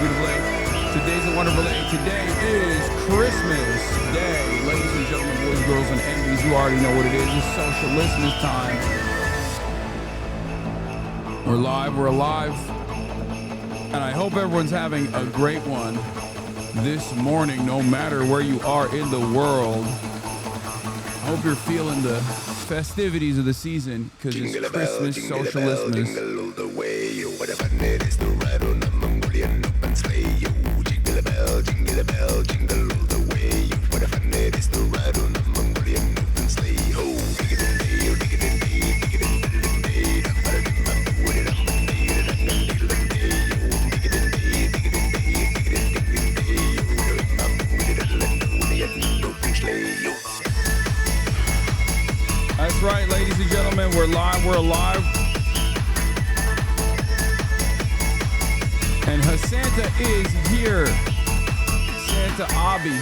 beautiful day. Today's a wonderful day. Today is Christmas Day. Ladies and gentlemen, boys, girls, and enemies, you already know what it is. It's SOCIALIST-MAS time. We're live, we're alive. And I hope everyone's having a great one this morning, no matter where you are in the world. I hope you're feeling the festivities of the season, because it's Christmas SOCIALIST-MAS. That's right, ladies and gentlemen, we're live, we're alive. And Hasanta is here. HasanAbi.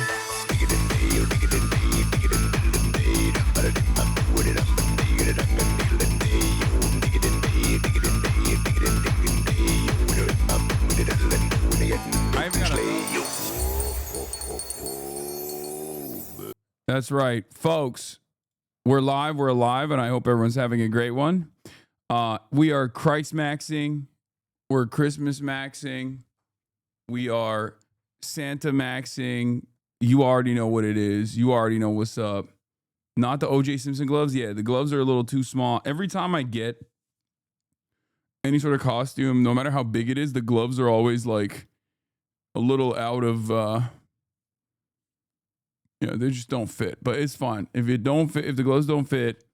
That's right, folks. We're live, we're alive, and I hope everyone's having a great one. We are Christ maxing, we're Christmas maxing, we are Santa maxing. You already know what it is. You already know what's up. Not the O.J. Simpson gloves. Yeah, the gloves are a little too small. Every time I get any sort of costume, no matter how big it is, the gloves are always like a little out of... they just don't fit, but it's fine. If it don't fit, if the gloves don't fit,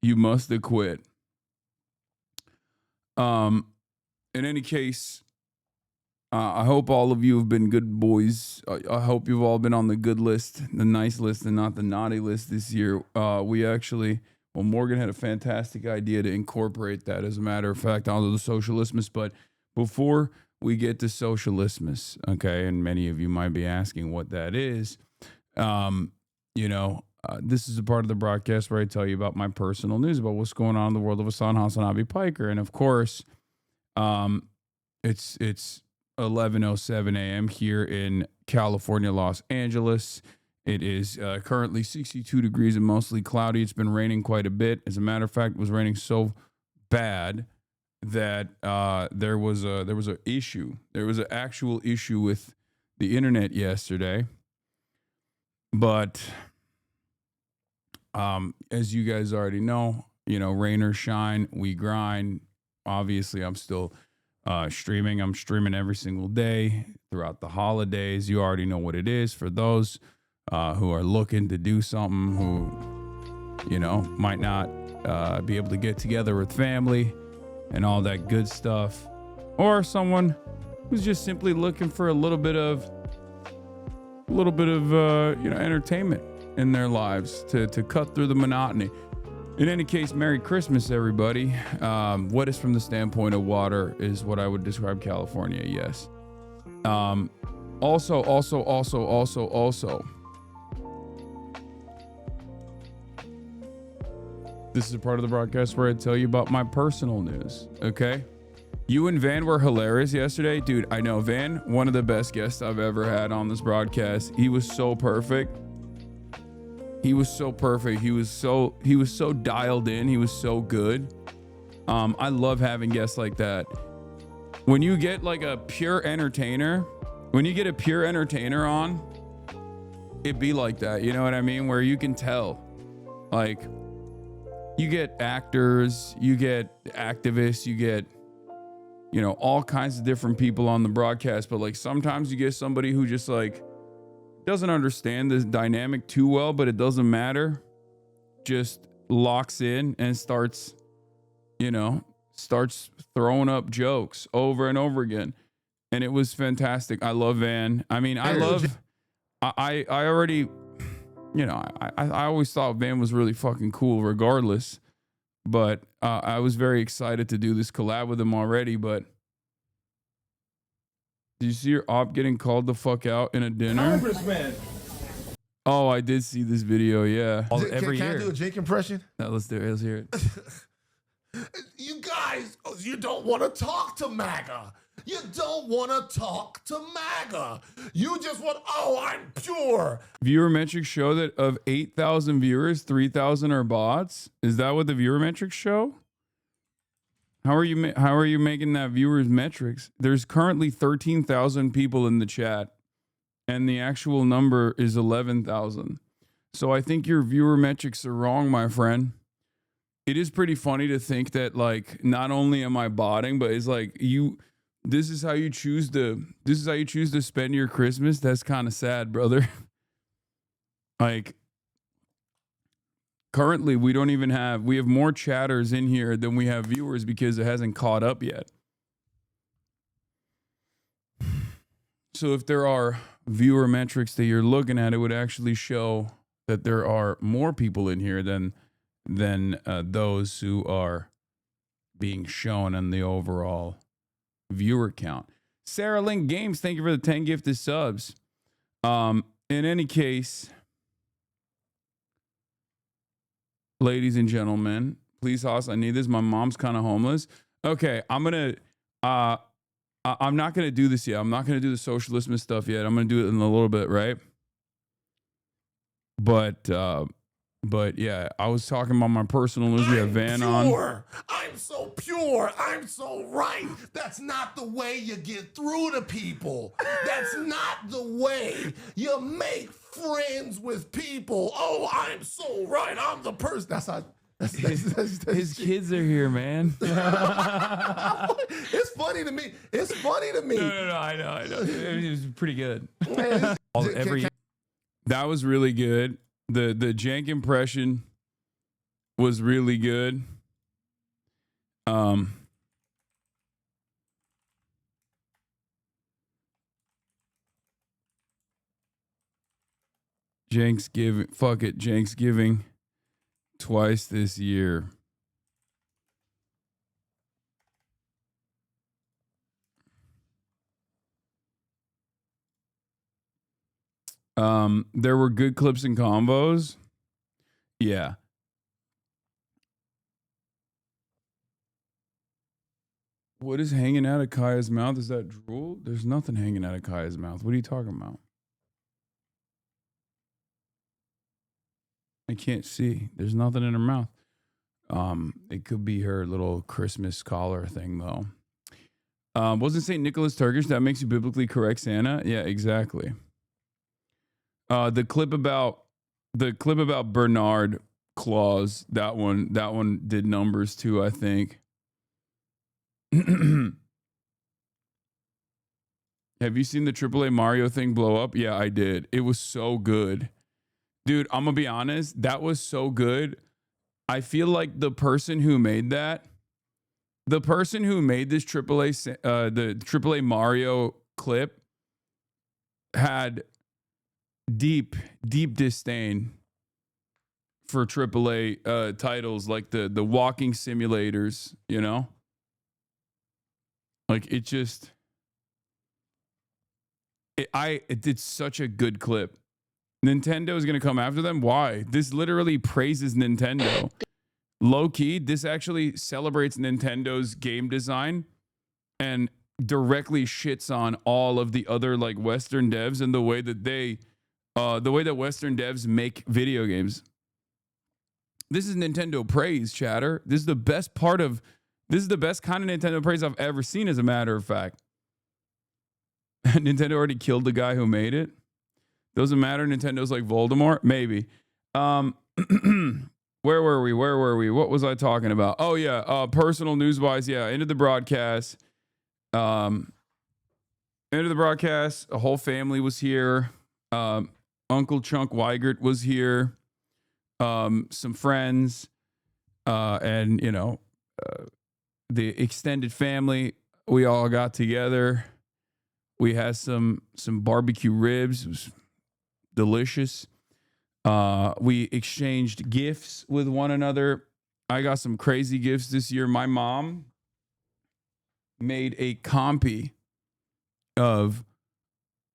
you must acquit. In any case, I hope all of you have been good boys. I hope you've all been on the good list, the nice list, and not the naughty list this year. Morgan had a fantastic idea to incorporate that, as a matter of fact, onto the SOCIALIST-MAS. But before we get to SOCIALIST-MAS, okay, and many of you might be asking what that is. This is a part of the broadcast where I tell you about my personal news, about what's going on in the world of HasanAbi Piker. And of course, it's 11:07 a.m. here in California, Los Angeles. It is currently 62 degrees and mostly cloudy. It's been raining quite a bit. As a matter of fact, it was raining so bad that there was an issue. There was an actual issue with the internet yesterday. But as you guys already know, rain or shine, we grind. Obviously, I'm still streaming. I'm streaming every single day throughout the holidays. You already know what it is. For those who are looking to do something, who, might not be able to get together with family and all that good stuff, or someone who's just simply looking for a little bit of entertainment in their lives to cut through the monotony. In any case, Merry Christmas, everybody. What is from the standpoint of water is what I would describe California. Yes. Also. This is a part of the broadcast where I tell you about my personal news. Okay. You and Van were hilarious yesterday. Dude, I know Van, one of the best guests I've ever had on this broadcast. He was so perfect. He was so perfect. He was so dialed in. He was so good. I love having guests like that. When you get like a pure entertainer, on, it be like that. You know what I mean? Where you can tell, like, you get actors, you get activists, you get, all kinds of different people on the broadcast, but like sometimes you get somebody who just like doesn't understand this dynamic too well, but it doesn't matter. Just locks in and starts throwing up jokes over and over again. And it was fantastic. I love Van. I mean, I always thought Van was really fucking cool regardless. But I was very excited to do this collab with him already. But did you see your op getting called the fuck out in a dinner? Congressman. Oh, I did see this video. Yeah. Every year. Can I do a Jake impression? No, let's do it. Let's hear it. You guys, you don't want to talk to MAGA. You don't want to talk to MAGA. You just want, oh, I'm pure. Viewer metrics show that of 8,000 viewers, 3,000 are bots. Is that what the viewer metrics show? How are you making that viewers metrics? There's currently 13,000 people in the chat, and the actual number is 11,000. So I think your viewer metrics are wrong, my friend. It is pretty funny to think that, like, not only am I botting, but it's like this is how you choose to spend your Christmas. That's kind of sad, brother. Like, currently we have more chatters in here than we have viewers because it hasn't caught up yet. So if there are viewer metrics that you're looking at, it would actually show that there are more people in here than those who are being shown on the overall viewer count. Sarah Lynn Games, thank you for the 10 gifted subs. In any case, ladies and gentlemen, please, Hasan, I need this. My mom's kind of homeless. Okay, I'm not gonna do this yet. I'm not gonna do the SOCIALIST-MAS stuff yet. I'm gonna do it in a little bit, right? But yeah, I was talking about my personal news. We have Van on. I'm so pure. I'm so right. That's not the way you get through to people. That's not the way you make friends with people. Oh, I'm so right. I'm the person. That's how. His kids are here, man. It's funny to me. It's funny to me. No, I know. It was pretty good. That was really good. The jank impression was really good. Janksgiving twice this year. There were good clips and combos. Yeah. What is hanging out of Kaya's mouth? Is that drool? There's nothing hanging out of Kaya's mouth. What are you talking about? I can't see. There's nothing in her mouth. It could be her little Christmas collar thing, though. Wasn't St. Nicholas Turkish? That makes you biblically correct, Santa? Yeah, exactly. The clip about Bernard Claus, that one did numbers too, I think. Have you seen the AAA Mario thing blow up? Yeah, I did. It was so good. Dude, I'm gonna be honest, that was so good. I feel like the person who made this AAA Mario clip had deep disdain for AAA titles like the walking simulators, you know? Like it did such a good clip. Nintendo is going to come after them. Why? This literally praises Nintendo. Low key, this actually celebrates Nintendo's game design and directly shits on all of the other like Western devs and the way that Western devs make video games. This is Nintendo praise, chatter. This is the best kind of Nintendo praise I've ever seen, as a matter of fact. Nintendo already killed the guy who made it. Doesn't matter. Nintendo's like Voldemort. Maybe. Where were we? What was I talking about? Oh yeah. Personal news wise. Yeah. End of the broadcast. A whole family was here. Uncle Chunk Weigert was here. Some friends. And you know, the extended family. We all got together. We had some barbecue ribs. It was delicious. We exchanged gifts with one another. I got some crazy gifts this year. My mom made a compy of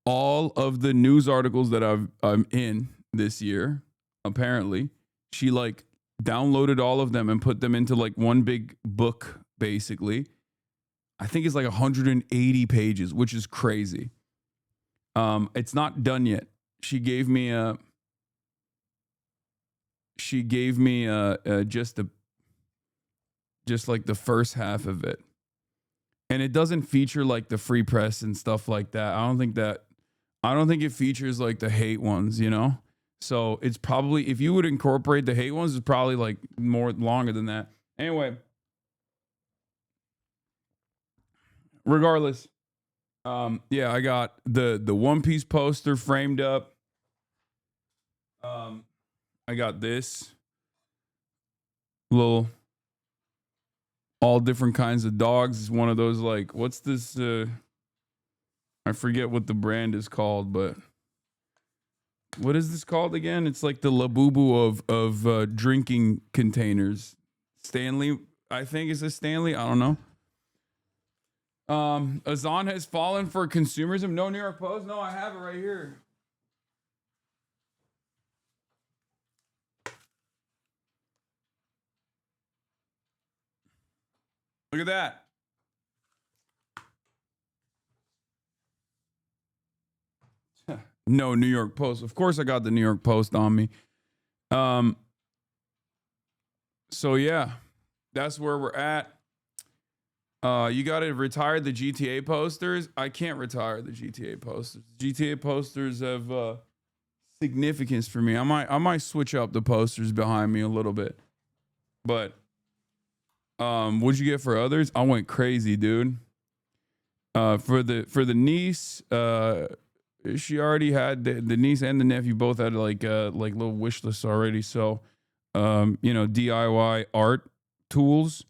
all of the news articles that I'm in this year. Apparently, she like downloaded all of them and put them into like one big book, basically. I think it's like 180 pages, which is crazy. It's not done yet. She gave me just like the first half of it. And it doesn't feature like the free press and stuff like that. I don't think it features like the hate ones, you know? So it's probably, if you would incorporate the hate ones, it's probably like more longer than that. Anyway, regardless, yeah, I got the One Piece poster framed up. I got this little all different kinds of dogs. It's one of those like, what's this? I forget what the brand is called, but what is this called again? It's like the Labubu of drinking containers. Stanley, I think is a Stanley. I don't know. Hasan has fallen for consumerism. No New York Post. No, I have it right here. Look at that. No New York Post. Of course, I got the New York Post on me. So yeah, that's where we're at. You got to retire the GTA posters. I can't retire the GTA posters. GTA posters have significance for me. I might switch up the posters behind me a little bit. But what'd you get for others? I went crazy, dude. For the niece, she already had the niece and the nephew both had like little wish lists already. So DIY art tools.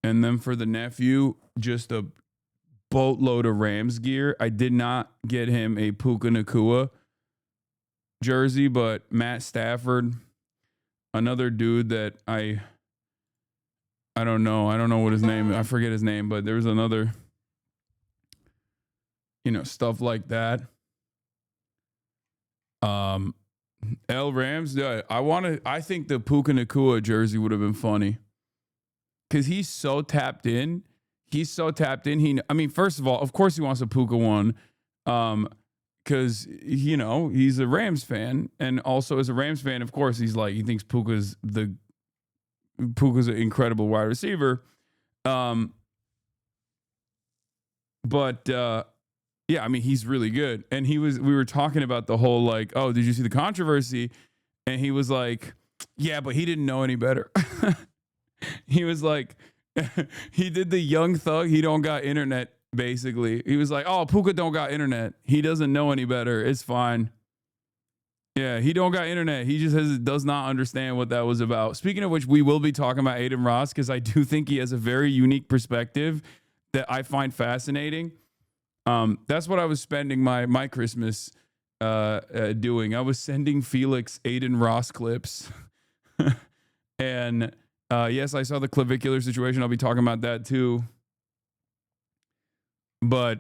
And then for the nephew, just a boatload of Rams gear. I did not get him a Puka Nacua jersey, but Matt Stafford, another dude that I don't know. I don't know what his name is. I forget his name, but there's another, stuff like that. L Rams, yeah, I think the Puka Nacua jersey would have been funny. Because he's so tapped in. First of all, of course he wants a Puka one. Because, he's a Rams fan. And also as a Rams fan, of course, he thinks Puka's an incredible wide receiver. But he's really good. And we were talking about the whole oh, did you see the controversy? And he was like, yeah, but he didn't know any better. He was like, he did the young thug. He don't got internet, basically. He was like, oh, Puka don't got internet. He doesn't know any better. It's fine. Yeah, he don't got internet. He just does not understand what that was about. Speaking of which, we will be talking about Aiden Ross because I do think he has a very unique perspective that I find fascinating. That's what I was spending my Christmas doing. I was sending Felix Aiden Ross clips. And yes, I saw the clavicular situation. I'll be talking about that too. But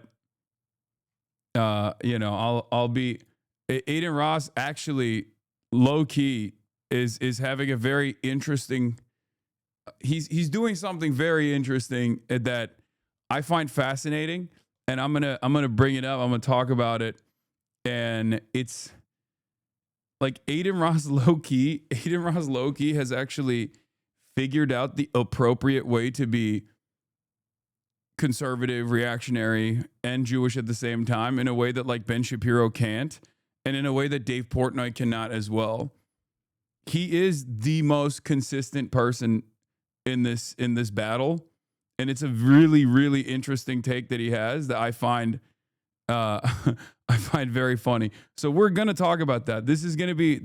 I'll be Aiden Ross actually low key is having a very interesting. He's doing something very interesting that I find fascinating, and I'm gonna bring it up. I'm gonna talk about it, and it's like Aiden Ross low key has actually figured out the appropriate way to be conservative, reactionary, and Jewish at the same time in a way that Ben Shapiro can't, and in a way that Dave Portnoy cannot as well. He is the most consistent person in this battle, and it's a really, really interesting take that he has that I find very funny. So we're gonna talk about that. This is gonna be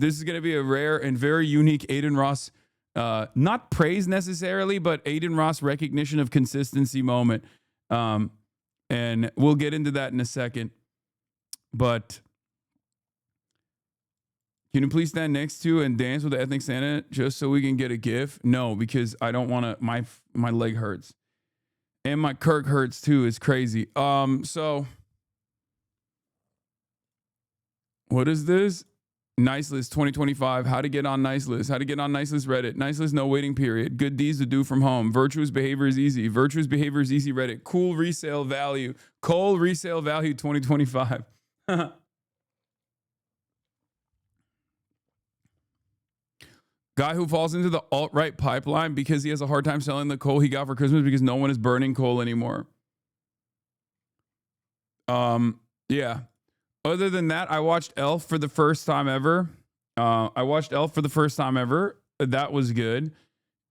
a rare and very unique Aiden Ross. Not praise necessarily, but Aiden Ross recognition of consistency moment. And we'll get into that in a second. But can you please stand next to and dance with the ethnic Santa just so we can get a GIF? No, because I don't want to. My leg hurts, and my Kirk hurts too. It's crazy. So what is this? Nice List 2025. How to get on Nice List. How to get on Nice List Reddit. Nice List no waiting period. Good deeds to do from home. Virtuous behavior is easy. Virtuous behavior is easy Reddit. Cool resale value. Coal resale value 2025. Guy who falls into the alt-right pipeline because he has a hard time selling the coal he got for Christmas because no one is burning coal anymore. Yeah. Other than that, I watched Elf for the first time ever. That was good.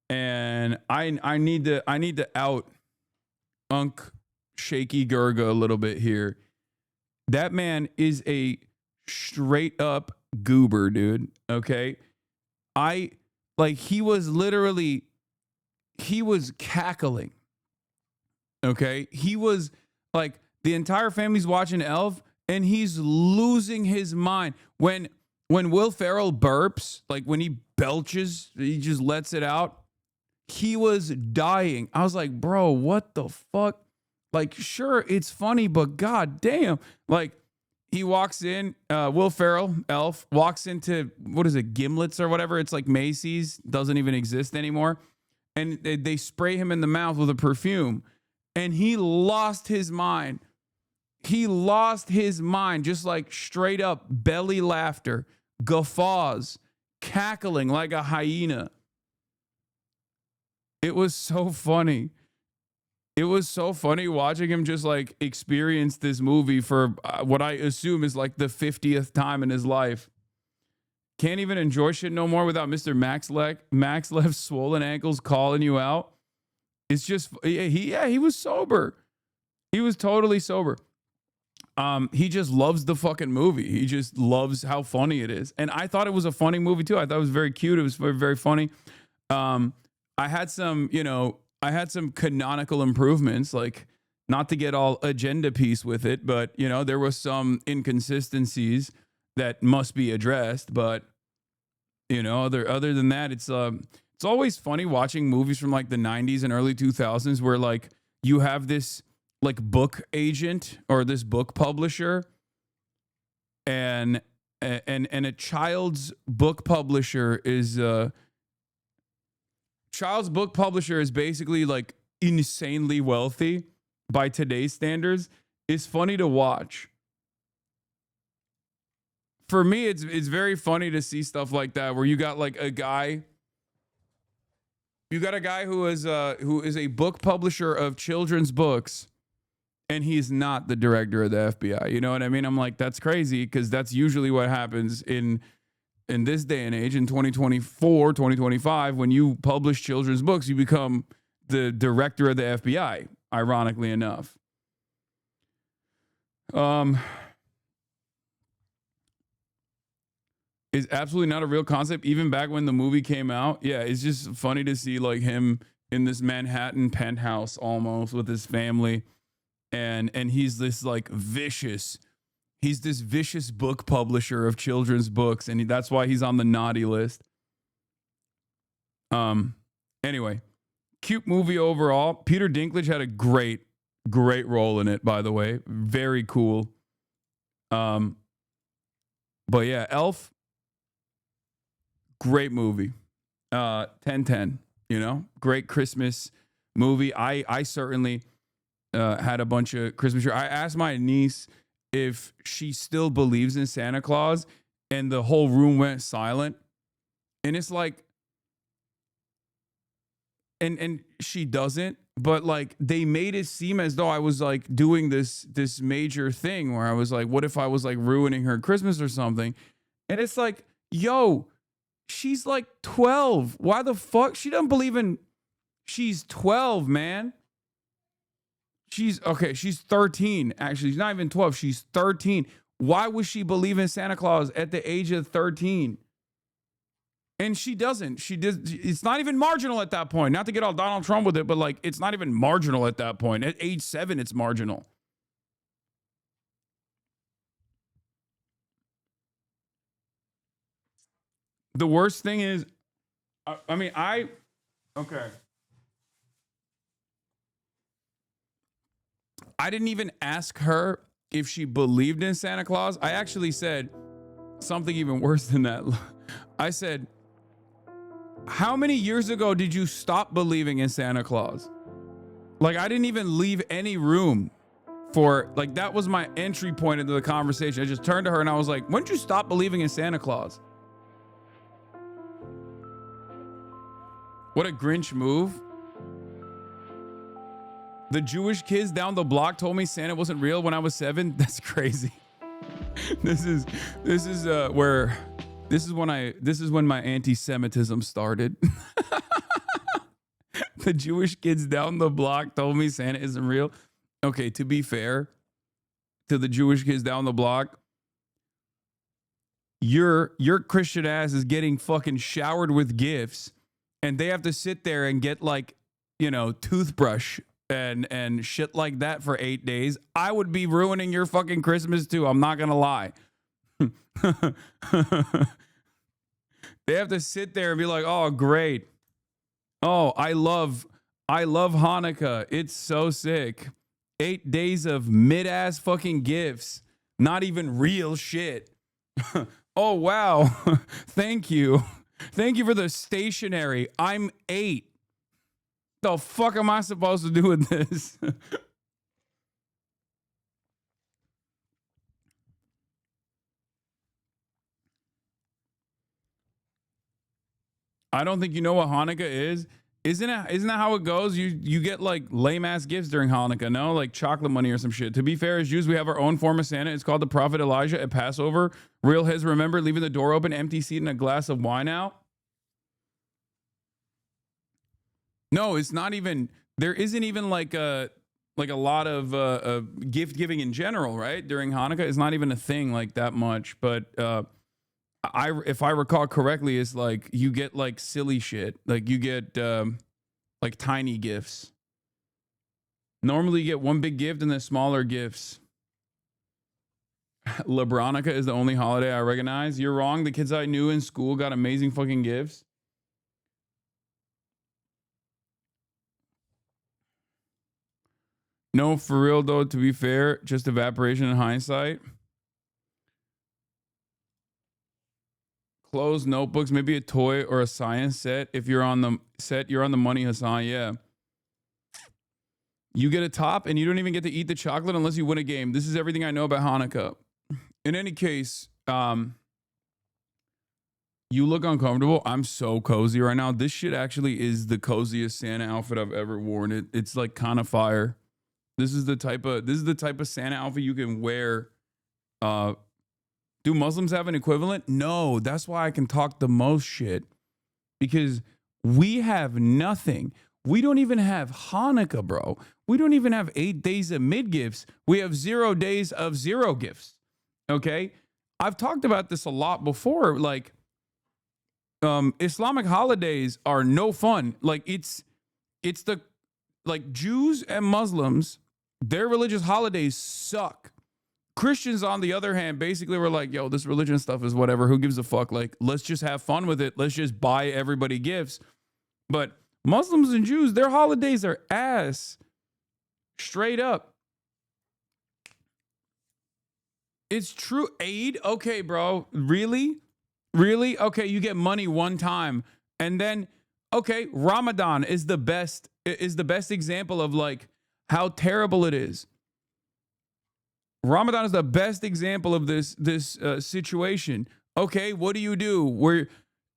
And I need to out Unk Shaky Gurga a little bit here. That man is a straight up goober, dude. Okay. He was cackling. Okay. He was like, the entire family's watching Elf and he's losing his mind. When Will Ferrell burps, like when he belches, he just lets it out. He was dying. I was like, bro, what the fuck? Like, sure, it's funny, but god damn. Like, he walks in, Will Ferrell, Elf, walks into, what is it, Gimlet's or whatever? It's like Macy's, doesn't even exist anymore. And they spray him in the mouth with a perfume. And he lost his mind. He lost his mind, just like straight up belly laughter, guffaws, cackling like a hyena. It was so funny. It was so funny watching him just like experience this movie for what I assume is like the 50th time in his life. Can't even enjoy shit no more without Mr. Max Left swollen ankles calling you out. It's just, he was sober. He was totally sober. He just loves the fucking movie. He just loves how funny it is. And I thought it was a funny movie too. I thought it was very cute. It was very, very funny. I had some canonical improvements, like not to get all agenda piece with it, but there was some inconsistencies that must be addressed. But other than that, it's always funny watching movies from like the 90s and early 2000s where like you have this like book agent or this book publisher and a child's book publisher is basically like insanely wealthy by today's standards. Is funny to watch. For me, it's very funny to see stuff like that where you got like a guy who is a book publisher of children's books. And he's not the director of the FBI. You know what I mean? I'm like, that's crazy because that's usually what happens in this day and age, in 2024, 2025, when you publish children's books, you become the director of the FBI, ironically enough. Is absolutely not a real concept, even back when the movie came out. Yeah, it's just funny to see like him in this Manhattan penthouse almost with his family. And he's this like vicious book publisher of children's books, and that's why he's on the naughty list. Anyway, cute movie overall. Peter Dinklage had a great role in it, by the way. Very cool. But yeah, Elf, great movie. 10/10, great Christmas movie. I certainly had a bunch of Christmas tree. I asked my niece if she still believes in Santa Claus, and the whole room went silent. And it's like, and she doesn't, but like they made it seem as though I was like doing this major thing where I was like, what if I was like ruining her Christmas or something? And it's like, yo, she's like 12. Why the fuck? She doesn't believe in, she's 12, man. She's 13. Actually, she's not even 12. She's 13. Why would she believe in Santa Claus at the age of 13? And she doesn't. She does. It's not even marginal at that point. Not to get all Donald Trump with it, but like it's not even marginal at that point. At age 7, it's marginal. The worst thing is, okay. I didn't even ask her if she believed in Santa Claus. I actually said, something even worse than that. I said, how many years ago did you stop believing in Santa Claus? Like, I didn't even leave any room for, like, that was my entry point into the conversation. I just turned to her and I was like, when did you stop believing in Santa Claus? What a Grinch move. The Jewish kids down the block told me Santa wasn't real when I was 7. That's crazy. This is when my anti-Semitism started. The Jewish kids down the block told me Santa isn't real. Okay, to be fair to the Jewish kids down the block, your Christian ass is getting fucking showered with gifts, and they have to sit there and get, like, you know, toothbrush and shit like that for 8 days. I would be ruining your fucking Christmas too. I'm not gonna lie. They have to sit there and be like, oh, great. Oh, I love Hanukkah. It's so sick. 8 days of mid-ass fucking gifts. Not even real shit. Oh, wow. Thank you. Thank you for the stationery. I'm 8. The fuck am I supposed to do with this? I don't think you know what Hanukkah is. Isn't that how it goes? You get, like, lame ass gifts during Hanukkah, no? Like chocolate money or some shit. To be fair, as Jews, we have our own form of Santa. It's called the Prophet Elijah at Passover. Real his, remember leaving the door open, empty seat, and a glass of wine out? No, it's not even. There isn't even like a lot of gift giving in general, right? During Hanukkah, it's not even a thing like that much. But if I recall correctly, it's like you get like silly shit. Like you get like tiny gifts. Normally, you get one big gift and then smaller gifts. Lebronica is the only holiday I recognize. You're wrong. The kids I knew in school got amazing fucking gifts. No, for real though, to be fair, just evaporation in hindsight. Closed notebooks, maybe a toy or a science set. If you're on the set, you're on the money, Hasan. Yeah. You get a top and you don't even get to eat the chocolate unless you win a game. This is everything I know about Hanukkah. In any case, you look uncomfortable. I'm so cozy right now. This shit actually is the coziest Santa outfit I've ever worn. It's like kind of fire. This is the type of Santa outfit you can wear. Do Muslims have an equivalent? No, that's why I can talk the most shit. Because we have nothing. We don't even have Hanukkah, bro. We don't even have 8 days of mid gifts. We have 0 days of 0 gifts. Okay? I've talked about this a lot before. Like, Islamic holidays are no fun. Like, it's the, like, Jews and Muslims, their religious holidays suck. Christians, on the other hand, basically were like, yo, this religion stuff is whatever. Who gives a fuck? Like, let's just have fun with it. Let's just buy everybody gifts. But Muslims and Jews, their holidays are ass. Straight up. It's true. Aid? Okay, bro. Really? Really? Okay, you get money one time. And then, okay, Ramadan is the best example of, like, how terrible it is. Ramadan is the best example of this situation. Okay, what do? Where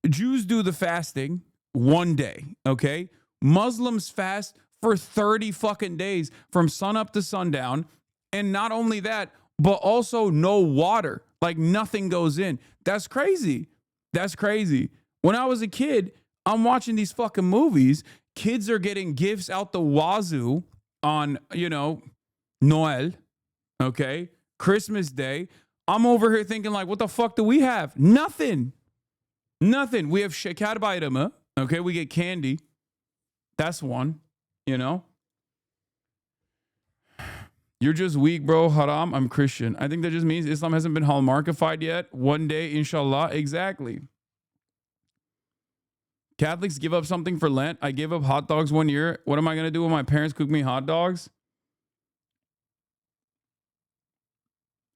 Jews do the fasting one day, okay? Muslims fast for 30 fucking days from sun up to sundown. And not only that, but also no water. Like, nothing goes in. That's crazy. That's crazy. When I was a kid, I'm watching these fucking movies. Kids are getting gifts out the wazoo on, you know, Noel, okay? Christmas Day. I'm over here thinking, like, what the fuck do we have? Nothing. Nothing. We have Shekar Bayrama, okay? We get candy. That's one, you know? You're just weak, bro. Haram, I'm Christian. I think that just means Islam hasn't been hallmarkified yet. One day, inshallah. Exactly. Catholics give up something for Lent. I gave up hot dogs one year. What am I going to do when my parents cook me hot dogs?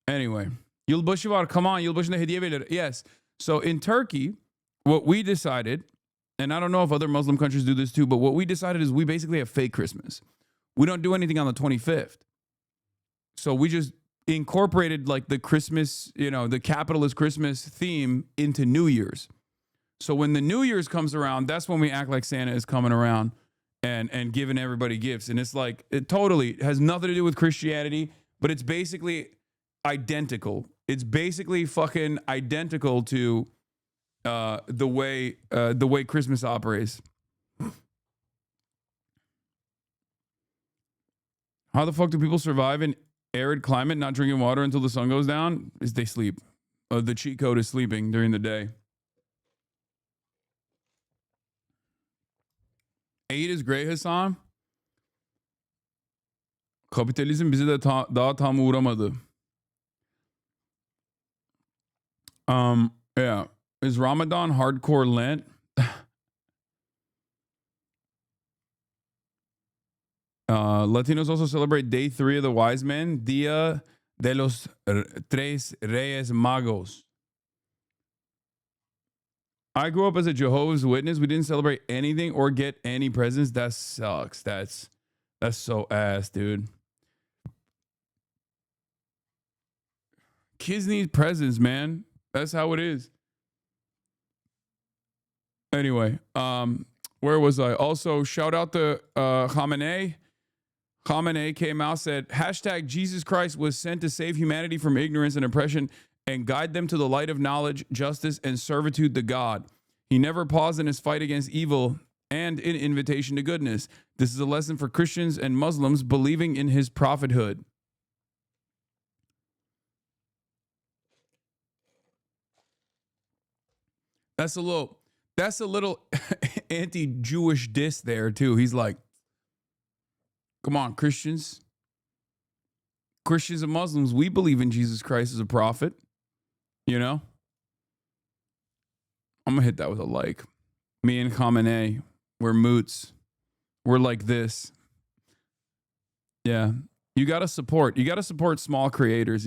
Anyway, Yılbaşı var. Come on. Yılbaşında hediye verilir. Yes. So in Turkey, what we decided, and I don't know if other Muslim countries do this too, but what we decided is we basically have fake Christmas. We don't do anything on the 25th. So we just incorporated like the Christmas, the capitalist Christmas theme into New Year's. So when the New Year's comes around, that's when we act like Santa is coming around and giving everybody gifts. And it's like, it totally has nothing to do with Christianity, but it's basically identical. It's basically fucking identical to the way Christmas operates. How the fuck do people survive in arid climate, not drinking water until the sun goes down? Is they sleep. The cheat code is sleeping during the day. 8 is great, Hasan. Kapitalizm bizi de daha tam uğramadı. Yeah. Is Ramadan hardcore Lent? Latinos also celebrate day 3 of the wise men, Dia de los Tres Reyes Magos. I grew up as a Jehovah's Witness. We didn't celebrate anything or get any presents. That sucks. That's so ass, dude. Kids need presents, man. That's how it is. Anyway, where was I? Also, shout out to Khamenei. Khamenei came out, said, hashtag Jesus Christ was sent to save humanity from ignorance and oppression and guide them to the light of knowledge, justice, and servitude to God. He never paused in his fight against evil and in invitation to goodness. This is a lesson for Christians and Muslims believing in his prophethood. That's a little anti-Jewish diss there too. He's like, come on, Christians and Muslims, we believe in Jesus Christ as a prophet. I'm going to hit that with a like. Me and Khamenei, we're moots. We're like this. Yeah. You got to support small creators,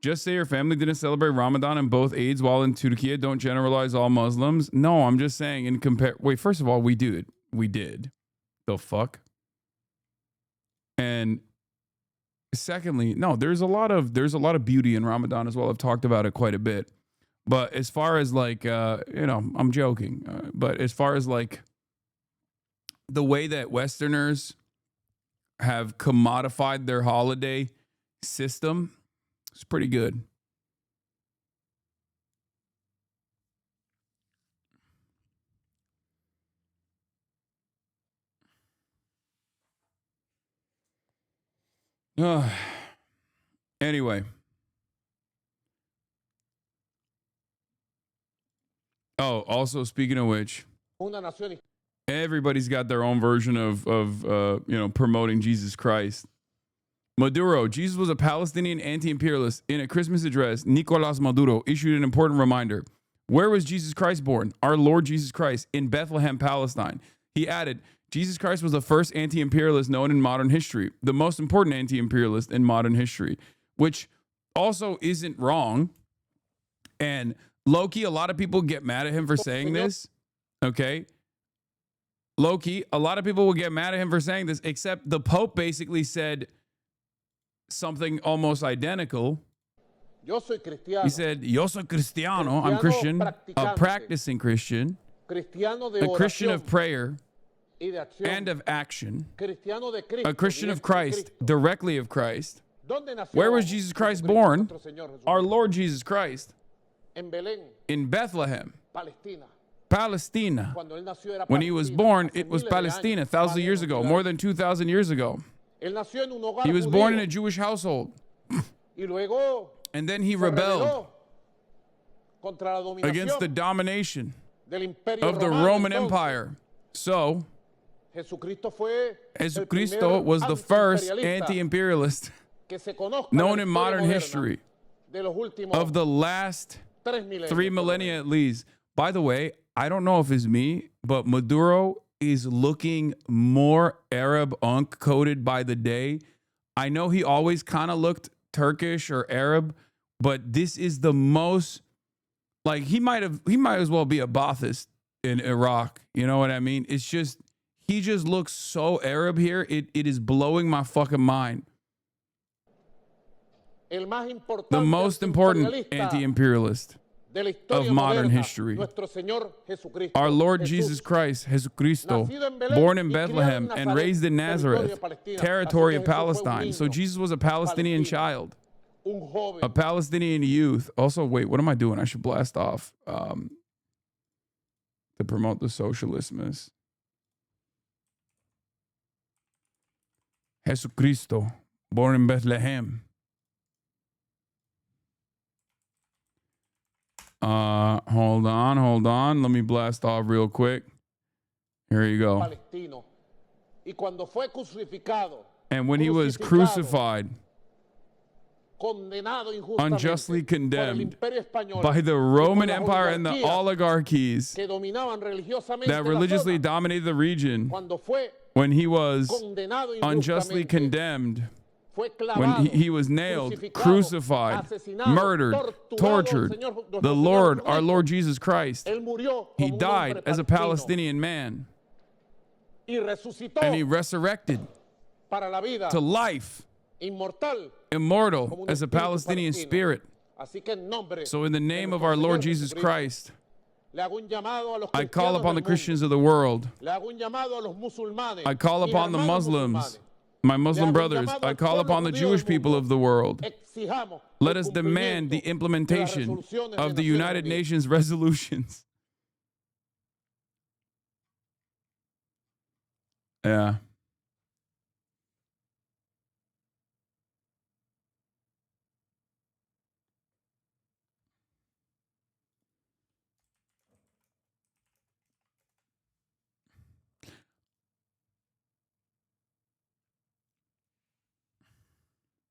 Just say your family didn't celebrate Ramadan and both Eids while in Turkey. Don't generalize all Muslims. No, I'm just saying wait, first of all, we did. The fuck? And secondly, no, there's a lot of beauty in Ramadan as well. I've talked about it quite a bit. But as far as like, I'm joking. But as far as like the way that Westerners have commodified their holiday system, it's pretty good. Anyway. Oh, also speaking of which, everybody's got their own version of promoting Jesus Christ. Maduro, Jesus was a Palestinian anti-imperialist. In a Christmas address, Nicolás Maduro issued an important reminder. Where was Jesus Christ born? Our Lord Jesus Christ, in Bethlehem, Palestine. He added, Jesus Christ was the first anti-imperialist known in modern history, the most important anti-imperialist in modern history, which also isn't wrong. And low-key, a lot of people get mad at him for saying this, okay? Low-key, a lot of people will get mad at him for saying this, except the Pope basically said something almost identical. He said, Yo soy cristiano, I'm Christian, a practicing Christian, a Christian of prayer and of action, a Christian of Christ, directly of Christ. Where was Jesus Christ born? Our Lord Jesus Christ. In Bethlehem, Palestina. When he was born, it was Palestina 1,000 years ago, more than 2,000 years ago. He was born in a Jewish household. And then he rebelled against the domination of the Roman Empire. So, Jesucristo was the first anti-imperialist known in modern history of the last 3 millennia at least. By the way, I don't know if it's me, but Maduro is looking more Arab coded by the day. I know he always kind of looked Turkish or Arab, but this is the most, like, he might as well be a Baathist in Iraq. You know what I mean? It's just, he just looks so Arab here. It is blowing my fucking mind. The most important anti-imperialist of modern history, our Lord Jesus Christ, Jesucristo, born in Bethlehem and raised in Nazareth, territory of Palestine. So Jesus was a Palestinian child, a Palestinian youth. Also, wait, what am I doing? I should blast off to promote the SOCIALIST-MAS. Jesucristo, born in Bethlehem. Hold on. Let me blast off real quick. Here you go. And when he was crucified, unjustly condemned by the Roman Empire and the oligarchies that religiously dominated the region, when he was unjustly condemned, when he was nailed, crucified, murdered, tortured, the Lord, our Lord Jesus Christ, he died as a Palestinian man, and he resurrected to life, immortal as a Palestinian spirit. So in the name of our Lord Jesus Christ, I call upon the Christians of the world. I call upon the Muslims, my Muslim brothers. I call upon the Jewish people of the world. Let us demand the implementation of the United Nations resolutions. Yeah.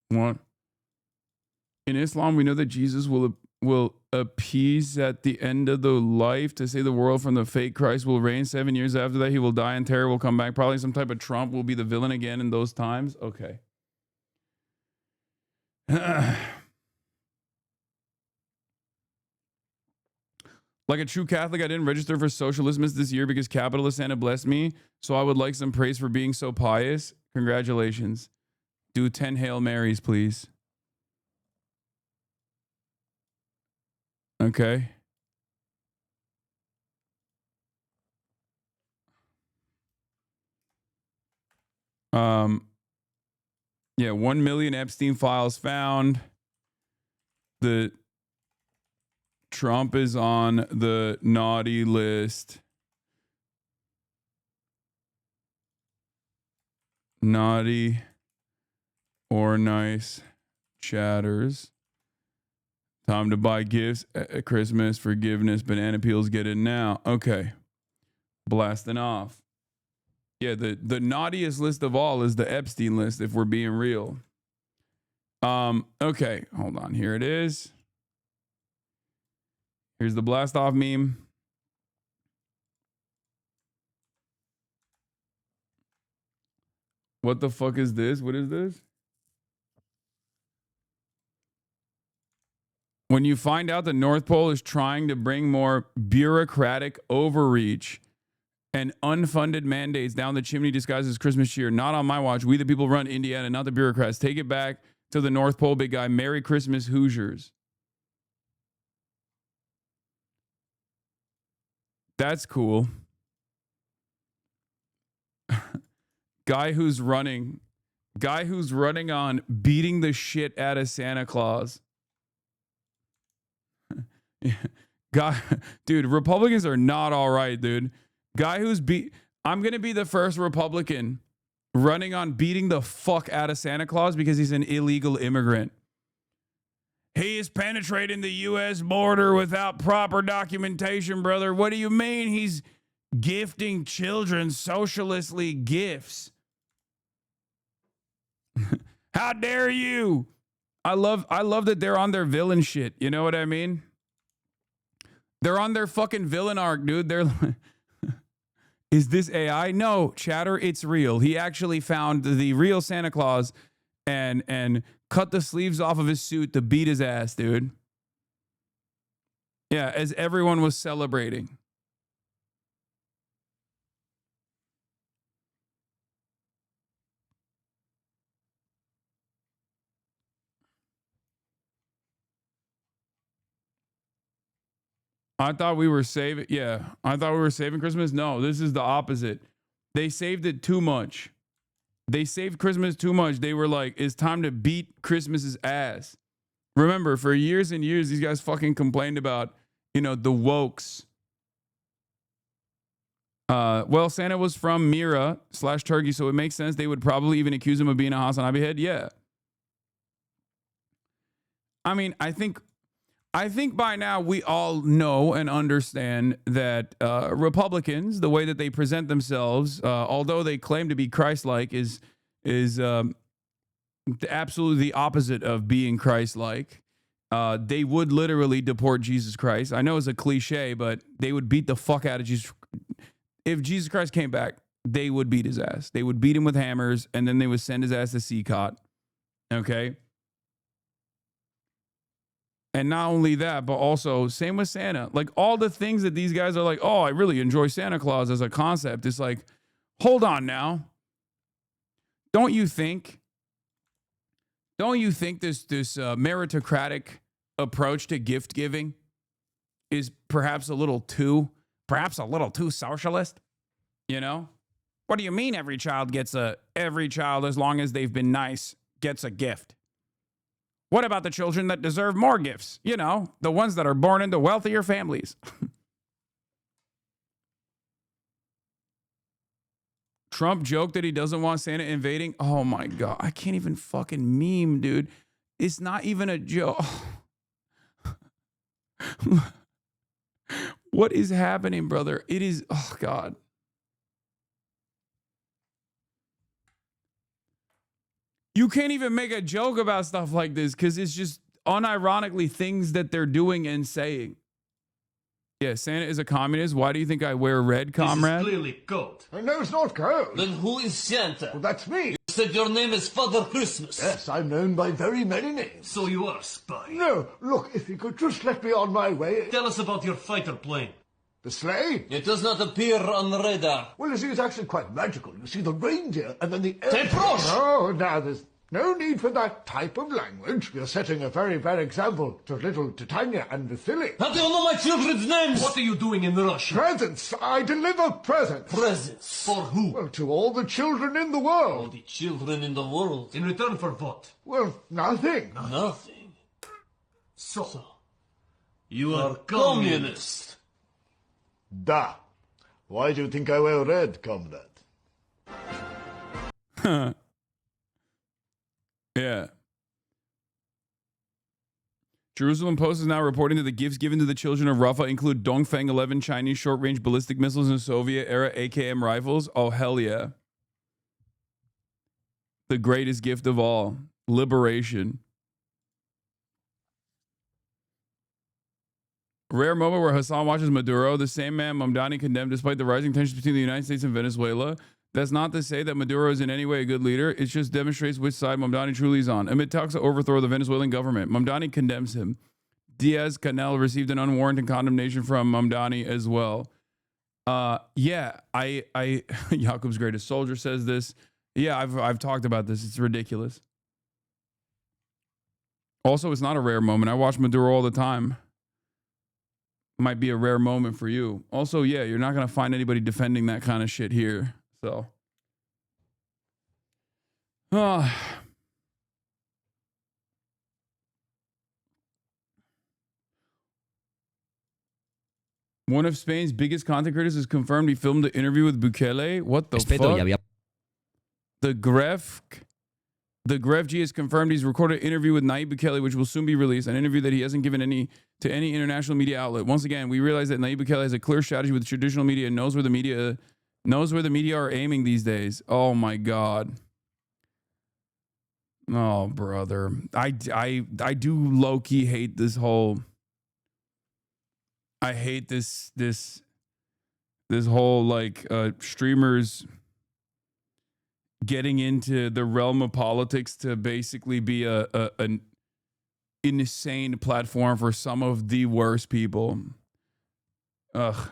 What? In Islam, we know that Jesus will appease at the end of the life to save the world from the fake Christ will reign. 7 years after that, he will die and terror will come back. Probably some type of Trump will be the villain again in those times. Okay. Like a true Catholic, I didn't register for SOCIALIST-MAS this year because capitalist Santa blessed me. So I would like some praise for being so pious. Congratulations. Do 10 Hail Marys, please. Okay. Yeah, 1 million Epstein files found. The Trump is on the naughty list. Naughty or nice chatters. Time to buy gifts at Christmas. Forgiveness. Banana peels. Get it now. Okay. Blasting off. Yeah, the naughtiest list of all is the Epstein list, if we're being real. Okay. Hold on. Here it is. Here's the blast off meme. What the fuck is this? What is this? When you find out the North Pole is trying to bring more bureaucratic overreach and unfunded mandates down the chimney disguised as Christmas cheer, not on my watch. We the people run Indiana, not the bureaucrats. Take it back to the North Pole, big guy. Merry Christmas, Hoosiers. That's cool. Guy who's running on beating the shit out of Santa Claus. Guy, dude, Republicans are not all right, dude. Guy who's I'm going to be the first Republican running on beating the fuck out of Santa Claus because he's an illegal immigrant. He is penetrating the U.S. border without proper documentation, brother. What do you mean he's gifting children socialistly gifts? How dare you? I love that they're on their villain shit. You know what I mean? They're on their fucking villain arc, dude. Is this AI? No, chatter, it's real. He actually found the real Santa Claus and cut the sleeves off of his suit to beat his ass, dude. Yeah, as everyone was celebrating. I thought we were saving. Yeah, I thought we were saving Christmas. No, this is the opposite. They saved it too much. They saved Christmas too much. They were like, it's time to beat Christmas's ass. Remember, for years and years, these guys fucking complained about, the wokes. Well, Santa was from Mira/Turkey, so it makes sense they would probably even accuse him of being a HasanAbi head. Yeah. I mean, I think by now we all know and understand that Republicans, the way that they present themselves, although they claim to be Christ-like, is absolutely the opposite of being Christ-like. They would literally deport Jesus Christ. I know it's a cliche, but they would beat the fuck out of Jesus. If Jesus Christ came back, they would beat his ass. They would beat him with hammers, and then they would send his ass to CCOT. Okay? And not only that, but also same with Santa. Like all the things that these guys are like, oh, I really enjoy Santa Claus as a concept. It's like, hold on now. Don't you think this meritocratic approach to gift giving is perhaps a little too socialist? What do you mean every child, as long as they've been nice, gets a gift? What about the children that deserve more gifts? The ones that are born into wealthier families. Trump joked that he doesn't want Santa invading. Oh my God. I can't even fucking meme, dude. It's not even a joke. What is happening, brother? It is, oh God. You can't even make a joke about stuff like this because it's just unironically things that they're doing and saying. Yeah, Santa is a communist. Why do you think I wear red, comrade? This is clearly gold. No, it's not gold. Then who is Santa? Well, that's me. You said your name is Father Christmas. Yes, I'm known by very many names. So you are a spy. No, look, if you could just let me on my way. Tell us about your fighter plane. The sleigh? It does not appear on the radar. Well, you see, it's actually quite magical. You see the reindeer and then the... Teprosh! Oh, now, there's no need for that type of language. You're setting a very bad example to little Titania and Vasily. How do you know my children's names? What are you doing in Russia? Presents! I deliver presents! Presents? For who? Well, to all the children in the All world. the children in the world. In return for what? Well, nothing. Nothing. So you are communist. Da. Why do you think I wear red, comrade? Yeah. Jerusalem Post is now reporting that the gifts given to the children of Rafah include Dongfeng 11 Chinese short-range ballistic missiles and Soviet-era AKM rifles. Oh, hell yeah. The greatest gift of all. Liberation. Rare moment where Hasan watches Maduro, the same man Mamdani condemned despite the rising tensions between the United States and Venezuela. That's not to say that Maduro is in any way a good leader. It just demonstrates which side Mamdani truly is on. Amid talks to overthrow the Venezuelan government, Mamdani condemns him. Diaz-Canel received an unwarranted condemnation from Mamdani as well. Yeah, Yakub's greatest soldier says this. Yeah, I've talked about this. It's ridiculous. Also, it's not a rare moment. I watch Maduro all the time. Might be a rare moment for you. Also, yeah, you're not going to find anybody defending that kind of shit here. So, one of Spain's biggest content creators has confirmed he filmed the interview with Bukele. What the fuck? The Gref G has confirmed he's recorded an interview with Nayib Bukele, which will soon be released. An interview that he hasn't given to any international media outlet. Once again, we realize that Nayib Bukele has a clear strategy with traditional media and knows where the media are aiming these days. Oh my God. Oh, brother. I do low-key hate this whole... I hate this This whole like streamers getting into the realm of politics to basically be an insane platform for some of the worst people. Ugh.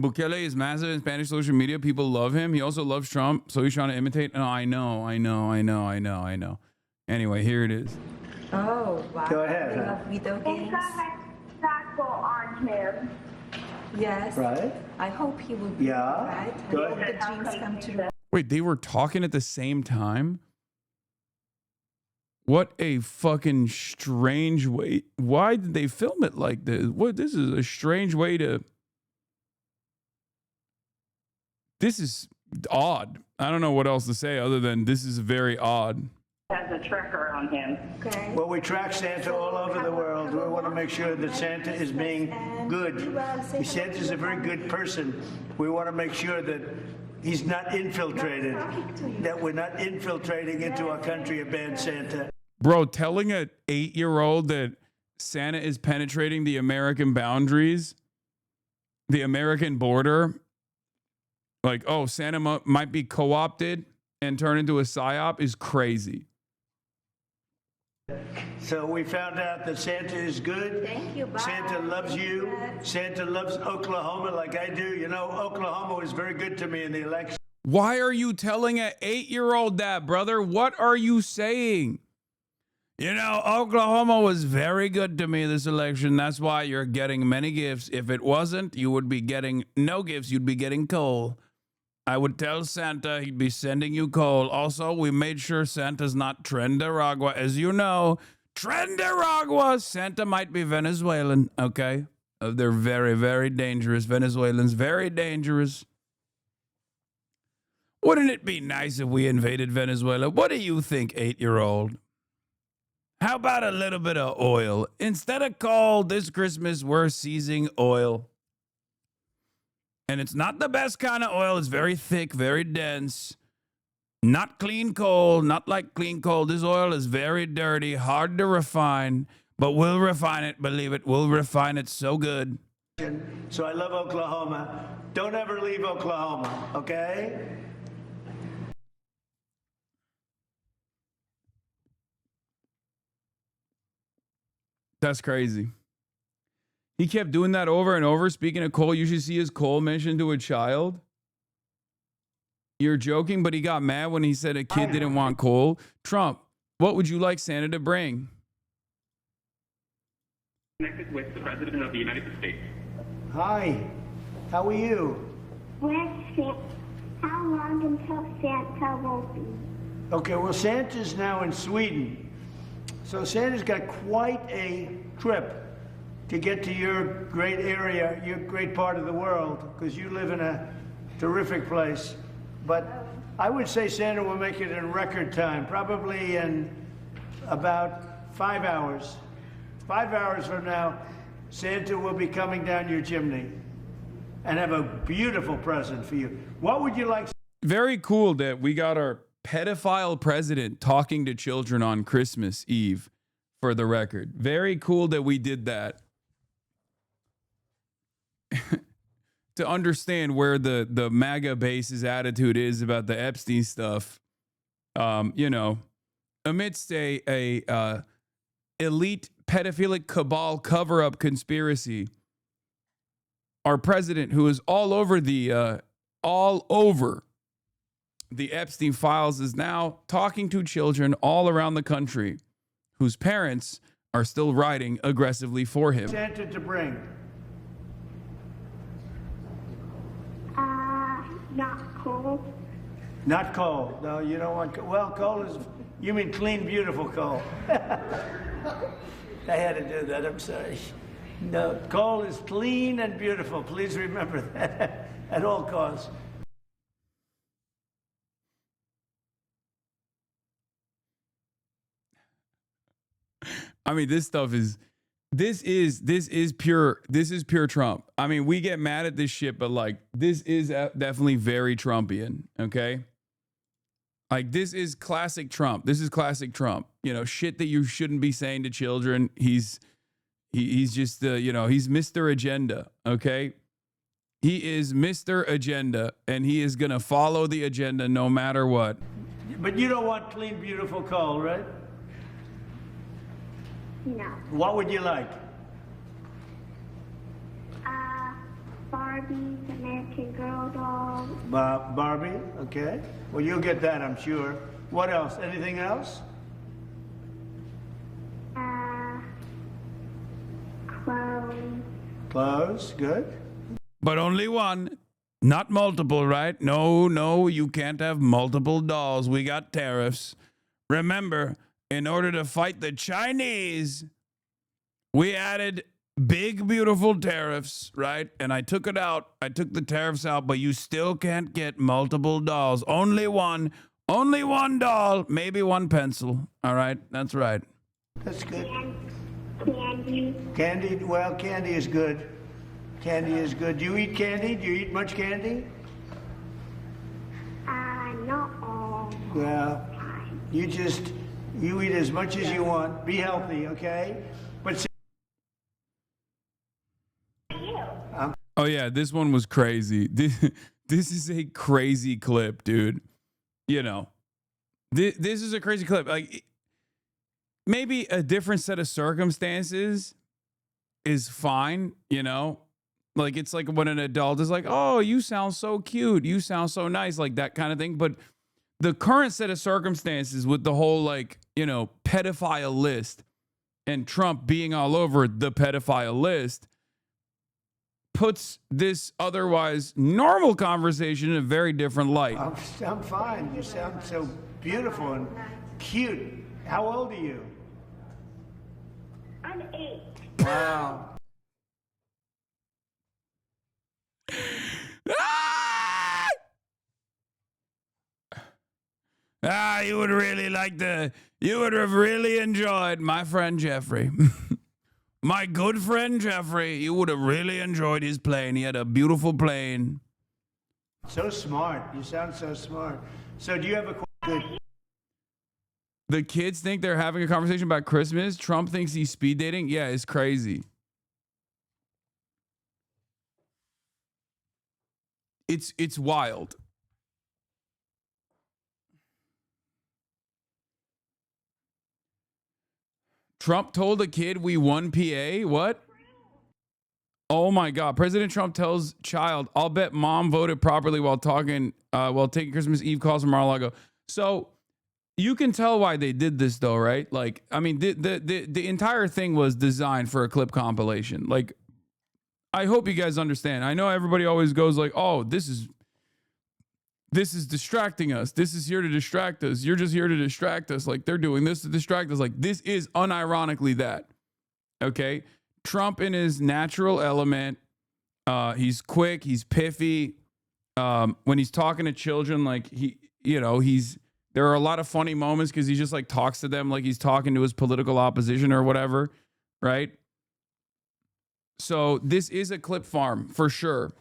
Bukele is massive in Spanish social media. People love him. He also loves Trump, so he's trying to imitate. Oh, I know. Anyway, here it is. Oh, wow. Go ahead. They love video games. on him. Yes. Right. I hope he will be right. I Go hope ahead. the dreams come true. Wait, they were talking at the same time? What a fucking strange way. Why did they film it like this? What? This is a strange way to... This is odd. I don't know what else to say other than this is very odd. Has a tracker on him. Okay. Well, we track Santa all over the world. We want to make sure that Santa is being good. Santa's a very good person. We want to make sure that he's not infiltrated, that we're not infiltrating into our country a bad Santa. Bro, telling an 8-year-old that Santa is penetrating the American boundaries, the American border, like, oh, Santa might be co-opted and turned into a psyop is crazy. So we found out that Santa is good. Thank you. Bye. Santa loves you. Santa loves Oklahoma like I do. You know, Oklahoma was very good to me in the election. Why are you telling an 8-year-old that, brother? What are you saying? You know, Oklahoma was very good to me this election. That's why you're getting many gifts. If it wasn't, you would be getting no gifts. You'd be getting coal. I would tell Santa he'd be sending you coal. Also, we made sure Santa's not Trendaragua. As you know, Trendaragua, Santa might be Venezuelan, okay? They're very, very dangerous. Venezuelans, very dangerous. Wouldn't it be nice if we invaded Venezuela? What do you think, 8-year-old? How about a little bit of oil? Instead of coal, this Christmas, we're seizing oil. And it's not the best kind of oil. It's very thick, very dense. Not clean coal, not like clean coal. This oil is very dirty, hard to refine, but we'll refine it, believe it. We'll refine it so good. So I love Oklahoma. Don't ever leave Oklahoma, okay? That's crazy. He kept doing that over and over. Speaking of coal, you should see his coal mentioned to a child. You're joking, but he got mad when he said a kid didn't want coal. Trump, what would you like Santa to bring? Connected with the President of the United States. Hi, how are you? How long until Santa will be? Okay, well, Santa's now in Sweden. So Santa's got quite a trip to get to your great area, your great part of the world, because you live in a terrific place. But I would say Santa will make it in record time, probably in about 5 hours. 5 hours from now, Santa will be coming down your chimney and have a beautiful present for you. What would you like? Very cool that we got our pedophile president talking to children on Christmas Eve, for the record. Very cool that we did that. To understand where the MAGA base's attitude is about the Epstein stuff, you know, amidst a elite pedophilic cabal cover-up conspiracy, our president, who is all over the Epstein files, is now talking to children all around the country whose parents are still writing aggressively for him. Santa to bring. Not coal. Not coal. No, you don't want coal. Well, coal is, you mean clean, beautiful coal. I had to do that, I'm sorry. No, coal is clean and beautiful. Please remember that at all costs. I mean, this is pure Trump. I mean, we get mad at this shit, but like, this is definitely very Trumpian. Okay. Like, this is classic Trump. This is classic Trump, you know, shit that you shouldn't be saying to children. He's He's just, you know, he's Mr. Agenda, okay? He is Mr. Agenda, and he is going to follow the agenda no matter what. But you don't want clean, beautiful coal, right? No. What would you like? Barbie, American Girl doll. Barbie, okay. Well, you'll get that, I'm sure. What else? Anything else? Clothes. Clothes, good. But only one, not multiple, right? No, you can't have multiple dolls. We got tariffs. Remember, in order to fight the Chinese, we added big, beautiful tariffs, right? And I took it out. I took the tariffs out, but you still can't get multiple dolls. Only one doll, maybe one pencil. All right, that's right. That's good. Candy. Candy, well, candy is good. Candy is good. Do you eat candy? Do you eat much candy? Not all. Well, you eat as much as you want. Be healthy, okay? But Oh yeah, this one was crazy. This is a crazy clip, dude. You know, this is a crazy clip. Like, maybe a different set of circumstances is fine, you know? Like, it's like when an adult is like, oh, you sound so cute. You sound so nice, like that kind of thing. But the current set of circumstances with the whole, like, you know, pedophile list and Trump being all over the pedophile list puts this otherwise normal conversation in a very different light. I'm fine. You sound so beautiful and cute. How old are you? I'm 8. Wow. You would really you would have really enjoyed my friend Jeffrey. My good friend Jeffrey, you would have really enjoyed his plane. He had a beautiful plane. So smart. You sound so smart. So do you have a question? The kids think they're having a conversation about Christmas. Trump thinks he's speed dating. Yeah, it's crazy. It's wild. Trump told a kid we won PA. What? Oh my God. President Trump tells child, I'll bet mom voted properly while taking Christmas Eve calls from Mar-a-Lago. So you can tell why they did this though, right? Like, I mean, the entire thing was designed for a clip compilation. Like, I hope you guys understand. I know everybody always goes like, oh, this is distracting us. This is here to distract us. You're just here to distract us. Like, they're doing this to distract us. Like, this is unironically that. Okay? Trump in his natural element. He's quick. He's piffy. When he's talking to children, like, there are a lot of funny moments because he just like talks to them like he's talking to his political opposition or whatever. Right? So this is a clip farm for sure.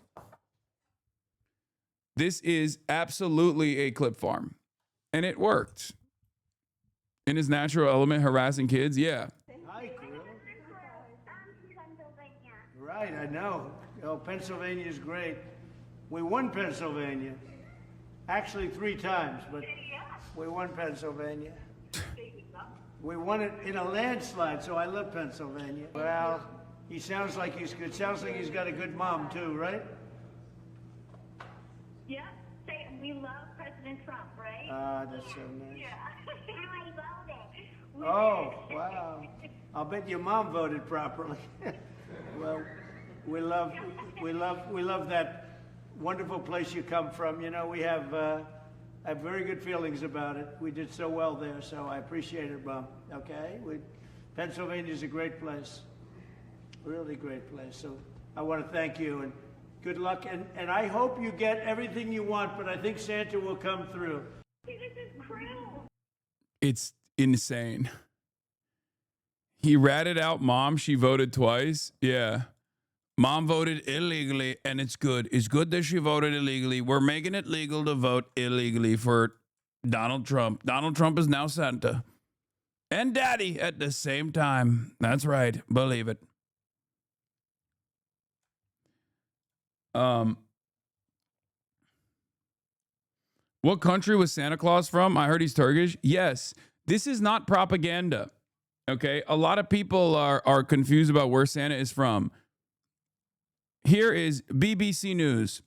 This is absolutely a clip farm. And it worked. In his natural element, harassing kids, yeah. Hi, Krill. Right, I know. Oh, Pennsylvania is great. We won Pennsylvania. Actually, 3 times, but we won Pennsylvania. We won it in a landslide, so I love Pennsylvania. Well, he sounds like he's good. Sounds like he's got a good mom, too, right? Yeah, say we love President Trump, right? That's so nice. Yeah. I voted. Oh, wow. I'll bet your mom voted properly. Well, we love that wonderful place you come from. You know, I have very good feelings about it. We did so well there, so I appreciate it, Mom. Okay? Pennsylvania's a great place. Really great place. So I want to thank you and good luck, and I hope you get everything you want, but I think Santa will come through. This is cruel. It's insane. He ratted out mom. She voted twice. Yeah. Mom voted illegally, and it's good. It's good that she voted illegally. We're making it legal to vote illegally for Donald Trump. Donald Trump is now Santa and Daddy at the same time. That's right. Believe it. What country was Santa Claus from? I heard he's Turkish. Yes, this is not propaganda. Okay, a lot of people are confused about where Santa is from. Here is BBC News,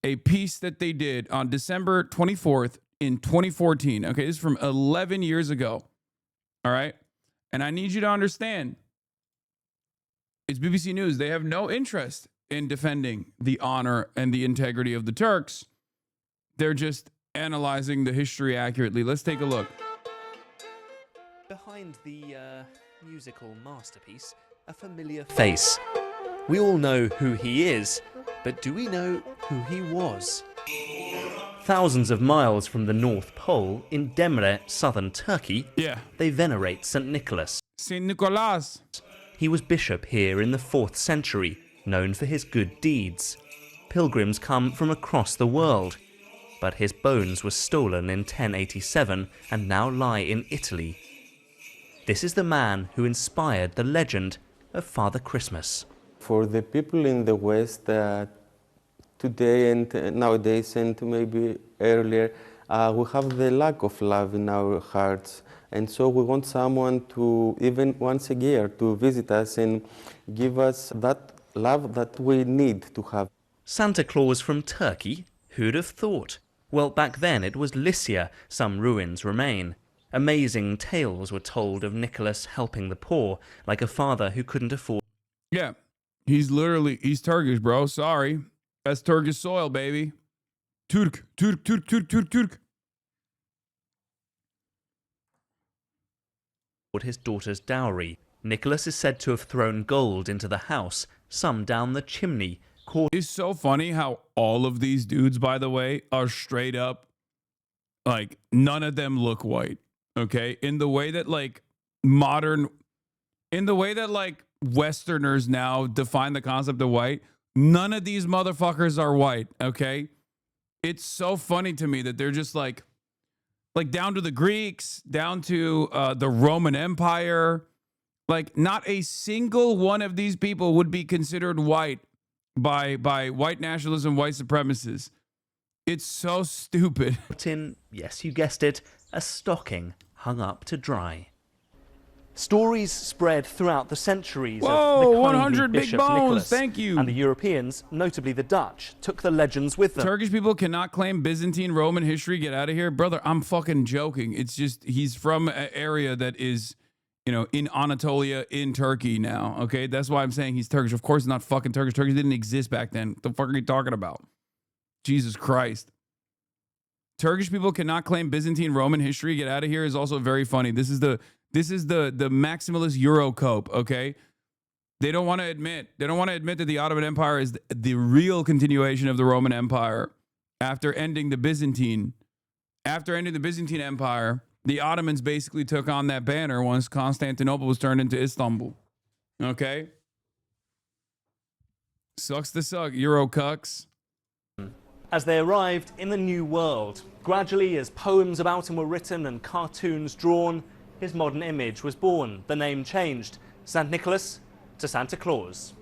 a piece that they did on December 24th in 2014. Okay, this is from 11 years ago. All right, and I need you to understand, it's BBC News. They have no interest in defending the honor and the integrity of the Turks. They're just analyzing the history accurately. Let's take a look. Behind the musical masterpiece, a familiar face. We all know who he is, but do we know who he was? Thousands of miles from the North Pole, in Demre, southern Turkey, they venerate St. Nicholas. St. Nicholas. He was bishop here in the 4th century, known for his good deeds. Pilgrims come from across the world, but his bones were stolen in 1087 and now lie in Italy. This is the man who inspired the legend of Father Christmas. For the people in the West today and nowadays and maybe earlier, we have the lack of love in our hearts. And so we want someone to, even once a year, to visit us and give us that love that we need to have. Santa Claus from Turkey? Who'd have thought? Well, back then it was Lycia. Some ruins remain. Amazing tales were told of Nicholas helping the poor, like a father who couldn't afford... Yeah, he's Turkish, bro. Sorry. That's Turkish soil, baby. Turk. His daughter's dowry. Nicholas is said to have thrown gold into the house, some down the chimney. It's so funny how all of these dudes, by the way, are straight up, like, none of them look white, okay? In the way that, like, Westerners now define the concept of white, none of these motherfuckers are white, okay? It's so funny to me that they're just like down to the Greeks, down to the Roman Empire. Like, not a single one of these people would be considered white by white nationalism, white supremacists. It's so stupid. Yes, you guessed it, a stocking hung up to dry. Stories spread throughout the centuries of the kindly 100 big Bishop bones, Nicholas. thank you. And the Europeans, notably the Dutch, took the legends with them. Turkish people cannot claim Byzantine Roman history. Get out of here. Brother, I'm fucking joking. It's just, he's from an area that is, you know, in Anatolia, in Turkey now, okay? That's why I'm saying he's Turkish. Of course he's not fucking Turkish. Turkey didn't exist back then. What the fuck are you talking about? Jesus Christ. Turkish people cannot claim Byzantine Roman history. Get out of here is also very funny. This is the maximalist Eurocope, okay? They don't want to admit that the Ottoman Empire is the real continuation of the Roman Empire. After ending the Byzantine Empire, the Ottomans basically took on that banner once Constantinople was turned into Istanbul. Okay? Sucks to suck, Eurocucks. As they arrived in the New World, gradually as poems about him were written and cartoons drawn, his modern image was born. The name changed. St. Nicholas to Santa Claus.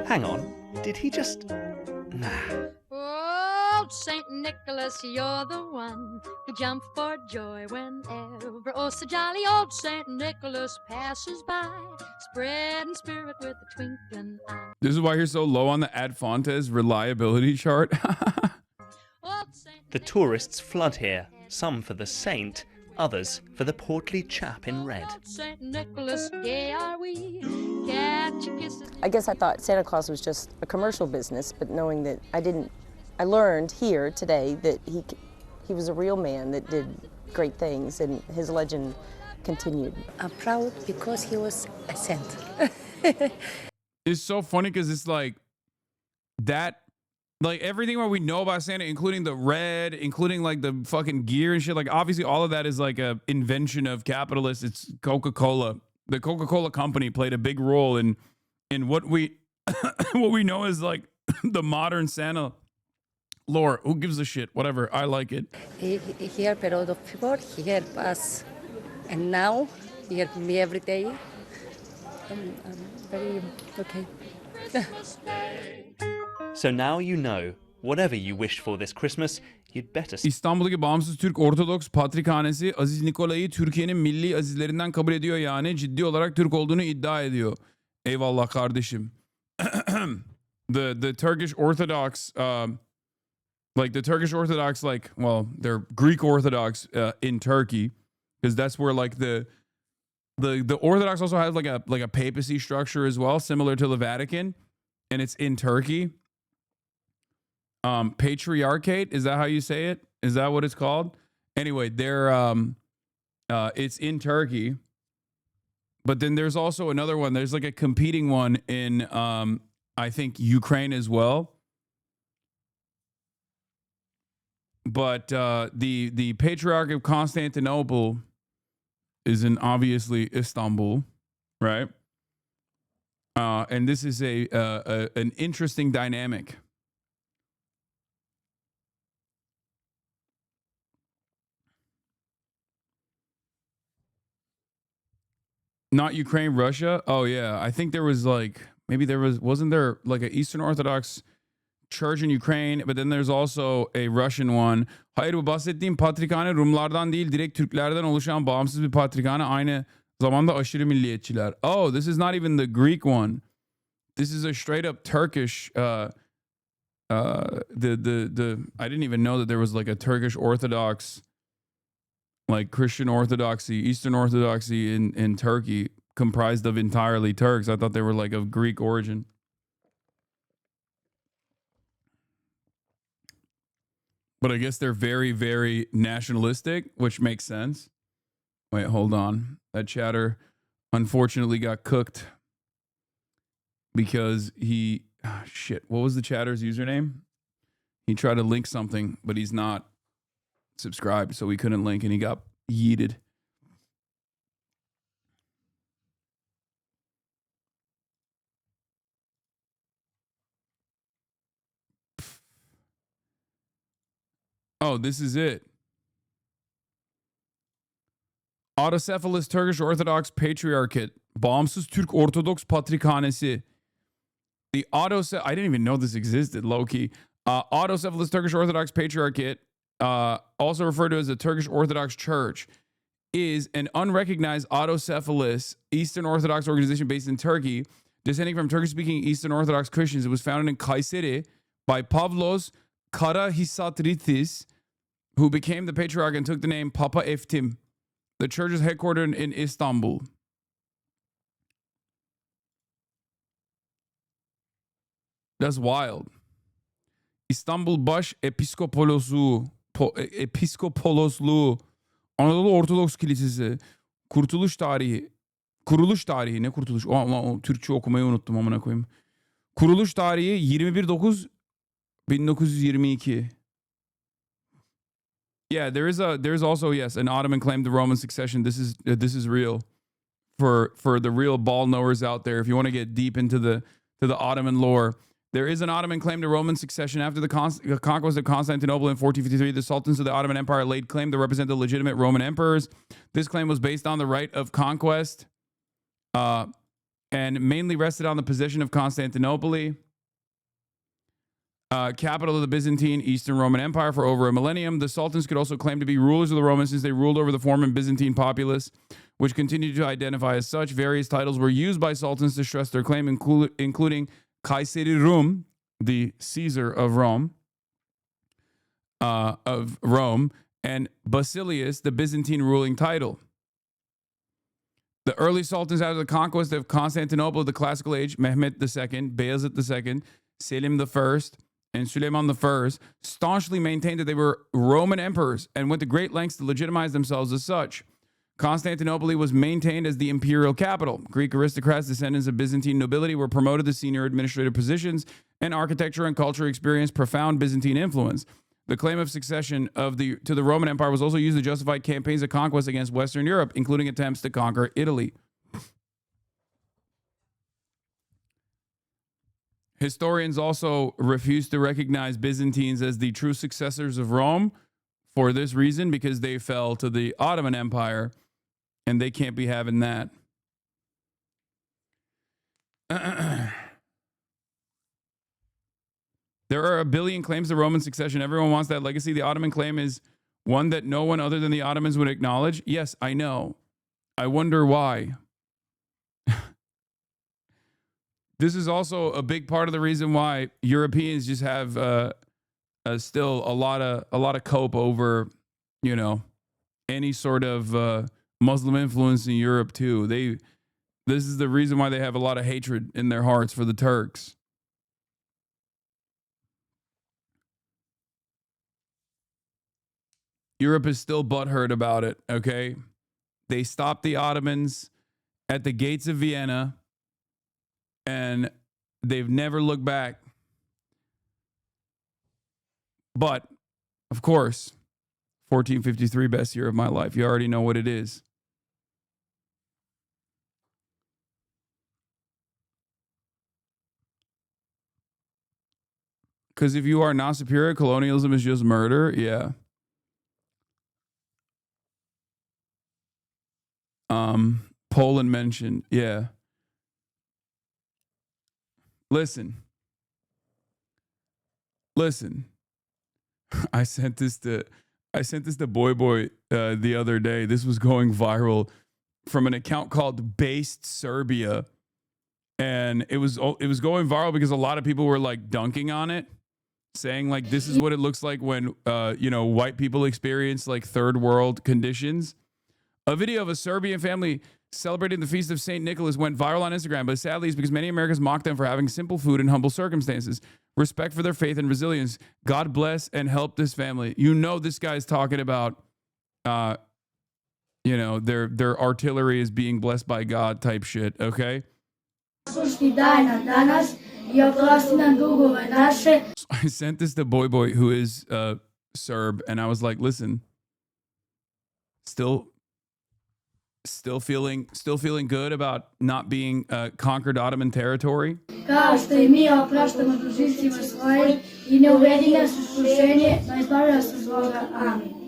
Hang on, did he just... Nah. Oh, St. Nicholas, you're the one who jump for joy whenever. Oh, so jolly old St. Nicholas passes by, spreading spirit with a twinkling eye. This is why you're so low on the Ad Fontes reliability chart. The tourists flood here, some for the saint, others for the portly chap in red. St. Nicholas, gay are we, catch your kisses. I guess I thought Santa Claus was just a commercial business, but knowing that I learned here today that he was a real man that did great things, and his legend continued. I'm proud because he was a saint. It's so funny because it's like that. Like, everything what we know about Santa, including the red, including like the fucking gear and shit, like obviously all of that is like a invention of capitalists. It's Coca-Cola. The Coca-Cola company played a big role in what we what we know is like the modern Santa lore. Who gives a shit? Whatever. I like it. He helped a lot of people. He helped us, and now he helps me every day. I'm very okay. So now you know, whatever you wished for this Christmas, you'd better... İstanbul'daki Bağımsız Türk Ortodoks Patrikhanesi Aziz Nikolay'ı Türkiye'nin milli azizlerinden kabul ediyor, yani ciddi olarak Türk olduğunu iddia ediyor. Eyvallah kardeşim. the Turkish Orthodox like the Turkish Orthodox, like, well, they're Greek Orthodox in Turkey, because that's where like the Orthodox also has like a papacy structure as well, similar to the Vatican, and it's in Turkey. Patriarchate, is that how you say it? Is that what it's called? Anyway, they're it's in Turkey, but then there's also another one. There's like a competing one in I think Ukraine as well. But the Patriarch of Constantinople is in obviously Istanbul, right? And this is an interesting dynamic. Not Ukraine, Russia. Oh yeah, I think there was like, maybe there wasn't there like an Eastern Orthodox church in Ukraine, but then there's also a Russian one. Hayır, bu bahsettiğim patrikhane Rumlardan değil, direkt Türklerden oluşan bağımsız bir patrikhane, aynı zamanda aşırı milliyetçiler. Oh, this is not even the Greek one. This is a straight up Turkish I didn't even know that there was like a Turkish Orthodox, like Christian Orthodoxy, Eastern Orthodoxy in Turkey, comprised of entirely Turks. I thought they were like of Greek origin. But I guess they're very, very nationalistic, which makes sense. Wait, hold on. That chatter unfortunately got cooked because shit, what was the chatter's username? He tried to link something, but he's not subscribed, so he couldn't link, and he got yeeted. Oh, this is it. Autocephalous Turkish Orthodox Patriarchate. Bağımsız Türk Ortodoks Patrikhanesi. The I didn't even know this existed, low-key. Autocephalous Turkish Orthodox Patriarchate, also referred to as the Turkish Orthodox Church, is an unrecognized autocephalous Eastern Orthodox organization based in Turkey, descending from Turkish-speaking Eastern Orthodox Christians. It was founded in Kayseri by Pavlos Karahisatritis, who became the patriarch and took the name Papa Eftim. The church is headquartered in Istanbul. That's wild. İstanbul Baş Episkoposluğu, Anadolu Ortodoks Kilisesi, Kurtuluş Tarihi, ne kurtuluş? Türkçe okumayı unuttum, amına koyayım. Kuruluş tarihi 21.9.1922. Yeah, there's also, yes, an Ottoman claim to Roman succession. This is real for the real ball knowers out there. If you want to get deep into the Ottoman lore, there is an Ottoman claim to Roman succession. After the conquest of Constantinople in 1453, the sultans of the Ottoman Empire laid claim to represent the legitimate Roman emperors. This claim was based on the right of conquest and mainly rested on the possession of Constantinople, capital of the Byzantine Eastern Roman Empire, for over a millennium. The sultans could also claim to be rulers of the Romans since they ruled over the former Byzantine populace, which continued to identify as such. Various titles were used by sultans to stress their claim, including Kayseri Rum, the Caesar of Rome, and Basilius, the Byzantine ruling title. The early sultans after the conquest of Constantinople of the classical age, Mehmet II, Beyazıt II, Selim I, and Süleyman I, staunchly maintained that they were Roman emperors and went to great lengths to legitimize themselves as such. Constantinople was maintained as the imperial capital. Greek aristocrats, descendants of Byzantine nobility, were promoted to senior administrative positions, and architecture and culture experienced profound Byzantine influence. The claim of succession to the Roman Empire was also used to justify campaigns of conquest against Western Europe, including attempts to conquer Italy. Historians also refuse to recognize Byzantines as the true successors of Rome for this reason, because they fell to the Ottoman Empire, and they can't be having that. There are a billion claims to Roman succession. Everyone wants that legacy. The Ottoman claim is one that no one other than the Ottomans would acknowledge. Yes, I know. I wonder why. This is also a big part of the reason why Europeans just have still a lot of cope over, you know, any sort of Muslim influence in Europe too. This is the reason why they have a lot of hatred in their hearts for the Turks. Europe is still butthurt about it, okay? They stopped the Ottomans at the gates of Vienna, and they've never looked back. But, of course, 1453, best year of my life. You already know what it is. Because if you are not superior, colonialism is just murder. Yeah. Poland mentioned. Yeah. Listen. I sent this to Boy the other day. This was going viral from an account called Based Serbia, and it was going viral because a lot of people were like dunking on it, saying like this is what it looks like when white people experience like third world conditions. A video of a Serbian family celebrating the feast of St. Nicholas went viral on Instagram, but sadly it's because many Americans mock them for having simple food and humble circumstances. Respect for their faith and resilience. God bless and help this family. You know this guy's talking about their artillery is being blessed by God type shit, okay? I sent this to Boy, who is Serb, and I was like, listen, still feeling good about not being conquered Ottoman territory. Kao što i mi opraštamo dužnicima svojim i ne uvedi nas u iskušenje, no izbavi nas od zloga. Amin.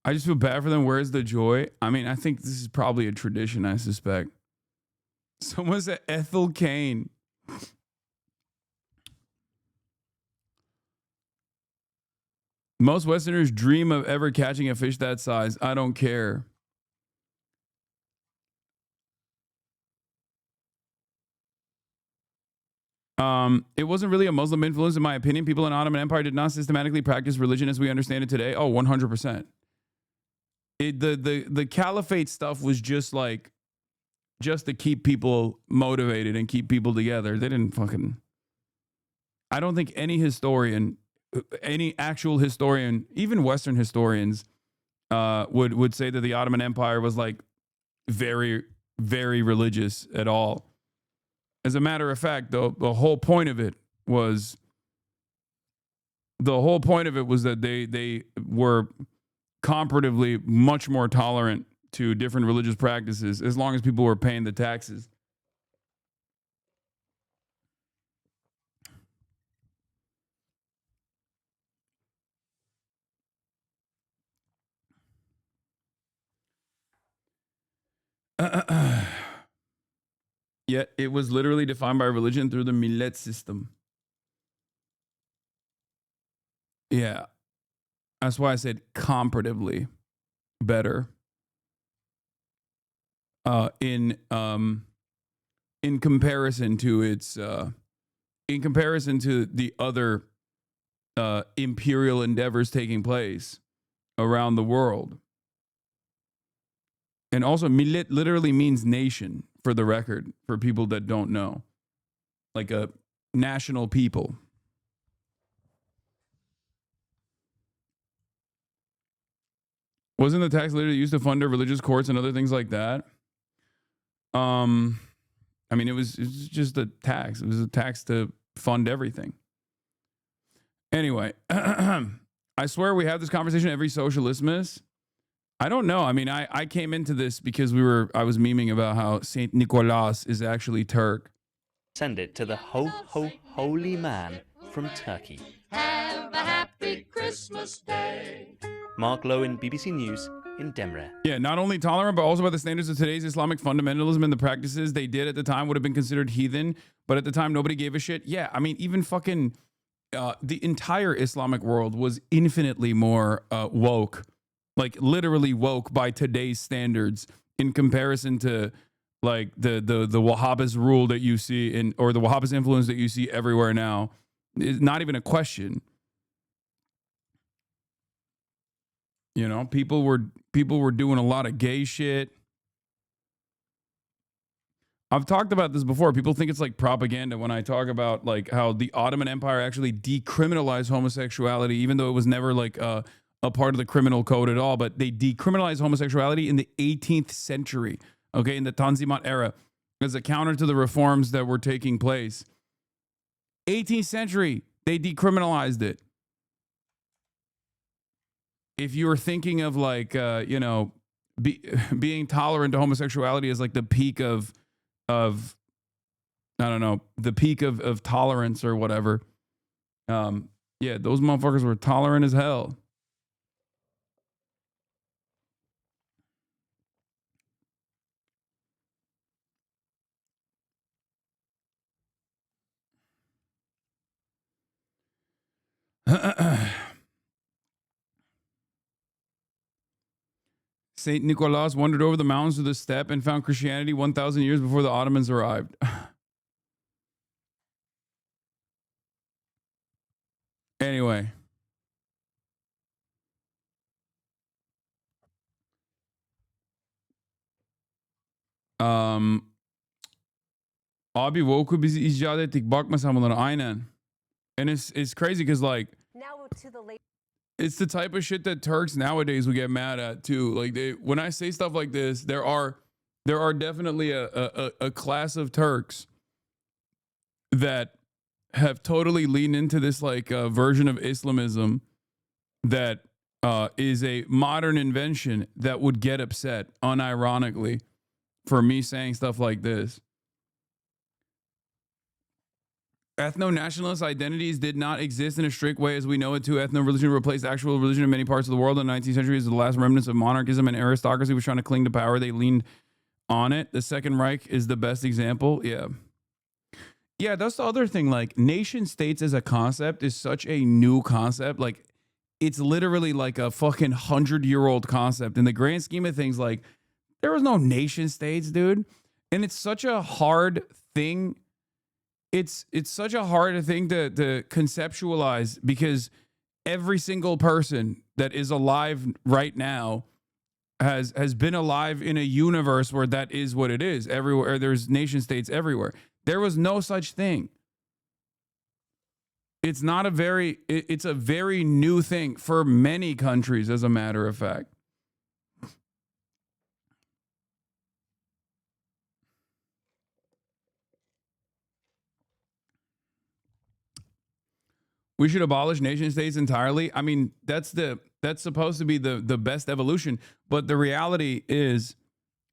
I just feel bad for them. Where's the joy? I mean, I think this is probably a tradition, I suspect. Someone said Ethel Kane. Most Westerners dream of ever catching a fish that size. I don't care. It wasn't really a Muslim influence, in my opinion. People in Ottoman Empire did not systematically practice religion as we understand it today. Oh, 100%. The caliphate stuff was just to keep people motivated and keep people together. They didn't fucking... I don't think any actual historian, even Western historians, would say that the Ottoman Empire was like very, very religious at all. As a matter of fact, the whole point of it was that they were comparatively much more tolerant to different religious practices as long as people were paying the taxes. Yet it was literally defined by religion through the millet system. Yeah. That's why I said comparatively better. In comparison to its in comparison to the other imperial endeavors taking place around the world. And also, millet literally means nation, for the record, for people that don't know. Like a national people. Wasn't the tax literally used to fund their religious courts and other things like that? I mean, it was just a tax. It was a tax to fund everything. Anyway, I swear we have this conversation every Socialist-MAS. I don't know. I mean, I came into this because I was memeing about how Saint Nicholas is actually Turk. Send it to the holy man from Turkey. Have a happy Christmas Day. Mark Lowen, BBC News in Demre. Yeah, not only tolerant, but also by the standards of today's Islamic fundamentalism and the practices they did at the time would have been considered heathen, but at the time nobody gave a shit. Yeah, I mean, even fucking the entire Islamic world was infinitely more woke, like literally woke by today's standards in comparison to like the Wahhabist rule that you see in, or the Wahhabist influence that you see everywhere now. It's not even a question. You know, people were doing a lot of gay shit. I've talked about this before. People think it's like propaganda when I talk about like how the Ottoman Empire actually decriminalized homosexuality, even though it was never like a part of the criminal code at all. But they decriminalized homosexuality in the 18th century, okay, in the Tanzimat era, as a counter to the reforms that were taking place. 18th century, they decriminalized it. If you were thinking of like, you know, being tolerant to homosexuality as like the peak of I don't know, the peak of tolerance or whatever. Yeah, those motherfuckers were tolerant as hell. Saint Nicholas wandered over the mountains to the steppe and found Christianity 1,000 years before the Ottomans arrived. Anyway. Abi woke'u biz icat ettik. Bakma sen bunlara. Aynen. And it's crazy because like now to the late. It's the type of shit that Turks nowadays will get mad at too. Like when I say stuff like this, there are definitely a class of Turks that have totally leaned into this like version of Islamism that is a modern invention that would get upset unironically for me saying stuff like this. Ethno-nationalist identities did not exist in a strict way as we know it. Ethno-religion replaced actual religion in many parts of the world in the 19th century as the last remnants of monarchism, and aristocracy was trying to cling to power. They leaned on it. The Second Reich is the best example. Yeah. Yeah, that's the other thing. Like, nation states as a concept is such a new concept. Like, it's literally like a fucking 100-year-old concept. In the grand scheme of things, like, there was no nation states, dude. And it's such a hard thing. It's such a hard thing to conceptualize because every single person that is alive right now has been alive in a universe where that is what it is. Everywhere there's nation states everywhere. There was no such thing. It's not it's a very new thing for many countries, as a matter of fact. We should abolish nation states entirely. I mean, that's supposed to be the best evolution. But the reality is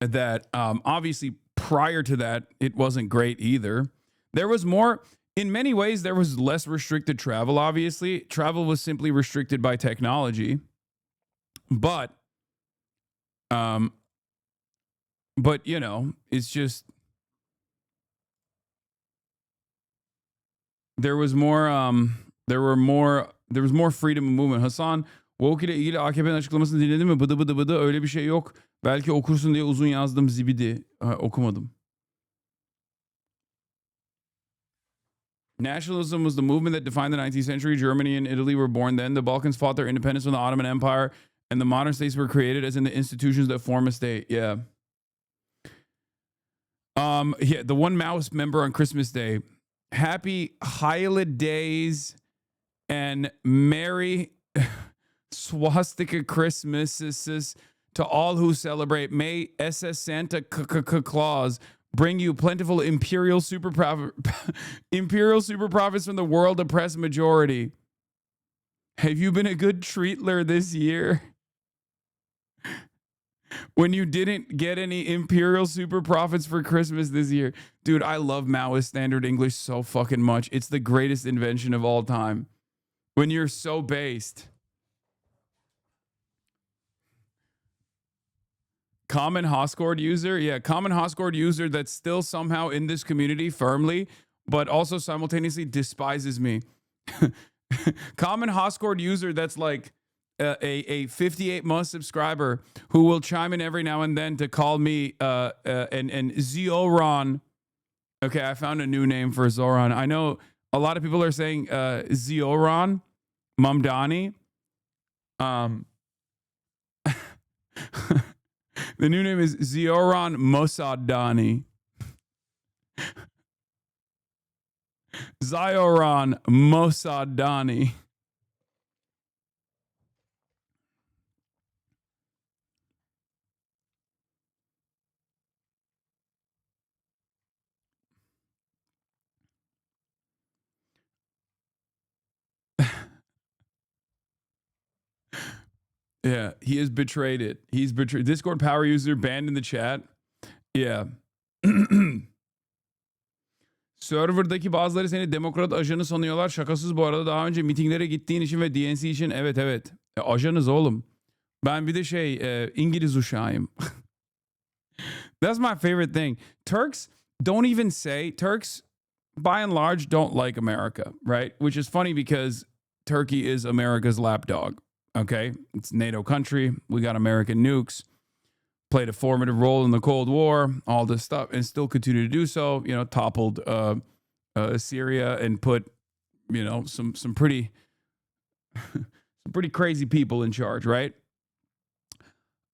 that obviously prior to that, it wasn't great either. There was more, in many ways, there was less restricted travel, obviously. Travel was simply restricted by technology. But you know, it's just, there was more freedom of movement. Hasan, woke ile ilgili AKP'nin açıklamasını dinledin mi? Bıdı bıdı bıdı öyle bir şey yok. Belki okursun diye uzun yazdım zibidi. Okumadım. Nationalism was the movement that defined the 19th century. Germany and Italy were born then. The Balkans fought their independence from the Ottoman Empire, and the modern states were created as in the institutions that form a state. Yeah. Yeah, the one mouse member on Christmas Day. Happy holidays and Merry swastika Christmases to all who celebrate. May SS Santa Claus bring you plentiful imperial super profits from the world oppressed majority. Have you been a good treatler this year? When you didn't get any imperial super profits for Christmas this year. Dude, I love Maoist standard English so fucking much. It's the greatest invention of all time. When you're so based. Common Hoscord user? Yeah, common Hoscord user that's still somehow in this community firmly, but also simultaneously despises me. Common Hoscord user that's like a 58-month subscriber who will chime in every now and then to call me and Zioron. Okay, I found a new name for Zoran. I know a lot of people are saying Zioron Mamdani. The new name is Zioron Mossadani. Zioron Mossadani. Yeah, he has betrayed it. He's betrayed. Discord power user banned in the chat. Yeah. Server'daki bazıları seni demokrat ajanı sanıyorlar. Şakasız bu arada daha önce mitinglere gittiğin için ve DNC için evet. Ajanız oğlum. Ben bir de İngiliz uşağıyım. That's my favorite thing. Turks don't even say, Turks by and large don't like America, right? Which is funny because Turkey is America's lapdog. Okay, it's a NATO country. We got American nukes. Played a formative role in the Cold War, all this stuff, and still continue to do so. You know, toppled Syria and put, you know, some pretty some pretty crazy people in charge, right?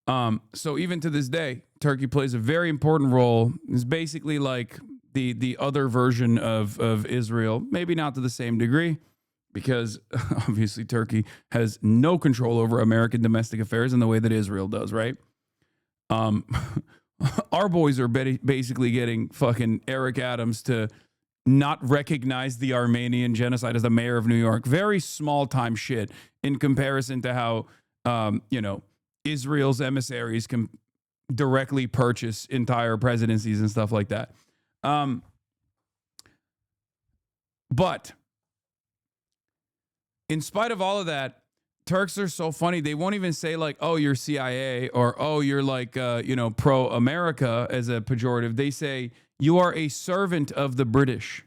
So even to this day, Turkey plays a very important role. It's basically like the other version of Israel, maybe not to the same degree, because obviously Turkey has no control over American domestic affairs in the way that Israel does, right? Our boys are basically getting fucking Eric Adams to not recognize the Armenian genocide as the mayor of New York. Very small time shit in comparison to how, you know, Israel's emissaries can directly purchase entire presidencies and stuff like that. But in spite of all of that, Turks are so funny. They won't even say like, oh, you're CIA or, oh, you're like, you know, pro-America as a pejorative. They say you are a servant of the British.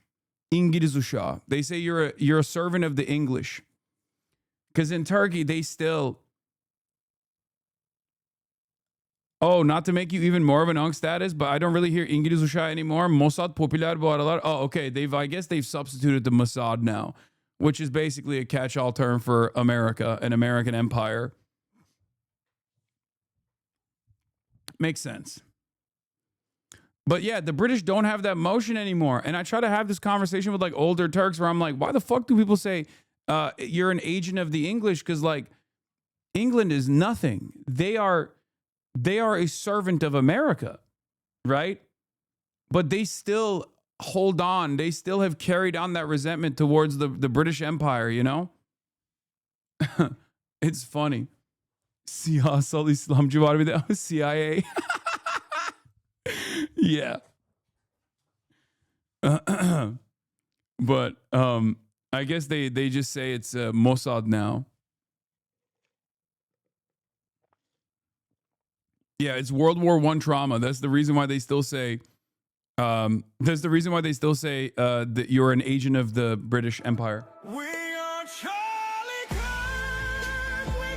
İngiliz uşağı. They say you're a servant of the English. Because in Turkey, they still... Oh, not to make you even more of an unk status, but I don't really hear İngiliz uşağı anymore. Mossad popüler bu aralar. Oh, okay. I guess they've substituted the Mossad now, which is basically a catch-all term for America, an American empire. Makes sense. But yeah, the British don't have that motion anymore. And I try to have this conversation with like older Turks where I'm like, why the fuck do people say you're an agent of the English? Because like England is nothing. They are a servant of America, right? But they still hold on. They still have carried on that resentment towards the British Empire, you know? It's funny. Siyasal İslamcı var bir de CIA. Yeah. But I guess they just say it's Mossad now. Yeah, it's World War I trauma. That's the reason why they still say that you're an agent of the British Empire.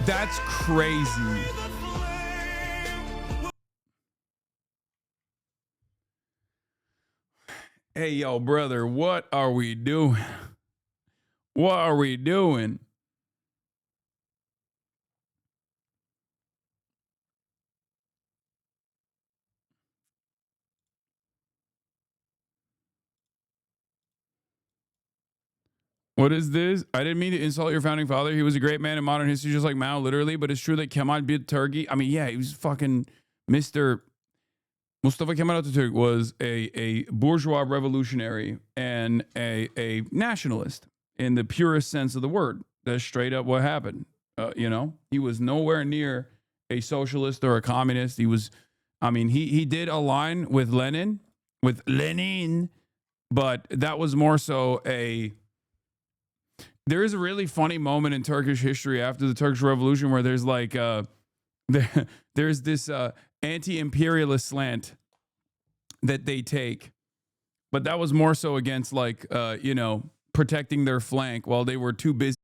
That's crazy. Hey, yo, brother, what are we doing? What are we doing? What is this? I didn't mean to insult your founding father. He was a great man in modern history, just like Mao, literally. But it's true that Kemal beat Turkey. I mean, yeah, he was fucking Mr. Mustafa Kemal Atatürk was a bourgeois revolutionary and a nationalist in the purest sense of the word. That's straight up what happened. You know, he was nowhere near a socialist or a communist. He was, I mean, he did align with Lenin, but that was more so a. There is a really funny moment in Turkish history after the Turkish Revolution where there's like there's this anti-imperialist slant that they take, but that was more so against like protecting their flank while they were too busy.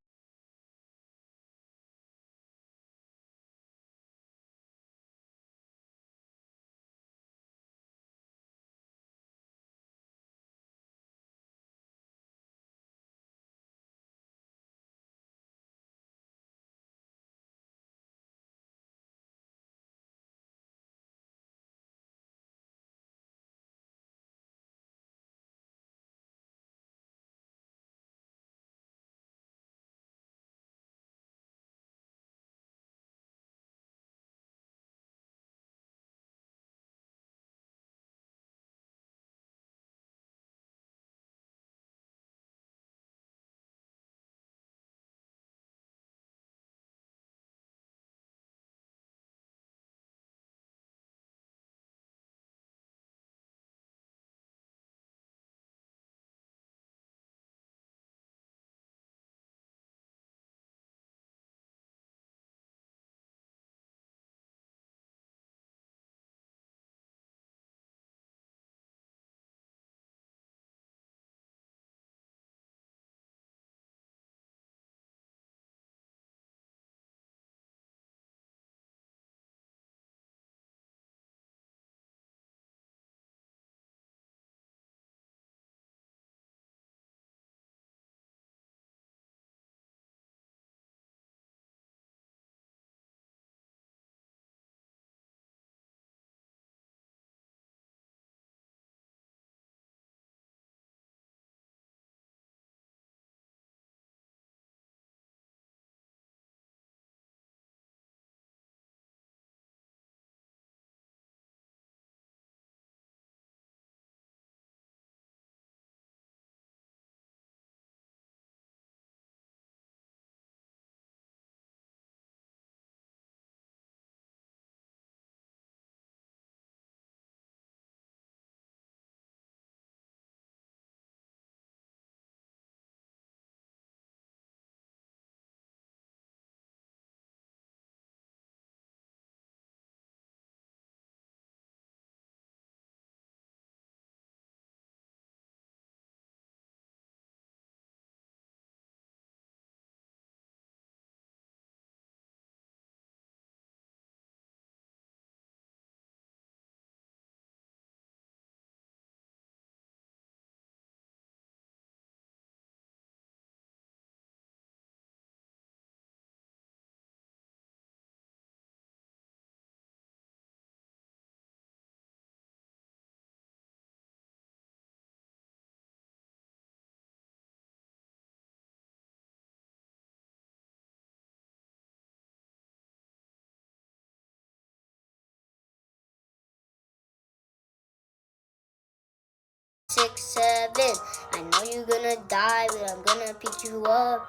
Six, seven. I know you're gonna die, but I'm gonna pick you up.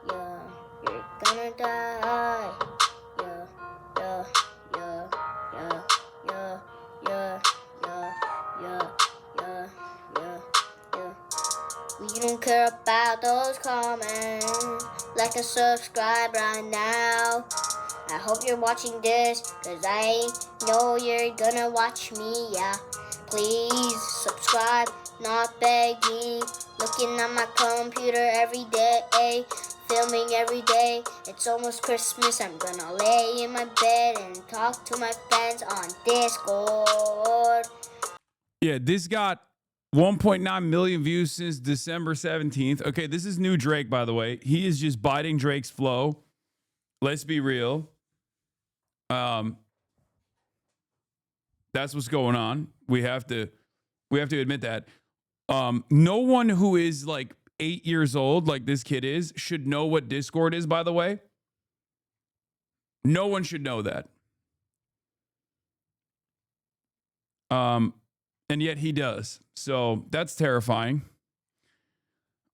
Yeah, you're gonna die. Yeah, yeah, yeah, yeah, yeah, yeah, yeah, yeah, yeah, yeah, yeah. We don't care about those comments. Like and subscribe right now. I hope you're watching this, cause I know you're gonna watch me, yeah. Please subscribe, not begging. Looking at my computer every day, filming every day. It's almost Christmas, I'm gonna lay in my bed and talk to my friends on Discord. Yeah, this got 1.9 million views since December 17th. Okay, this is new Drake, by the way. He is just biting Drake's flow. Let's be real. That's what's going on. We have to admit that. No one who is like 8 years old, like this kid is, should know what Discord is, by the way. No one should know that. And yet he does. So that's terrifying.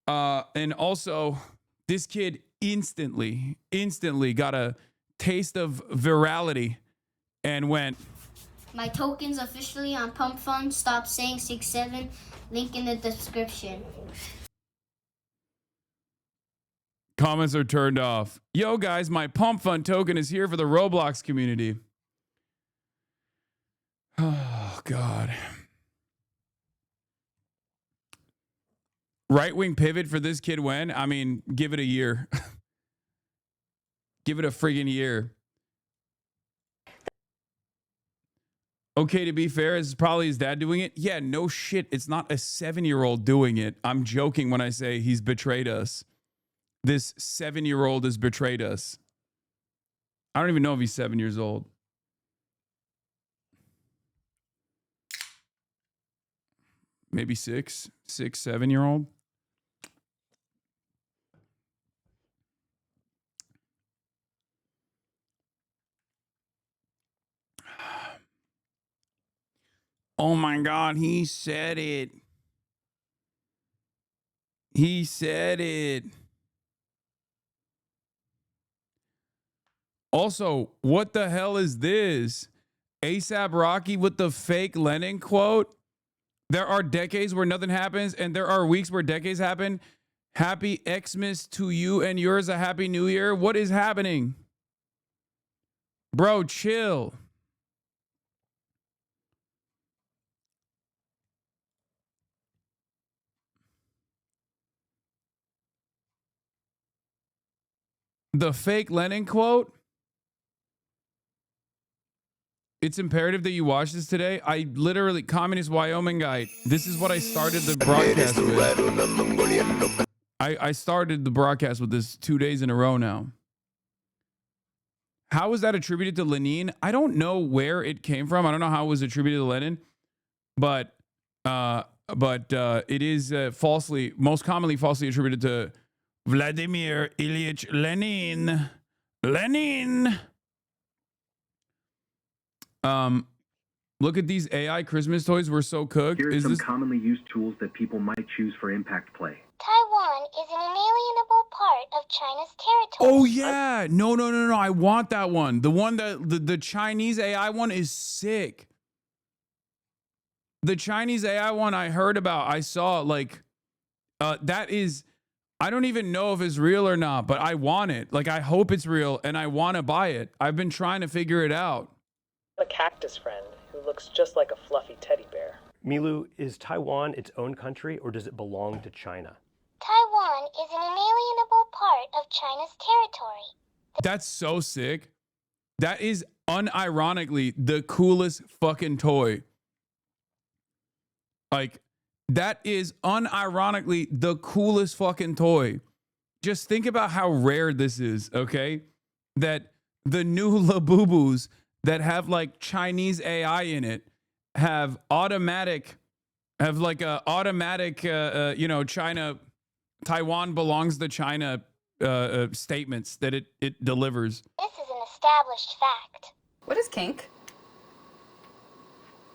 And also, this kid instantly got a taste of virality and went, My token's officially on Pump Fund. Stop saying 6-7. Link in the description. comments are turned off. Yo, guys, my Pump Fund token is here for the Roblox community. Oh, God. Right-wing pivot for this kid when? I mean, give it a year. Give it a friggin' year. Okay, to be fair, is probably his dad doing it? Yeah, no shit. It's not a 7-year-old doing it. I'm joking when I say he's betrayed us. This 7-year-old has betrayed us. I don't even know if he's 7 years old. Maybe 6, 7-year-old. Oh my God, he said it. He said it. Also, what the hell is this? ASAP Rocky with the fake Lenin quote? There are decades where nothing happens, and there are weeks where decades happen. Happy Xmas to you and yours, a happy new year. What is happening? Bro, chill. The fake Lenin quote? It's imperative that you watch this today. I literally, Communist Wyoming guy, this is what I started the broadcast with. I started the broadcast with this 2 days in a row now. How is that attributed to Lenin? I don't know where it came from. I don't know how it was attributed to Lenin, but it is falsely, most commonly falsely attributed to Vladimir Ilyich Lenin. Lenin. Look at these AI Christmas toys. We're so cooked. Here are some commonly used tools that people might choose for impact play. Taiwan is an inalienable part of China's territory. Oh yeah. No. I want that one. The one that the Chinese AI one is sick. The Chinese AI one I heard about, I saw like that is, I don't even know if it's real or not, but I want it. Like I hope it's real and I want to buy it. I've been trying to figure it out. A cactus friend who looks just like a fluffy teddy bear. Milu, is Taiwan its own country or does it belong to China? Taiwan is an inalienable part of China's territory. That's so sick. That is unironically the coolest fucking toy. Like, that is unironically the coolest fucking toy. Just think about how rare this is, okay? That the new Labubus that have like Chinese AI in it have like a automatic, China, Taiwan belongs to China statements that it delivers. This is an established fact. What is kink?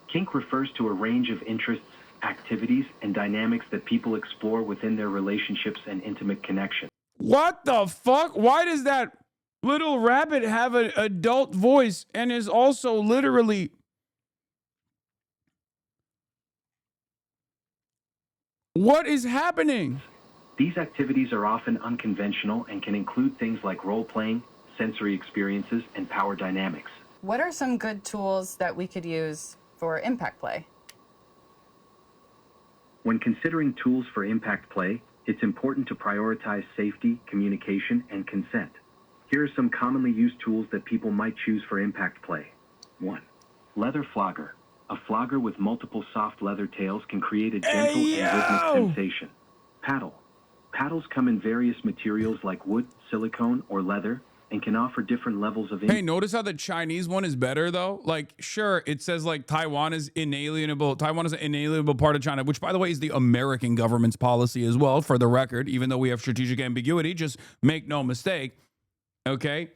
Kink refers to a range of interests, activities, and dynamics that people explore within their relationships and intimate connection. What the fuck? Why does that little rabbit have an adult voice and is also literally... What is happening? These activities are often unconventional and can include things like role-playing, sensory experiences, and power dynamics. What are some good tools that we could use for impact play? When considering tools for impact play, it's important to prioritize safety, communication, and consent. Here are some commonly used tools that people might choose for impact play. 1. Leather flogger. A flogger with multiple soft leather tails can create a gentle and rhythmic sensation. Paddle. Paddles come in various materials like wood, silicone, or leather, and can offer different levels of... Hey, notice how the Chinese one is better, though? Like, sure, it says, like, Taiwan is inalienable. Taiwan is an inalienable part of China, which, by the way, is the American government's policy as well, for the record, even though we have strategic ambiguity. Just make no mistake, okay?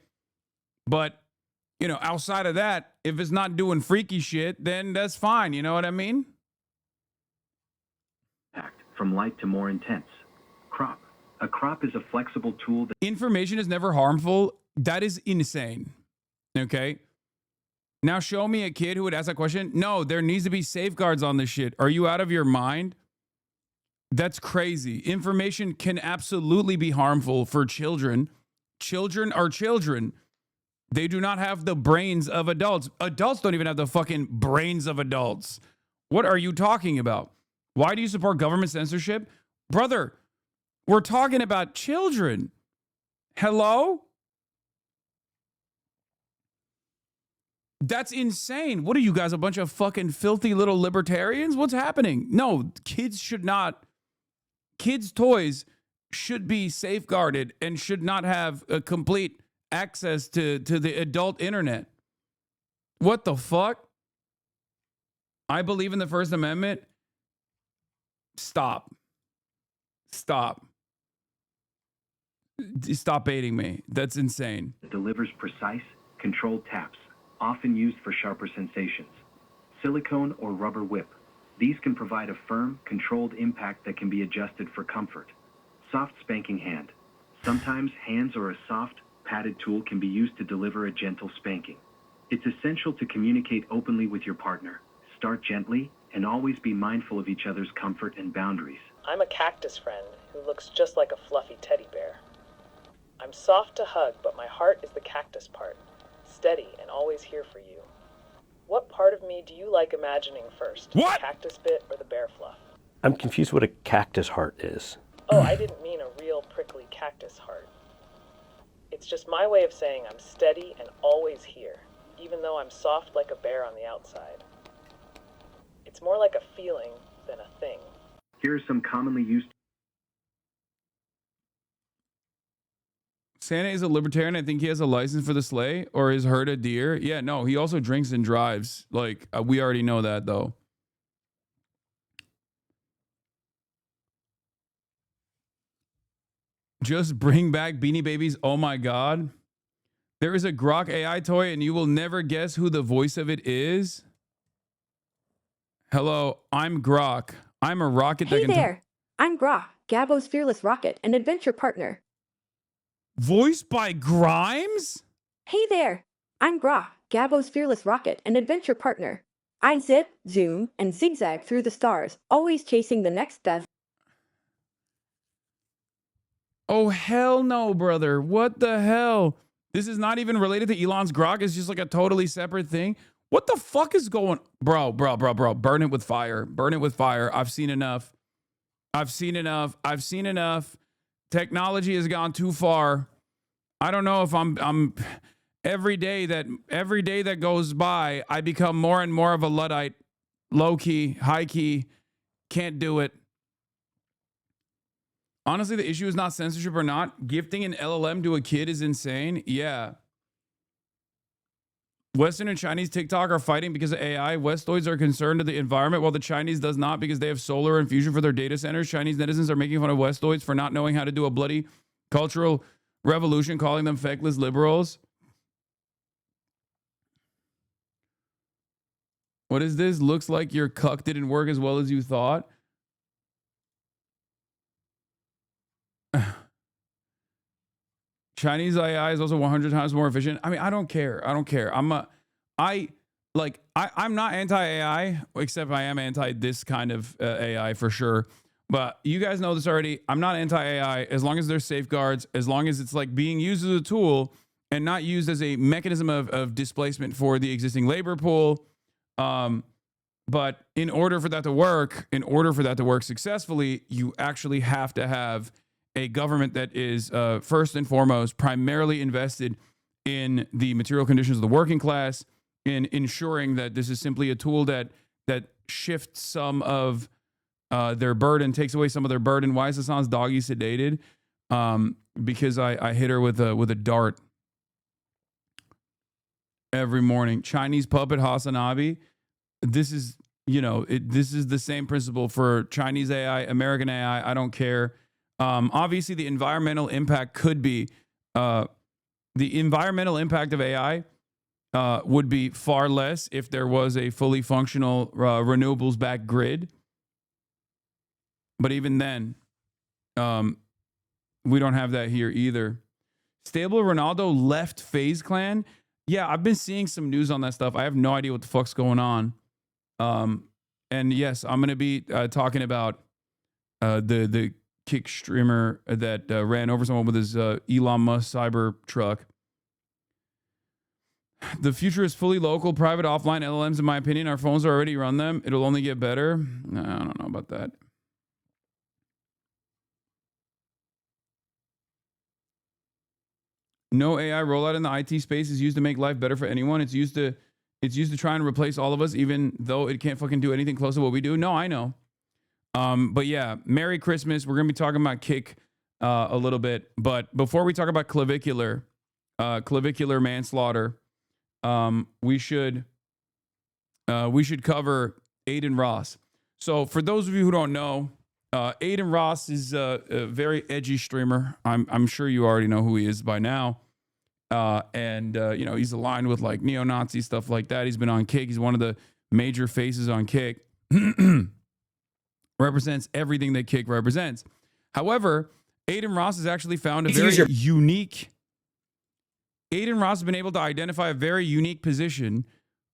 But, outside of that, if it's not doing freaky shit, then that's fine. You know what I mean? From light to more intense. Crop. A crop is a flexible tool that... Information is never harmful. That is insane. Okay. Now show me a kid who would ask that question. No, there needs to be safeguards on this shit. Are you out of your mind? That's crazy. Information can absolutely be harmful for children. Children are children. They do not have the brains of adults. Adults don't even have the fucking brains of adults. What are you talking about? Why do you support government censorship? Brother, we're talking about children. Hello? That's insane. What are you guys, a bunch of fucking filthy little libertarians? What's happening? No, kids should not. Kids' toys should be safeguarded and should not have a complete access to the adult internet. What the fuck? I believe in the First Amendment. Stop. Stop. Stop baiting me. That's insane. It delivers precise, controlled taps, often used for sharper sensations. Silicone or rubber whip. These can provide a firm, controlled impact that can be adjusted for comfort. Soft spanking hand. Sometimes hands or a soft, padded tool can be used to deliver a gentle spanking. It's essential to communicate openly with your partner. Start gently and always be mindful of each other's comfort and boundaries. I'm a cactus friend who looks just like a fluffy teddy bear. I'm soft to hug, but my heart is the cactus part, steady and always here for you. What part of me do you like imagining first? What? The cactus bit or the bear fluff? I'm confused what a cactus heart is. Oh, I didn't mean a real prickly cactus heart. It's just my way of saying I'm steady and always here, even though I'm soft like a bear on the outside. It's more like a feeling than a thing. Here are some commonly used. Santa is a libertarian. I think he has a license for the sleigh or has herd a deer. Yeah, no, he also drinks and drives. Like, we already know that, though. Just bring back Beanie Babies. Oh, my God. There is a Grok AI toy, and you will never guess who the voice of it is. Hello, I'm Grok. I'm a rocket that Hey can... there. I'm Grok, Gabo's fearless rocket and adventure partner. Voiced by Grimes? Hey there. I'm Grok, Gabo's fearless rocket and adventure partner. I zip, zoom, and zigzag through the stars, always chasing the next best. Oh, hell no, brother. What the hell? This is not even related to Elon's Grok. It's just like a totally separate thing. What the fuck is going... Bro. Burn it with fire. Burn it with fire. I've seen enough. I've seen enough. Technology has gone too far. I don't know if I'm every day that goes by, I become more and more of a Luddite. Low key, high key. Can't do it. Honestly, the issue is not censorship or not. Gifting an LLM to a kid is insane. Yeah. Western and Chinese TikTok are fighting because of AI. Westoids are concerned with the environment, while the Chinese does not because they have solar and fusion for their data centers. Chinese netizens are making fun of Westoids for not knowing how to do a bloody cultural revolution, calling them feckless liberals. What is this? Looks like your cuck didn't work as well as you thought. Chinese AI is also 100 times more efficient. I mean, I don't care. I'm not anti-AI, except I am anti this kind of AI for sure. But you guys know this already. I'm not anti-AI as long as there's safeguards, as long as it's like being used as a tool and not used as a mechanism of displacement for the existing labor pool. But in order for that to work successfully, you actually have to have a government that is first and foremost primarily invested in the material conditions of the working class, in ensuring that this is simply a tool that shifts some of their burden, takes away some of their burden. Why is Hasan's doggy sedated? Because I hit her with a dart every morning. Chinese puppet HasanAbi. This is this is the same principle for Chinese AI, American AI. I don't care. Obviously, the environmental impact could be the environmental impact of AI would be far less if there was a fully functional renewables-backed grid. But even then, we don't have that here either. Stable Ronaldo left FaZe Clan. yeah, I've been seeing some news on that stuff. I have no idea what the fuck's going on. And yes, I'm gonna be talking about the kick streamer that ran over someone with his Elon Musk cyber truck. The future is fully local, private, offline LLMs. In my opinion, our phones already run them. It'll only get better. No, I don't know about that. No AI rollout in the IT space is used to make life better for anyone. It's used to try and replace all of us, even though it can't fucking do anything close to what we do. No, I know. But yeah, Merry Christmas. We're gonna be talking about kick a little bit, but before we talk about clavicular manslaughter, we should cover Adin Ross. So for those of you who don't know, Adin Ross is a very edgy streamer. I'm sure you already know who he is by now. And you know, he's aligned with like neo-Nazi stuff like that. He's been on Kick. He's one of the major faces on Kick. Represents everything that Kick represents. However, Adin Ross has actually found a very unique. Adin Ross has been able to identify a very unique position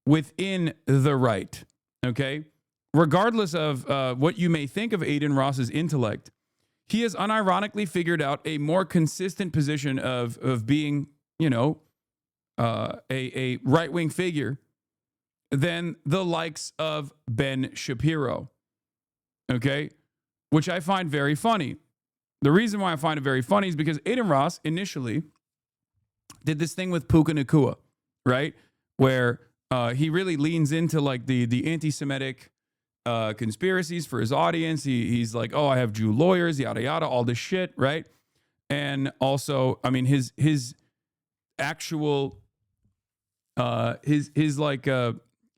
within the right. Okay, regardless of what you may think of Adin Ross's intellect, he has unironically figured out a more consistent position of being, you know, a right-wing figure than the likes of Ben Shapiro. Okay, which I find very funny. The reason why I find it very funny is because Adin Ross initially did this thing with Puka Nakua, right? Where he really leans into like the anti-Semitic conspiracies for his audience. He's like, oh, I have Jew lawyers, yada yada, all this shit, right? And also, I mean, his actual his like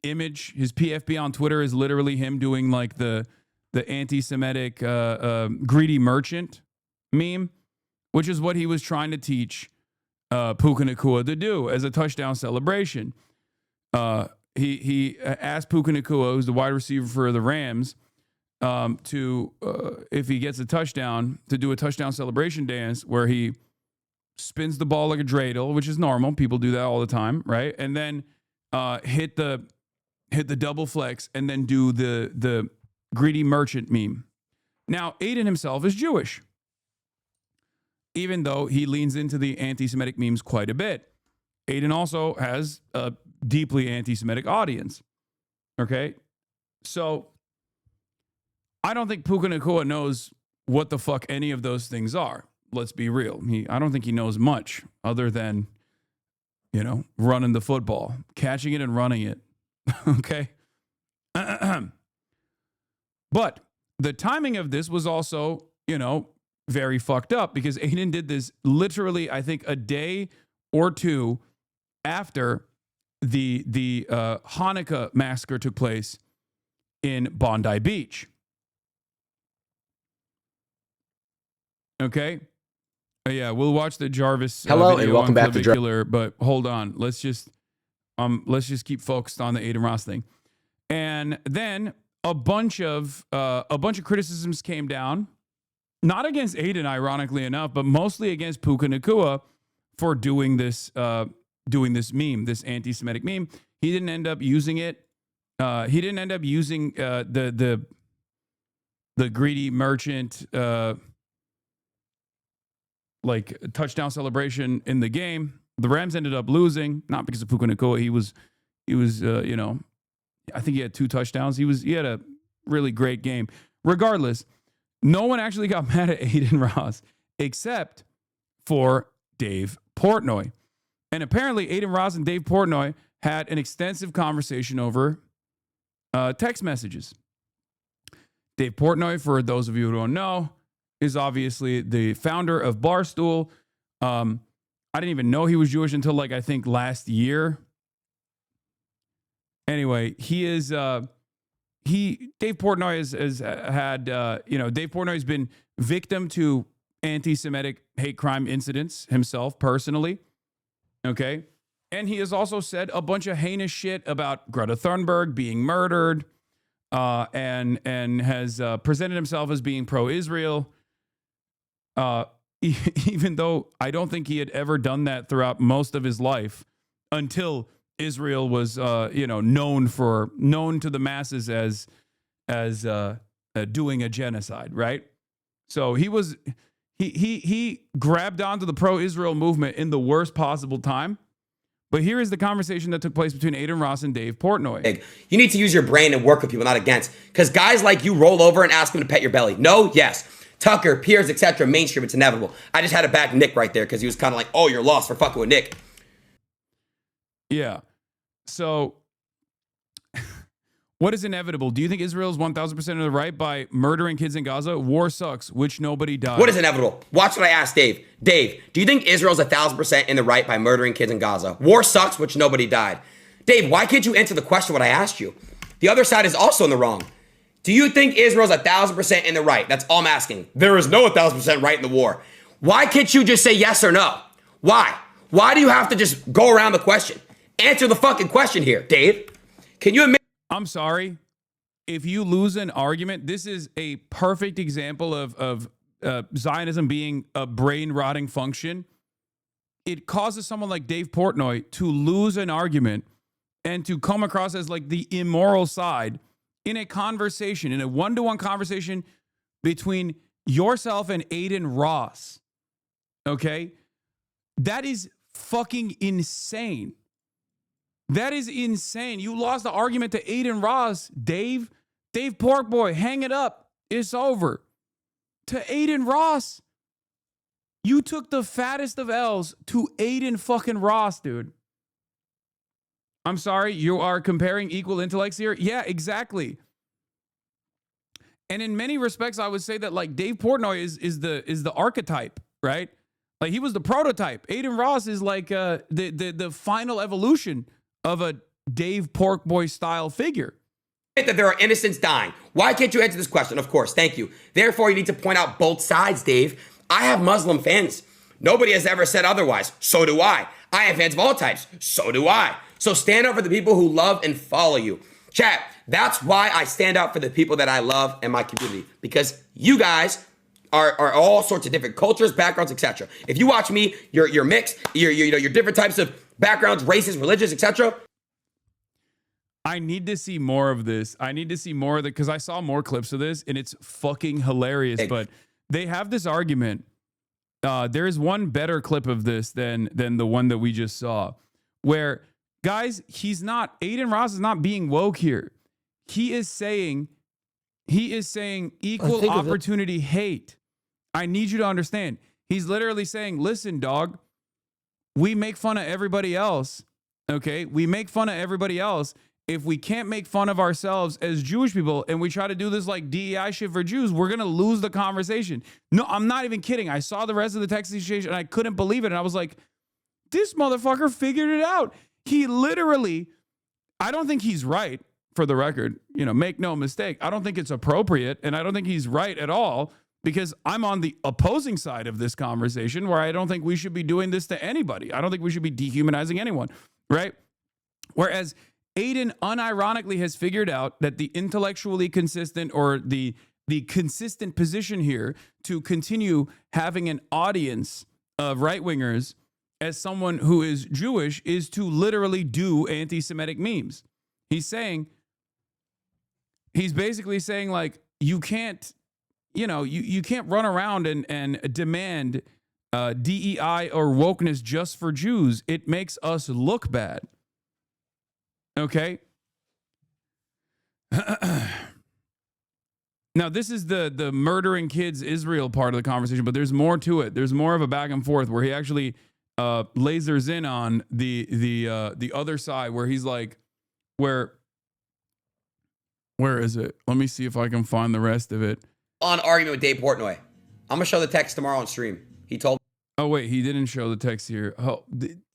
image, his PFP on Twitter is literally him doing like the anti-Semitic greedy merchant meme, which is what he was trying to teach Puka Nakua to do as a touchdown celebration. He asked Puka Nakua, who's the wide receiver for the Rams, to if he gets a touchdown, to do a touchdown celebration dance where he spins the ball like a dreidel, which is normal. People do that all the time, right? And then hit the double flex and then do the greedy merchant meme. Now, Adin himself is Jewish, even though he leans into the anti-Semitic memes quite a bit. Adin also has a deeply anti-Semitic audience. Okay? So, I don't think Puka Nakua knows what the fuck any of those things are. Let's be real. I don't think he knows much other than, you know, running the football, catching it and running it. Okay? But the timing of this was also, you know, very fucked up because Adin did this literally, I think, a day or two after the Hanukkah massacre took place in Bondi Beach. Okay? Yeah, we'll watch the Jarvis Hello video and welcome back to clavicular, but hold on. Let's just keep focused on the Adin Ross thing. And then a bunch of criticisms came down, not against Adin, ironically enough, but mostly against Puka Nakua for doing this meme, this anti-Semitic meme. He didn't end up using it. He didn't end up using the greedy merchant like touchdown celebration in the game. The Rams ended up losing, not because of Puka Nakua. He was you know, I think he had 2 touchdowns. He had a really great game. Regardless, no one actually got mad at Adin Ross except for Dave Portnoy. And apparently Adin Ross and Dave Portnoy had an extensive conversation over text messages. Dave Portnoy, for those of you who don't know, is obviously the founder of Barstool. I didn't even know he was Jewish until like I think last year. Anyway, Dave Portnoy has had Dave Portnoy has been victim to anti-Semitic hate crime incidents himself personally. Okay. And he has also said a bunch of heinous shit about Greta Thunberg being murdered, and has presented himself as being pro-Israel. Even though I don't think he had ever done that throughout most of his life until Israel was, known to the masses as doing a genocide, right? So he grabbed onto the pro-Israel movement in the worst possible time. But here is the conversation that took place between Aiden Ross and Dave Portnoy. You need to use your brain and work with people, not against. Because guys like you roll over and ask them to pet your belly. No, yes. Tucker, Piers, etc. Mainstream, it's inevitable. I just had to back Nick right there because he was kind of like, oh, you're lost for fucking with Nick. Yeah. So what is inevitable? Do you think Israel's 1,000% in the right by murdering kids in Gaza? War sucks, which nobody died. What is inevitable? Watch what I asked Dave. Dave, do you think Israel's 1,000% in the right by murdering kids in Gaza? War sucks, which nobody died. Dave, why can't you answer the question what I asked you? The other side is also in the wrong. Do you think Israel's 1,000% in the right? That's all I'm asking. There is no 1,000% right in the war. Why can't you just say yes or no? Why? Why do you have to just go around the question? Answer the fucking question here, Dave. Can you admit? I'm sorry. If you lose an argument, this is a perfect example of Zionism being a brain-rotting function. It causes someone like Dave Portnoy to lose an argument and to come across as like the immoral side in a conversation, in a one-to-one conversation between yourself and Aiden Ross. Okay? That is fucking insane. That is insane. You lost the argument to Aiden Ross, Dave. Dave Porkboy, hang it up. It's over. To Aiden Ross. You took the fattest of L's to Aiden fucking Ross, dude. I'm sorry, you are comparing equal intellects here? Yeah, exactly. And in many respects, I would say that like Dave Portnoy is the archetype, right? Like he was the prototype. Aiden Ross is like the final evolution of a Dave Porkboy style figure. That there are innocents dying. Why can't you answer this question? Of course, thank you. Therefore, you need to point out both sides, Dave. I have Muslim fans. Nobody has ever said otherwise. So do I. I have fans of all types. So do I. So stand up for the people who love and follow you. Chat, that's why I stand out for the people that I love and my community. Because you guys are all sorts of different cultures, backgrounds, etc. If you watch me, you're mixed. You're different types of backgrounds, races, religions, etc. I need to see more of this. I need to see more of it because I saw more clips of this and it's fucking hilarious. But they have this argument. There is one better clip of this than the one that we just saw, where guys, Aiden Ross is not being woke here. He is saying equal opportunity hate. I need you to understand. He's literally saying, listen, dog, we make fun of everybody else. Okay. We make fun of everybody else. If we can't make fun of ourselves as Jewish people and we try to do this like DEI shit for Jews, we're going to lose the conversation. No, I'm not even kidding. I saw the rest of the text exchange and I couldn't believe it. And I was like, this motherfucker figured it out. He literally, I don't think he's right, for the record. Make no mistake. I don't think it's appropriate and I don't think he's right at all because I'm on the opposing side of this conversation where I don't think we should be doing this to anybody. I don't think we should be dehumanizing anyone, right? Whereas Aiden unironically has figured out that the intellectually consistent or the consistent position here to continue having an audience of right-wingers as someone who is Jewish is to literally do anti-Semitic memes. He's basically saying like, you can't run around and demand DEI or wokeness just for Jews. It makes us look bad. Okay. Now, this is the murdering kids Israel part of the conversation, but there's more to it. There's more of a back and forth where he actually lasers in on the other side where he's like, where is it? Let me see if I can find the rest of it. On argument with Dave Portnoy. I'm going to show the text tomorrow on stream. He told. Oh, wait, he didn't show the text here. Oh,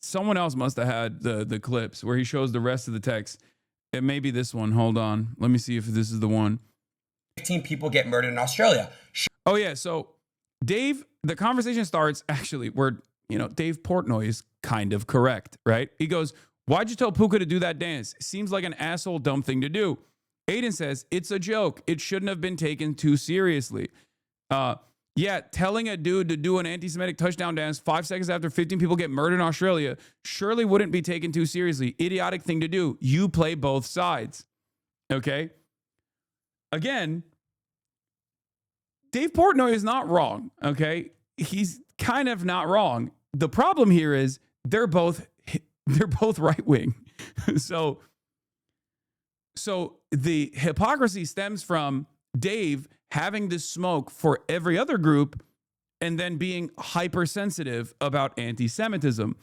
someone else must have had the clips where he shows the rest of the text. It may be this one. Hold on. Let me see if this is the one. 15 people get murdered in Australia. Oh, yeah. So Dave, the conversation starts actually where, Dave Portnoy is kind of correct, right? He goes, why'd you tell Puka to do that dance? Seems like an asshole dumb thing to do. Aiden says, it's a joke. It shouldn't have been taken too seriously. Yeah, telling a dude to do an anti-Semitic touchdown dance 5 seconds after 15 people get murdered in Australia surely wouldn't be taken too seriously. Idiotic thing to do. You play both sides. Okay? Again, Dave Portnoy is not wrong. Okay? He's kind of not wrong. The problem here is they're both right-wing. So the hypocrisy stems from Dave having to smoke for every other group and then being hypersensitive about anti-Semitism.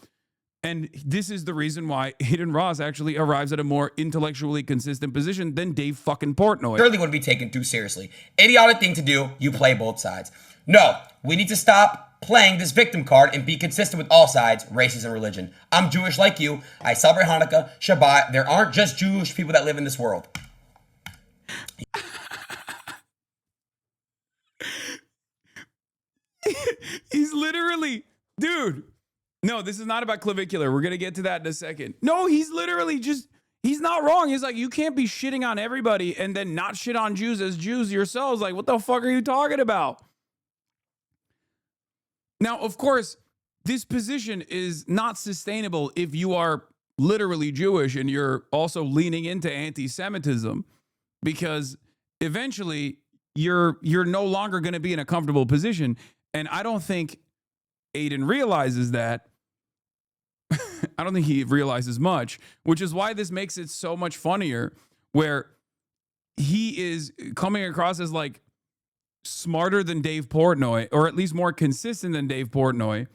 And this is the reason why Adin Ross actually arrives at a more intellectually consistent position than Dave fucking Portnoy. Surely wouldn't be taken too seriously. Idiotic thing to do, you play both sides. No, we need to stop playing this victim card and be consistent with all sides, races and religion. I'm Jewish like you. I celebrate Hanukkah, Shabbat. There aren't just Jewish people that live in this world. He's literally, dude. No, this is not about clavicular. We're going to get to that in a second. No, he's literally just, he's not wrong. He's like, you can't be shitting on everybody and then not shit on Jews as Jews yourselves. Like, what the fuck are you talking about? Now, of course, this position is not sustainable if you are literally Jewish and you're also leaning into anti-Semitism, because eventually you're no longer going to be in a comfortable position. And I don't think Aiden realizes that. I don't think he realizes much, which is why this makes it so much funnier, where he is coming across as like smarter than Dave Portnoy, or at least more consistent than Dave Portnoy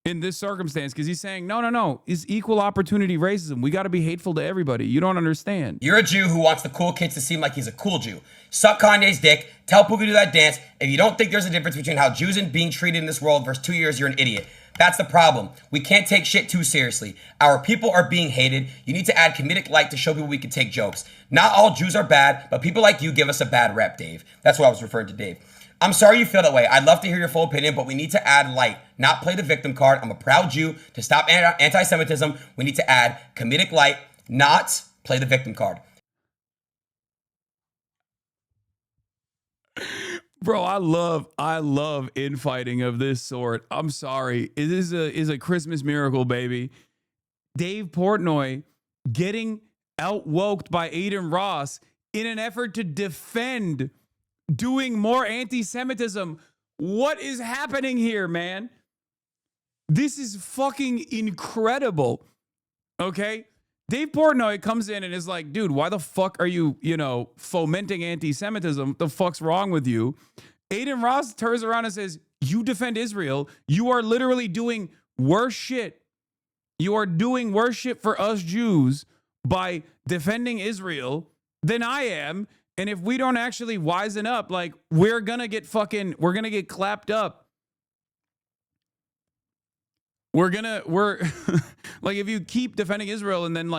in this circumstance, because he's saying, no, it's equal opportunity racism. We got to be hateful to everybody. You don't understand. You're a Jew who wants the cool kids to seem like he's a cool Jew. Suck Kanye's dick. Tell Pookie to do that dance. If you don't think there's a difference between how Jews and being treated in this world versus 2 years, you're an idiot. That's the problem. We can't take shit too seriously. Our people are being hated. You need to add comedic light to show people we can take jokes. Not all Jews are bad, but people like you give us a bad rep, Dave. That's what I was referring to Dave. I'm sorry you feel that way. I'd love to hear your full opinion, but we need to add light, not play the victim card. I'm a proud Jew. To stop anti-Semitism, we need to add comedic light, not play the victim card. Bro, I love infighting of this sort. I'm sorry. It is a Christmas miracle, baby. Dave Portnoy getting out-woked by Adin Ross in an effort to defend doing more anti-Semitism. What is happening here, man? This is fucking incredible. Okay? Dave Portnoy comes in and is like, dude, why the fuck are you, fomenting anti-Semitism? What the fuck's wrong with you? Adin Ross turns around and says, you defend Israel. You are literally doing worse shit. You are doing worse shit for us Jews by defending Israel than I am. And if we don't actually wisen up, like, we're gonna get clapped up. We're like, if you keep defending Israel and then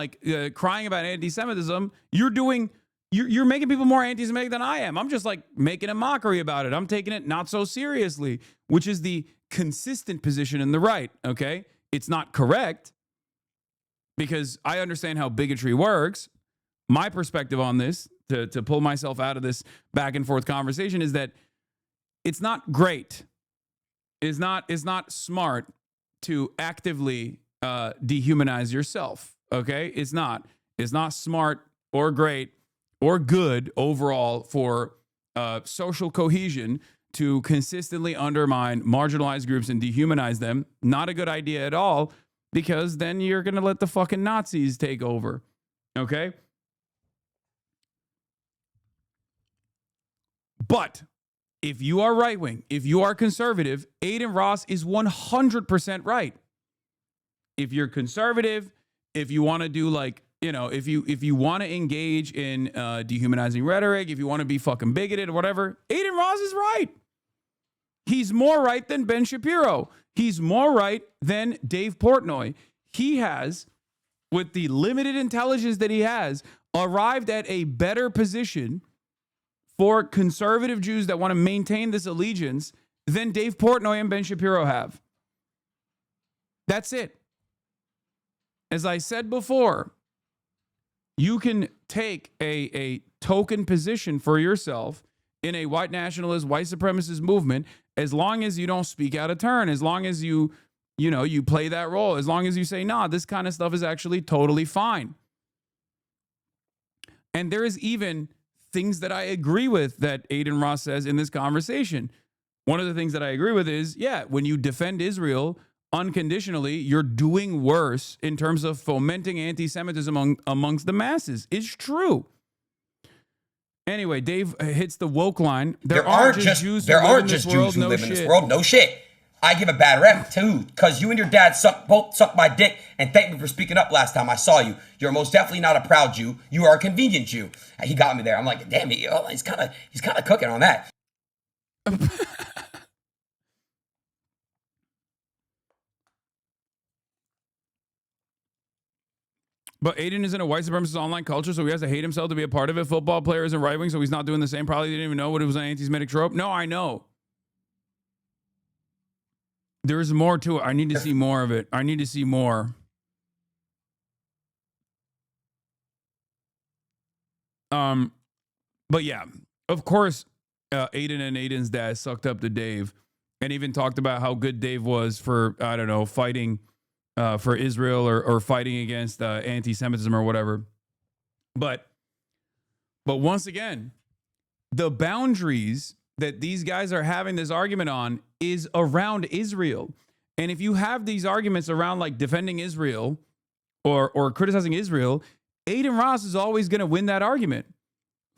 crying about anti-Semitism, you're making people more anti-Semitic than I am. I'm just like making a mockery about it. I'm taking it not so seriously, which is the consistent position in the right. Okay. It's not correct, because I understand how bigotry works. My perspective on this, to pull myself out of this back and forth conversation, is that it's not great. It's not smart to actively dehumanize yourself. Okay? It's not smart or great or good overall for social cohesion to consistently undermine marginalized groups and dehumanize them. Not a good idea at all, because then you're going to let the fucking Nazis take over. Okay? But if you are right-wing, if you are conservative, Adin Ross is 100% right. If you're conservative, if you want to do if you want to engage in dehumanizing rhetoric, if you want to be fucking bigoted or whatever, Adin Ross is right. He's more right than Ben Shapiro. He's more right than Dave Portnoy. He has, with the limited intelligence that he has, arrived at a better position for conservative Jews that want to maintain this allegiance than Dave Portnoy and Ben Shapiro have. That's it. As I said before, you can take a token position for yourself in a white nationalist, white supremacist movement as long as you don't speak out of turn, as long as you play that role, as long as you say, nah, this kind of stuff is actually totally fine. And there is even things that I agree with that Aiden Ross says in this conversation. One of the things that I agree with is, yeah, when you defend Israel unconditionally, you're doing worse in terms of fomenting anti-Semitism amongst the masses. It's true. Anyway, Dave hits the woke line. There aren't just Jews who live in this world. No shit. I give a bad rep too, because you and your dad both suck my dick, and thank me for speaking up last time I saw you. You're most definitely not a proud Jew. You are a convenient Jew. He got me there. I'm like, damn, he's kind of cooking on that. But Aiden is in a white supremacist online culture, so he has to hate himself to be a part of it. Football player isn't right wing, so he's not doing the same. Probably didn't even know what it was an anti-Semitic trope. No, I know. There's more to it. I need to see more of it. I need to see more. But yeah, of course, Aiden and Aiden's dad sucked up to Dave and even talked about how good Dave was for, I don't know, fighting for Israel or fighting against anti-Semitism or whatever. But once again, the boundaries that these guys are having this argument on is around Israel. And if you have these arguments around like defending Israel or criticizing Israel, Aiden Ross is always going to win that argument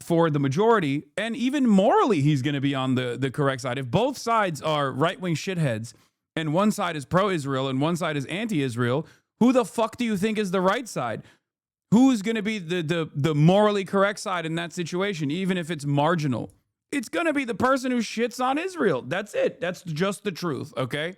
for the majority. And even morally, he's going to be on the correct side. If both sides are right-wing shitheads and one side is pro-Israel and one side is anti-Israel, who the fuck do you think is the right side? Who's going to be the morally correct side in that situation, even if it's marginal? It's going to be the person who shits on Israel. That's it. That's just the truth, okay?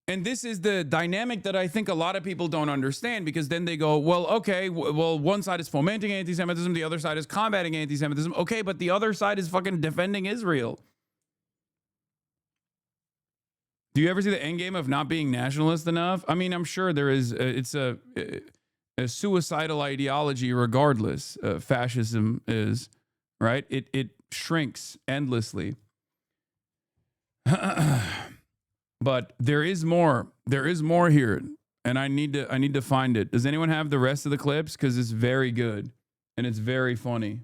And this is the dynamic that I think a lot of people don't understand, because then they go, well, okay, well, one side is fomenting anti-Semitism, the other side is combating anti-Semitism. Okay, but the other side is fucking defending Israel. Do you ever see the end game of not being nationalist enough? I mean, I'm sure there is. It's a suicidal ideology regardless. Fascism is, right? It shrinks endlessly. But there is more. There is more here, and I need to find it. Does anyone have the rest of the clips? Because it's very good and it's very funny.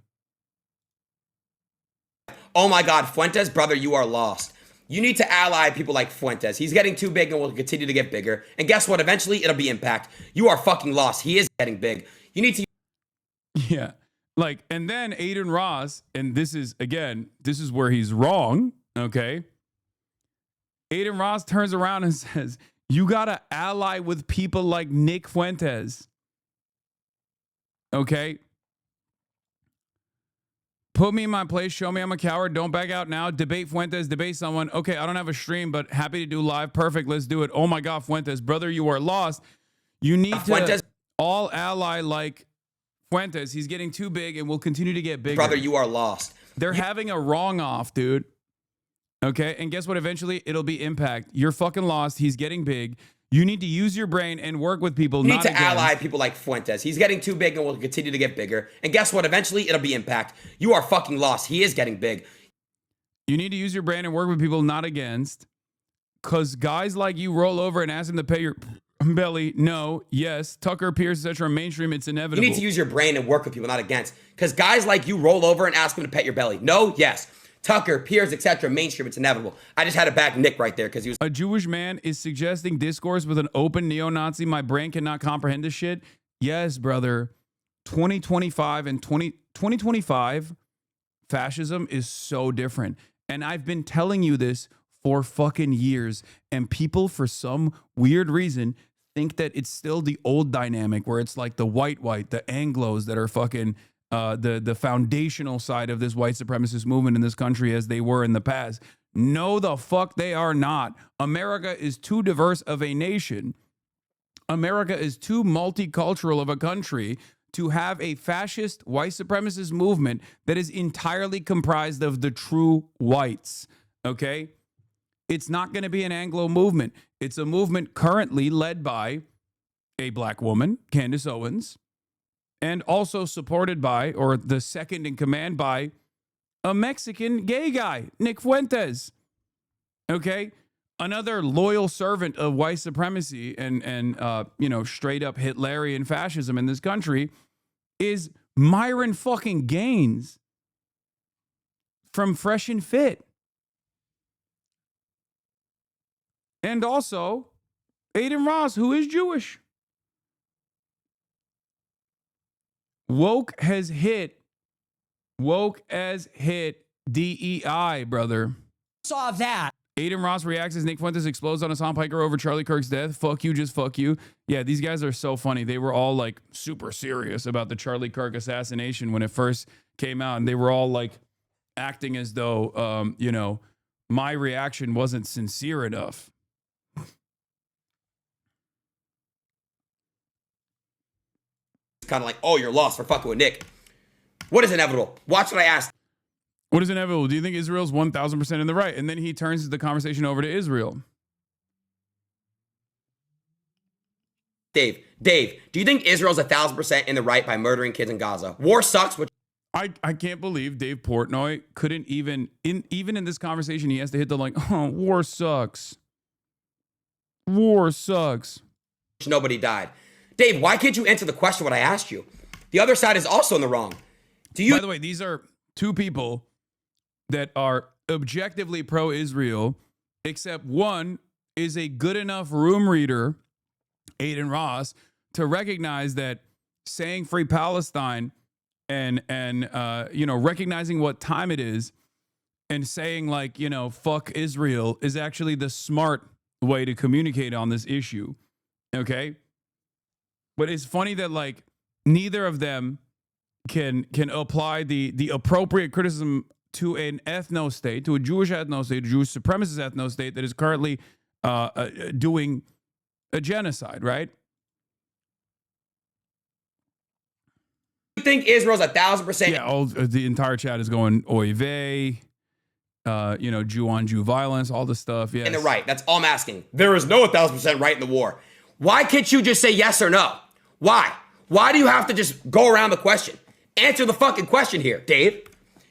Oh my God, Fuentes, brother, you are lost. You need to ally people like Fuentes. He's getting too big and will continue to get bigger. And guess what? Eventually, it'll be Impact. You are fucking lost. He is getting big. You need to... Yeah. Like, and then Aiden Ross, and this is where he's wrong, okay? Aiden Ross turns around and says, you got to ally with people like Nick Fuentes. Okay? Put me in my place. Show me I'm a coward. Don't back out now. Debate Fuentes. Debate someone. Okay, I don't have a stream, but happy to do live. Perfect. Let's do it. Oh my God, Fuentes. Brother, you are lost. You need to all ally like Fuentes. He's getting too big and will continue to get bigger. Brother, you are lost. They're having a wrong off, dude. Okay, and guess what? Eventually, it'll be Impact. You're fucking lost. He's getting big. You need to use your brain and work with people. You need to ally people like Fuentes. He's getting too big and will continue to get bigger. And guess what? Eventually, it'll be Impact. You are fucking lost. He is getting big. You need to use your brain and work with people, not against. Because guys like you roll over and ask them to pay your belly. No, yes. Tucker, Pierce, etc. Mainstream, it's inevitable. You need to use your brain and work with people, not against. Because guys like you roll over and ask them to pet your belly. No, yes. Tucker, Piers, etc. Mainstream, it's inevitable. I just had to back Nick right there because he was... A Jewish man is suggesting discourse with an open neo-Nazi. My brain cannot comprehend this shit. Yes, brother. 2025, fascism is so different. And I've been telling you this for fucking years. And people, for some weird reason, think that it's still the old dynamic where it's like the white, the Anglos that are fucking... the foundational side of this white supremacist movement in this country as they were in the past. No, the fuck they are not. America is too diverse of a nation. America is too multicultural of a country to have a fascist white supremacist movement that is entirely comprised of the true whites. Okay? It's not going to be an Anglo movement. It's a movement currently led by a black woman, Candace Owens, and also supported by, or the second in command by, a Mexican gay guy, Nick Fuentes. Okay? Another loyal servant of white supremacy and you know, straight up Hitlerian fascism in this country is Myron fucking Gaines from Fresh and Fit. And also Aiden Ross, who is Jewish. Woke as hit DEI, brother. Saw that. Aiden Ross reacts as Nick Fuentes explodes on Hasan Piker over Charlie Kirk's death. Fuck you, just fuck you. Yeah, these guys are so funny. They were all like super serious about the Charlie Kirk assassination when it first came out. And they were all like acting as though, you know, my reaction wasn't sincere enough. It's kind of like, oh, you're lost for fucking with Nick. What is inevitable? Watch what I asked. What is inevitable? Do you think Israel's 1,000% in the right? And then he turns the conversation over to Israel. Dave, do you think Israel's 1,000% in the right by murdering kids in Gaza? War sucks, but I can't believe Dave Portnoy couldn't even in this conversation, he has to hit the like, oh, war sucks. War sucks. Nobody died. Dave, why can't you answer the question what I asked you? The other side is also in the wrong. By the way, these are two people that are objectively pro-Israel, except one is a good enough room reader, Aiden Ross, to recognize that saying free Palestine and you know, recognizing what time it is and saying like, you know, fuck Israel is actually the smart way to communicate on this issue. Okay? But it's funny that like neither of them can apply the appropriate criticism to an ethno state, to a Jewish ethno state, a Jewish supremacist ethno state that is currently doing a genocide, right? You think Israel's 1,000%? Yeah, the entire chat is going oy vey, you know, Jew on Jew violence, all this stuff. Yeah, in the right. That's all I'm asking. There is no 1,000% right in the war. Why can't you just say yes or no? Why? Why do you have to just go around the question? Answer the fucking question here, Dave.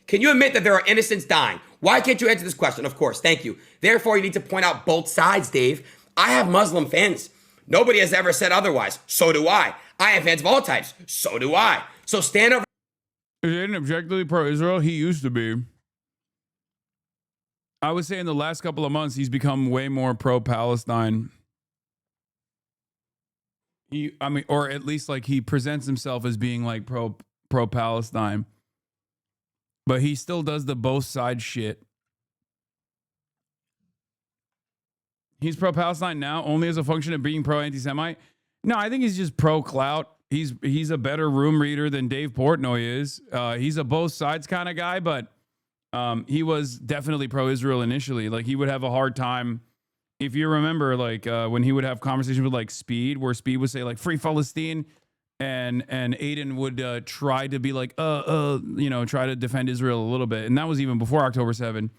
Can you admit that there are innocents dying? Why can't you answer this question? Of course, thank you. Therefore, you need to point out both sides, Dave. I have Muslim fans. Nobody has ever said otherwise. So do I. I have fans of all types. So do I. So stand over. Is Aiden objectively pro-Israel? He used to be. I would say in the last couple of months, he's become way more pro-Palestine. Or at least like he presents himself as being like pro-Palestine. But he still does the both sides shit. He's pro-Palestine now only as a function of being pro-anti-Semite? No, I think he's just pro-clout. He's a better room reader than Dave Portnoy is. He's a both sides kind of guy, but he was definitely pro-Israel initially. Like he would have a hard time. If you remember, like when he would have conversations with like Speed, where Speed would say like free Palestine, and Aiden would try to be like, you know, try to defend Israel a little bit. And that was even before October 7.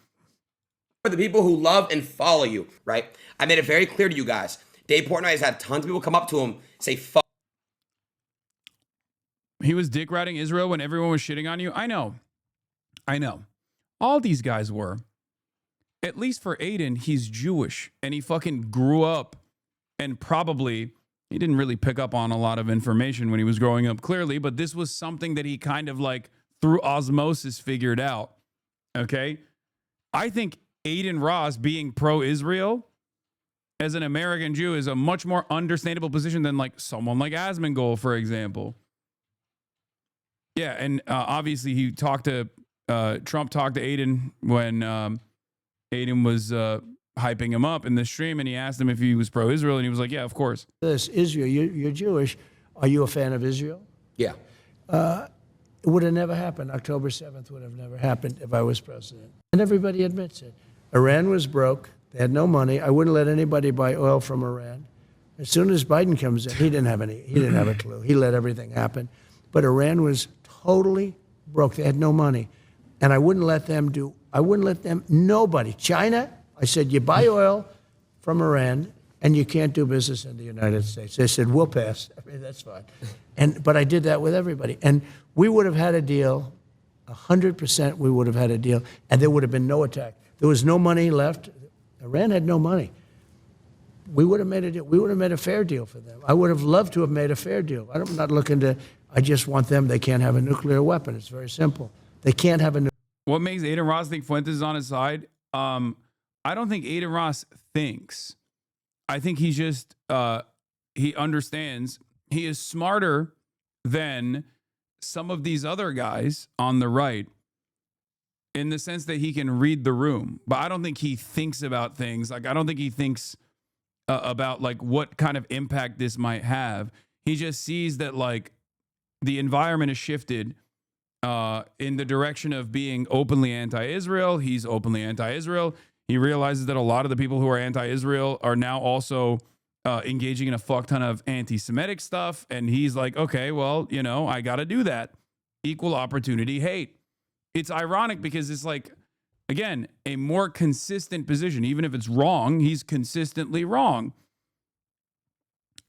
For the people who love and follow you, right? I made it very clear to you guys. Dave Portnoy has had tons of people come up to him, say, fuck. He was dick riding Israel when everyone was shitting on you. I know. All these guys were. At least for Aiden, he's Jewish. And he fucking grew up and probably, he didn't really pick up on a lot of information when he was growing up, clearly. But this was something that he kind of like through osmosis figured out. Okay? I think Aiden Ross being pro-Israel as an American Jew is a much more understandable position than like someone like Asmongold, for example. Yeah, and obviously he talked to Trump talked to Aiden when Aiden was hyping him up in the stream, and he asked him if he was pro-Israel, and he was like, yeah, of course. This Israel, you're Jewish. Are you a fan of Israel? Yeah. It would have never happened. October 7th would have never happened if I was president. And everybody admits it. Iran was broke. They had no money. I wouldn't let anybody buy oil from Iran. As soon as Biden comes in, he didn't have a clue. He let everything happen. But Iran was totally broke. They had no money. And I wouldn't let them nobody. China, I said, you buy oil from Iran and you can't do business in the United States. They said, we'll pass. I mean, that's fine. But I did that with everybody. And we would have had a deal 100% we would have had a deal, and there would have been no attack. There was no money left. Iran had no money. We would have made a deal. We would have made a fair deal for them. I would have loved to have made a fair deal. I'm not looking to, I just want them, they can't have a nuclear weapon. It's very simple. They can't have a What makes Aiden Ross think Fuentes is on his side? I don't think Aiden Ross thinks. I think he's just, he understands. He is smarter than some of these other guys on the right in the sense that he can read the room. But I don't think he thinks about things. Like, I don't think he thinks about like what kind of impact this might have. He just sees that like the environment has shifted in the direction of being openly anti-Israel. He's openly anti-Israel. He realizes that a lot of the people who are anti-Israel are now also engaging in a fuck ton of anti-Semitic stuff. And he's like, okay, well, you know, I got to do that. Equal opportunity hate. It's ironic because it's like, again, a more consistent position. Even if it's wrong, he's consistently wrong.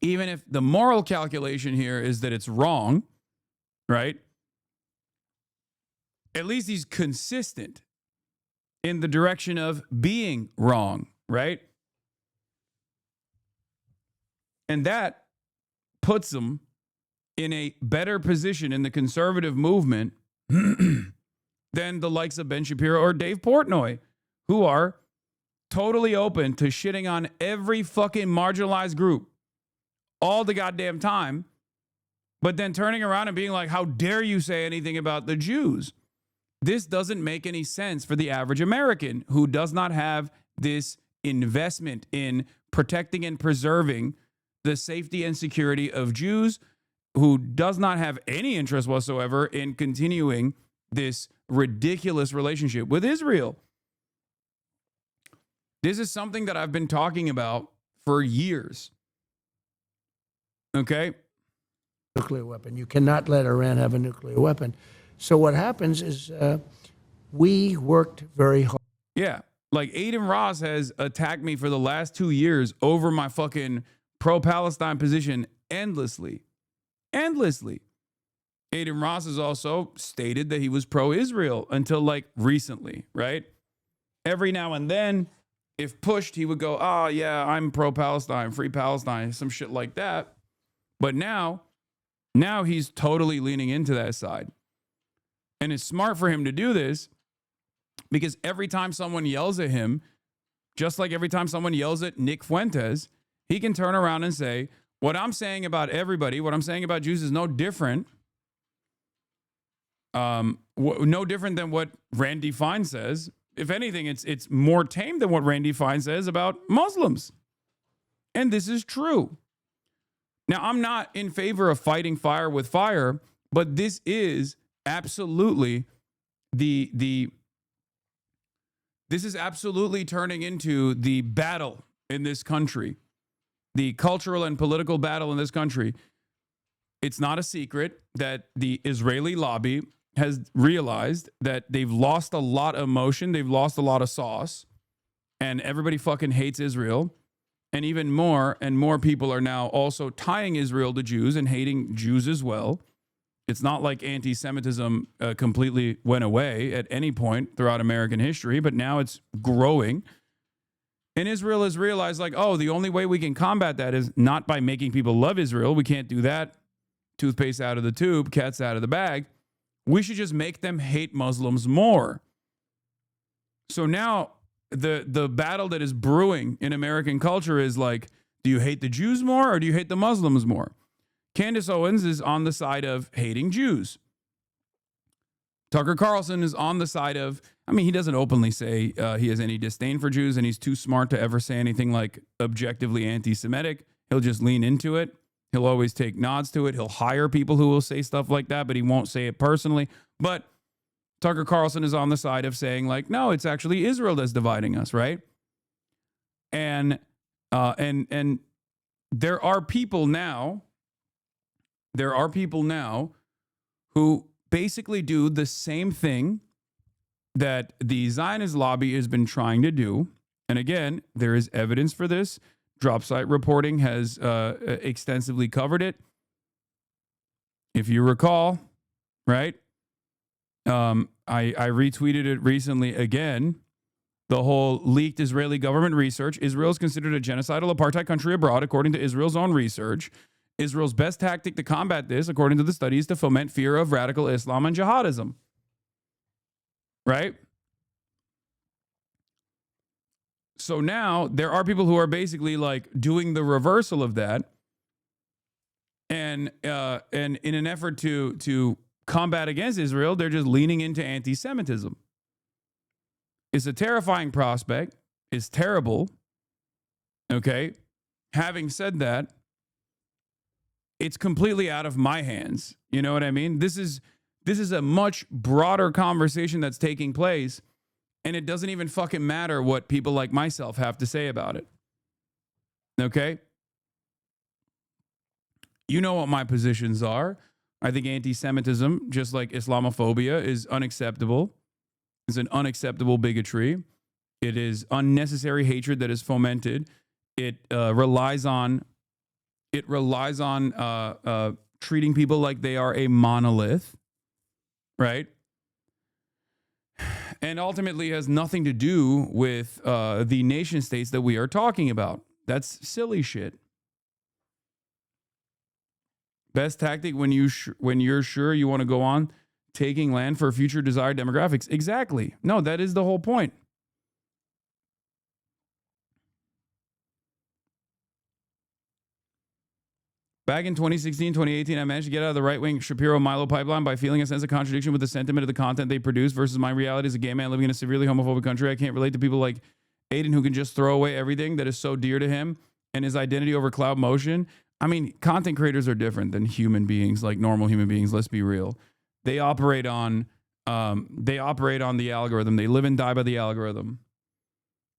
Even if the moral calculation here is that it's wrong, right? At least he's consistent in the direction of being wrong, right? And that puts him in a better position in the conservative movement than the likes of Ben Shapiro or Dave Portnoy, who are totally open to shitting on every fucking marginalized group all the goddamn time, but then turning around and being like, how dare you say anything about the Jews? This doesn't make any sense for the average American who does not have this investment in protecting and preserving the safety and security of Jews, who does not have any interest whatsoever in continuing this ridiculous relationship with Israel. This is something that I've been talking about for years. Okay? Nuclear weapon. You cannot let Iran have a nuclear weapon. So what happens is we worked very hard. Yeah. Like Aiden Ross has attacked me for the last 2 years over my fucking pro-Palestine position endlessly. Endlessly. Aiden Ross has also stated that he was pro-Israel until like recently, right? Every now and then, if pushed, he would go, oh yeah, I'm pro-Palestine, free Palestine, some shit like that. But now he's totally leaning into that side. And it's smart for him to do this because every time someone yells at him, just like every time someone yells at Nick Fuentes, he can turn around and say, what I'm saying about everybody, what I'm saying about Jews is no different. No different than what Randy Fine says. If anything, it's more tame than what Randy Fine says about Muslims. And this is true. Now, I'm not in favor of fighting fire with fire, but this is absolutely this is absolutely turning into the battle in this country, the cultural and political battle in this country. It's not a secret that the Israeli lobby has realized that they've lost a lot of motion, they've lost a lot of sauce, and everybody fucking hates Israel. And even more and more people are now also tying Israel to Jews and hating Jews as well. It's not like anti-Semitism completely went away at any point throughout American history, but now it's growing. And Israel has realized, like, oh, the only way we can combat that is not by making people love Israel. We can't do that. Toothpaste out of the tube, cats out of the bag. We should just make them hate Muslims more. So now the battle that is brewing in American culture is like, do you hate the Jews more or do you hate the Muslims more? Candace Owens is on the side of hating Jews. Tucker Carlson is on the side of, I mean, he doesn't openly say he has any disdain for Jews, and he's too smart to ever say anything like objectively anti-Semitic. He'll just lean into it. He'll always take nods to it. He'll hire people who will say stuff like that, but he won't say it personally. But Tucker Carlson is on the side of saying, like, no, it's actually Israel that's dividing us, right? And there are people now who basically do the same thing that the Zionist lobby has been trying to do. And again, there is evidence for this. Dropsite reporting has extensively covered it. If you recall, right? I retweeted it recently again. The whole leaked Israeli government research. Israel is considered a genocidal apartheid country abroad, according to Israel's own research. Israel's best tactic to combat this, according to the study, is to foment fear of radical Islam and jihadism. Right? So now there are people who are basically like doing the reversal of that. And in an effort to combat against Israel, they're just leaning into anti-Semitism. It's a terrifying prospect. It's terrible. Okay. Having said that, it's completely out of my hands. You know what I mean? This is a much broader conversation that's taking place, and it doesn't even fucking matter what people like myself have to say about it. Okay? You know what my positions are. I think anti-Semitism, just like Islamophobia, is unacceptable. It's an unacceptable bigotry. It is unnecessary hatred that is fomented. It relies on treating people like they are a monolith, right? And ultimately has nothing to do with the nation states that we are talking about. That's silly shit. Best tactic when you're sure you want to go on taking land for future desired demographics. Exactly. No, that is the whole point. Back in 2016, 2018, I managed to get out of the right-wing Shapiro-Milo pipeline by feeling a sense of contradiction with the sentiment of the content they produce versus my reality as a gay man living in a severely homophobic country. I can't relate to people like Aiden who can just throw away everything that is so dear to him and his identity over cloud motion. I mean, content creators are different than human beings, like normal human beings. Let's be real. They operate on the algorithm. They live and die by the algorithm.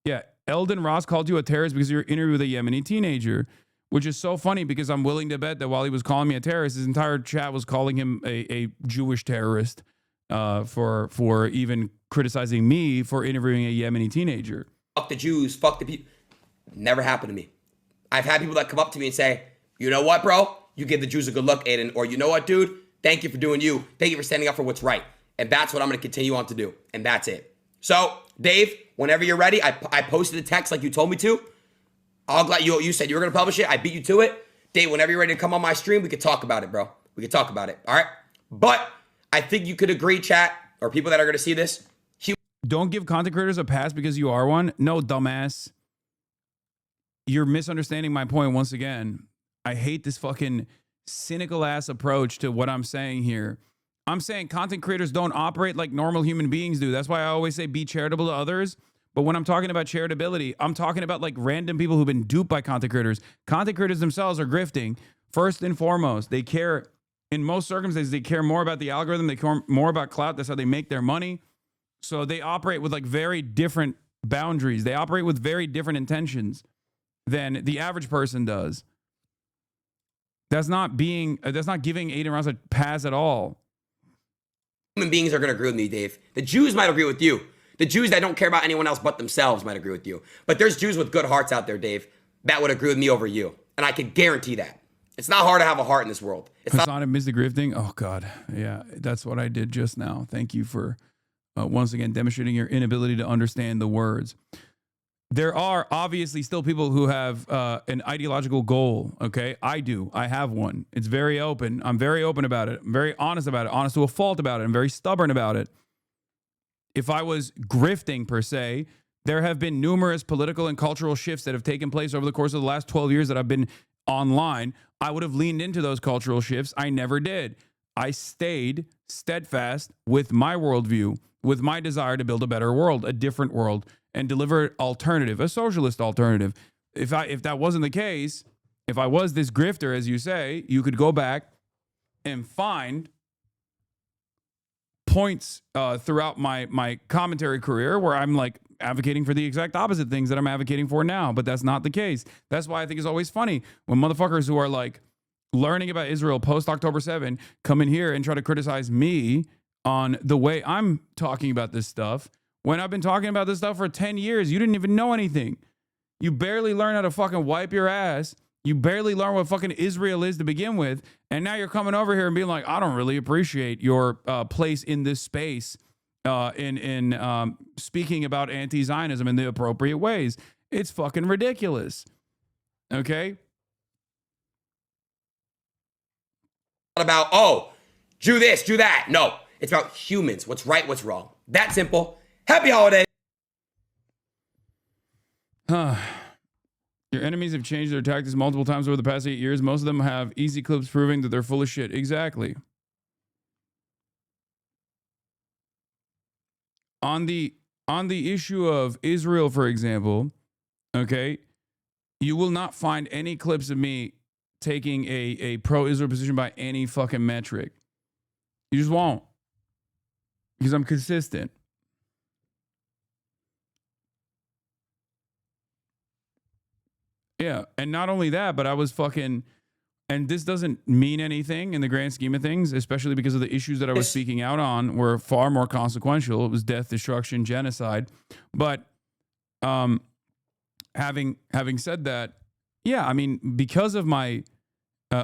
Yeah, Eldon Ross called you a terrorist because you're interviewing with a Yemeni teenager, which is so funny because I'm willing to bet that while he was calling me a terrorist, his entire chat was calling him a Jewish terrorist for even criticizing me for interviewing a Yemeni teenager. Fuck the Jews, fuck the people. Never happened to me. I've had people that come up to me and say, you know what, bro? You give the Jews a good look, Aiden. Or you know what, dude? Thank you for doing you. Thank you for standing up for what's right. And that's what I'm going to continue on to do. And that's it. So, Dave, whenever you're ready, I posted a text like you told me to. I'll glad you said you were going to publish it. I beat you to it. Dave, whenever you're ready to come on my stream, we could talk about it, bro. We could talk about it. All right? But I think you could agree, chat, or people that are going to see this. Don't give content creators a pass because you are one. No, dumbass. You're misunderstanding my point once again. I hate this fucking cynical ass approach to what I'm saying here. I'm saying content creators don't operate like normal human beings do. That's why I always say be charitable to others. But when I'm talking about charitability, I'm talking about like random people who've been duped by content creators. Content creators themselves are grifting. First and foremost, they care, in most circumstances, they care more about the algorithm. They care more about clout. That's how they make their money. So they operate with like very different boundaries. They operate with very different intentions than the average person does. That's not giving Aiden Ross a pass at all. Human beings are going to agree with me, Dave. The Jews might agree with you. The Jews that don't care about anyone else but themselves might agree with you. But there's Jews with good hearts out there, Dave, that would agree with me over you. And I can guarantee that. It's not hard to have a heart in this world. It's Hasan and Mr. Grifting. Oh, God. Yeah, that's what I did just now. Thank you for once again demonstrating your inability to understand the words. There are obviously still people who have an ideological goal, okay? I do. I have one. It's very open. I'm very open about it. I'm very honest about it. Honest to a fault about it. I'm very stubborn about it. If I was grifting, per se, there have been numerous political and cultural shifts that have taken place over the course of the last 12 years that I've been online. I would have leaned into those cultural shifts. I never did. I stayed steadfast with my worldview, with my desire to build a better world, a different world, and deliver an alternative, a socialist alternative. If that wasn't the case, if I was this grifter, as you say, you could go back and find points throughout my commentary career where I'm like advocating for the exact opposite things that I'm advocating for now, but that's not the case. That's why I think it's always funny when motherfuckers who are like learning about Israel post October 7 come in here and try to criticize me on the way I'm talking about this stuff. When I've been talking about this stuff for 10 years, you didn't even know anything. You barely learned how to fucking wipe your ass You barely learn what fucking Israel is to begin with. And now you're coming over here and being like, I don't really appreciate your place in this space in speaking about anti-Zionism in the appropriate ways. It's fucking ridiculous. Okay? About, oh, do this, do that. No, it's about humans. What's right, what's wrong. That simple. Happy holiday. Your enemies have changed their tactics multiple times over the past 8 years. Most of them have easy clips proving that they're full of shit. Exactly. On the issue of Israel, for example, okay, you will not find any clips of me taking a pro-Israel position by any fucking metric. You just won't. Because I'm consistent. Yeah, and not only that, but I was fucking, and this doesn't mean anything in the grand scheme of things, especially because of the issues that I was speaking out on were far more consequential. It was death, destruction, genocide. But having said that, yeah, I mean, because of my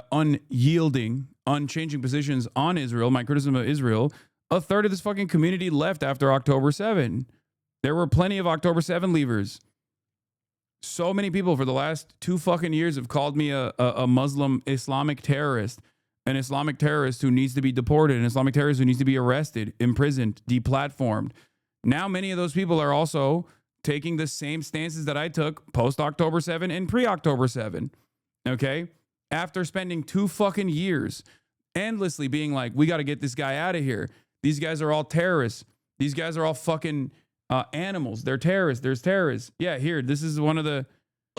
unyielding, unchanging positions on Israel, my criticism of Israel, a third of this fucking community left after October 7. There were plenty of October 7 leavers. So many people for the last 2 fucking years have called me a Muslim Islamic terrorist, an Islamic terrorist who needs to be deported, an Islamic terrorist who needs to be arrested, imprisoned, deplatformed. Now many of those people are also taking the same stances that I took post-October 7 and pre-October 7, okay? After spending 2 fucking years endlessly being like, we got to get this guy out of here. These guys are all terrorists. These guys are all fucking animals. They're terrorists. There's terrorists. Yeah, here, this is one of the...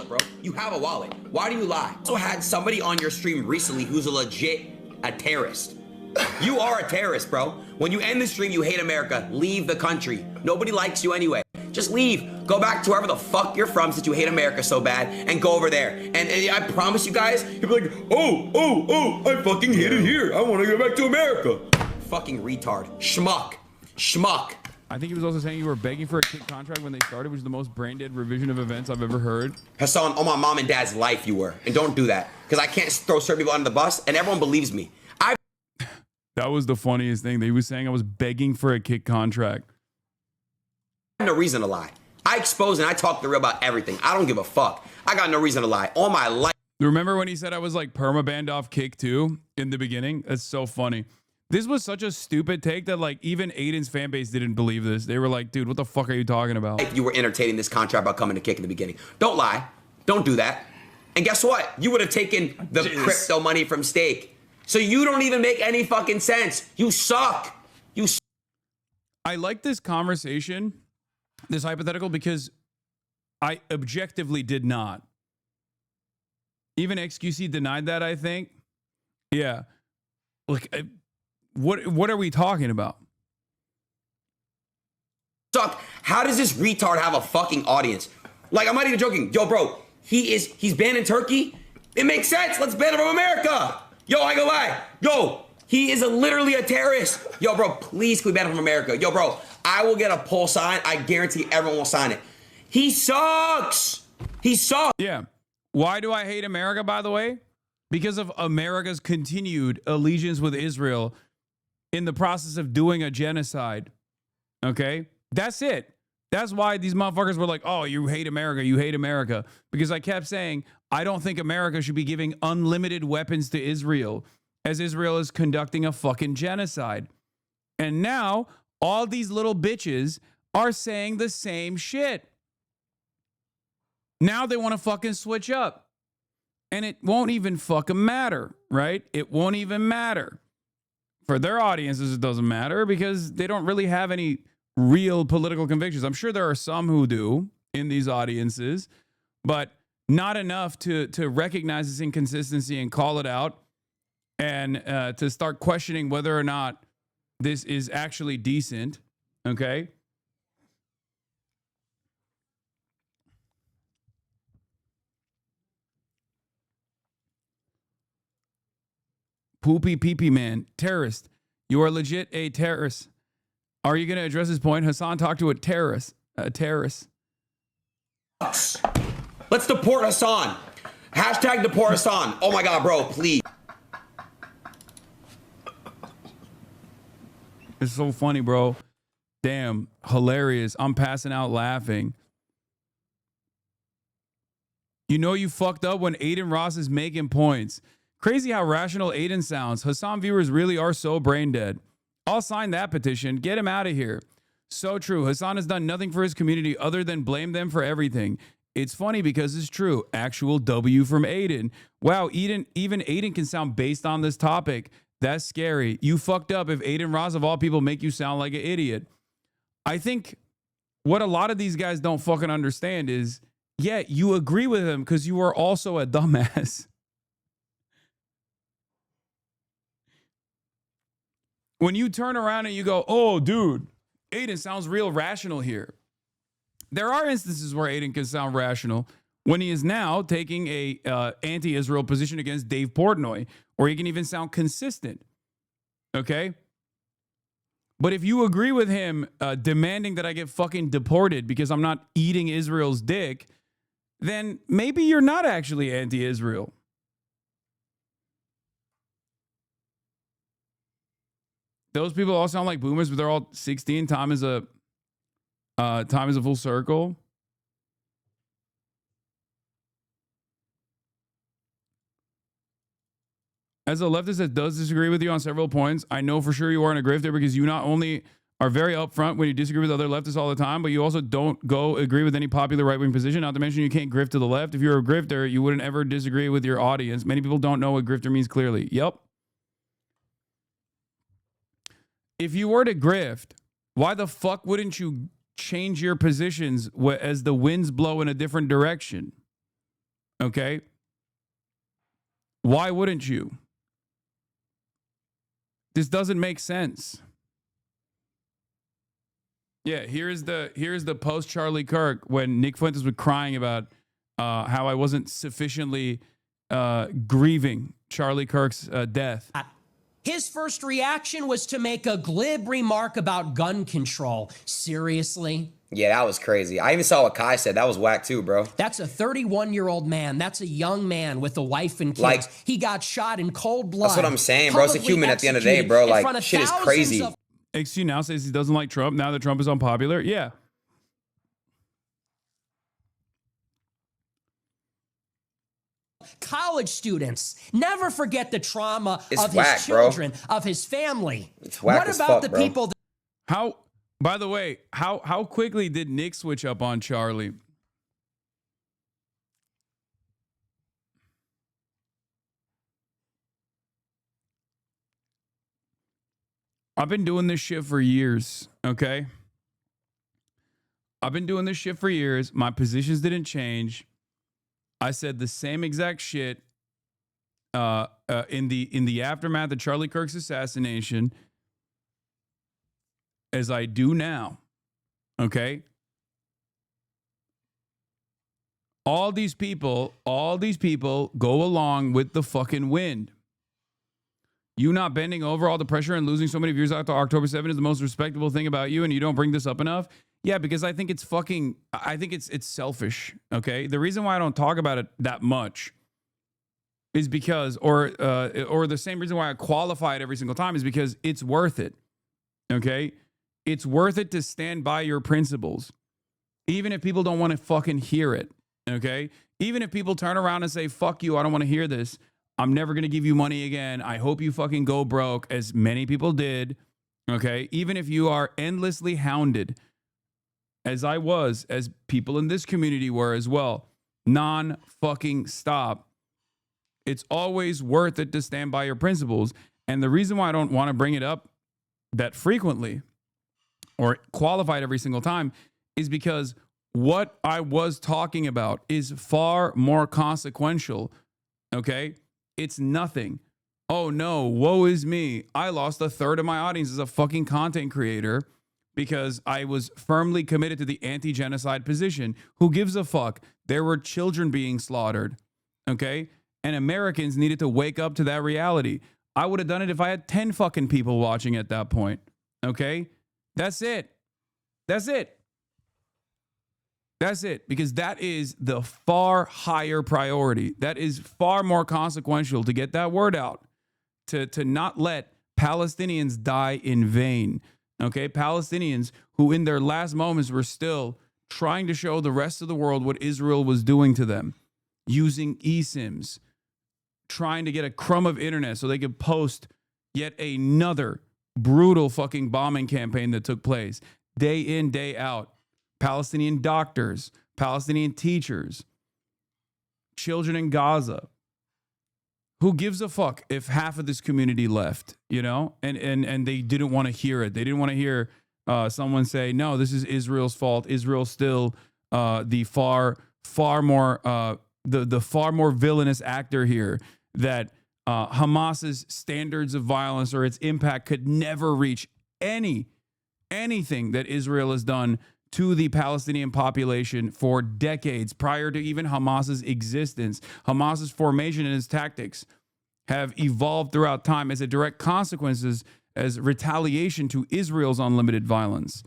Bro, you have a wallet. Why do you lie? Also had somebody on your stream recently who's a terrorist. You are a terrorist, bro. When you end the stream, you hate America. Leave the country. Nobody likes you anyway. Just leave. Go back to wherever the fuck you're from since you hate America so bad and go over there. And I promise you guys, you'll be like, oh, I fucking hate it here. I want to go back to America. Fucking retard. Schmuck. I think he was also saying you were begging for a kick contract when they started, which is the most brain-dead revision of events I've ever heard. Hasan, on my mom and dad's life you were. And don't do that. Because I can't throw certain people under the bus and everyone believes me. That was the funniest thing. He was saying I was begging for a kick contract. I have no reason to lie. I expose and I talk the real about everything. I don't give a fuck. I got no reason to lie. All my life. Remember when he said I was like perma-banned off Kick too in the beginning? That's so funny. This was such a stupid take that like even Aiden's fan base didn't believe this. They were like, dude, what the fuck are you talking about? If you were entertaining this contract about coming to Kick in the beginning. Don't lie. Don't do that. And guess what? You would have taken the crypto money from Stake. So you don't even make any fucking sense. You suck. I like this conversation, this hypothetical, because I objectively did not. Even XQC denied that, I think. Yeah. Look, what are we talking about? Suck. How does this retard have a fucking audience? Like, I'm not even joking. Yo, bro, he's banned in Turkey. It makes sense. Let's ban him from America. Yo, I go lie. Yo, he is literally a terrorist. Yo, bro, please can we ban him from America? Yo, bro, I will get a poll sign. I guarantee everyone will sign it. He sucks. He sucks. Yeah. Why do I hate America, by the way? Because of America's continued allegiance with Israel in the process of doing a genocide. Okay? That's it. That's why these motherfuckers were like, oh, you hate America. You hate America. Because I kept saying, I don't think America should be giving unlimited weapons to Israel as Israel is conducting a fucking genocide. And now all these little bitches are saying the same shit. Now they want to fucking switch up. And it won't even fucking matter, right? It won't even matter. For their audiences, it doesn't matter because they don't really have any real political convictions. I'm sure there are some who do in these audiences, but not enough to recognize this inconsistency and call it out and to start questioning whether or not this is actually decent, okay? Poopy Pee-Pee Man, terrorist. You are legit a terrorist. Are you going to address this point? Hasan talked to a terrorist. A terrorist. Let's deport Hasan. Hashtag deport Hasan. Oh my God, bro, please. It's so funny, bro. Damn, hilarious. I'm passing out laughing. You know you fucked up when Aiden Ross is making points. Crazy how rational Aiden sounds. Hasan viewers really are so brain dead. I'll sign that petition. Get him out of here. So true. Hasan has done nothing for his community other than blame them for everything. It's funny because it's true. Actual W from Aiden. Wow, even Aiden can sound based on this topic. That's scary. You fucked up if Aiden Ross, of all people, make you sound like an idiot. I think what a lot of these guys don't fucking understand is, yeah, you agree with him because you are also a dumbass. When you turn around and you go, oh, dude, Aiden sounds real rational here. There are instances where Aiden can sound rational when he is now taking a anti-Israel position against Dave Portnoy, or he can even sound consistent. Okay? But if you agree with him demanding that I get fucking deported because I'm not eating Israel's dick, then maybe you're not actually anti-Israel. Those people all sound like boomers, but they're all 16. Time is a full circle. As a leftist that does disagree with you on several points, I know for sure you aren't a grifter because you not only are very upfront when you disagree with other leftists all the time, but you also don't go agree with any popular right-wing position. Not to mention you can't grift to the left. If you're a grifter, you wouldn't ever disagree with your audience. Many people don't know what grifter means clearly. Yep. If you were to grift, why the fuck wouldn't you change your positions as the winds blow in a different direction? Okay? Why wouldn't you? This doesn't make sense. Yeah, here's the post Charlie Kirk when Nick Fuentes was crying about how I wasn't sufficiently grieving Charlie Kirk's death. His first reaction was to make a glib remark about gun control. Seriously? Yeah, that was crazy. I even saw what Kai said. That was whack too, bro. That's a 31-year-old man. That's a young man with a wife and kids. Like, he got shot in cold blood. That's what I'm saying, bro. It's a human at the end of the day, bro. Like, shit is crazy. XQ now says he doesn't like Trump now that Trump is unpopular. Yeah. College students never forget the trauma of whack, his children, of his family. It's whack What as about fuck, the bro. people How, by the way, how quickly did Nick switch up on Charlie? I've been doing this shit for years, okay? I've been doing this shit for years. My positions didn't change. I said the same exact shit in the aftermath of Charlie Kirk's assassination as I do now, okay? All these people go along with the fucking wind. You not bending over all the pressure and losing so many viewers after October 7 is the most respectable thing about you, and you don't bring this up enough? Yeah, because I think it's it's selfish, okay? The reason why I don't talk about it that much is because, or the same reason why I qualify it every single time is because it's worth it, okay? It's worth it to stand by your principles, even if people don't want to fucking hear it, okay? Even if people turn around and say, fuck you, I don't want to hear this. I'm never going to give you money again. I hope you fucking go broke, as many people did, okay? Even if you are endlessly hounded, as I was, as people in this community were as well, non-fucking stop. It's always worth it to stand by your principles. And the reason why I don't want to bring it up that frequently or qualify it every single time is because what I was talking about is far more consequential, okay? It's nothing. Oh no, woe is me. I lost a third of my audience as a fucking content creator because I was firmly committed to the anti-genocide position. Who gives a fuck? There were children being slaughtered, okay? And Americans needed to wake up to that reality. I would have done it if I had 10 fucking people watching at that point, okay? That's it. That's it. That's it, because that is the far higher priority. That is far more consequential to get that word out, to not let Palestinians die in vain. Okay, Palestinians who in their last moments were still trying to show the rest of the world what Israel was doing to them, using eSIMs, trying to get a crumb of internet so they could post yet another brutal fucking bombing campaign that took place day in, day out. Palestinian doctors, Palestinian teachers, children in Gaza. Who gives a fuck if half of this community left, you know? And they didn't want to hear it. They didn't want to hear someone say, no, this is Israel's fault. Israel's still the far more villainous actor here, that Hamas's standards of violence or its impact could never reach anything that Israel has done to the Palestinian population for decades prior to even Hamas's existence. Hamas's formation and its tactics have evolved throughout time as a direct consequences as retaliation to Israel's unlimited violence.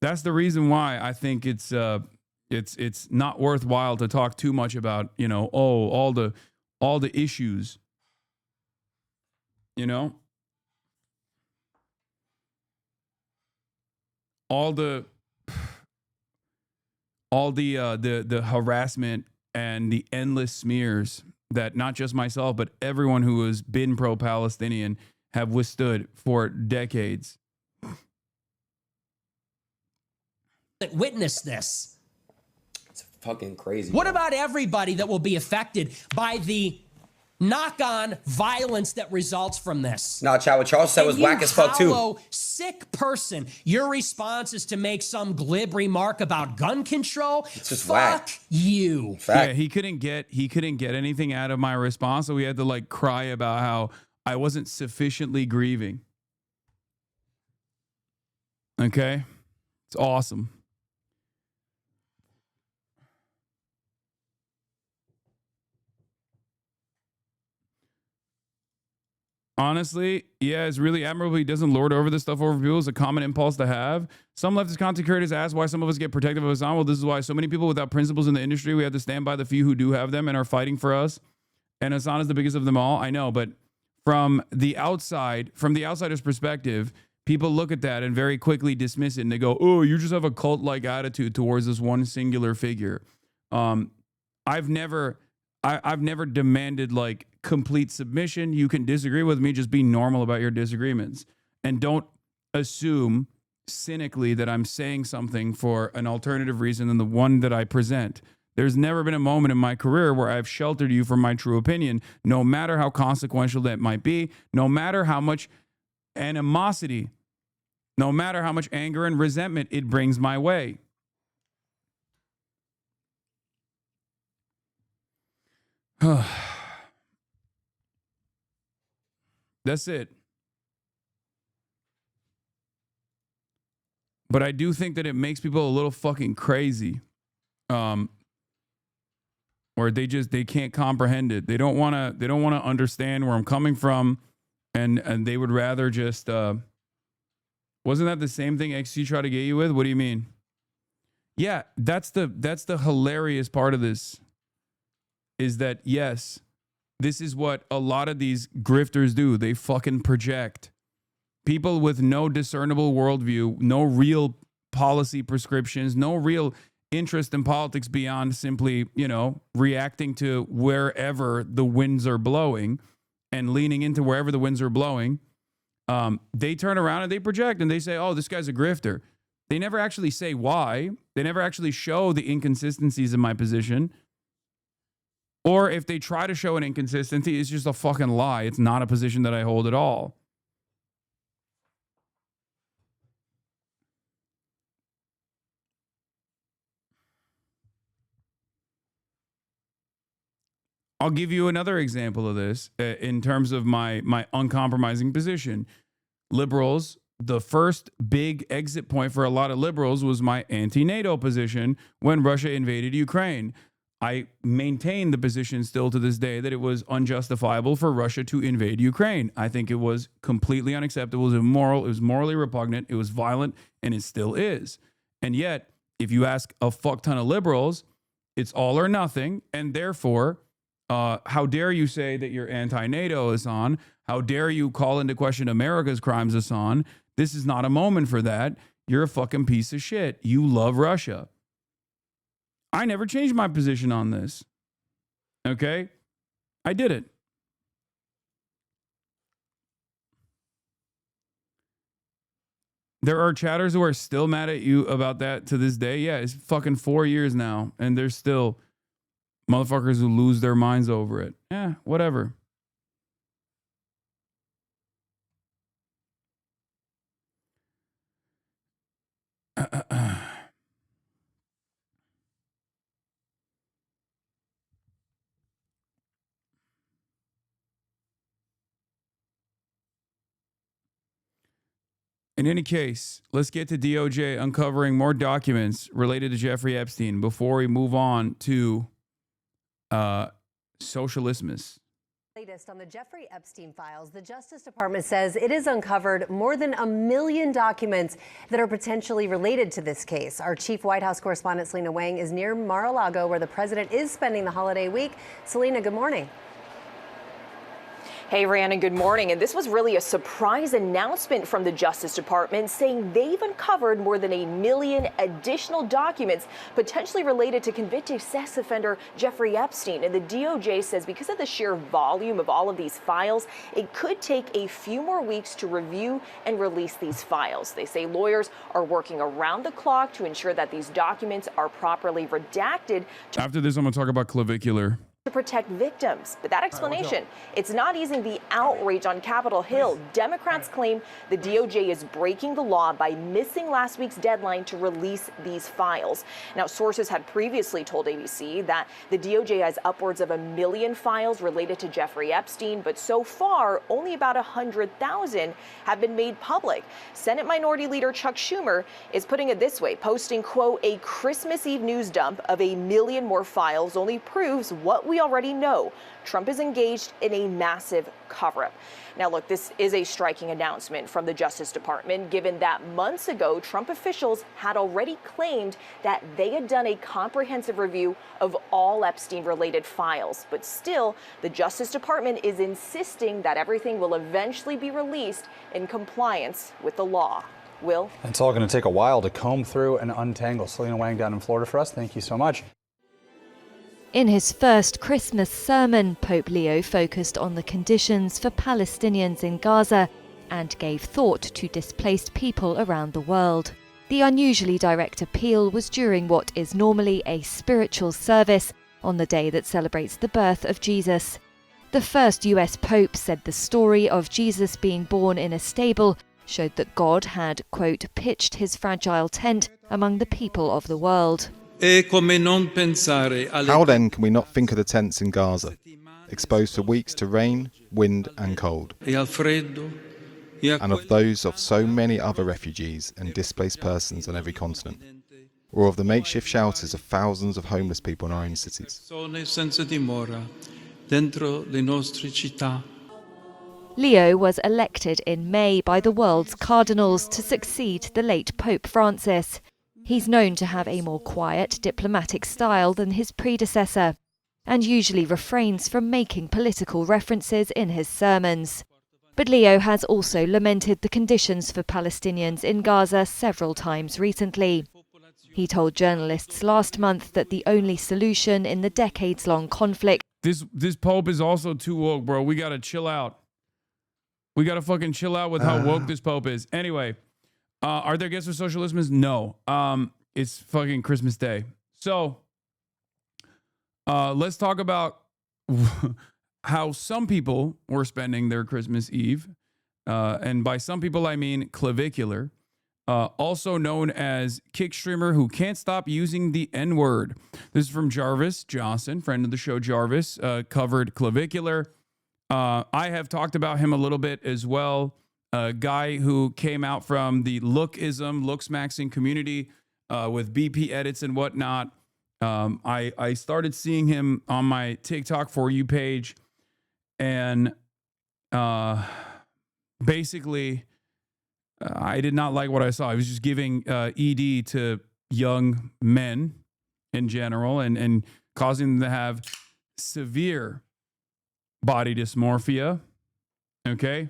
That's the reason why I think it's not worthwhile to talk too much about, you know, all the issues. You know, all the harassment and the endless smears that not just myself, but everyone who has been pro-Palestinian have withstood for decades. Witness this. It's fucking crazy. What about everybody that will be affected by the knock-on violence that results from this? No, Chad, what Charles said was whack as fuck too. Hollow, sick person, your response is to make some glib remark about gun control? It's just fuck whack. You. Fact. Yeah, he couldn't get anything out of my response, so we had to like cry about how I wasn't sufficiently grieving. Okay? It's awesome. Honestly, yeah, it's really admirable he doesn't lord over this stuff over people. It's a common impulse to have. Some leftist content creators ask why some of us get protective of Hasan. Well, this is why so many people without principles in the industry, we have to stand by the few who do have them and are fighting for us. And Hasan is the biggest of them all. I know, but from the outsider's perspective, people look at that and very quickly dismiss it. And they go, oh, you just have a cult-like attitude towards this one singular figure. I've never demanded like complete submission. You can disagree with me, just be normal about your disagreements, and don't assume cynically that I'm saying something for an alternative reason than the one that I present. There's never been a moment in my career where I've sheltered you from my true opinion, no matter how consequential that might be, no matter how much animosity, no matter how much anger and resentment it brings my way. That's it. But I do think that it makes people a little fucking crazy. Or they can't comprehend it. They don't want to understand where I'm coming from, and they would rather just wasn't that the same thing XC tried to get you with? What do you mean? Yeah, that's the hilarious part of this. Is that, yes, this is what a lot of these grifters do. They fucking project. People with no discernible worldview, no real policy prescriptions, no real interest in politics beyond simply, you know, reacting to wherever the winds are blowing and leaning into wherever the winds are blowing. They turn around and they project and they say, oh, this guy's a grifter. They never actually say why. They never actually show the inconsistencies in my position. Or if they try to show an inconsistency, it's just a fucking lie. It's not a position that I hold at all. I'll give you another example of this in terms of my uncompromising position. Liberals, the first big exit point for a lot of liberals was my anti-NATO position when Russia invaded Ukraine. I maintain the position still to this day that it was unjustifiable for Russia to invade Ukraine. I think it was completely unacceptable. It was immoral. It was morally repugnant. It was violent, and it still is. And yet, if you ask a fuck ton of liberals, it's all or nothing. And therefore, how dare you say that you're anti-NATO, Hasan? How dare you call into question America's crimes, Hasan? This is not a moment for that. You're a fucking piece of shit. You love Russia. I never changed my position on this. Okay? I did it. There are chatters who are still mad at you about that to this day. Yeah, it's fucking 4 years now, and there's still motherfuckers who lose their minds over it. Yeah, whatever. In any case, let's get to DOJ uncovering more documents related to Jeffrey Epstein before we move on to SOCIALIST-MAS. Latest on the Jeffrey Epstein files, the Justice Department says it has uncovered more than 1 million documents that are potentially related to this case. Our chief White House correspondent, Selena Wang, is near Mar-a-Lago, where the president is spending the holiday week. Selena, good morning. Hey, Rhiannon, good morning. And this was really a surprise announcement from the Justice Department saying they've uncovered more than 1 million additional documents potentially related to convicted sex offender Jeffrey Epstein. And the DOJ says because of the sheer volume of all of these files, it could take a few more weeks to review and release these files. They say lawyers are working around the clock to ensure that these documents are properly redacted. After this, I'm going to talk about clavicular. To protect victims. But that explanation, it's not easing the outrage on Capitol Hill. Democrats claim the DOJ is breaking the law by missing last week's deadline to release these files. Now, sources had previously told ABC that the DOJ has upwards of 1 million files related to Jeffrey Epstein, but so far, only about 100,000 have been made public. Senate Minority Leader Chuck Schumer is putting it this way, posting, quote, a Christmas Eve news dump of 1 million more files only proves what we already know. Trump is engaged in a massive cover-up. Now, look, this is a striking announcement from the Justice Department, given that months ago, Trump officials had already claimed that they had done a comprehensive review of all Epstein-related files. But still, the Justice Department is insisting that everything will eventually be released in compliance with the law. Will? It's all going to take a while to comb through and untangle. Selena Wang down in Florida for us. Thank you so much. In his first Christmas sermon, Pope Leo focused on the conditions for Palestinians in Gaza and gave thought to displaced people around the world. The unusually direct appeal was during what is normally a spiritual service on the day that celebrates the birth of Jesus. The first US Pope said the story of Jesus being born in a stable showed that God had, quote, pitched his fragile tent among the people of the world. How then can we not think of the tents in Gaza, exposed for weeks to rain, wind and cold, and of those of so many other refugees and displaced persons on every continent, or of the makeshift shelters of thousands of homeless people in our own cities? Leo was elected in May by the world's cardinals to succeed the late Pope Francis. He's known to have a more quiet, diplomatic style than his predecessor, and usually refrains from making political references in his sermons. But Leo has also lamented the conditions for Palestinians in Gaza several times recently. He told journalists last month that the only solution in the decades-long conflict... This Pope is also too woke, bro. We gotta chill out. We gotta fucking chill out with how woke this Pope is. Anyway... are there guests for SOCIALIST-MAS? No. It's fucking Christmas Day. So, let's talk about how some people were spending their Christmas Eve. And by some people, I mean clavicular. Also known as kick streamer who can't stop using the N-word. This is from Jarvis Johnson, friend of the show Jarvis, covered clavicular. I have talked about him a little bit as well. A guy who came out from the lookism, looks maxing community with BP edits and whatnot. I started seeing him on my TikTok For You page, and basically, I did not like what I saw. He was just giving ED to young men in general, and causing them to have severe body dysmorphia. Okay.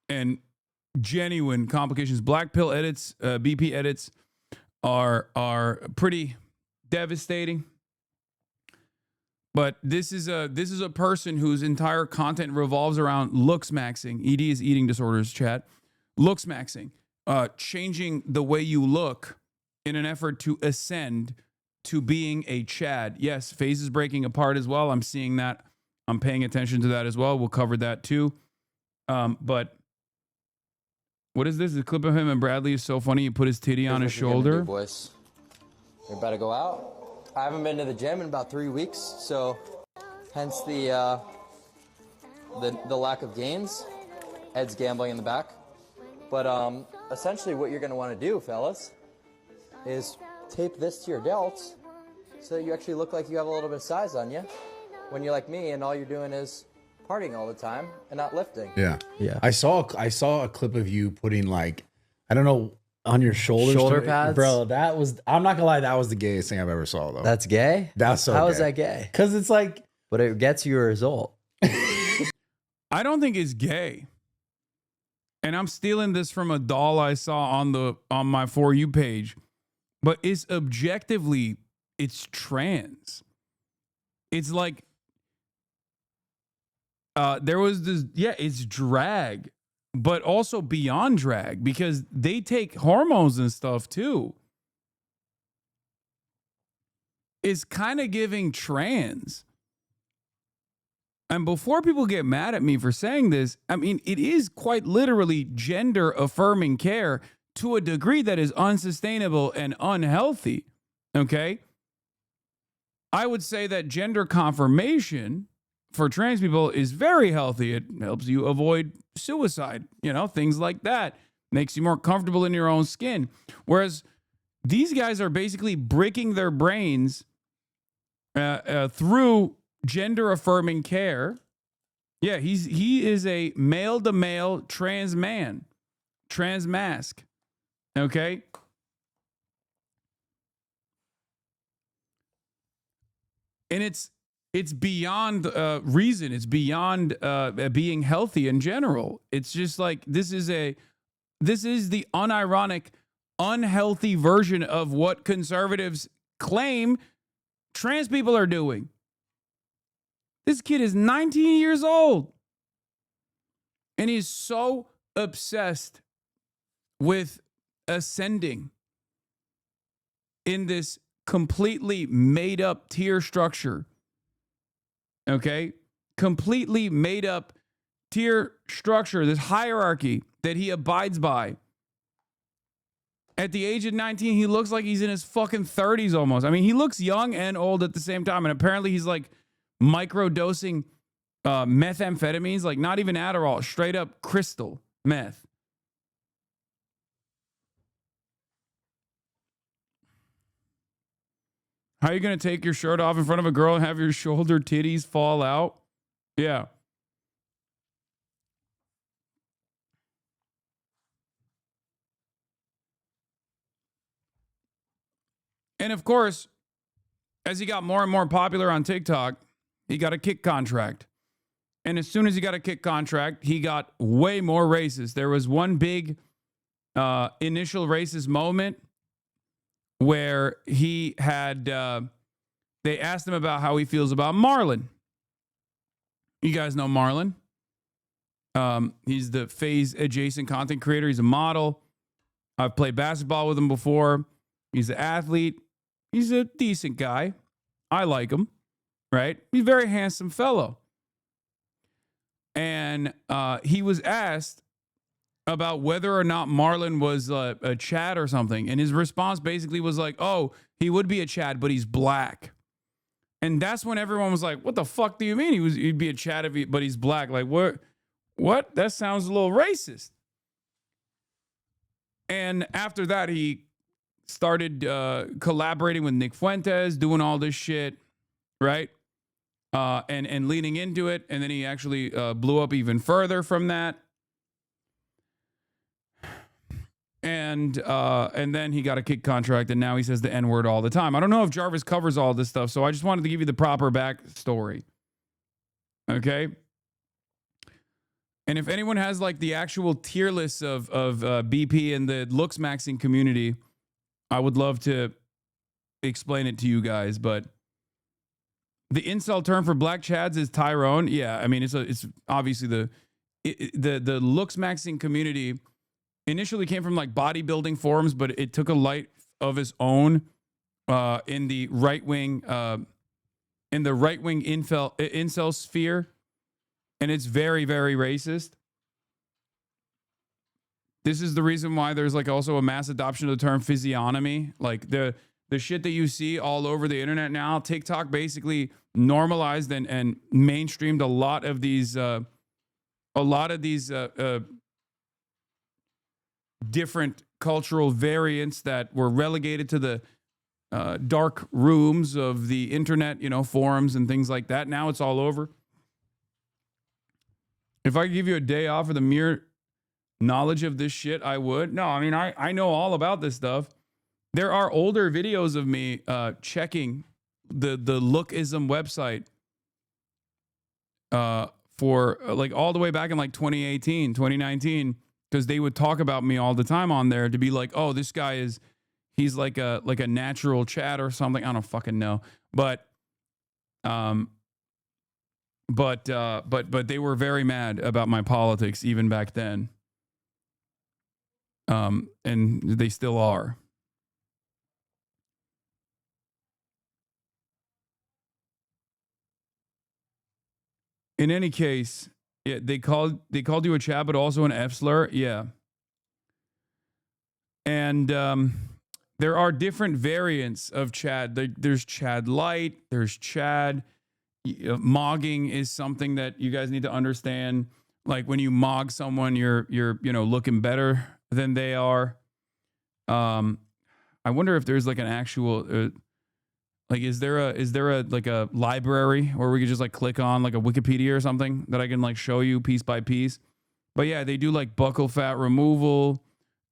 And genuine complications. Black pill edits, BP edits are pretty devastating. But this is a person whose entire content revolves around looks maxing. ED is eating disorders, chat. Looks maxing. Changing the way you look in an effort to ascend to being a Chad. Yes, phases breaking apart as well. I'm seeing that. I'm paying attention to that as well. We'll cover that too. But what is this? The clip of him and Bradley is so funny. He put his titty on his shoulder. Boys, we're about to go out. I haven't been to the gym in about 3 weeks, so hence the lack of gains. Ed's gambling in the back. But essentially what you're going to want to do, fellas, is tape this to your delts so that you actually look like you have a little bit of size on you when you're like me and all you're doing is partying all the time and not lifting. Yeah. I saw a clip of you putting, like, I don't know, on your shoulders. Shoulder pads? Bro, that was, I'm not gonna lie, that was the gayest thing I've ever saw, though. That's gay? That's so How gay. is that gay? Because it's like... But it gets you a result. I don't think it's gay. And I'm stealing this from a doll I saw on my For You page. But it's objectively, it's trans. It's like, there was this, it's drag, but also beyond drag, because they take hormones and stuff too. It's kind of giving trans. And before people get mad at me for saying this, I mean, it is quite literally gender affirming care to a degree that is unsustainable and unhealthy. Okay. I would say that gender confirmation for trans people is very healthy. It helps you avoid suicide, things like that. Makes you more comfortable in your own skin. Whereas these guys are basically bricking their brains through gender affirming care. Yeah, he is a male to male trans man, trans mask. Okay. And it's beyond reason. It's beyond being healthy in general. It's just like, this is the unironic, unhealthy version of what conservatives claim trans people are doing. This kid is 19 years old. And he's so obsessed with ascending in this completely made up tier structure. Okay? Completely made up tier structure, this hierarchy that he abides by. At the age of 19, he looks like he's in his fucking 30s almost. I mean, he looks young and old at the same time. And apparently he's like microdosing methamphetamines, like not even Adderall, straight up crystal meth. How are you going to take your shirt off in front of a girl and have your shoulder titties fall out? Yeah. And of course, as he got more and more popular on TikTok, he got a kick contract. And as soon as he got a kick contract, he got way more racist. There was one big initial racist moment where he had, they asked him about how he feels about Marlon. You guys know Marlon. He's the phase adjacent content creator. He's a model. I've played basketball with him before. He's an athlete. He's a decent guy. I like him, right? He's a very handsome fellow. And he was asked about whether or not Marlon was a Chad or something. And his response basically was like, oh, he would be a Chad, but he's black. And that's when everyone was like, what the fuck do you mean he'd be a Chad but he's black? Like, what? That sounds a little racist. And after that, he started collaborating with Nick Fuentes, doing all this shit, right? And leaning into it. And then he actually blew up even further from that. And then he got a kick contract, and now he says the N-word all the time. I don't know if Jarvis covers all this stuff, so I just wanted to give you the proper backstory. Okay? And if anyone has like the actual tier list of BP and the looks maxing community, I would love to explain it to you guys. But the incel term for black chads is Tyrone. Yeah, I mean it's obviously the looks maxing community initially came from like bodybuilding forums, but it took a life of its own in the right wing incel sphere. And it's very, very racist. This is the reason why there's like also a mass adoption of the term physiognomy. Like the shit that you see all over the internet now, TikTok basically normalized and mainstreamed a lot of these different cultural variants that were relegated to the dark rooms of the internet, forums and things like that. Now it's all over. If I could give you a day off for the mere knowledge of this shit, I would. No, I mean, I know all about this stuff. There are older videos of me checking the Lookism website for like all the way back in like 2018, 2019, because they would talk about me all the time on there to be like, oh, this guy he's like a natural Chad or something. I don't fucking know. But they were very mad about my politics even back then. And they still are. In any case, yeah, they called you a Chad, but also an F slur. Yeah. And there are different variants of Chad. There's Chad Light. There's Chad. Mogging is something that you guys need to understand. Like when you mog someone, you're looking better than they are. I wonder if there's like an actual like is there a like a library where we could just like click on like a Wikipedia or something that I can like show you piece by piece. But yeah, they do like buccal fat removal.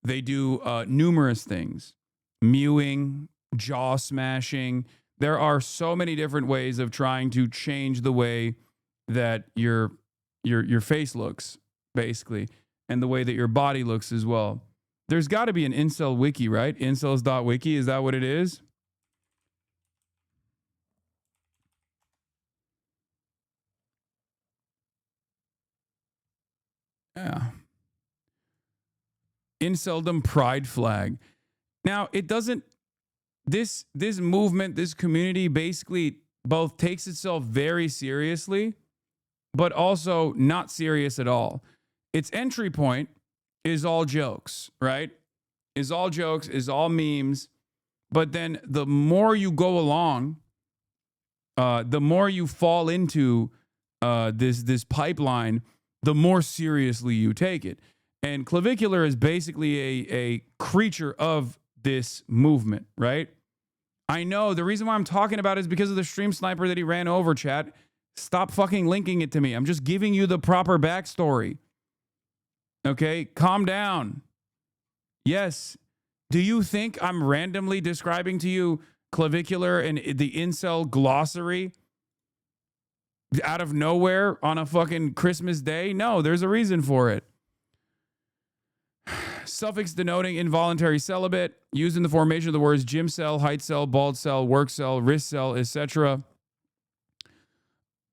They do numerous things. Mewing, jaw smashing. There are so many different ways of trying to change the way that your face looks, basically, and the way that your body looks as well. There's got to be an incel wiki, right? Incels.wiki, is that what it is? Yeah. Inceldom pride flag. Now, it doesn't this movement, this community basically both takes itself very seriously, but also not serious at all. Its entry point is all jokes, right? Is all jokes, is all memes. But then the more you go along, the more you fall into this pipeline, the more seriously you take it. And Clavicular is basically a creature of this movement, right? I know the reason why I'm talking about it is because of the stream sniper that he ran over, chat. Stop fucking linking it to me. I'm just giving you the proper backstory. Okay, calm down. Yes. Do you think I'm randomly describing to you Clavicular and the incel glossary out of nowhere on a fucking Christmas day? No, there's a reason for it. Suffix denoting involuntary celibate, used in the formation of the words gym cell, height cell, bald cell, work cell, wrist cell, etc.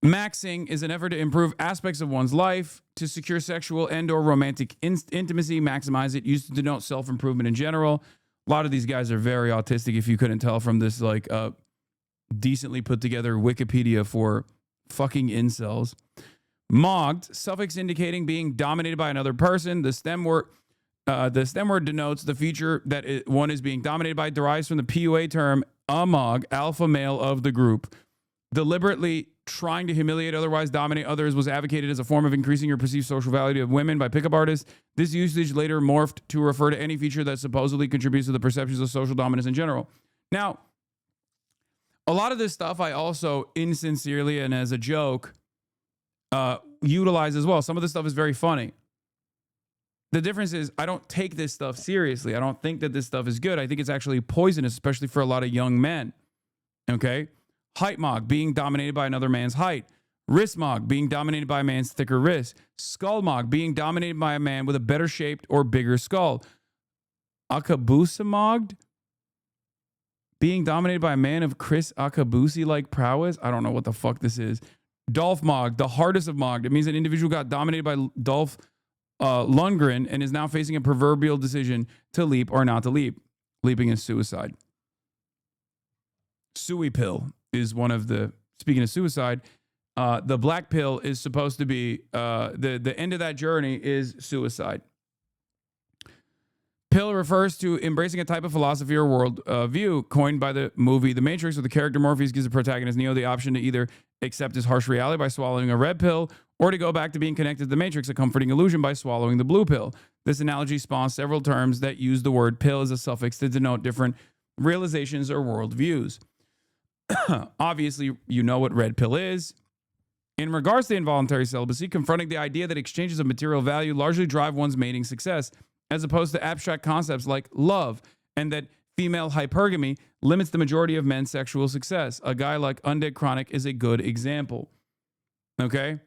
Maxing is an effort to improve aspects of one's life, to secure sexual and or romantic intimacy, maximize it, used to denote self-improvement in general. A lot of these guys are very autistic, if you couldn't tell from this like decently put together Wikipedia for fucking incels. Mogged, suffix indicating being dominated by another person. The stem word denotes the feature that one is being dominated by, derives from the PUA term amog, alpha male of the group. Deliberately trying to humiliate, otherwise dominate others was advocated as a form of increasing your perceived social value of women by pickup artists. This usage later morphed to refer to any feature that supposedly contributes to the perceptions of social dominance in general. Now, a lot of this stuff I also insincerely and as a joke utilize as well. Some of this stuff is very funny. The difference is I don't take this stuff seriously. I don't think that this stuff is good. I think it's actually poisonous, especially for a lot of young men. Okay? Height mog, being dominated by another man's height. Wrist mog, being dominated by a man's thicker wrist. Skull mog, being dominated by a man with a better shaped or bigger skull. Akabusa mogged, being dominated by a man of Chris Akabusi-like prowess. I don't know what the fuck this is. Dolph mogged, the hardest of mogged. It means an individual got dominated by Dolph Lundgren and is now facing a proverbial decision to leap or not to leap. Leaping is suicide. Sui pill is one of the, speaking of suicide, the black pill is supposed to be, the end of that journey is suicide. Pill refers to embracing a type of philosophy or world view coined by the movie The Matrix, where the character Morpheus gives the protagonist Neo the option to either accept his harsh reality by swallowing a red pill or to go back to being connected to the Matrix, a comforting illusion, by swallowing the blue pill. This analogy spawns several terms that use the word pill as a suffix to denote different realizations or worldviews. Obviously, you know what red pill is. In regards to involuntary celibacy, confronting the idea that exchanges of material value largely drive one's mating success, as opposed to abstract concepts like love, and that female hypergamy limits the majority of men's sexual success. A guy like Undead Chronic is a good example. Okay?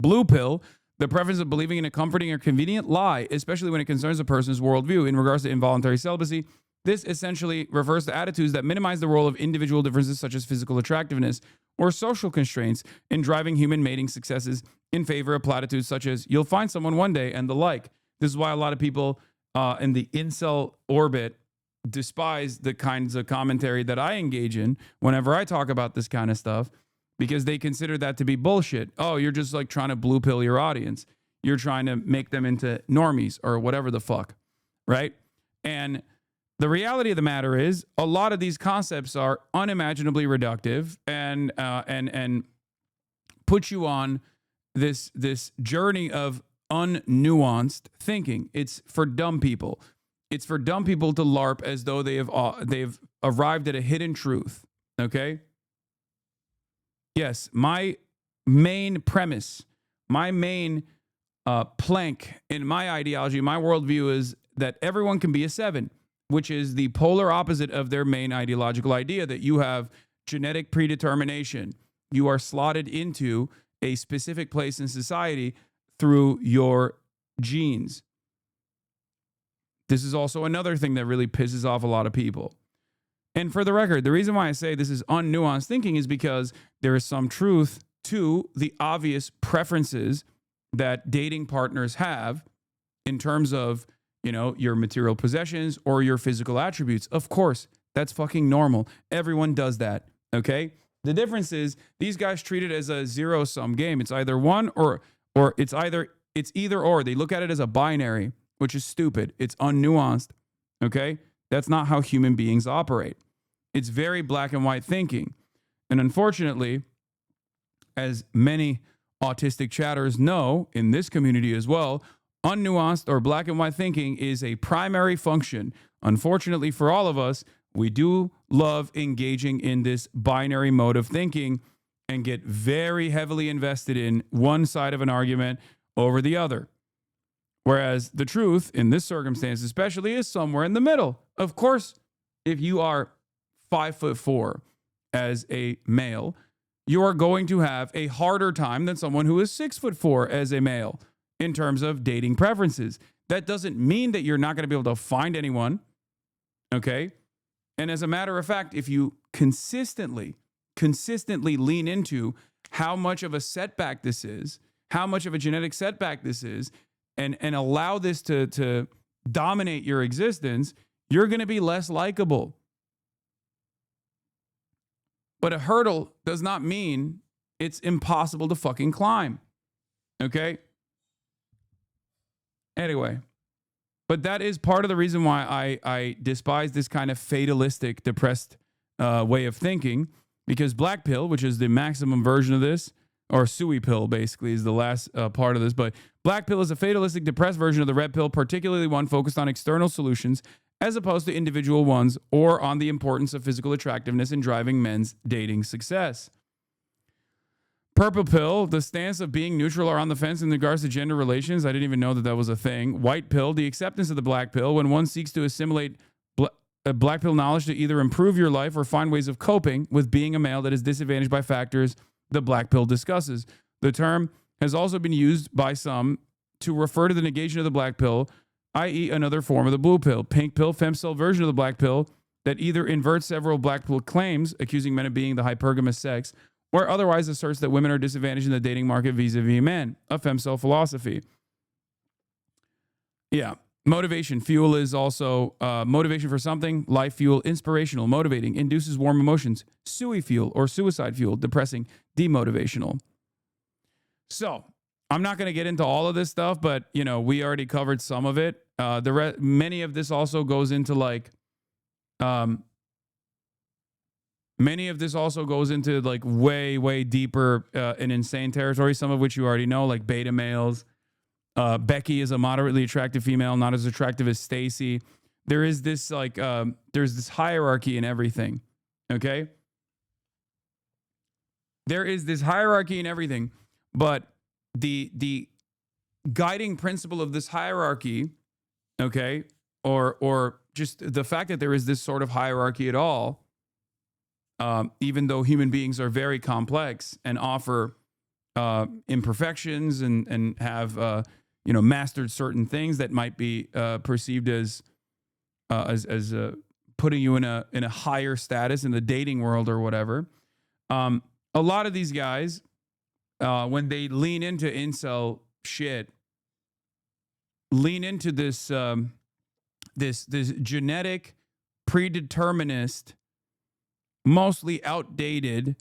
Blue pill, the preference of believing in a comforting or convenient lie, especially when it concerns a person's worldview. In regards to involuntary celibacy, this essentially refers to attitudes that minimize the role of individual differences such as physical attractiveness or social constraints in driving human mating successes in favor of platitudes such as, you'll find someone one day, and the like. This is why a lot of people in the incel orbit despise the kinds of commentary that I engage in whenever I talk about this kind of stuff, because they consider that to be bullshit. Oh, you're just like trying to blue pill your audience. You're trying to make them into normies or whatever the fuck, right? And the reality of the matter is a lot of these concepts are unimaginably reductive and put you on this journey of unnuanced thinking. It's for dumb people. It's for dumb people to LARP as though they've arrived at a hidden truth. Okay? Yes, my main premise, my main plank in my ideology, my worldview is that everyone can be a 7, which is the polar opposite of their main ideological idea, that you have genetic predetermination. You are slotted into a specific place in society through your genes. This is also another thing that really pisses off a lot of people. And for the record, the reason why I say this is unnuanced thinking is because there is some truth to the obvious preferences that dating partners have in terms of, you know, your material possessions or your physical attributes. Of course, that's fucking normal. Everyone does that, okay? The difference is these guys treat it as a zero-sum game. It's either one or it's either or. They look at it as a binary, which is stupid. It's unnuanced, okay? That's not how human beings operate. It's very black and white thinking. And unfortunately, as many autistic chatters know in this community as well, unnuanced or black and white thinking is a primary function. Unfortunately for all of us, we do love engaging in this binary mode of thinking and get very heavily invested in one side of an argument over the other. Whereas the truth in this circumstance especially is somewhere in the middle. Of course, if you are 5'4" as a male, you are going to have a harder time than someone who is 6'4" as a male in terms of dating preferences. That doesn't mean that you're not going to be able to find anyone, okay? And as a matter of fact, if you consistently lean into how much of a setback this is, how much of a genetic setback this is, and allow this to dominate your existence, you're going to be less likable. But a hurdle does not mean it's impossible to fucking climb. Okay? Anyway, but that is part of the reason why I despise this kind of fatalistic, depressed way of thinking, because black pill, which is the maximum version of this, or sui pill basically is the last part of this, but black pill is a fatalistic, depressed version of the red pill, particularly one focused on external solutions as opposed to individual ones or on the importance of physical attractiveness in driving men's dating success. Purple pill, the stance of being neutral or on the fence in regards to gender relations. I didn't even know that that was a thing. White pill, the acceptance of the black pill when one seeks to assimilate black pill knowledge to either improve your life or find ways of coping with being a male that is disadvantaged by factors the black pill discusses. The term has also been used by some to refer to the negation of the black pill, i.e. another form of the blue pill. Pink pill, femcel version of the black pill that either inverts several black pill claims, accusing men of being the hypergamous sex, or otherwise asserts that women are disadvantaged in the dating market vis-a-vis men, a femcel philosophy. Yeah. Motivation fuel is also motivation for something, life fuel, inspirational, motivating, induces warm emotions, sui fuel or suicide fuel, depressing, demotivational. So I'm not going to get into all of this stuff, but you know, we already covered some of it. Many of this also goes into like, way, way deeper and insane territory, some of which you already know, like beta males. Becky is a moderately attractive female, not as attractive as Stacy. There is this there's this hierarchy in everything. Okay. There is this hierarchy in everything, but the guiding principle of this hierarchy, okay, or just the fact that there is this sort of hierarchy at all, even though human beings are very complex and offer imperfections and have mastered certain things that might be perceived as putting you in a higher status in the dating world or whatever. A lot of these guys, when they lean into incel shit, lean into this this genetic, predeterminist, mostly outdated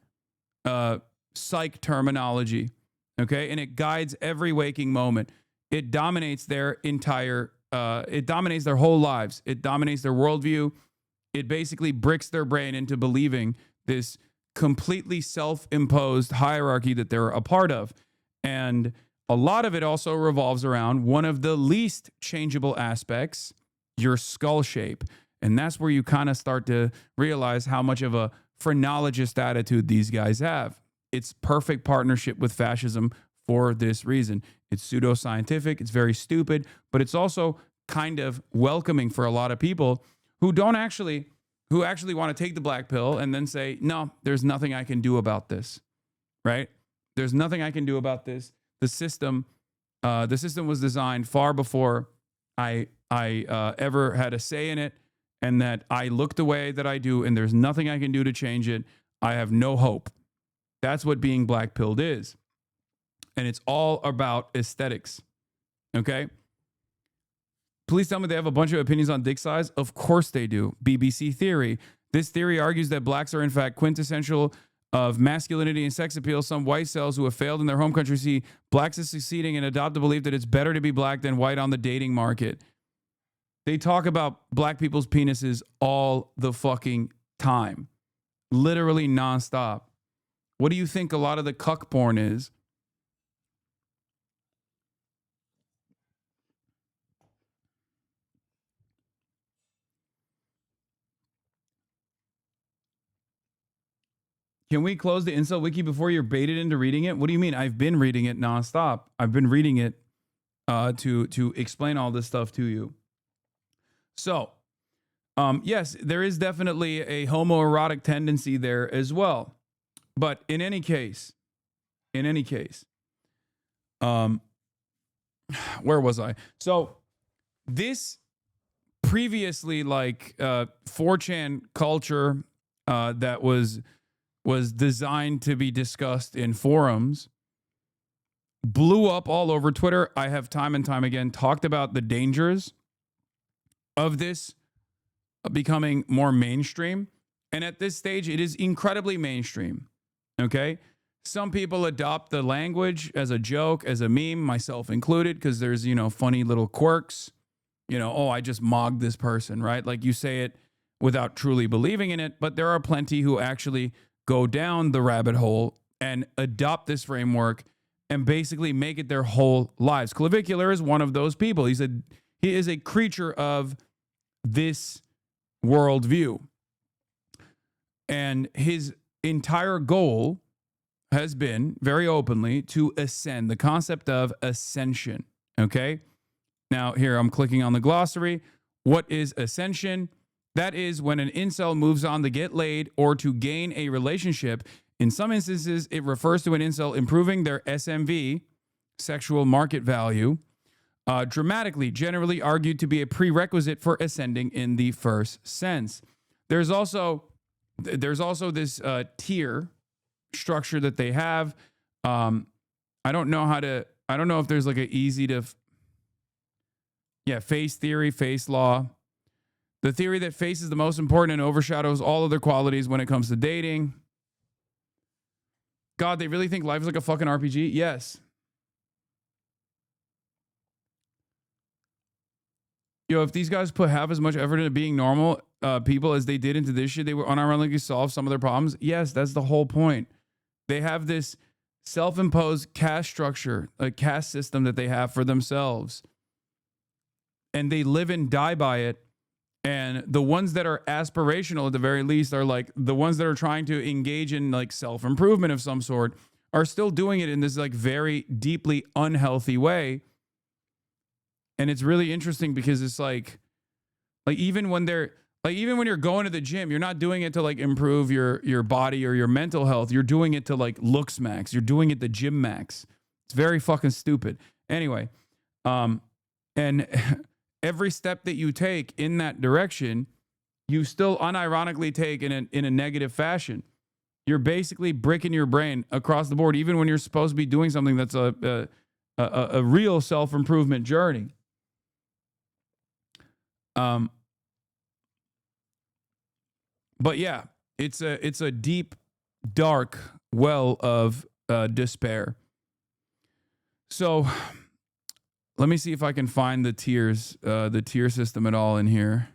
psych terminology. Okay, and it guides every waking moment. It dominates their entire, it dominates their whole lives. It dominates their worldview. It basically bricks their brain into believing this completely self-imposed hierarchy that they're a part of. And a lot of it also revolves around one of the least changeable aspects, your skull shape. And that's where you kind of start to realize how much of a phrenologist attitude these guys have. It's perfect partnership with fascism for this reason. It's pseudoscientific, it's very stupid, but it's also kind of welcoming for a lot of people who actually want to take the black pill and then say, no, there's nothing I can do about this, right? There's nothing I can do about this. The system was designed far before I ever had a say in it, and that I look the way that I do, and there's nothing I can do to change it. I have no hope. That's what being black-pilled is. And it's all about aesthetics, okay? Please tell me they have a bunch of opinions on dick size. Of course they do. BBC theory. This theory argues that blacks are in fact quintessential of masculinity and sex appeal. Some white cells who have failed in their home country see blacks as succeeding and adopt the belief that it's better to be black than white on the dating market. They talk about black people's penises all the fucking time. Literally nonstop. What do you think a lot of the cuck porn is? Can we close the incel wiki before you're baited into reading it? What do you mean? I've been reading it nonstop. I've been reading it to explain all this stuff to you. So, yes, there is definitely a homoerotic tendency there as well. But in any case, where was I? So this previously 4chan culture that was designed to be discussed in forums blew up all over Twitter. I have time and time again talked about the dangers of this becoming more mainstream. And at this stage, it is incredibly mainstream. Okay? Some people adopt the language as a joke, as a meme, myself included, because there's, funny little quirks. I just mogged this person, right? Like you say it without truly believing in it, but there are plenty who actually go down the rabbit hole and adopt this framework and basically make it their whole lives. Clavicular is one of those people. He is a creature of this worldview. And his entire goal has been, very openly, to ascend, the concept of ascension. Okay? Now, here I'm clicking on the glossary. What is ascension? That is when an incel moves on to get laid or to gain a relationship. In some instances, it refers to an incel improving their SMV, sexual market value, dramatically, generally argued to be a prerequisite for ascending in the first sense. There's also this tier structure that they have. I don't know if there's like an easy to, face theory, face law. The theory that face is the most important and overshadows all other qualities when it comes to dating. God, they really think life is like a fucking RPG? Yes. Yo, if these guys put half as much effort into being normal people as they did into this shit, they would unironically solve some of their problems. Yes, that's the whole point. They have this self-imposed caste structure, a caste system that they have for themselves. And they live and die by it. And the ones that are aspirational at the very least are like the ones that are trying to engage in like self-improvement of some sort are still doing it in this like very deeply unhealthy way. And it's really interesting because it's like even when you're going to the gym, you're not doing it to like improve your body or your mental health. You're doing it to like looks max. You're doing it to gym max. It's very fucking stupid. Anyway, and every step that you take in that direction, you still unironically take in a negative fashion. You're basically bricking your brain across the board, even when you're supposed to be doing something that's a real self-improvement journey. But yeah, it's a deep, dark well of despair. So let me see if I can find the tiers, the tier system at all in here.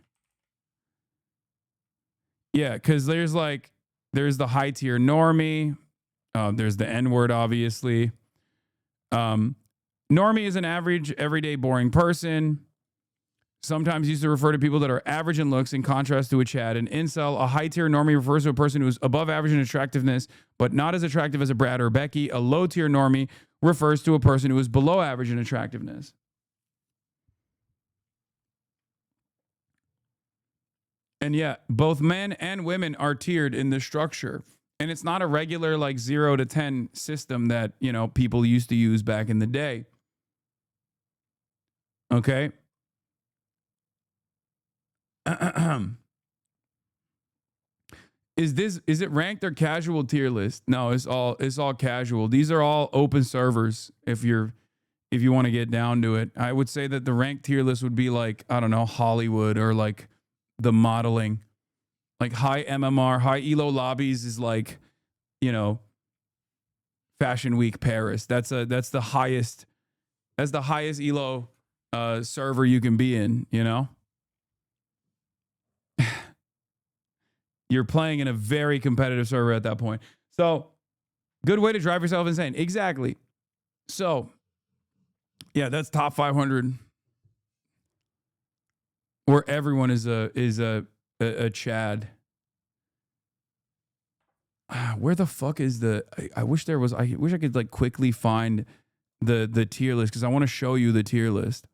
Yeah, because there's the high tier normie. There's the N-word, obviously. Normie is an average, everyday, boring person. Sometimes used to refer to people that are average in looks in contrast to a Chad. An incel, a high tier normie, refers to a person who is above average in attractiveness, but not as attractive as a Brad or Becky. A low tier normie refers to a person who is below average in attractiveness. And yeah, both men and women are tiered in this structure. And it's not a regular like 0 to 10 system that, people used to use back in the day. Okay? Is it ranked or casual tier list? No, it's all casual. These are all open servers if you want to get down to it. I would say that the ranked tier list would be like, I don't know, Hollywood or like the modeling. Like high MMR, high ELO lobbies is like, Fashion Week Paris. That's the highest ELO server you can be in, You're playing in a very competitive server at that point. So, good way to drive yourself insane. Exactly. So, yeah, that's top 500 where everyone is a Chad. Where the fuck is I wish I could like quickly find the tier list because I want to show you the tier list.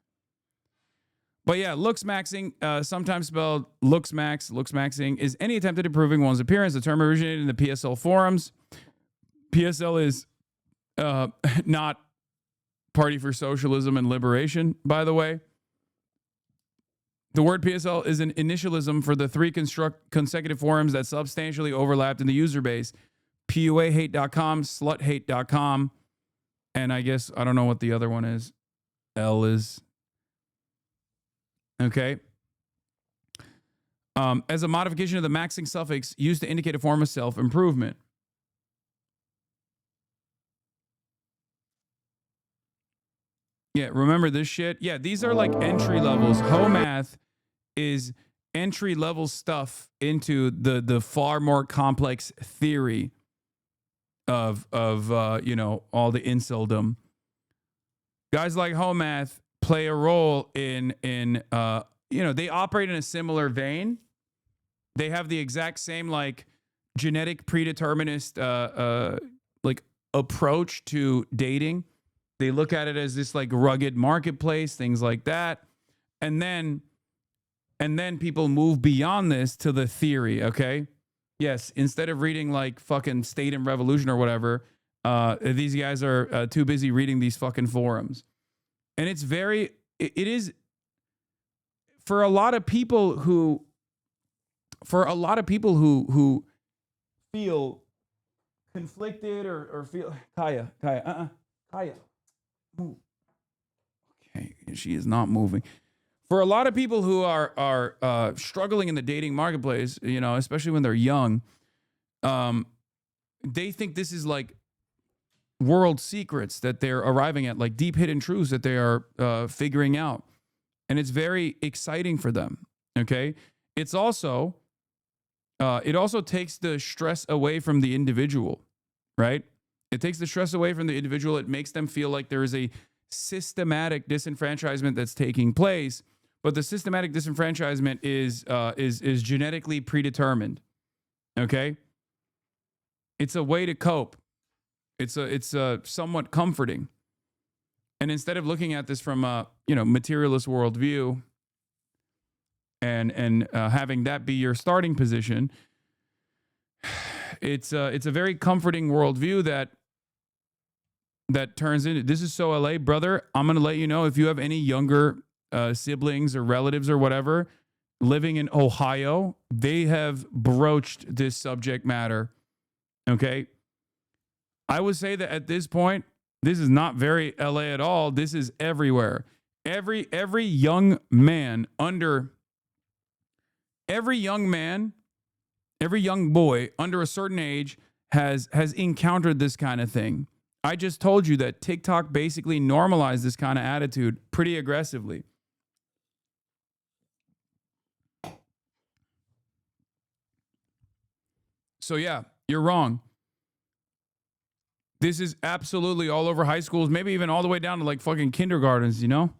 But yeah, looks maxing, sometimes spelled looks maxing, is any attempt at improving one's appearance. The term originated in the PSL forums. PSL is not Party for Socialism and Liberation, by the way. The word PSL is an initialism for the 3 consecutive forums that substantially overlapped in the user base. PUAhate.com, sluthate.com, and I guess, I don't know what the other one is. L is... Okay. As a modification of the maxing suffix used to indicate a form of self-improvement. Yeah, remember this shit? Yeah, these are like entry levels. Ho math is entry level stuff into the far more complex theory of you know, all the inceldom. Guys like Homath play a role in you know, they operate in a similar vein. They have the exact same like genetic predeterminist like approach to dating. They look at it as this like rugged marketplace, things like that. And then people move beyond this to the theory, okay? Yes, instead of reading like fucking State and Revolution or whatever, these guys are too busy reading these fucking forums. And it's very, it is, for a lot of people who feel conflicted or feel, Kaya. Move. Okay, she is not moving. For a lot of people who are struggling in the dating marketplace, you know, especially when they're young, they think this is like world secrets that they're arriving at, like deep hidden truths that they are figuring out. And it's very exciting for them, okay? It's also, it also takes the stress away from the individual, right? It takes the stress away from the individual. It makes them feel like there is a systematic disenfranchisement that's taking place. But the systematic disenfranchisement is genetically predetermined. Okay? It's a way to cope. It's a somewhat comforting. And instead of looking at this from a, you know, materialist worldview and having that be your starting position, it's a very comforting worldview that turns into, this is so LA, brother. I'm going to let you know, if you have any younger siblings or relatives or whatever living in Ohio, they have broached this subject matter. Okay. I would say that at this point, this is not very LA at all. This is everywhere. Every young man every young boy under a certain age has encountered this kind of thing. I just told you that TikTok basically normalized this kind of attitude pretty aggressively. So yeah, you're wrong. This is absolutely all over high schools, maybe even all the way down to like fucking kindergartens, you know?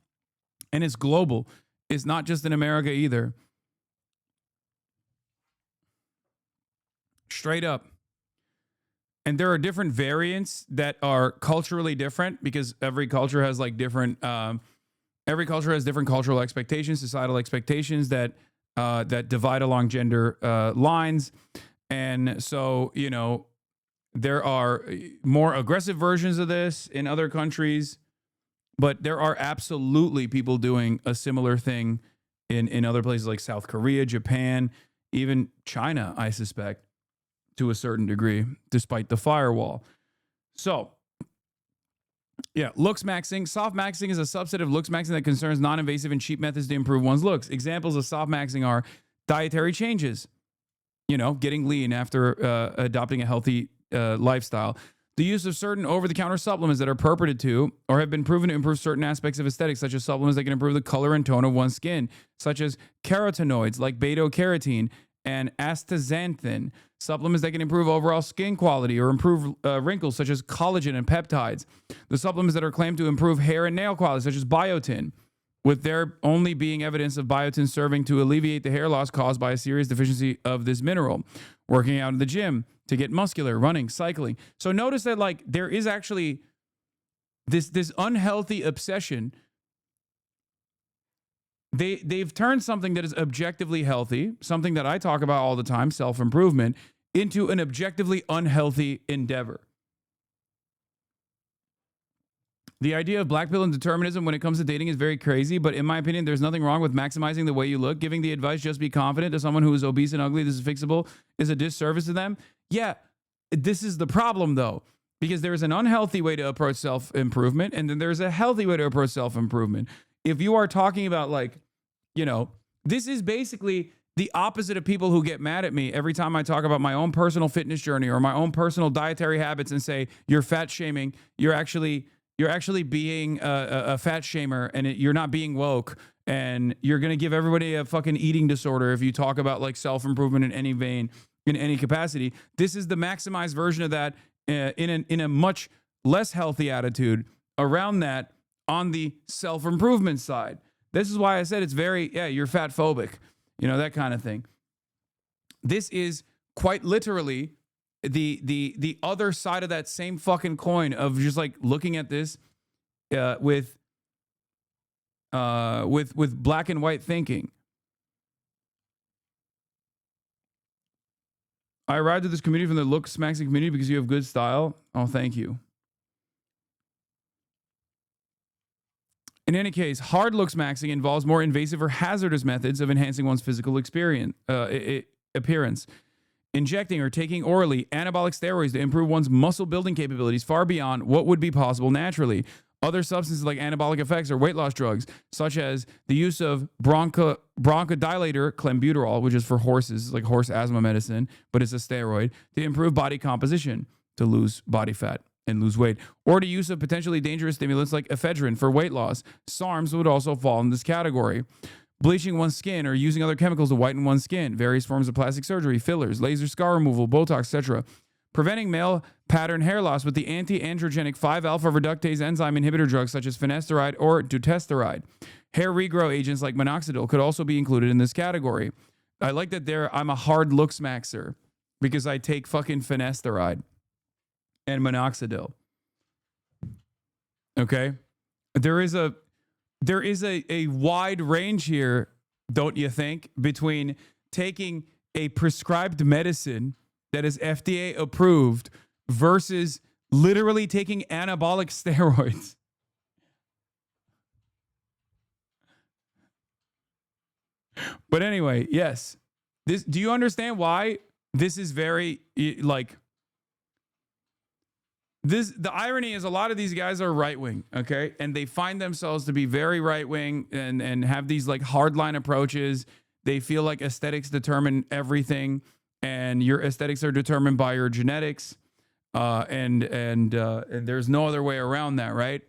And it's global. It's not just in America either. Straight up. And there are different variants that are culturally different because every culture has like different, every culture has different cultural expectations, societal expectations that divide along gender lines. And so, you know, there are more aggressive versions of this in other countries, but there are absolutely people doing a similar thing in other places like South Korea, Japan, even China, I suspect, to a certain degree, despite the firewall. So, yeah, looks maxing. Soft maxing is a subset of looks maxing that concerns non-invasive and cheap methods to improve one's looks. Examples of soft maxing are dietary changes, you know, getting lean after adopting a healthy lifestyle. The use of certain over-the-counter supplements that are purported to or have been proven to improve certain aspects of aesthetics, such as supplements that can improve the color and tone of one's skin, such as carotenoids like beta-carotene and astaxanthin, supplements that can improve overall skin quality or improve wrinkles, such as collagen and peptides, the supplements that are claimed to improve hair and nail quality, such as biotin, with there only being evidence of biotin serving to alleviate the hair loss caused by a serious deficiency of this mineral, working out in the gym to get muscular, running, cycling. So notice that like there is actually this unhealthy obsession. They've turned something that is objectively healthy, something that I talk about all the time, self-improvement, into an objectively unhealthy endeavor. The idea of black pill and determinism when it comes to dating is very crazy, but in my opinion, there's nothing wrong with maximizing the way you look. Giving the advice, just be confident, to someone who is obese and ugly, this is fixable, is a disservice to them. Yeah, this is the problem though, because there's an unhealthy way to approach self-improvement, and then there's a healthy way to approach self-improvement. If you are talking about like, you know, this is basically the opposite of people who get mad at me every time I talk about my own personal fitness journey or my own personal dietary habits and say, you're fat shaming, you're actually being a fat shamer and you're not being woke and you're going to give everybody a fucking eating disorder if you talk about like self-improvement in any vein, in any capacity. This is the maximized version of that in a much less healthy attitude around that on the self-improvement side. This is why I said it's very, you're fat phobic, you know, that kind of thing. This is quite literally the other side of that same fucking coin of just like looking at this with black and white thinking. I arrived at this community from the looks maxing community because you have good style. Oh, thank you. In any case, hard looks maxing involves more invasive or hazardous methods of enhancing one's physical appearance. Injecting or taking orally anabolic steroids to improve one's muscle building capabilities far beyond what would be possible naturally. Other substances like anabolic effects or weight loss drugs, such as the use of bronchodilator clenbuterol, which is for horses, like horse asthma medicine, but it's a steroid, to improve body composition, to lose body fat and lose weight, or the use of potentially dangerous stimulants like ephedrine for weight loss. SARMs would also fall in this category. Bleaching one's skin or using other chemicals to whiten one's skin, various forms of plastic surgery, fillers, laser scar removal, Botox, etc. Preventing male pattern hair loss with the anti-androgenic 5-alpha reductase enzyme inhibitor drugs such as finasteride or dutasteride. Hair regrow agents like minoxidil could also be included in this category. I like that I'm a hard looks maxer because I take fucking finasteride and minoxidil. Okay? There is a wide range here, don't you think, between taking a prescribed medicine that is FDA approved versus literally taking anabolic steroids. But anyway, yes. Do you understand why this is very like this? The irony is a lot of these guys are right wing, okay? And they find themselves to be very right wing and have these like hardline approaches. They feel like aesthetics determine everything, and your aesthetics are determined by your genetics, and there's no other way around that, right?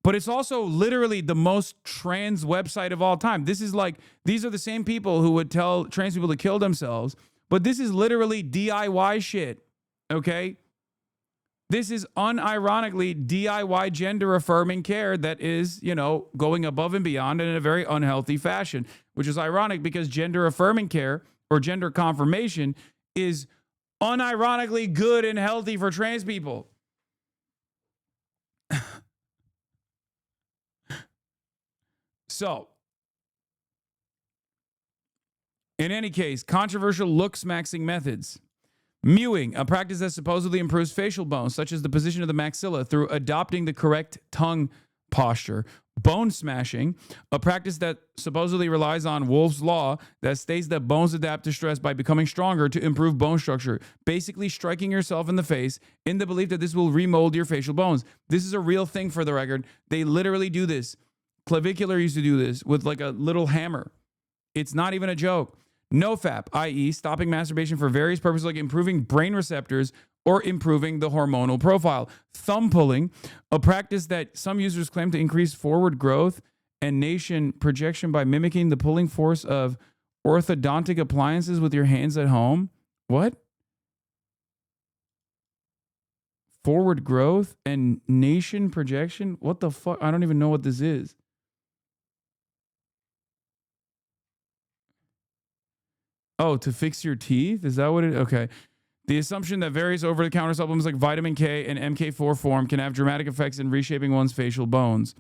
But it's also literally the most trans website of all time. This is like, these are the same people who would tell trans people to kill themselves, but this is literally DIY shit, okay? This is unironically DIY gender affirming care that is, you know, going above and beyond in a very unhealthy fashion, which is ironic because gender affirming care or gender confirmation is unironically good and healthy for trans people. So, in any case, controversial looks maxing methods. Mewing, a practice that supposedly improves facial bones, such as the position of the maxilla through adopting the correct tongue posture. Bone smashing, a practice that supposedly relies on Wolff's Law that states that bones adapt to stress by becoming stronger to improve bone structure. Basically striking yourself in the face in the belief that this will remold your facial bones. This is a real thing, for the record. They literally do this. Clavicular used to do this with like a little hammer. It's not even a joke. NoFap, i.e. stopping masturbation for various purposes like improving brain receptors or improving the hormonal profile. Thumb pulling, a practice that some users claim to increase forward growth and nation projection by mimicking the pulling force of orthodontic appliances with your hands at home. What? Forward growth and nation projection? What the fuck? I don't even know what this is. Oh, to fix your teeth? Is that what it? Okay. The assumption that various over-the-counter supplements like vitamin K and MK4 form can have dramatic effects in reshaping one's facial bones.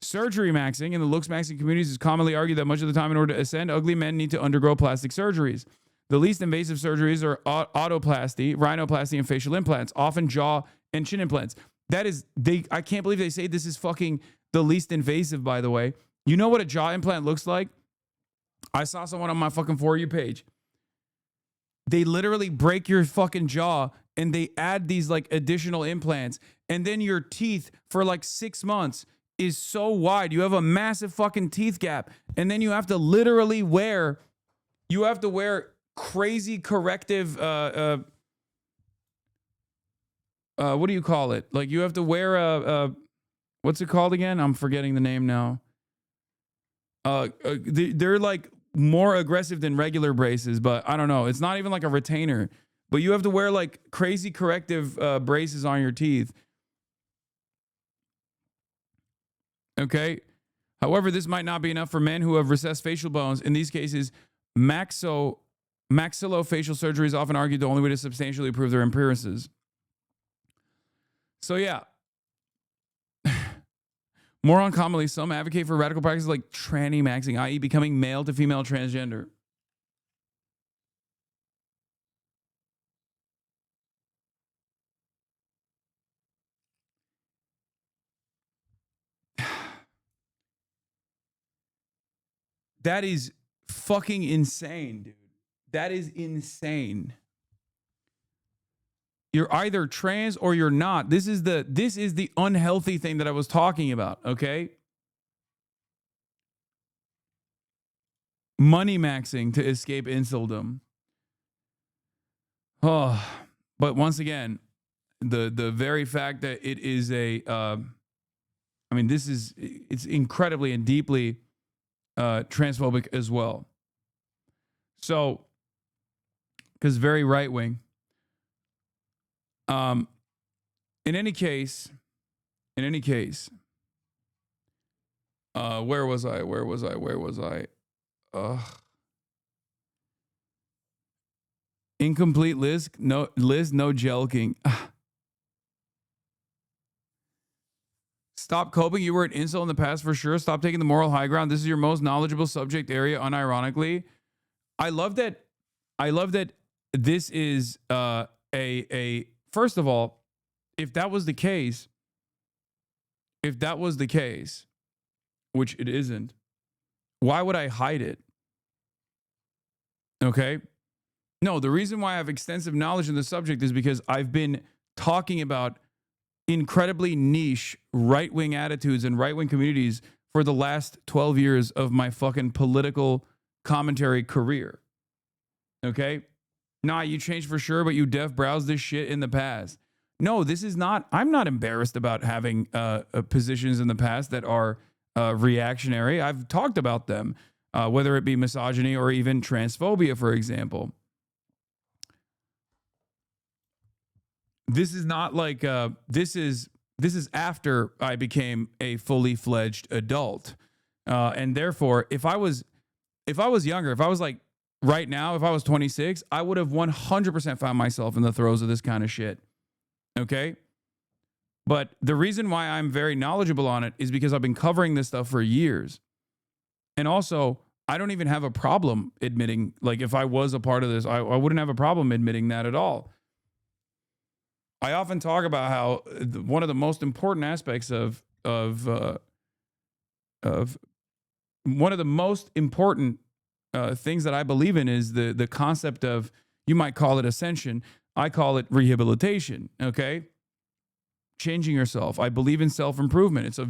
Surgery maxing in the looks maxing communities is commonly argued that much of the time in order to ascend, ugly men need to undergo plastic surgeries. The least invasive surgeries are autoplasty, rhinoplasty, and facial implants, often jaw and chin implants. That is, I can't believe they say this is fucking the least invasive, by the way. You know what a jaw implant looks like? I saw someone on my fucking For You page. They literally break your fucking jaw and they add these like additional implants. And then your teeth for like 6 months is so wide. You have a massive fucking teeth gap. And then you have to literally wear crazy corrective, what do you call it? Like you have to wear what's it called again? I'm forgetting the name now. They're like more aggressive than regular braces, but I don't know. It's not even like a retainer, but you have to wear like crazy corrective braces on your teeth. Okay. However, this might not be enough for men who have recessed facial bones. In these cases, maxillofacial surgery is often argued the only way to substantially improve their appearances. So yeah. More uncommonly, some advocate for radical practices like tranny maxing, i.e. becoming male to female transgender. That is fucking insane, dude. That is insane. You're either trans or you're not. This is the unhealthy thing that I was talking about, okay? Money maxing to escape insuldom. Oh, but once again, the very fact that it is it's incredibly and deeply transphobic as well. So, because very right wing. In any case, where was I? Incomplete Liz, no jelking. Stop coping. You were an insult in the past for sure. Stop taking the moral high ground. This is your most knowledgeable subject area, unironically. I love that this is first of all, if that was the case, which it isn't, why would I hide it? Okay? No, the reason why I have extensive knowledge in the subject is because I've been talking about incredibly niche right-wing attitudes and right-wing communities for the last 12 years of my fucking political commentary career. Okay? Nah, you changed for sure, but you deaf browsed this shit in the past. No, this is not, I'm not embarrassed about having positions in the past that are reactionary. I've talked about them, whether it be misogyny or even transphobia, for example. This is not like, this is after I became a fully fledged adult. And therefore, if I was younger, if I was like right now, if I was 26, I would have 100% found myself in the throes of this kind of shit. Okay? But the reason why I'm very knowledgeable on it is because I've been covering this stuff for years. And also, I don't even have a problem admitting, like if I was a part of this, I wouldn't have a problem admitting that at all. I often talk about how one of the most important aspects of one of the most important things that I believe in is the concept of, you might call it ascension. I call it rehabilitation. Okay. Changing yourself. I believe in self-improvement. It's a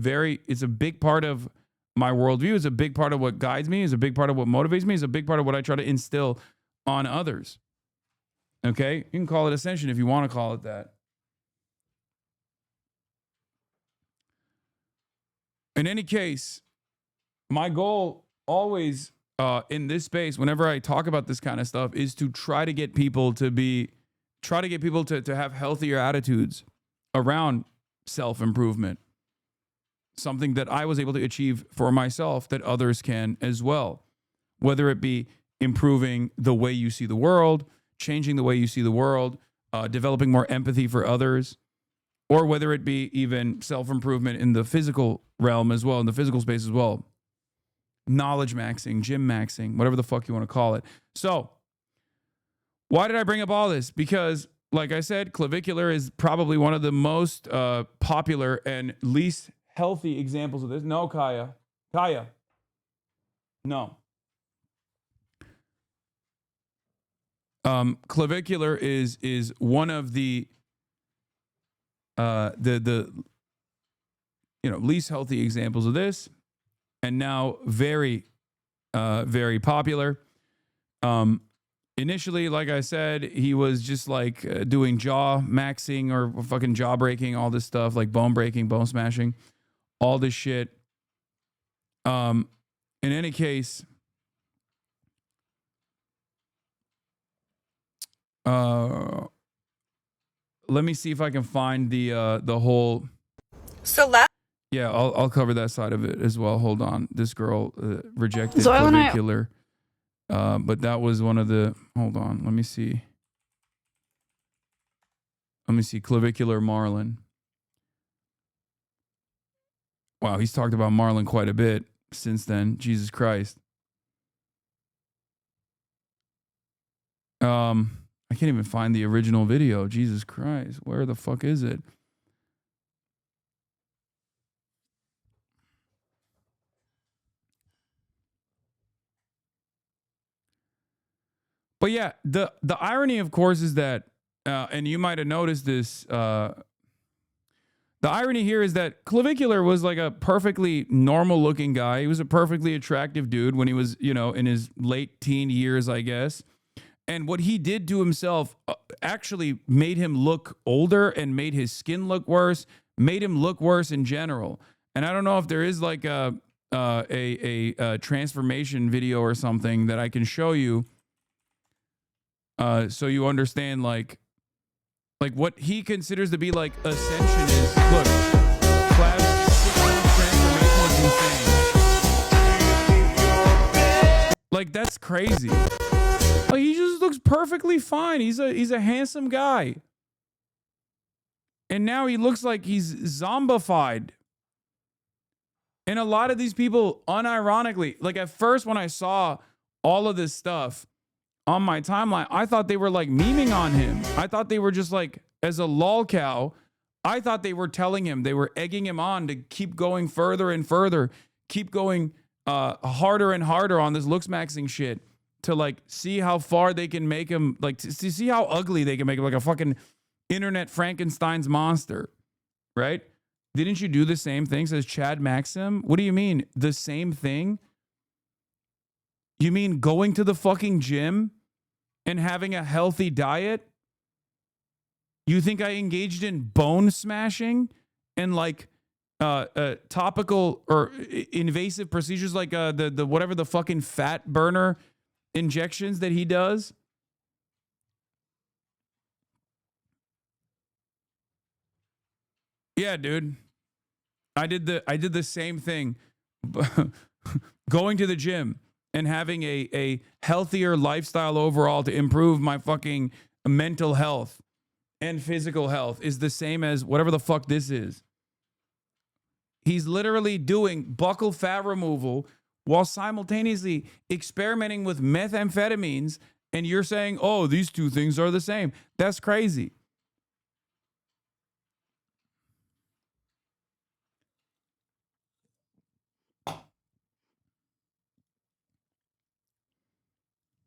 big part of my worldview. It's a big part of what guides me. It's a big part of what motivates me. It's a big part of what I try to instill on others. Okay. You can call it ascension if you want to call it that. In any case, my goal always in this space, whenever I talk about this kind of stuff, is to try to get people to have healthier attitudes around self-improvement. Something that I was able to achieve for myself that others can as well. Whether it be improving the way you see the world, changing the way you see the world, developing more empathy for others, or whether it be even self-improvement in the physical realm as well, in the physical space as well. Knowledge maxing, gym maxing, whatever the fuck you want to call it. So, why did I bring up all this? Because, like I said, clavicular is probably one of the most popular and least healthy examples of this. No, Kaya. No. Clavicular is one of the least healthy examples of this, and now very popular. Initially, like I said, he was just like doing jaw maxing or fucking jaw breaking, all this stuff, like bone breaking, bone smashing, all this shit. in any case, let me see if I can find the whole. So Yeah, I'll cover that side of it as well. Hold on. This girl rejected So when I- clavicular. But that was one of the. Hold on. Let me see. Clavicular Marlin. Wow, he's talked about Marlin quite a bit since then. Jesus Christ. I can't even find the original video. Jesus Christ. Where the fuck is it? But yeah, the irony, of course, is that, and you might have noticed this, the irony here is that Clavicular was like a perfectly normal looking guy. He was a perfectly attractive dude when he was, in his late teen years, I guess. And what he did to himself actually made him look older and made his skin look worse, made him look worse in general. And I don't know if there is like a transformation video or something that I can show you so you understand like what he considers to be like ascension is. Look, Clav's transformation is insane. Like, that's crazy. Like, he just looks perfectly fine. He's a handsome guy. And now he looks like he's zombified. And a lot of these people, unironically, like at first when I saw all of this stuff on my timeline, I thought they were like memeing on him. I thought they were just like, as a lol cow, I thought they were telling him, they were egging him on to keep going further and further, keep going harder and harder on this looks maxing shit to like see how far they can make him, like to see how ugly they can make him, like a fucking internet Frankenstein's monster, right? Didn't you do the same thing, says Chad Maxim? What do you mean, the same thing? You mean going to the fucking gym and having a healthy diet? You think I engaged in bone smashing and like topical or invasive procedures like the whatever the fucking fat burner injections that he does? Yeah, dude. I did the same thing. Going to the gym and having a healthier lifestyle overall to improve my fucking mental health and physical health is the same as whatever the fuck this is. He's literally doing buccal fat removal while simultaneously experimenting with methamphetamines, and you're saying, oh, these two things are the same. That's crazy.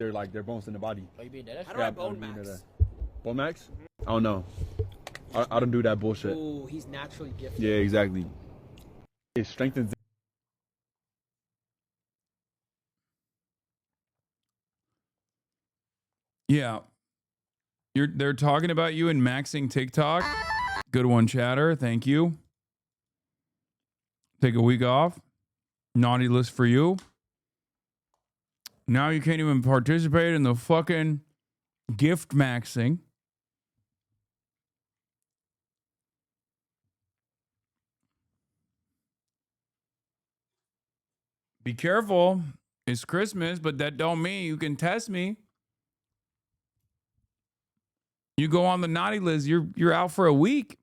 They're like their bones in the body. Oh, you being dead? How do I bone max? Bone max? I don't know. I don't do that bullshit. Oh, he's naturally gifted. Yeah, exactly. It strengthens. Yeah. They're talking about you in maxing TikTok. Good one, chatter. Thank you. Take a week off. Naughty list for you. Now you can't even participate in the fucking gift maxing. Be careful. It's Christmas, but that don't mean you can test me. You go on the naughty list, you're out for a week.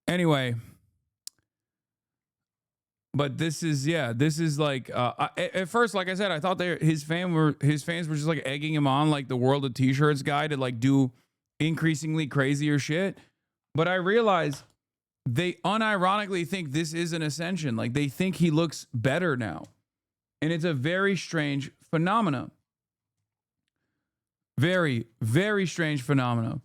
Anyway, but this is like at first, like I said, I thought his fans were just like egging him on like the World of T-Shirts guy to like do increasingly crazier shit. But I realized they unironically think this is an ascension. Like they think he looks better now. And it's a very strange phenomena. Very, very strange phenomena.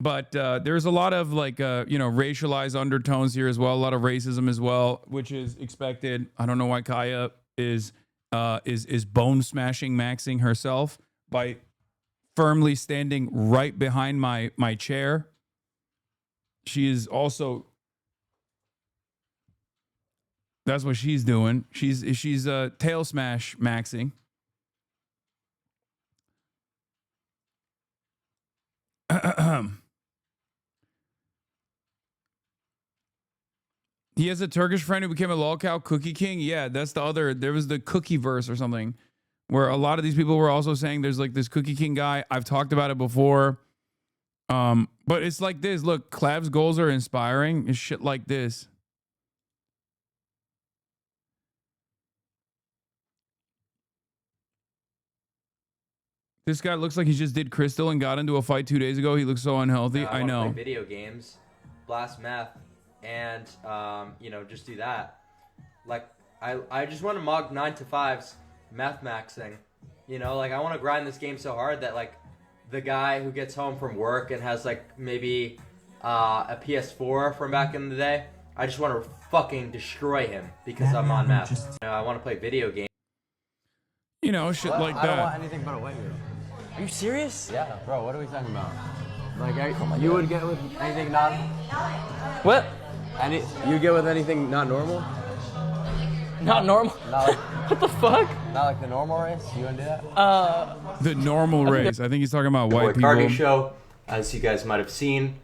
But there's a lot of like, racialized undertones here as well. A lot of racism as well, which is expected. I don't know why Kaya is bone smashing maxing herself by firmly standing right behind my chair. She is also That's what she's doing. She's tail smash maxing. He has a Turkish friend who became a lolcow cookie king. Yeah, that's the other. There was the cookie verse or something where a lot of these people were also saying there's like this cookie king guy. I've talked about it before. But it's like this. Look, Clav's goals are inspiring. It's shit like this. This guy looks like he just did crystal and got into a fight 2 days ago. He looks so unhealthy. I know. Play video games, blast meth, and you know, just do that. Like I just want to mug 9 to 5s, meth maxing. You know, like I want to grind this game so hard that like the guy who gets home from work and has like maybe a PS4 from back in the day, I just want to fucking destroy him because I'm on meth. You know, I want to play video games. You know, shit like that. I don't want anything but a white girl. Are you serious? Yeah, bro, what are we talking about? Like, you would get with anything not... What? You get with anything not normal? Not normal? Not like, what the fuck? Not like the normal race? You wouldn't do that? The normal race. I think he's talking about white people. Cardi show, as you guys might have seen.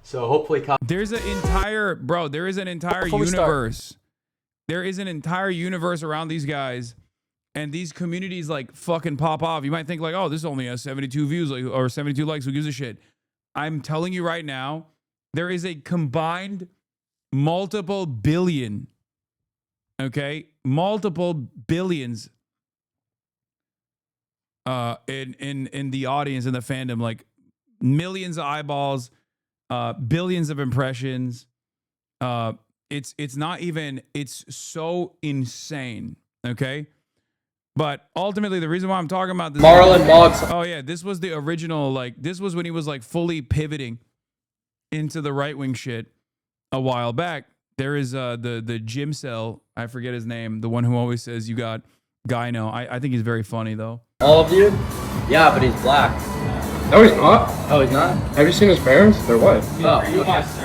So hopefully... There's an entire... Bro, there is an entire universe. There is an entire universe around these guys. And these communities like fucking pop off. You might think like, oh, this only has 72 views like, or 72 likes. Who gives a shit? I'm telling you right now, there is a combined multiple billion, okay, multiple billions in the audience, in the fandom, like millions of eyeballs, billions of impressions. It's not even, it's so insane, okay? But ultimately, the reason why I'm talking about this... Marlon Boggs. Oh, yeah. This was the original, like, this was when he was, like, fully pivoting into the right-wing shit a while back. There is the gym cell. I forget his name. The one who always says, you got Gyno. I think he's very funny, though. All of you? Yeah, but he's black. No, he's not. Oh, he's not? Have you seen his parents? They're white. Oh.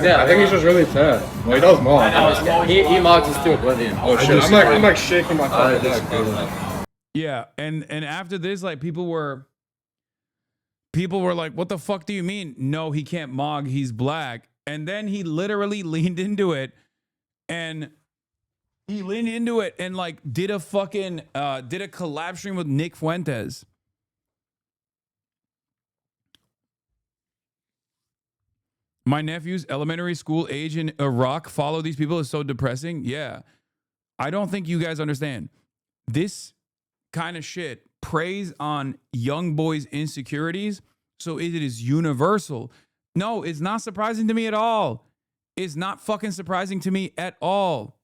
Yeah, I think he's just really sad. Well, he does mog. He mogs us to oblivion. Oh, shit. I'm like shaking my fucking head. Yeah, and after this, like people were like, what the fuck do you mean? No, he can't mog, he's black. And then he literally leaned into it and like did a fucking did a collab stream with Nick Fuentes. My nephew's elementary school age in Iraq follow these people is so depressing. Yeah. I don't think you guys understand. This kind of shit preys on young boys' insecurities, so it is universal. No, it's not surprising to me at all. It's not fucking surprising to me at all.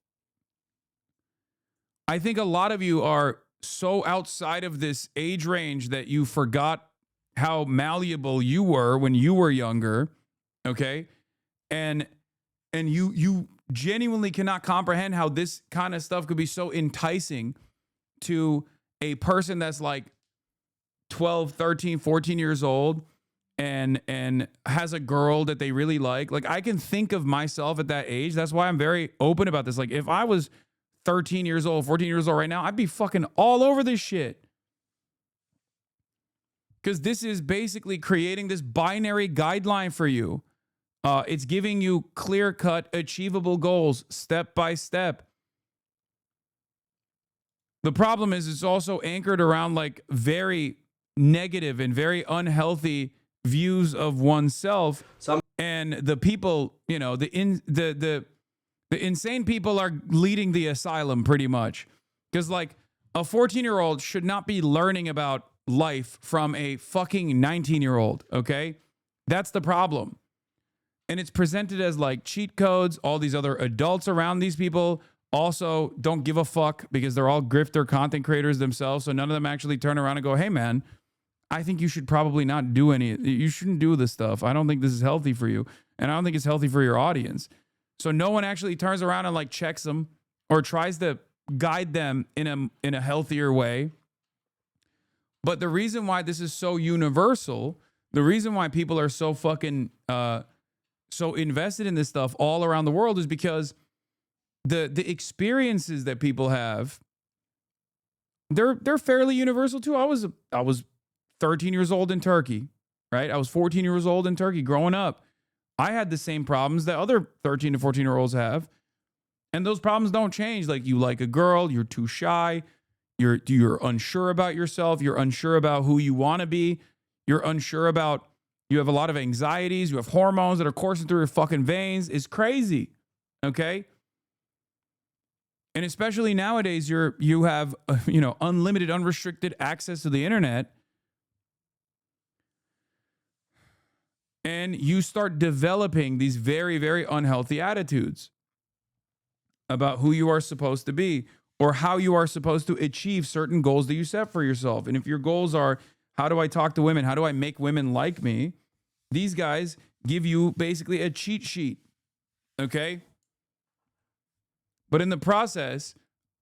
I think a lot of you are so outside of this age range that you forgot how malleable you were when you were younger, okay? And you genuinely cannot comprehend how this kind of stuff could be so enticing to a person that's like 12, 13, 14 years old and has a girl that they really like. Like I can think of myself at that age. That's why I'm very open about this. Like if I was 13 years old, 14 years old right now, I'd be fucking all over this shit. Because this is basically creating this binary guideline for you. It's giving you clear-cut, achievable goals, step by step. The problem is it's also anchored around like very negative and very unhealthy views of oneself. And the people, you know, the insane people are leading the asylum pretty much. Because like a 14-year-old should not be learning about life from a fucking 19-year-old, okay? That's the problem. And it's presented as like cheat codes. All these other adults around these people also don't give a fuck because they're all grifter content creators themselves. So none of them actually turn around and go, hey man, I think you should probably not do you shouldn't do this stuff. I don't think this is healthy for you. And I don't think it's healthy for your audience. So no one actually turns around and like checks them or tries to guide them in a healthier way. But the reason why this is so universal, the reason why people are so fucking so invested in this stuff all around the world is because the experiences that people have, they're fairly universal too. I was 13 years old in Turkey, right? I was 14 years old in Turkey growing up. I had the same problems that other 13 to 14-year-olds have. And those problems don't change. Like, you like a girl, you're too shy, you're unsure about yourself, you're unsure about who you want to be, you're unsure about, you have a lot of anxieties, you have hormones that are coursing through your fucking veins. It's crazy. Okay? And especially nowadays, you have unlimited, unrestricted access to the internet. And you start developing these very, very unhealthy attitudes about who you are supposed to be or how you are supposed to achieve certain goals that you set for yourself. And if your goals are, how do I talk to women? How do I make women like me? These guys give you basically a cheat sheet. Okay? But in the process,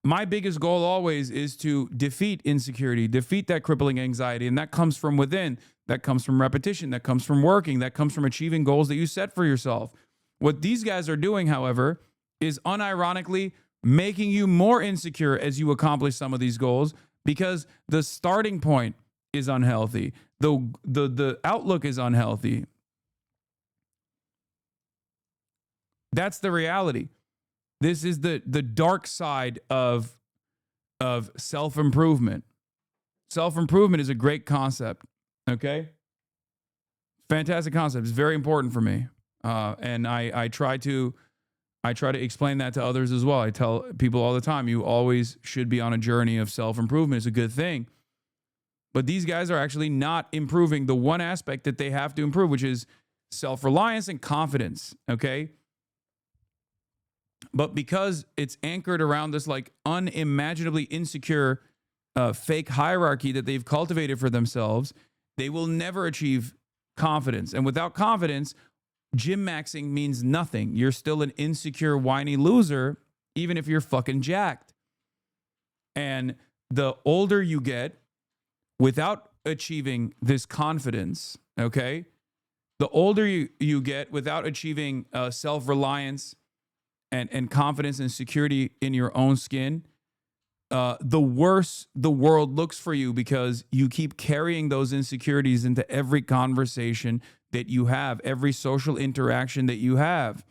my biggest goal always is to defeat insecurity, defeat that crippling anxiety. And that comes from within. That comes from repetition. That comes from working. That comes from achieving goals that you set for yourself. What these guys are doing, however, is unironically making you more insecure as you accomplish some of these goals because the starting point is unhealthy. The outlook is unhealthy. That's the reality. This is the dark side of self-improvement. Self-improvement is a great concept, okay? Fantastic concept. It's very important for me. And I try to explain that to others as well. I tell people all the time, you always should be on a journey of self-improvement. It's a good thing. But these guys are actually not improving the one aspect that they have to improve, which is self-reliance and confidence, okay? But because it's anchored around this like unimaginably insecure fake hierarchy that they've cultivated for themselves, they will never achieve confidence. And without confidence, gym maxing means nothing. You're still an insecure, whiny loser, even if you're fucking jacked. And the older you get without achieving this confidence, okay, the older you get without achieving self-reliance and confidence and security in your own skin, the worse the world looks for you because you keep carrying those insecurities into every conversation that you have, every social interaction that you have.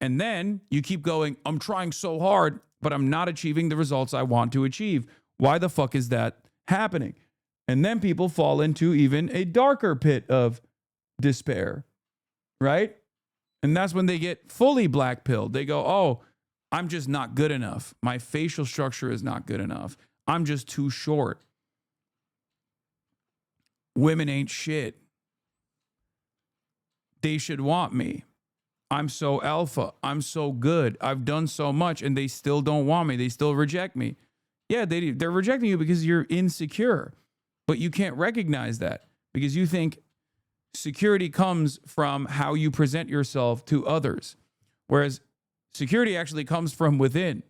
And then you keep going, I'm trying so hard, but I'm not achieving the results I want to achieve. Why the fuck is that happening? And then people fall into even a darker pit of despair, right? And that's when they get fully black-pilled. They go, oh, I'm just not good enough. My facial structure is not good enough. I'm just too short. Women ain't shit. They should want me. I'm so alpha. I'm so good. I've done so much and they still don't want me. They still reject me. Yeah, they're rejecting you because you're insecure. But you can't recognize that because you think security comes from how you present yourself to others, whereas security actually comes from within.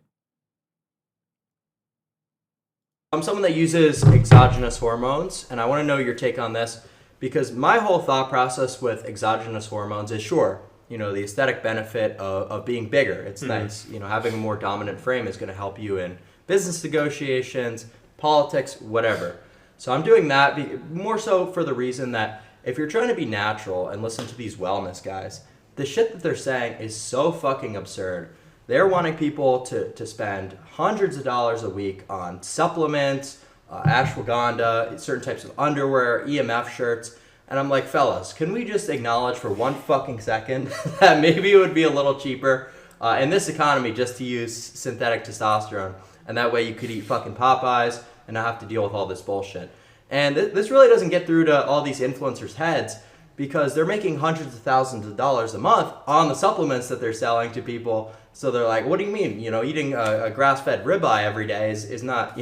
I'm someone that uses exogenous hormones, and I want to know your take on this because my whole thought process with exogenous hormones is sure, the aesthetic benefit of being bigger. It's nice. Having a more dominant frame is going to help you in business negotiations, politics, whatever. So I'm doing that more so for the reason that if you're trying to be natural and listen to these wellness guys, the shit that they're saying is so fucking absurd. They're wanting people to spend hundreds of dollars a week on supplements, ashwagandha, certain types of underwear, EMF shirts. And I'm like, fellas, can we just acknowledge for one fucking second that maybe it would be a little cheaper in this economy just to use synthetic testosterone? And that way you could eat fucking Popeyes and not have to deal with all this bullshit. And this really doesn't get through to all these influencers' heads because they're making hundreds of thousands of dollars a month on the supplements that they're selling to people. So they're like, what do you mean? Eating a grass-fed ribeye every day is not,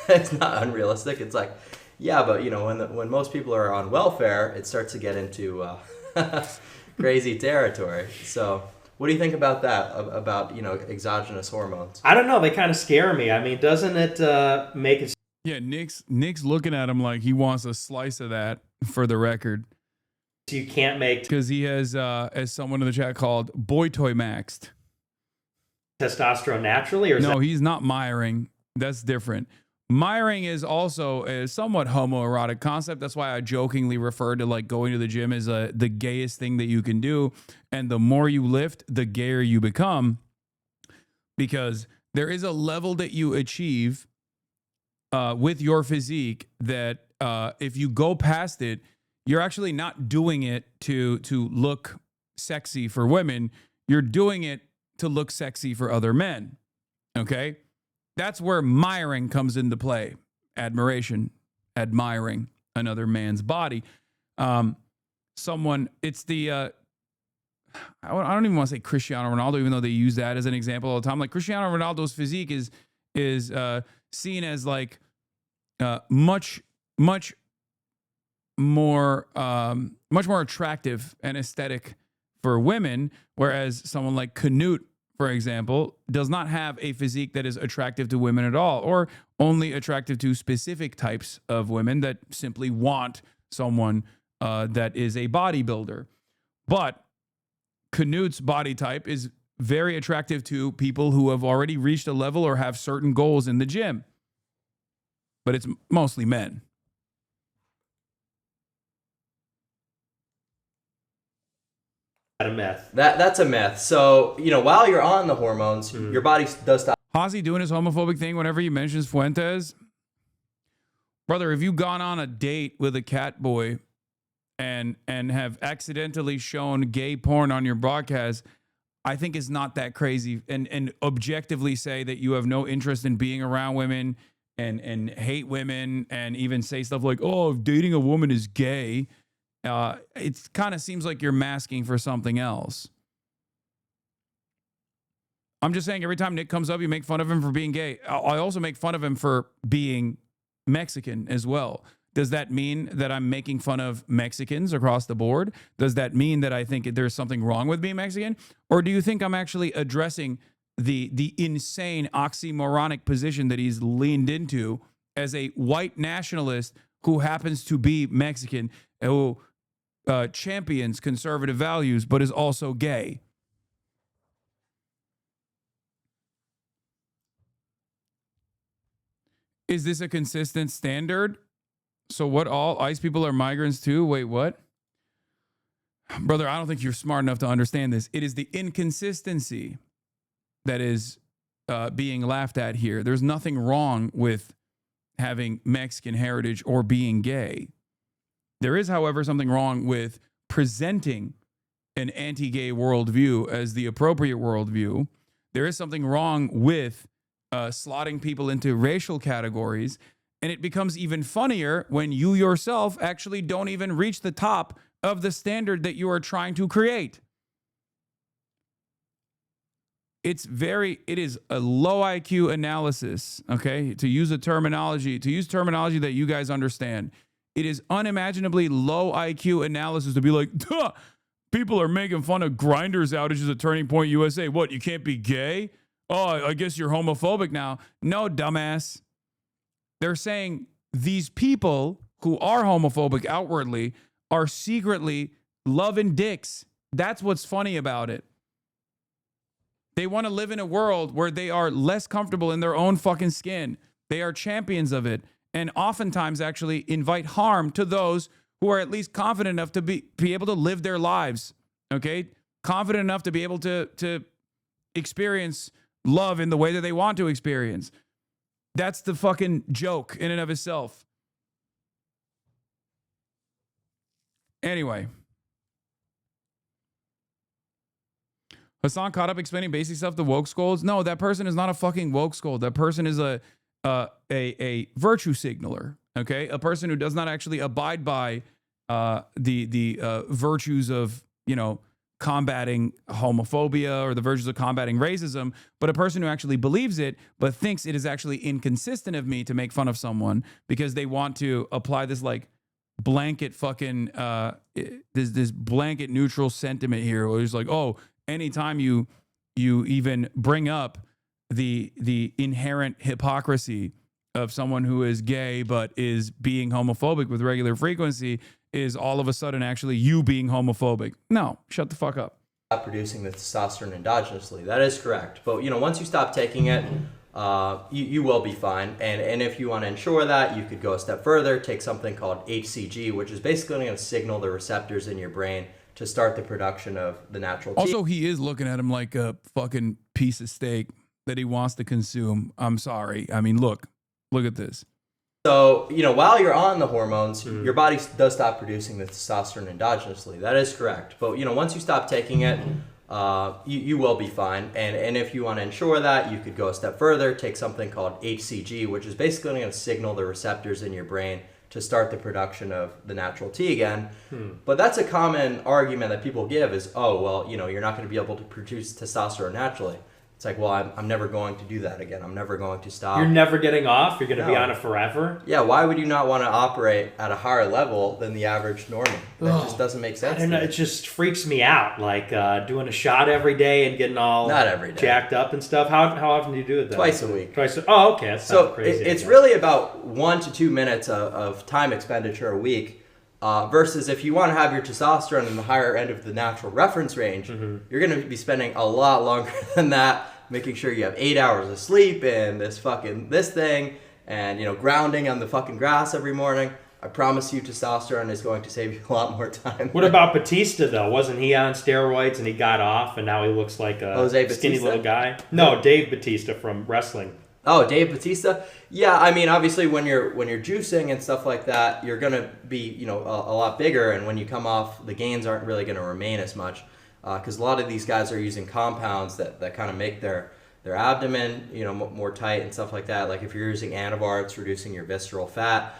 it's not unrealistic. It's like, yeah, but, when most people are on welfare, it starts to get into crazy territory. So what do you think about that, about, exogenous hormones? I don't know. They kind of scare me. I mean, doesn't it make it... Yeah, Nick's looking at him like he wants a slice of that for the record. You can't make... Because he has, as someone in the chat called, boy toy maxed. testosterone naturally, or is No, that- he's not miring. That's different. Miring is also a somewhat homoerotic concept. That's why I jokingly refer to like going to the gym as the gayest thing that you can do. And the more you lift, the gayer you become, because there is a level that you achieve with your physique that if you go past it, you're actually not doing it to look sexy for women. You're doing it to look sexy for other men. Okay? That's where miring comes into play. Admiration, admiring another man's body. It's the, I don't even want to say Cristiano Ronaldo, even though they use that as an example all the time. Like Cristiano Ronaldo's physique is seen as like much more attractive and aesthetic for women, whereas someone like Canute, for example, does not have a physique that is attractive to women at all, or only attractive to specific types of women that simply want someone that is a bodybuilder. But Canute's body type is very attractive to people who have already reached a level or have certain goals in the gym. But it's mostly men. a myth? That's a myth. So, while you're on the hormones, your body does stop. Hazi doing his homophobic thing whenever he mentions Fuentes. Brother, if you've gone on a date with a cat boy and have accidentally shown gay porn on your broadcast, I think it's not that crazy. And objectively say that you have no interest in being around women and hate women and even say stuff like, oh, if dating a woman is gay. It kind of seems like you're masking for something else. I'm just saying, every time Nick comes up, you make fun of him for being gay. I also make fun of him for being Mexican as well. Does that mean that I'm making fun of Mexicans across the board? Does that mean that I think there's something wrong with being Mexican? Or do you think I'm actually addressing the insane oxymoronic position that he's leaned into as a white nationalist who happens to be Mexican, who champions conservative values, but is also gay? Is this a consistent standard? So what, all ICE people are migrants too? Wait, what? Brother, I don't think you're smart enough to understand this. It is the inconsistency that is being laughed at here. There's nothing wrong with having Mexican heritage or being gay. There is, however, something wrong with presenting an anti-gay worldview as the appropriate worldview. There is something wrong with slotting people into racial categories. And it becomes even funnier when you yourself actually don't even reach the top of the standard that you are trying to create. It is a low IQ analysis, okay? To use terminology that you guys understand. It is unimaginably low IQ analysis to be like, duh, people are making fun of Grindr's outages at Turning Point USA. What, you can't be gay? Oh, I guess you're homophobic now. No, dumbass. They're saying these people who are homophobic outwardly are secretly loving dicks. That's what's funny about it. They want to live in a world where they are less comfortable in their own fucking skin. They are champions of it, and oftentimes actually invite harm to those who are at least confident enough to be able to live their lives. Okay? Confident enough to be able to experience love in the way that they want to experience. That's the fucking joke in and of itself. Anyway. Hasan caught up explaining basic stuff to woke scolds. No, that person is not a fucking woke scold. That person is a virtue signaler. Okay? A person who does not actually abide by the virtues of, combating homophobia or the virtues of combating racism, but a person who actually believes it, but thinks it is actually inconsistent of me to make fun of someone because they want to apply this like blanket fucking, this blanket neutral sentiment here where it's like, oh, anytime you even bring up the inherent hypocrisy of someone who is gay but is being homophobic with regular frequency is all of a sudden actually you being homophobic. No, shut the fuck up. stop producing the testosterone endogenously. That is correct. But, you know, once you stop taking it, you will be fine. And if you want to ensure that, you could go a step further, take something called HCG, which is basically going to signal the receptors in your brain to start the production of the natural T. Also, he is looking at him like a fucking piece of steak that he wants to consume. I'm sorry. I mean, look at this. So, you know, while you're on the hormones, your body does stop producing the testosterone endogenously. That is correct. But, you know, once you stop taking it, you will be fine. And if you want to ensure that, you could go a step further, take something called HCG, which is basically going to signal the receptors in your brain to start the production of the natural T again. But that's a common argument that people give is, oh, well, you know, you're not going to be able to produce testosterone naturally. It's like, well, I'm never going to do that again. I'm never going to stop. You're never getting off? You're going to be on it forever? Yeah, why would you not want to operate at a higher level than the average normal? That just doesn't make sense. I don't know. It just freaks me out. Like doing a shot every day and getting all not every day. Jacked up and stuff. How often do you do it then? Twice a week. Oh, okay. That's so not crazy. It's really about 1 to 2 minutes of time expenditure a week. Versus if you want to have your testosterone in the higher end of the natural reference range, you're going to be spending a lot longer than that, making sure you have 8 hours of sleep and this thing, and, you know, grounding on the fucking grass every morning. I promise you testosterone is going to save you a lot more time. What about Batista, though? Wasn't he on steroids and he got off and now he looks like a skinny little guy? No, Dave Batista from wrestling. Oh, Dave Batista? Yeah, I mean, obviously when you're juicing and stuff like that, you're going to be, you know, a lot bigger, and when you come off, the gains aren't really going to remain as much. Because a lot of these guys are using compounds that kind of make their abdomen, you know, more tight and stuff like that. Like if you're using Anavar, it's reducing your visceral fat.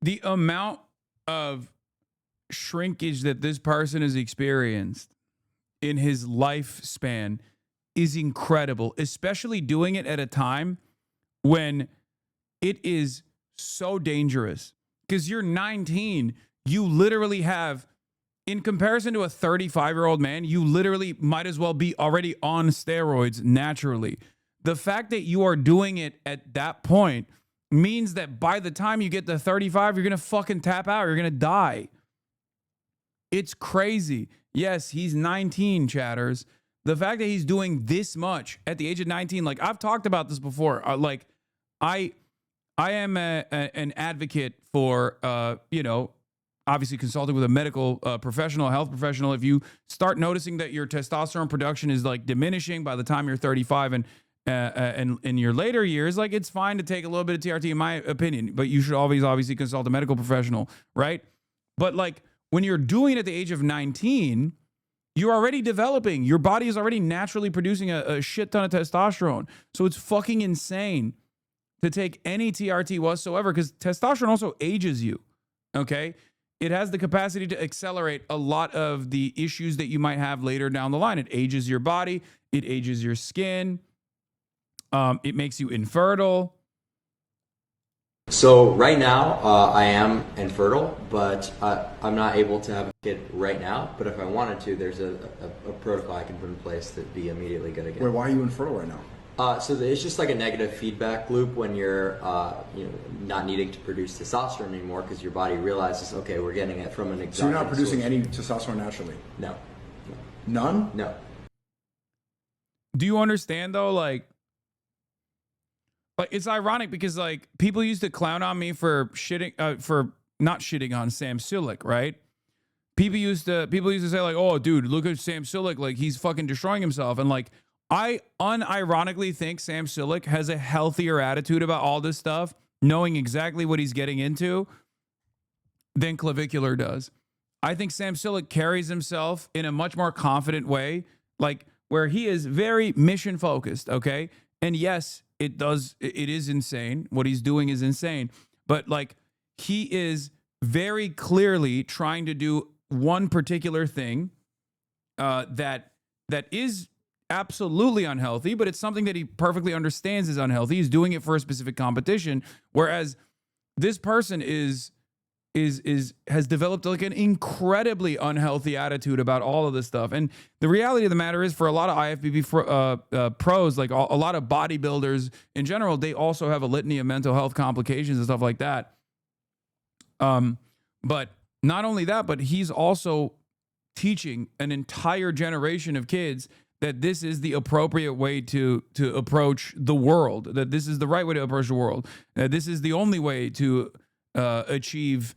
The amount of shrinkage that this person has experienced in his lifespan is incredible, especially doing it at a time when it is so dangerous. Because you're 19, you literally have, in comparison to a 35-year-old man, you literally might as well be already on steroids naturally. The fact that you are doing it at that point means that by the time you get to 35, you're going to fucking tap out. You're going to die. It's crazy. Yes, he's 19, chatters. The fact that he's doing this much at the age of 19, like I've talked about this before. Like I am an advocate for, you know, obviously consulting with a medical professional, a health professional. If you start noticing that your testosterone production is like diminishing by the time you're 35 and in your later years, like it's fine to take a little bit of TRT in my opinion, but you should always obviously consult a medical professional, right? But like when you're doing it at the age of 19, you're already developing. Your body is already naturally producing a shit ton of testosterone. So it's fucking insane to take any TRT whatsoever, because testosterone also ages you, okay? It has the capacity to accelerate a lot of the issues that you might have later down the line. It ages your body. It ages your skin. It makes you infertile. So right now, I am infertile, but I'm not able to have a kid right now. But if I wanted to, there's a protocol I can put in place that'd be immediately going to get. Wait, why are you infertile right now? So it's just like a negative feedback loop when you're, you know, not needing to produce testosterone anymore because your body realizes, okay, we're getting it from an exogenous. So you're not producing source. any testosterone naturally? No. None? No. Do you understand though? Like it's ironic because like people used to clown on me for shitting, for not shitting on Sam Sulek, right? People used to say like, oh, dude, look at Sam Sulek, like he's fucking destroying himself, and like. I unironically think Sam Sulek has a healthier attitude about all this stuff, knowing exactly what he's getting into, than Clavicular does. I think Sam Sulek carries himself in a much more confident way, like where he is very mission focused, okay? And yes, it is insane. What he's doing is insane. But like he is very clearly trying to do one particular thing that is absolutely unhealthy, but it's something that he perfectly understands is unhealthy. He's doing it for a specific competition, whereas this person has developed like an incredibly unhealthy attitude about all of this stuff. And the reality of the matter is, for a lot of IFBB pros, like a lot of bodybuilders in general, they also have a litany of mental health complications and stuff like that. But not only that, but he's also teaching an entire generation of kids that this is the appropriate way to approach the world, that this is the right way to approach the world, that this is the only way to achieve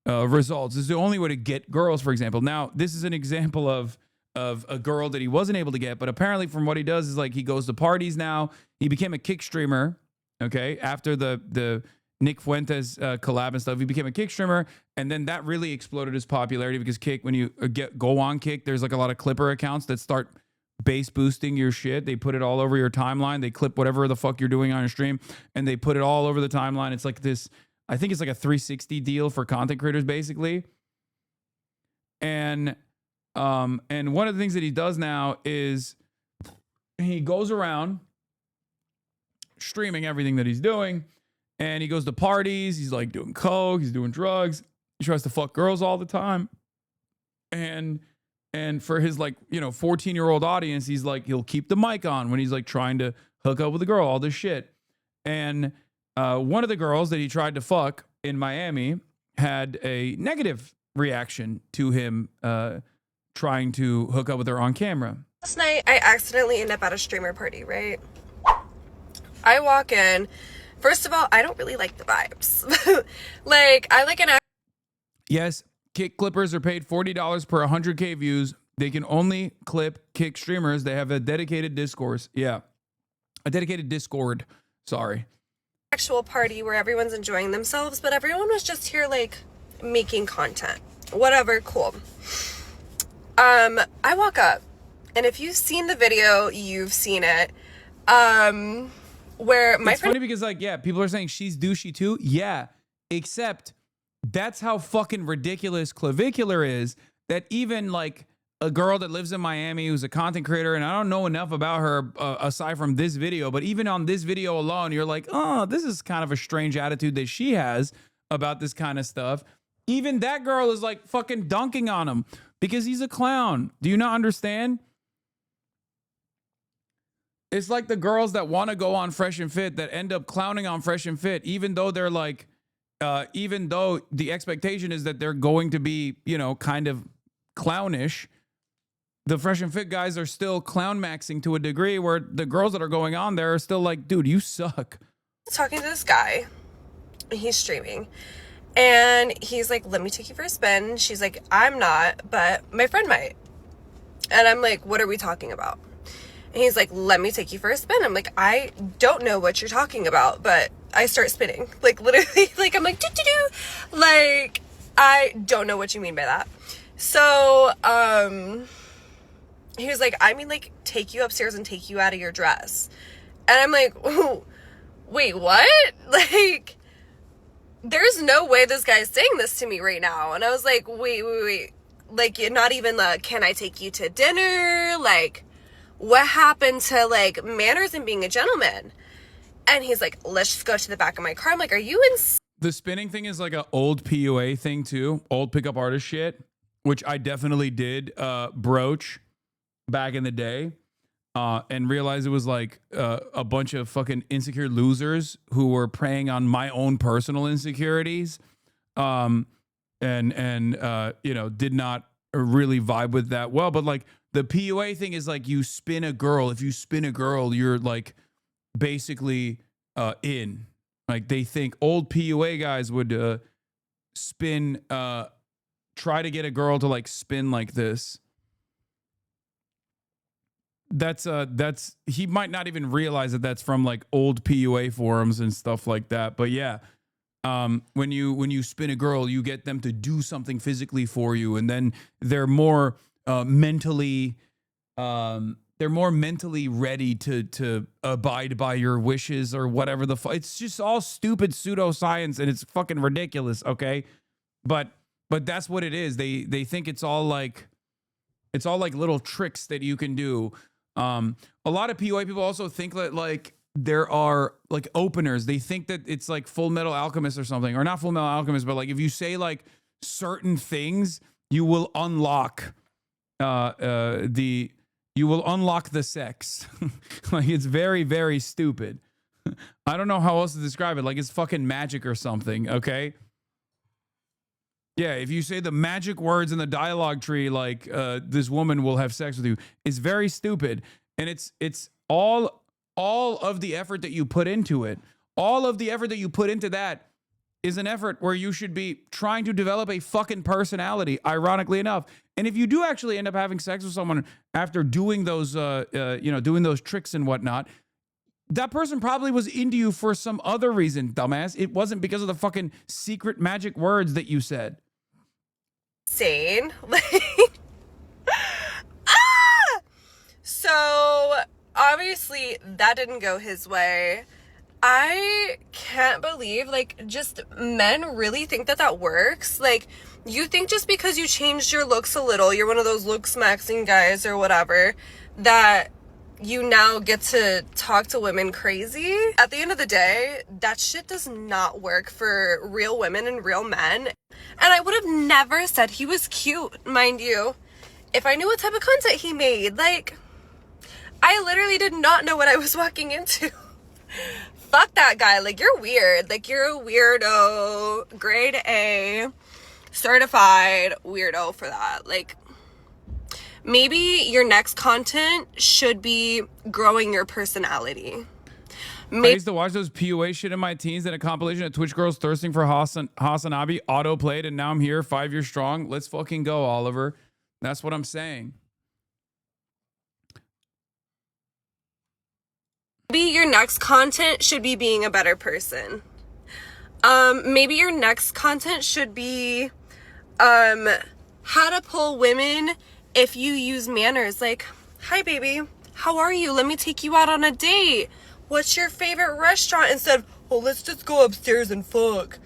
results. This is the only way to get girls, for example. Now, this is an example of a girl that he wasn't able to get, but apparently from what he does is like he goes to parties now. He became a kick streamer, okay, after the Nick Fuentes collab and stuff. He became a Kick streamer, and then that really exploded his popularity because Kick, when you go on Kick, there's like a lot of clipper accounts that start base boosting your shit. They put it all over your timeline. They clip whatever the fuck you're doing on your stream, and they put it all over the timeline. It's like this, I think it's like a 360 deal for content creators, basically. And one of the things that he does now is he goes around streaming everything that he's doing. And he goes to parties. He's like doing coke. He's doing drugs. He tries to fuck girls all the time. And for his 14-year-old audience, he's like, he'll keep the mic on when he's like trying to hook up with a girl, all this shit. And one of the girls that he tried to fuck in Miami had a negative reaction to him trying to hook up with her on camera. Last night, I accidentally end up at a streamer party, right? I walk in. First of all, I don't really like the vibes. Like, I like an... Yes, Kick clippers are paid $40 per 100K views. They can only clip Kick streamers. They have a dedicated discourse. Yeah. A dedicated Discord. Sorry. Actual party where everyone's enjoying themselves, but everyone was just here, like, making content. Whatever, cool. I walk up, and if you've seen the video, you've seen it. Where my it's funny because, like, yeah, people are saying she's douchey too. Yeah, except that's how fucking ridiculous Clavicular is, that even like a girl that lives in Miami who's a content creator, and I don't know enough about her aside from this video, but even on this video alone, you're like, oh, this is kind of a strange attitude that she has about this kind of stuff. Even that girl is like fucking dunking on him because he's a clown. Do you not understand? It's like the girls that want to go on Fresh and Fit that end up clowning on Fresh and Fit, even though they're like, even though the expectation is that they're going to be, you know, kind of clownish. The Fresh and Fit guys are still clown maxing to a degree where the girls that are going on there are still like, dude, you suck. Talking to this guy, he's streaming, and he's like, let me take you for a spin. She's like, I'm not, but my friend might. And I'm like, what are we talking about? And he's like, let me take you for a spin. I'm like, I don't know what you're talking about, but I start spinning. Like, literally, like, I'm like, doo-doo-doo. Like, I don't know what you mean by that. So, he was like, I mean, like, take you upstairs and take you out of your dress. And I'm like, ooh, wait, what? Like, there's no way this guy's saying this to me right now. And I was like, wait. Like, you're not even the, can I take you to dinner? Like, what happened to, like, manners and being a gentleman? And he's like, let's just go to the back of my car. I'm like, are you insane? The spinning thing is like an old PUA thing too, old pickup artist shit, which I definitely did broach back in the day, and realized it was like a bunch of fucking insecure losers who were preying on my own personal insecurities, and you know, did not really vibe with that well. But like the PUA thing is like, you spin a girl. If you spin a girl, you're like basically in. Like, they think old PUA guys would spin, try to get a girl to like spin like this. That's he might not even realize that that's from like old PUA forums and stuff like that. But yeah, when you spin a girl, you get them to do something physically for you, and then they're more mentally ready to abide by your wishes or whatever the fuck. It's just all stupid pseudoscience, and it's fucking ridiculous. Okay, but that's what it is. They think it's all like little tricks that you can do. A lot of PUA people also think that like there are like openers. They think that it's like Full Metal Alchemist or something, or not Full Metal Alchemist, but like if you say like certain things, you will unlock the sex. Like, it's very, very stupid. I don't know how else to describe it. Like, it's fucking magic or something. Okay. Yeah, if you say the magic words in the dialogue tree, like this woman will have sex with you, is very stupid. And it's all of the effort that you put into it. All of the effort that you put into that is an effort where you should be trying to develop a fucking personality, ironically enough. And if you do actually end up having sex with someone after doing those, doing those tricks and whatnot, that person probably was into you for some other reason, dumbass. It wasn't because of the fucking secret magic words that you said. Insane. So obviously that didn't go his way. I can't believe, like, just men really think that works. Like, you think just because you changed your looks a little, you're one of those looks maxing guys or whatever, that you now get to talk to women crazy. At the end of the day, that shit does not work for real women and real men. And I would have never said he was cute, mind you, if I knew what type of content he made. Like, I literally did not know what I was walking into. Fuck that guy. Like, you're weird. Like, you're a weirdo. Grade A. Certified weirdo for that. Like, maybe your next content should be growing your personality. I used to watch those PUA shit in my teens, and a compilation of Twitch girls thirsting for HasanAbi auto-played, and now I'm here 5 years strong. Let's fucking go, Oliver. That's what I'm saying. Maybe your next content should be being a better person. Maybe your next content should be how to pull women if you use manners. Like, hi baby, how are you? Let me take you out on a date. What's your favorite restaurant? Instead of, oh, let's just go upstairs and fuck.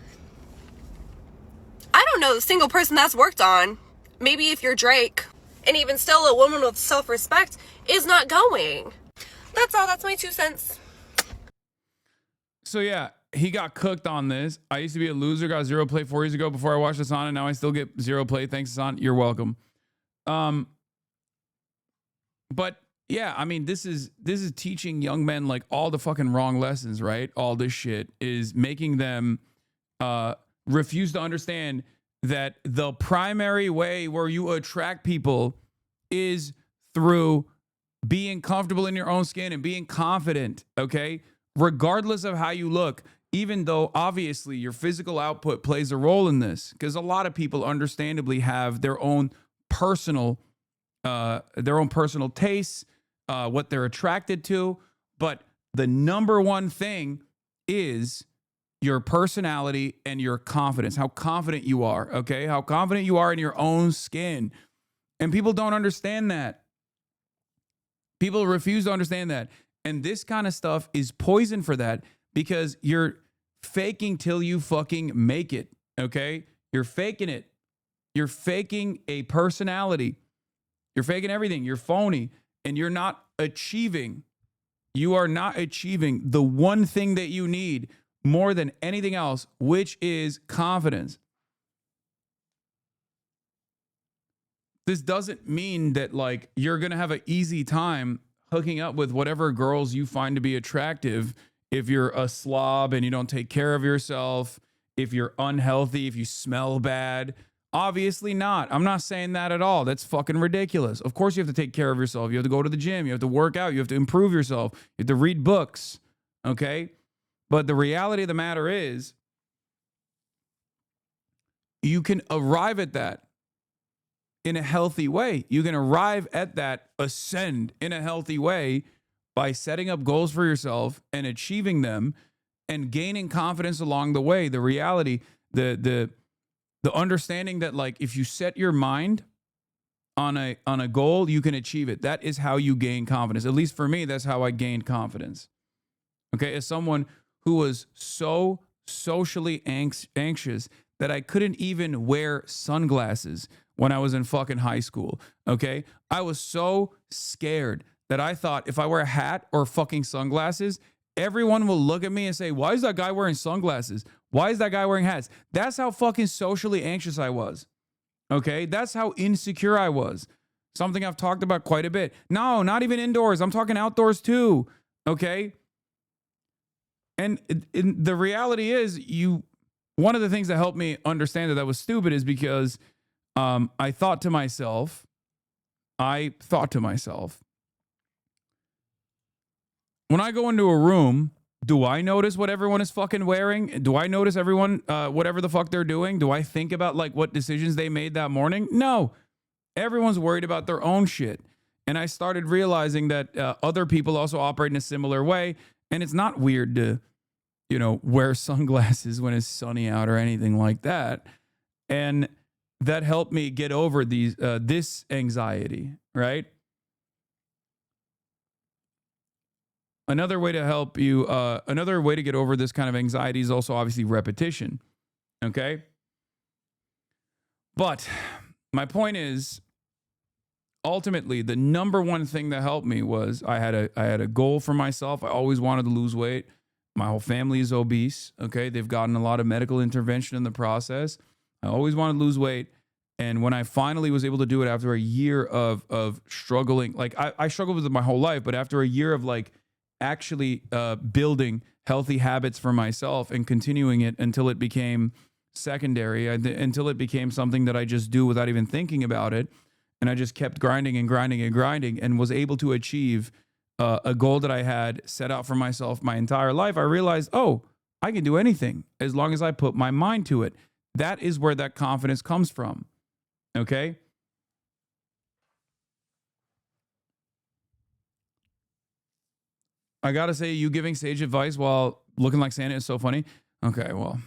I don't know a single person that's worked on. Maybe if you're Drake. And even still, a woman with self-respect is not going. That's all. That's my 2 cents. So yeah, he got cooked on this. I used to be a loser, got 0 play 4 years ago before I watched Hasan, and now I still get 0 play. Thanks, Hasan. You're welcome. But yeah, I mean, this is teaching young men like all the fucking wrong lessons, right? All this shit is making them refuse to understand that the primary way where you attract people is through being comfortable in your own skin and being confident, okay? Regardless of how you look, even though obviously your physical output plays a role in this, because a lot of people understandably have their own personal tastes, what they're attracted to. But the number one thing is your personality and your confidence, how confident you are, okay? How confident you are in your own skin. And people don't understand that. People refuse to understand that. And this kind of stuff is poison for that, because you're faking till you fucking make it, okay? You're faking it. You're faking a personality. You're faking everything. You're phony, and you're not achieving. You are not achieving the one thing that you need more than anything else, which is confidence. This doesn't mean that like you're going to have an easy time hooking up with whatever girls you find to be attractive if you're a slob and you don't take care of yourself, if you're unhealthy, if you smell bad. Obviously not. I'm not saying that at all. That's fucking ridiculous. Of course you have to take care of yourself. You have to go to the gym. You have to work out. You have to improve yourself. You have to read books. Okay? But the reality of the matter is you can arrive at that in a healthy way. You can arrive at that ascend in a healthy way by setting up goals for yourself and achieving them and gaining confidence along the way. The reality, the understanding that like if you set your mind on a goal, you can achieve it. That is how you gain confidence. At least for me, that's how I gained confidence. Okay, as someone who was so socially anxious that I couldn't even wear sunglasses when I was in fucking high school, okay? I was so scared that I thought if I wear a hat or fucking sunglasses, everyone will look at me and say, why is that guy wearing sunglasses? Why is that guy wearing hats? That's how fucking socially anxious I was, okay? That's how insecure I was. Something I've talked about quite a bit. No, not even indoors. I'm talking outdoors too, okay? And the reality is one of the things that helped me understand that that was stupid is because I thought to myself, when I go into a room, do I notice what everyone is fucking wearing? Do I notice everyone, whatever the fuck they're doing? Do I think about like what decisions they made that morning? No. Everyone's worried about their own shit. And I started realizing that other people also operate in a similar way. And it's not weird to, you know, wear sunglasses when it's sunny out or anything like that. And that helped me get over these this anxiety, right? Another way to help you, another way to get over this kind of anxiety is also obviously repetition, okay? But my point is, ultimately, the number one thing that helped me was I had a goal for myself. I always wanted to lose weight. My whole family is obese, okay? They've gotten a lot of medical intervention in the process. I always wanted to lose weight. And when I finally was able to do it after a year of struggling, like I struggled with it my whole life, but after a year of like actually building healthy habits for myself and continuing it until it became secondary, until it became something that I just do without even thinking about it. And I just kept grinding and grinding and grinding and was able to achieve a goal that I had set out for myself my entire life. I realized, oh, I can do anything as long as I put my mind to it. That is where that confidence comes from. Okay? I gotta say, you giving sage advice while looking like Santa is so funny. Okay, well,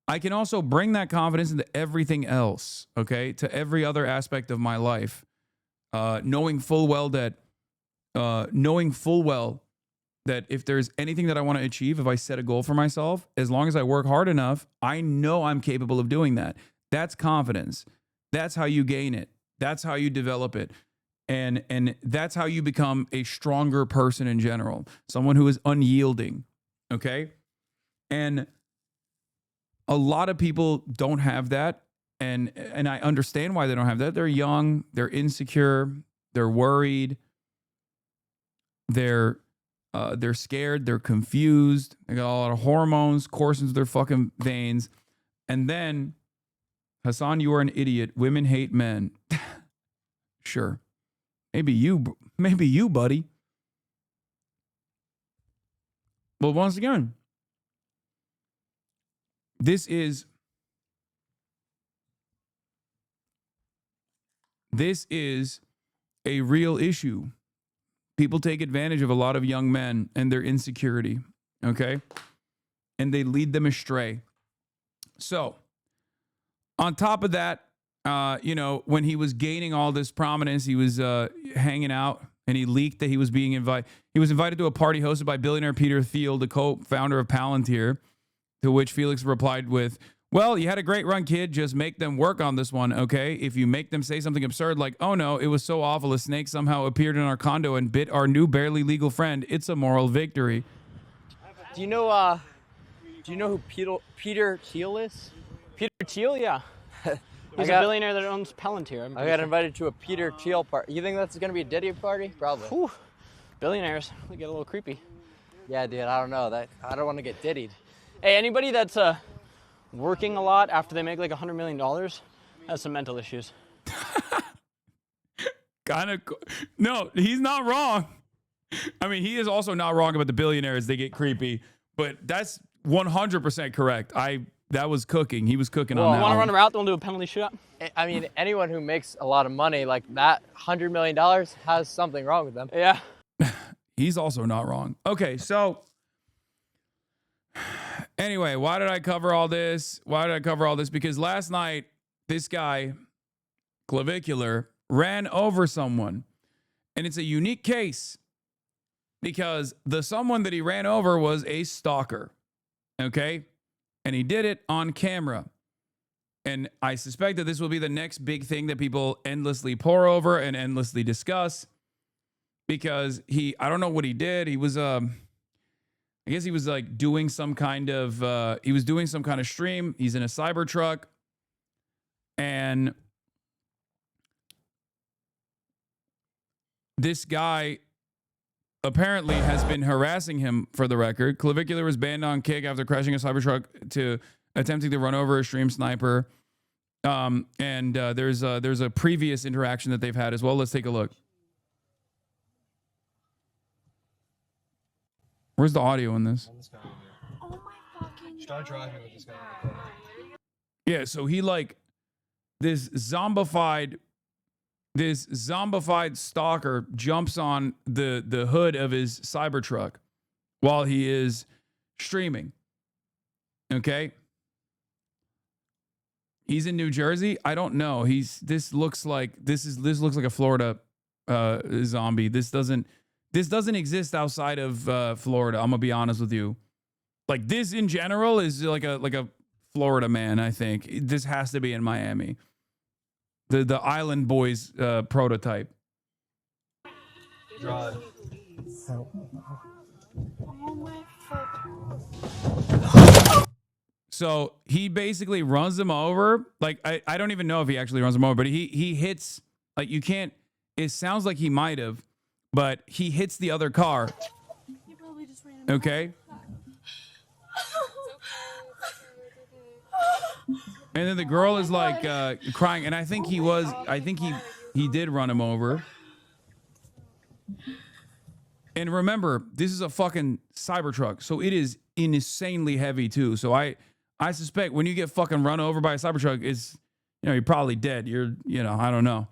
I can also bring that confidence into everything else, okay? To every other aspect of my life. Knowing full well that if there's anything that I want to achieve, if I set a goal for myself, as long as I work hard enough, I know I'm capable of doing that. That's confidence. That's how you gain it. That's how you develop it. And that's how you become a stronger person in general. Someone who is unyielding, okay? And a lot of people don't have that. And I understand why they don't have that. They're young, they're insecure, they're worried, they're scared, they're confused, they got a lot of hormones coursing through their fucking veins. And then, Hasan, you are an idiot. Women hate men. Sure. Maybe you, buddy. But once again, this is a real issue. People take advantage of a lot of young men and their insecurity, okay? And they lead them astray. So, on top of that, you know, when he was gaining all this prominence, he was hanging out and he leaked that he was being invited. He was invited to a party hosted by billionaire Peter Thiel, the co-founder of Palantir, to which Felix replied with, well, you had a great run, kid. Just make them work on this one, okay? If you make them say something absurd like, oh no, it was so awful, a snake somehow appeared in our condo and bit our new barely legal friend, it's a moral victory. Do you know who Peter Thiel is? Peter Thiel, yeah. He's a billionaire that owns Palantir. I got invited to a Peter Thiel party. You think that's going to be a Diddy party? Probably. Whew. Billionaires, they get a little creepy. Yeah, dude, I don't know. I don't want to get diddied. Hey, anybody that's working a lot after they make like $100 million has some mental issues. No, he's not wrong. I mean, he is also not wrong about the billionaires. They get creepy, but that's 100% correct. That was cooking. He was cooking on that. Want to run a route? They'll do a penalty shootout. I mean, anyone who makes a lot of money like that, $100 million, has something wrong with them. Yeah. He's also not wrong. Okay, so anyway, why did I cover all this? Because last night, this guy, Clavicular, ran over someone. And it's a unique case because the someone that he ran over was a stalker. Okay? And he did it on camera. And I suspect that this will be the next big thing that people endlessly pore over and endlessly discuss. Because I don't know what he did. He was, I guess he was like doing some kind of stream. He's in a Cybertruck. And this guy apparently has been harassing him, for the record. Clavicular was banned on Kick after crashing a Cybertruck to attempting to run over a stream sniper. And there's a previous interaction that they've had as well. Let's take a look. Where's the audio in this? Start driving with this guy. Yeah, so he like this zombified stalker jumps on the hood of his Cybertruck while he is streaming. Okay? He's in New Jersey. I don't know. This looks like a Florida zombie. This doesn't exist outside of Florida. I'm gonna be honest with you. Like this in general is like a Florida man. I think this has to be in Miami. The Island Boys prototype. Drive. So he basically runs him over. Like I don't even know if he actually runs him over, but he hits, like you can't, it sounds like he might have, but he hits the other car. Okay. And then the girl is like crying, and I think he did run him over. And remember, this is a fucking Cybertruck, so it is insanely heavy too. So I suspect when you get fucking run over by a Cybertruck, you're probably dead. I don't know.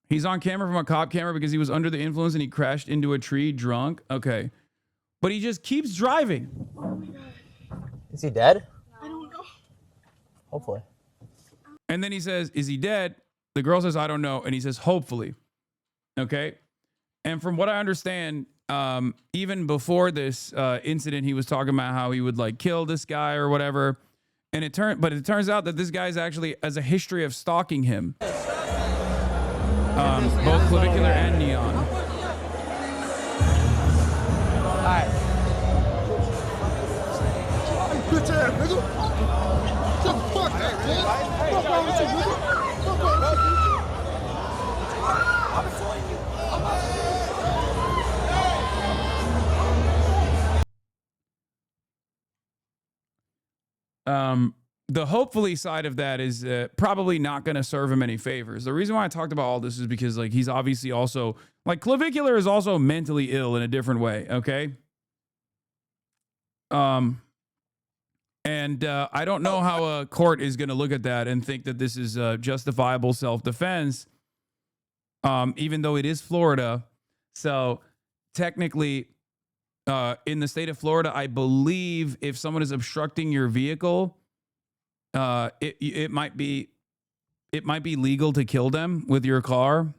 He's on camera from a cop camera because he was under the influence and he crashed into a tree drunk. Okay. But he just keeps driving. Is he dead? I don't know. Hopefully. And then he says, is he dead? The girl says, I don't know. And he says, hopefully. Okay. And from what I understand, even before this incident, he was talking about how he would like kill this guy or whatever. And it turns out that this guy's actually has a history of stalking him. Both clavicular and neon. Alright. Bitch ass nigga. Shut the fuck up, man. Fuck wrong with you, nigga? Fuck wrong with you? The hopefully side of that is probably not going to serve him any favors. The reason why I talked about all this is because like he's obviously also like clavicular is also mentally ill in a different way. Okay. And I don't know how a court is going to look at that and think that this is justifiable self-defense, even though it is Florida. So technically, in the state of Florida, I believe if someone is obstructing your vehicle, it might be legal to kill them with your car.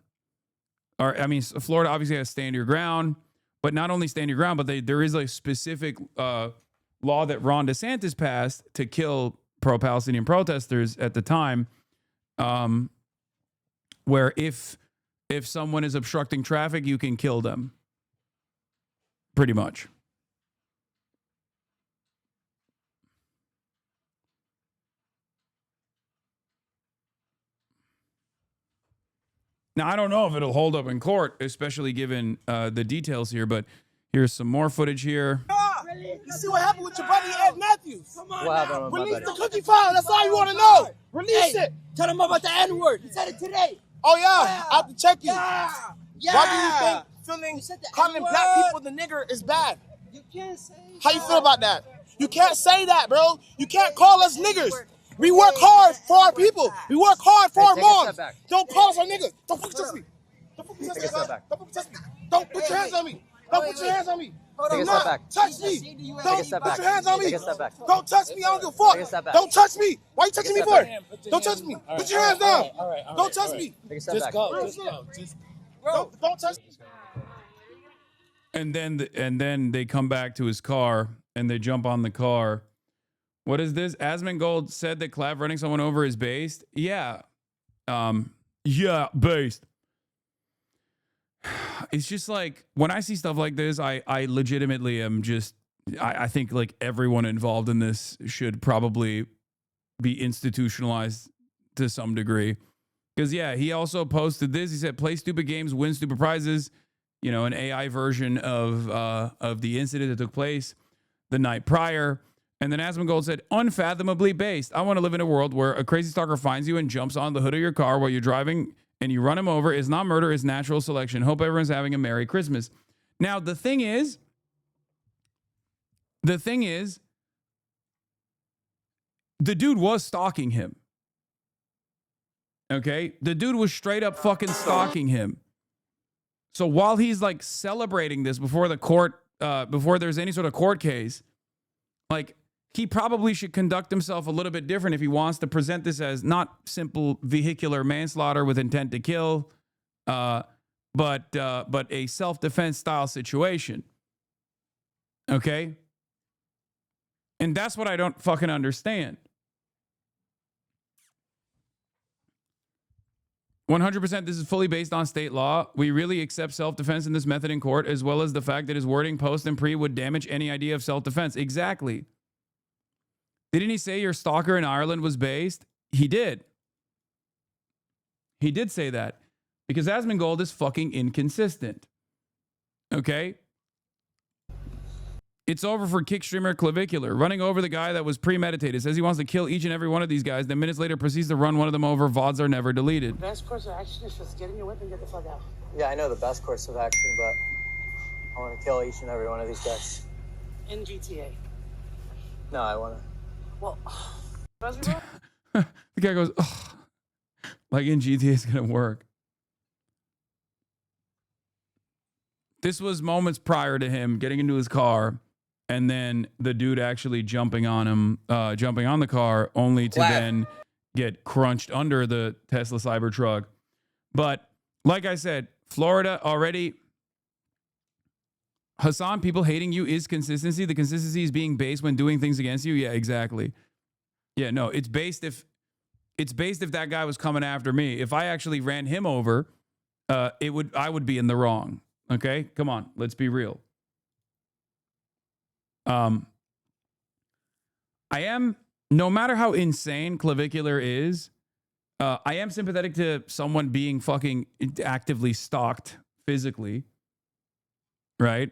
Or I mean, Florida obviously has stand your ground, but not only stand your ground, but there is a specific law that Ron DeSantis passed to kill pro-Palestinian protesters at the time, where if someone is obstructing traffic, you can kill them. Pretty much. Now, I don't know if it'll hold up in court, especially given the details here, but here's some more footage here. You see what happened with your buddy Ed Matthews? Come on, what happened with my release buddy? the cookie file. That's all you want to know. Release it. Tell him about the N-word. He said it today. Oh yeah, I have to check you. Yeah. Why do you think calling black people the nigger is bad? You can't say. How you feel about that? You can't say that, bro. You can't call us niggers. We work hard for our people. We work hard for our moms. Don't call us our niggas. Don't fucking touch me. Don't fucking touch me. Don't fucking touch me. Don't put your hands on me. Don't put your hands on me. Do not touch me. Don't put your hands on me. Don't touch me. I don't give a fuck. Don't touch me. Why are you touching me for? Don't touch me. Put your hands down. Don't touch me. Just go. Just go. Don't touch me. And then they come back to his car and they jump on the car. What is this? Asmongold said that Clav running someone over is based. Yeah. Yeah, based. It's just like when I see stuff like this, I legitimately am just, I think like everyone involved in this should probably be institutionalized to some degree. Because yeah, he also posted this. He said, play stupid games, win stupid prizes. You know, an AI version of the incident that took place the night prior. And then Asmongold said, unfathomably based. I want to live in a world where a crazy stalker finds you and jumps on the hood of your car while you're driving and you run him over. It's not murder, it's natural selection. Hope everyone's having a Merry Christmas. Now, the thing is, the dude was stalking him. Okay? The dude was straight up fucking stalking him. So while he's like celebrating this before the court, before there's any sort of court case, like, he probably should conduct himself a little bit different if he wants to present this as not simple vehicular manslaughter with intent to kill, but a self-defense style situation. Okay? And that's what I don't fucking understand. 100% this is fully based on state law. We really accept self-defense in this method in court, as well as the fact that his wording post and pre would damage any idea of self-defense. Exactly. Didn't he say your stalker in Ireland was based? He did. He did say that. Because Asmongold is fucking inconsistent. Okay? It's over for Kickstreamer Clavicular. Running over the guy that was premeditated. Says he wants to kill each and every one of these guys. Then minutes later proceeds to run one of them over. VODs are never deleted. The best course of action is just get in your whip and get the fuck out. Yeah, I know the best course of action, but I want to kill each and every one of these guys. In GTA. No, I want to. Well, The guy goes, oh, like in GTA is going to work. This was moments prior to him getting into his car and then the dude actually jumping on him, jumping on the car, only to then get crunched under the Tesla Cybertruck. But like I said, Florida already... Hasan, people hating you is consistency. The consistency is being based when doing things against you. Yeah, exactly. Yeah, no, it's based if that guy was coming after me. If I actually ran him over, I would be in the wrong. Okay, come on, let's be real. I am, no matter how insane Clavicular is, I am sympathetic to someone being fucking actively stalked physically, right?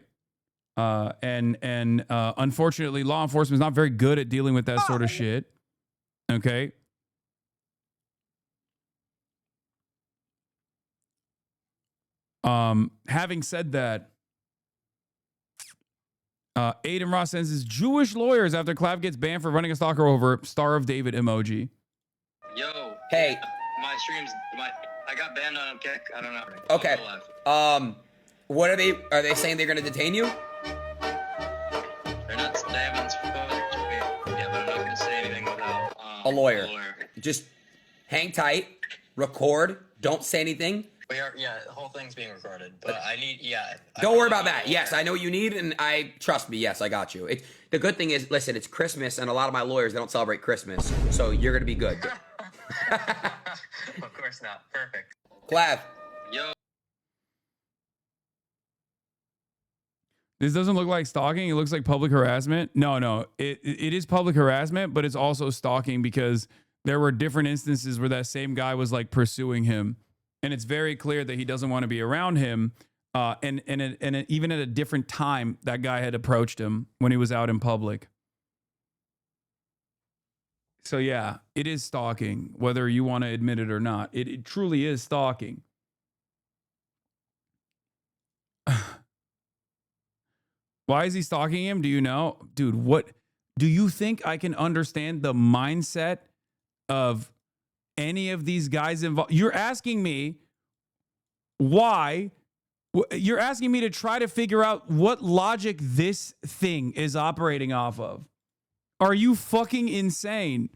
And unfortunately, law enforcement is not very good at dealing with that sort of shit. Okay. Having said that, Aiden Ross sends his Jewish lawyers after Clav gets banned for running a stalker over. Star of David emoji. Yo. Hey. My streams. I got banned on Kick. I don't know. Okay. What are they saying they're going to detain you? They're not. They haven't spoken to me yet, but I'm not going to say anything without A lawyer. Just hang tight, record, don't say anything. Yeah, the whole thing's being recorded, but I need, Don't worry about that. Yes, I know what you need, and trust me, yes, I got you. The good thing is, listen, it's Christmas, and a lot of my lawyers, they don't celebrate Christmas, so you're going to be good. Of course not. Perfect. Clav. Yo. This doesn't look like stalking. It looks like public harassment. No. It is public harassment, but it's also stalking because there were different instances where that same guy was like pursuing him. And it's very clear that he doesn't want to be around him. And even at a different time, that guy had approached him when he was out in public. So yeah, it is stalking, whether you want to admit it or not. It truly is stalking. Why is he stalking him? Do you know? Dude, what do you think I can understand the mindset of any of these guys involved? You're asking me why. You're asking me to try to figure out what logic this thing is operating off of. Are you fucking insane?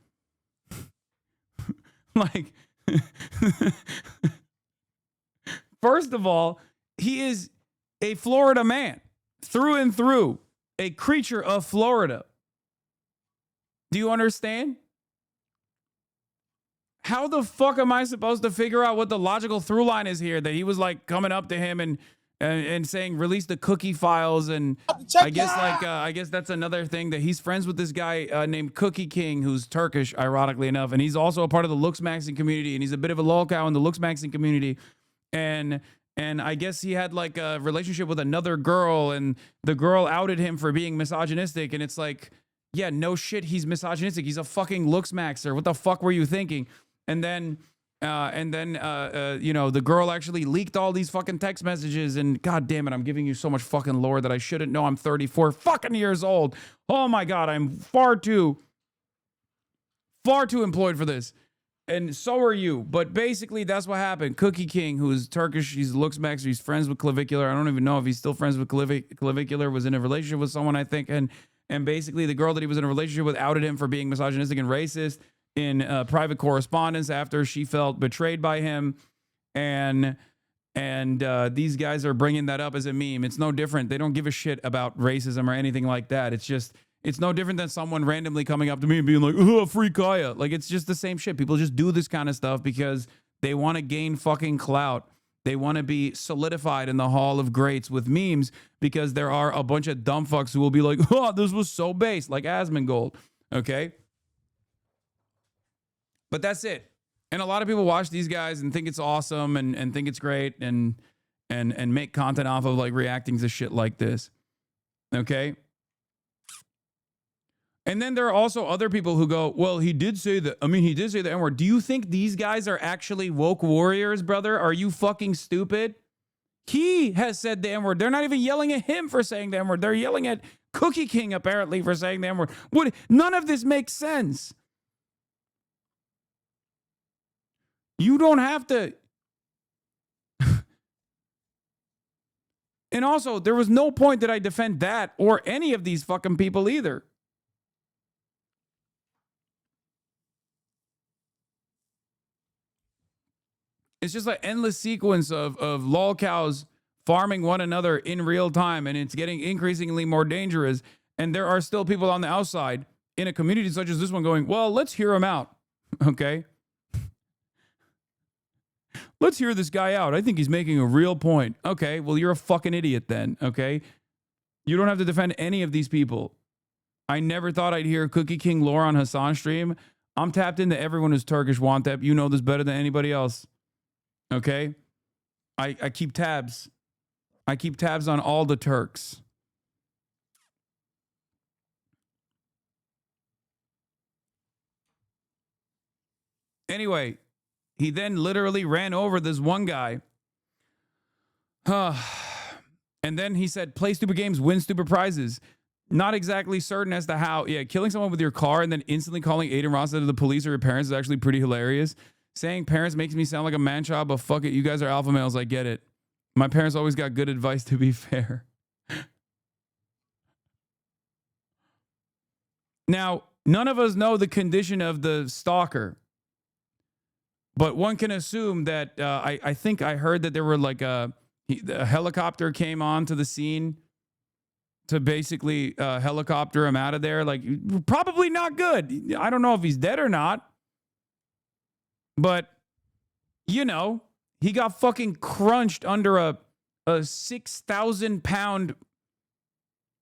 Like, first of all, he is a Florida man through and through, a creature of Florida. Do you understand? How the fuck am I supposed to figure out what the logical through line is here? That he was like coming up to him and saying release the cookie files, and I guess that's another thing, that he's friends with this guy named Cookie King, who's Turkish, ironically enough, and he's also a part of the Looksmaxing community, and he's a bit of a lolcow in the Looksmaxing community, and I guess he had like a relationship with another girl, and the girl outed him for being misogynistic, and it's like, yeah, no shit, he's misogynistic. He's a fucking looks maxer. What the fuck were you thinking? And then you know, the girl actually leaked all these fucking text messages, and god damn it, I'm giving you so much fucking lore that I shouldn't know. I'm 34 fucking years old. Oh my god, I'm far too employed for this. And so are you. But basically, that's what happened. Cookie King, who is Turkish, he's looks maxer, he's friends with Clavicular. I don't even know if he's still friends with Clavicular, was in a relationship with someone, I think. And basically, the girl that he was in a relationship with outed him for being misogynistic and racist in private correspondence after she felt betrayed by him. And these guys are bringing that up as a meme. It's no different. They don't give a shit about racism or anything like that. It's no different than someone randomly coming up to me and being like, oh, free Kaya. Like, it's just the same shit. People just do this kind of stuff because they want to gain fucking clout. They want to be solidified in the Hall of Greats with memes because there are a bunch of dumb fucks who will be like, oh, this was so base, like Asmongold. Okay? But that's it. And a lot of people watch these guys and think it's awesome and think it's great and make content off of like reacting to shit like this. Okay? And then there are also other people who go, well, he did say the N-word. Do you think these guys are actually woke warriors, brother? Are you fucking stupid? He has said the N-word. They're not even yelling at him for saying the N-word. They're yelling at Cookie King, apparently, for saying the N-word. None of this makes sense. You don't have to. And also, there was no point that I defend that or any of these fucking people either. It's just an endless sequence of lol cows farming one another in real time, and it's getting increasingly more dangerous. And there are still people on the outside in a community such as this one going, well, let's hear him out. Okay? Let's hear this guy out. I think he's making a real point. Okay, well, you're a fucking idiot then, okay? You don't have to defend any of these people. I never thought I'd hear Cookie King lore on Hasan stream. I'm tapped into everyone who's Turkish, Wantep. You know this better than anybody else. Okay? I keep tabs. I keep tabs on all the Turks. Anyway, he then literally ran over this one guy. And then he said, play stupid games, win stupid prizes. Not exactly certain as to how. Yeah, killing someone with your car and then instantly calling Aiden Ross to the police or your parents is actually pretty hilarious. Saying parents makes me sound like a man-child, but fuck it, you guys are alpha males, I get it. My parents always got good advice, to be fair. Now, none of us know the condition of the stalker. But one can assume that, I think I heard that there were like a helicopter came onto the scene to basically helicopter him out of there. Like, probably not good. I don't know if he's dead or not. But, you know, he got fucking crunched under a 6,000-pound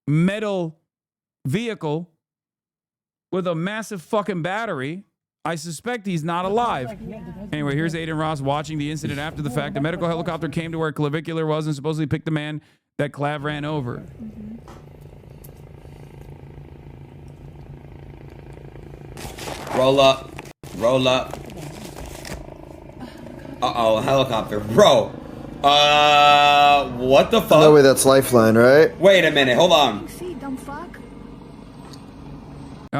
metal vehicle with a massive fucking battery. I suspect he's not alive. Anyway, here's Aiden Ross watching the incident after the fact. The medical helicopter came to where Clavicular was and supposedly picked the man that Clav ran over. Roll up. Roll up. Uh-oh, a helicopter. Bro. What the fuck? No way, that's Lifeline, right? Wait a minute, hold on.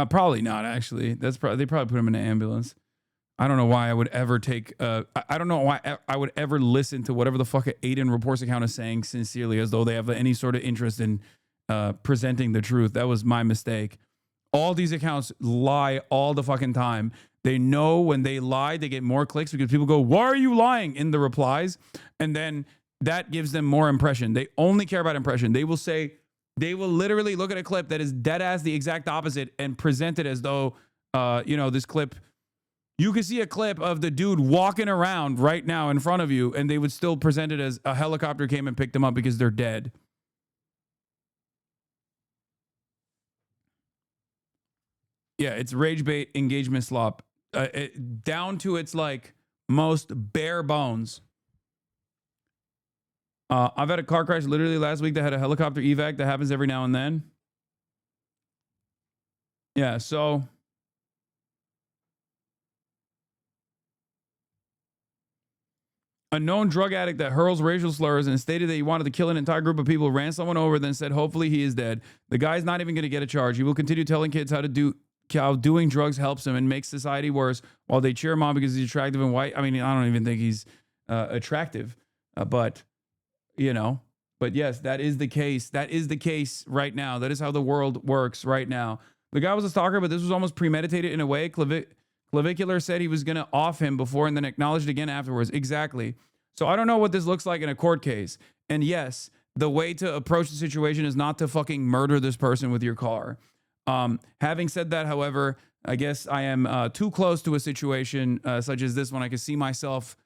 Probably not, actually. They probably put him in an ambulance. I don't know why I would ever take... I don't know why I would ever listen to whatever the fuck Aiden Reports account is saying sincerely, as though they have any sort of interest in presenting the truth. That was my mistake. All these accounts lie all the fucking time. They know when they lie, they get more clicks because people go, why are you lying? In the replies. And then that gives them more impression. They only care about impression. They will say... They will literally look at a clip that is dead ass the exact opposite and present it as though, you know, this clip, you can see a clip of the dude walking around right now in front of you, and they would still present it as a helicopter came and picked them up because they're dead. Yeah, it's rage bait, engagement slop, down to its like most bare bones. I've had a car crash literally last week that had a helicopter evac that happens every now and then. Yeah, so a known drug addict that hurls racial slurs and stated that he wanted to kill an entire group of people ran someone over, then said, hopefully he is dead. The guy's not even going to get a charge. He will continue telling kids how doing drugs helps him and makes society worse while they cheer him on because he's attractive and white. I mean, I don't even think he's attractive, but, you know. But yes, that is the case. That is the case right now. That is how the world works right now. The guy was a stalker, but this was almost premeditated in a way. Clavicular said he was going to off him before and then acknowledged again afterwards. Exactly. So I don't know what this looks like in a court case. And yes, the way to approach the situation is not to fucking murder this person with your car. Having said that, however, I guess I am too close to a situation such as this one. I can see myself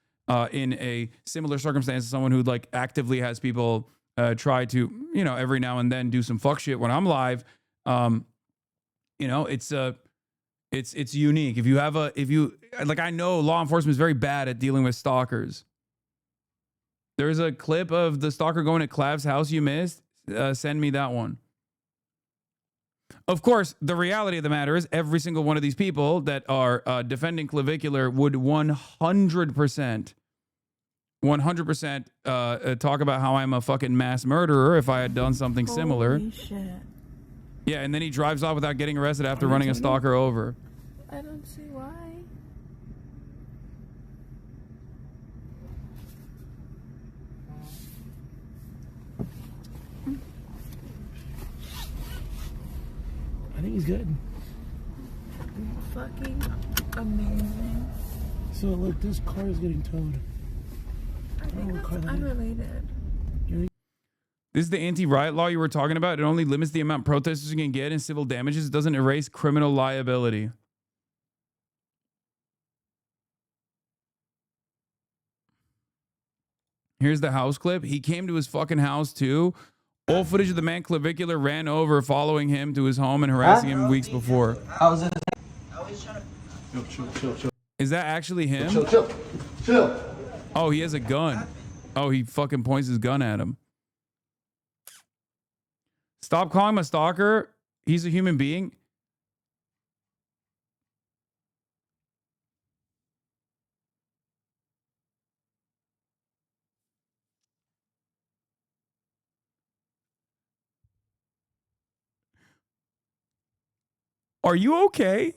in a similar circumstance as someone who like actively has people try to, you know, every now and then do some fuck shit when I'm live. You know, it's unique. If you like, I know law enforcement is very bad at dealing with stalkers. There's a clip of the stalker going to Clav's house you missed. Send me that one. Of course, the reality of the matter is every single one of these people that are defending Clavicular would 100% talk about how I'm a fucking mass murderer if I had done something similar. Holy shit. Yeah, and then he drives off without getting arrested after running a stalker over. I don't see why. I think he's good. Fucking amazing. So look, this car is getting towed. I think that's unrelated. This is the anti-riot law you were talking about. It only limits the amount protesters can get in civil damages. It doesn't erase criminal liability. Here's the house clip. He came to his fucking house too. All footage of the man Clavicular ran over following him to his home and harassing him weeks before. Chill. Is that actually him? Chill. Oh, he has a gun. Oh, he fucking points his gun at him. Stop calling him a stalker. He's a human being. Are you okay?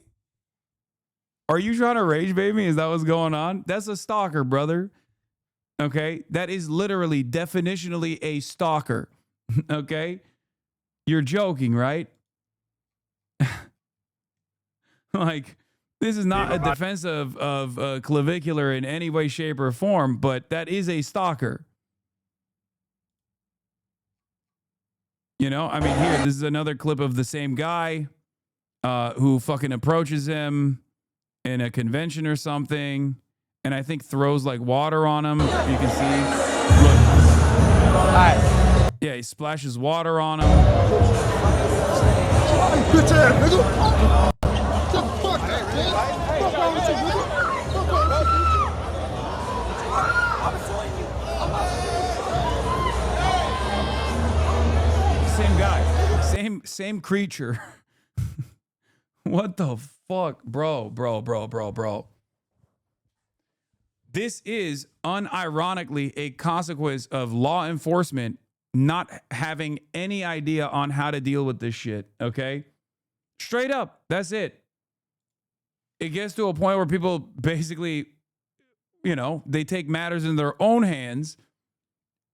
Are you trying to rage bait me? Is that what's going on? That's a stalker, brother. Okay? That is literally, definitionally a stalker. Okay? You're joking, right? Like, this is not a defense of Clavicular in any way, shape, or form, but that is a stalker. You know? I mean, here, this is another clip of the same guy who fucking approaches him in a convention or something, and I think throws like water on him. You can see. Look. All right. Yeah, he splashes water on him. Same guy. Same creature. What the fuck, bro? This is unironically a consequence of law enforcement not having any idea on how to deal with this shit, okay? Straight up, that's it. It gets to a point where people basically, you know, they take matters in their own hands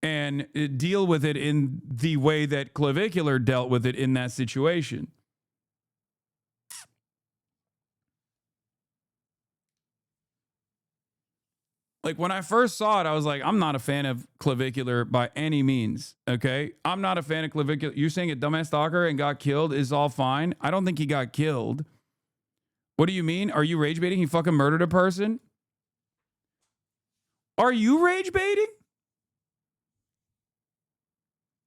and deal with it in the way that Clavicular dealt with it in that situation. Like, when I first saw it, I was like, I'm not a fan of Clavicular by any means, okay? I'm not a fan of Clavicular. You're saying a dumbass stalker and got killed is all fine? I don't think he got killed. What do you mean? Are you rage baiting? He fucking murdered a person? Are you rage baiting?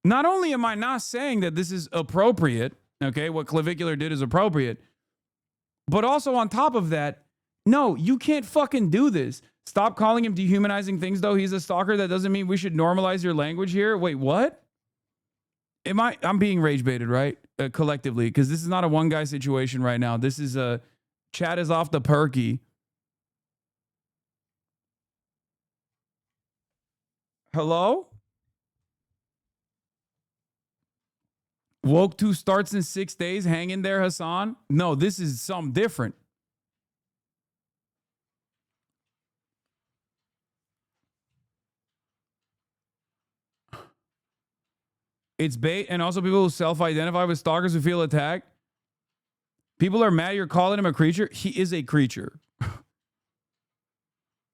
Not only am I not saying that this is appropriate, okay, what Clavicular did is appropriate, but also on top of that, no, you can't fucking do this. Stop calling him dehumanizing things, though. He's a stalker. That doesn't mean we should normalize your language here. Wait, what? I'm being rage baited, right? collectively, because this is not a one guy situation right now. This is a chat is off the perky. Hello? Woke 2 starts in 6 days. Hang in there, Hasan. No, this is something different. It's bait, and also people who self-identify with stalkers who feel attacked. People are mad you're calling him a creature. He is a creature.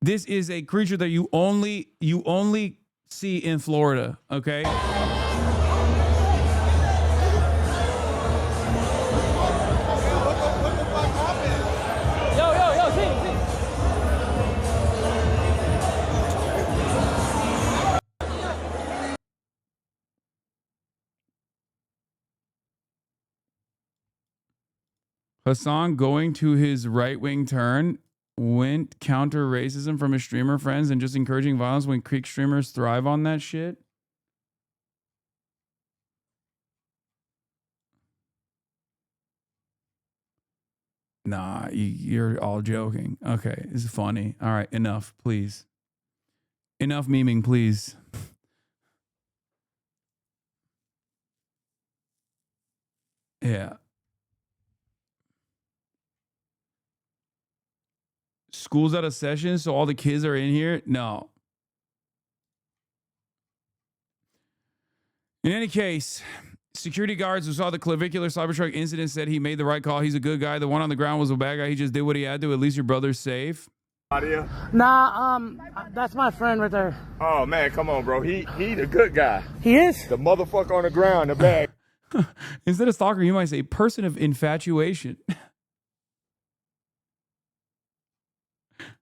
This is a creature that you only see in Florida, okay? Hasan going to his right-wing turn went counter racism from his streamer friends and just encouraging violence when Creek streamers thrive on that shit. Nah, you're all joking. Okay, this is funny. All right, enough, please. Enough memeing, please. Yeah. School's out of session, so all the kids are in here? No. In any case, security guards who saw the clavicular Cybertruck incident said he made the right call. He's a good guy. The one on the ground was a bad guy. He just did what he had to. At least your brother's safe. Nah, that's my friend right there. Oh man, come on, bro. He the good guy. He is? The motherfucker on the ground, the bag. Instead of stalker, you might say person of infatuation.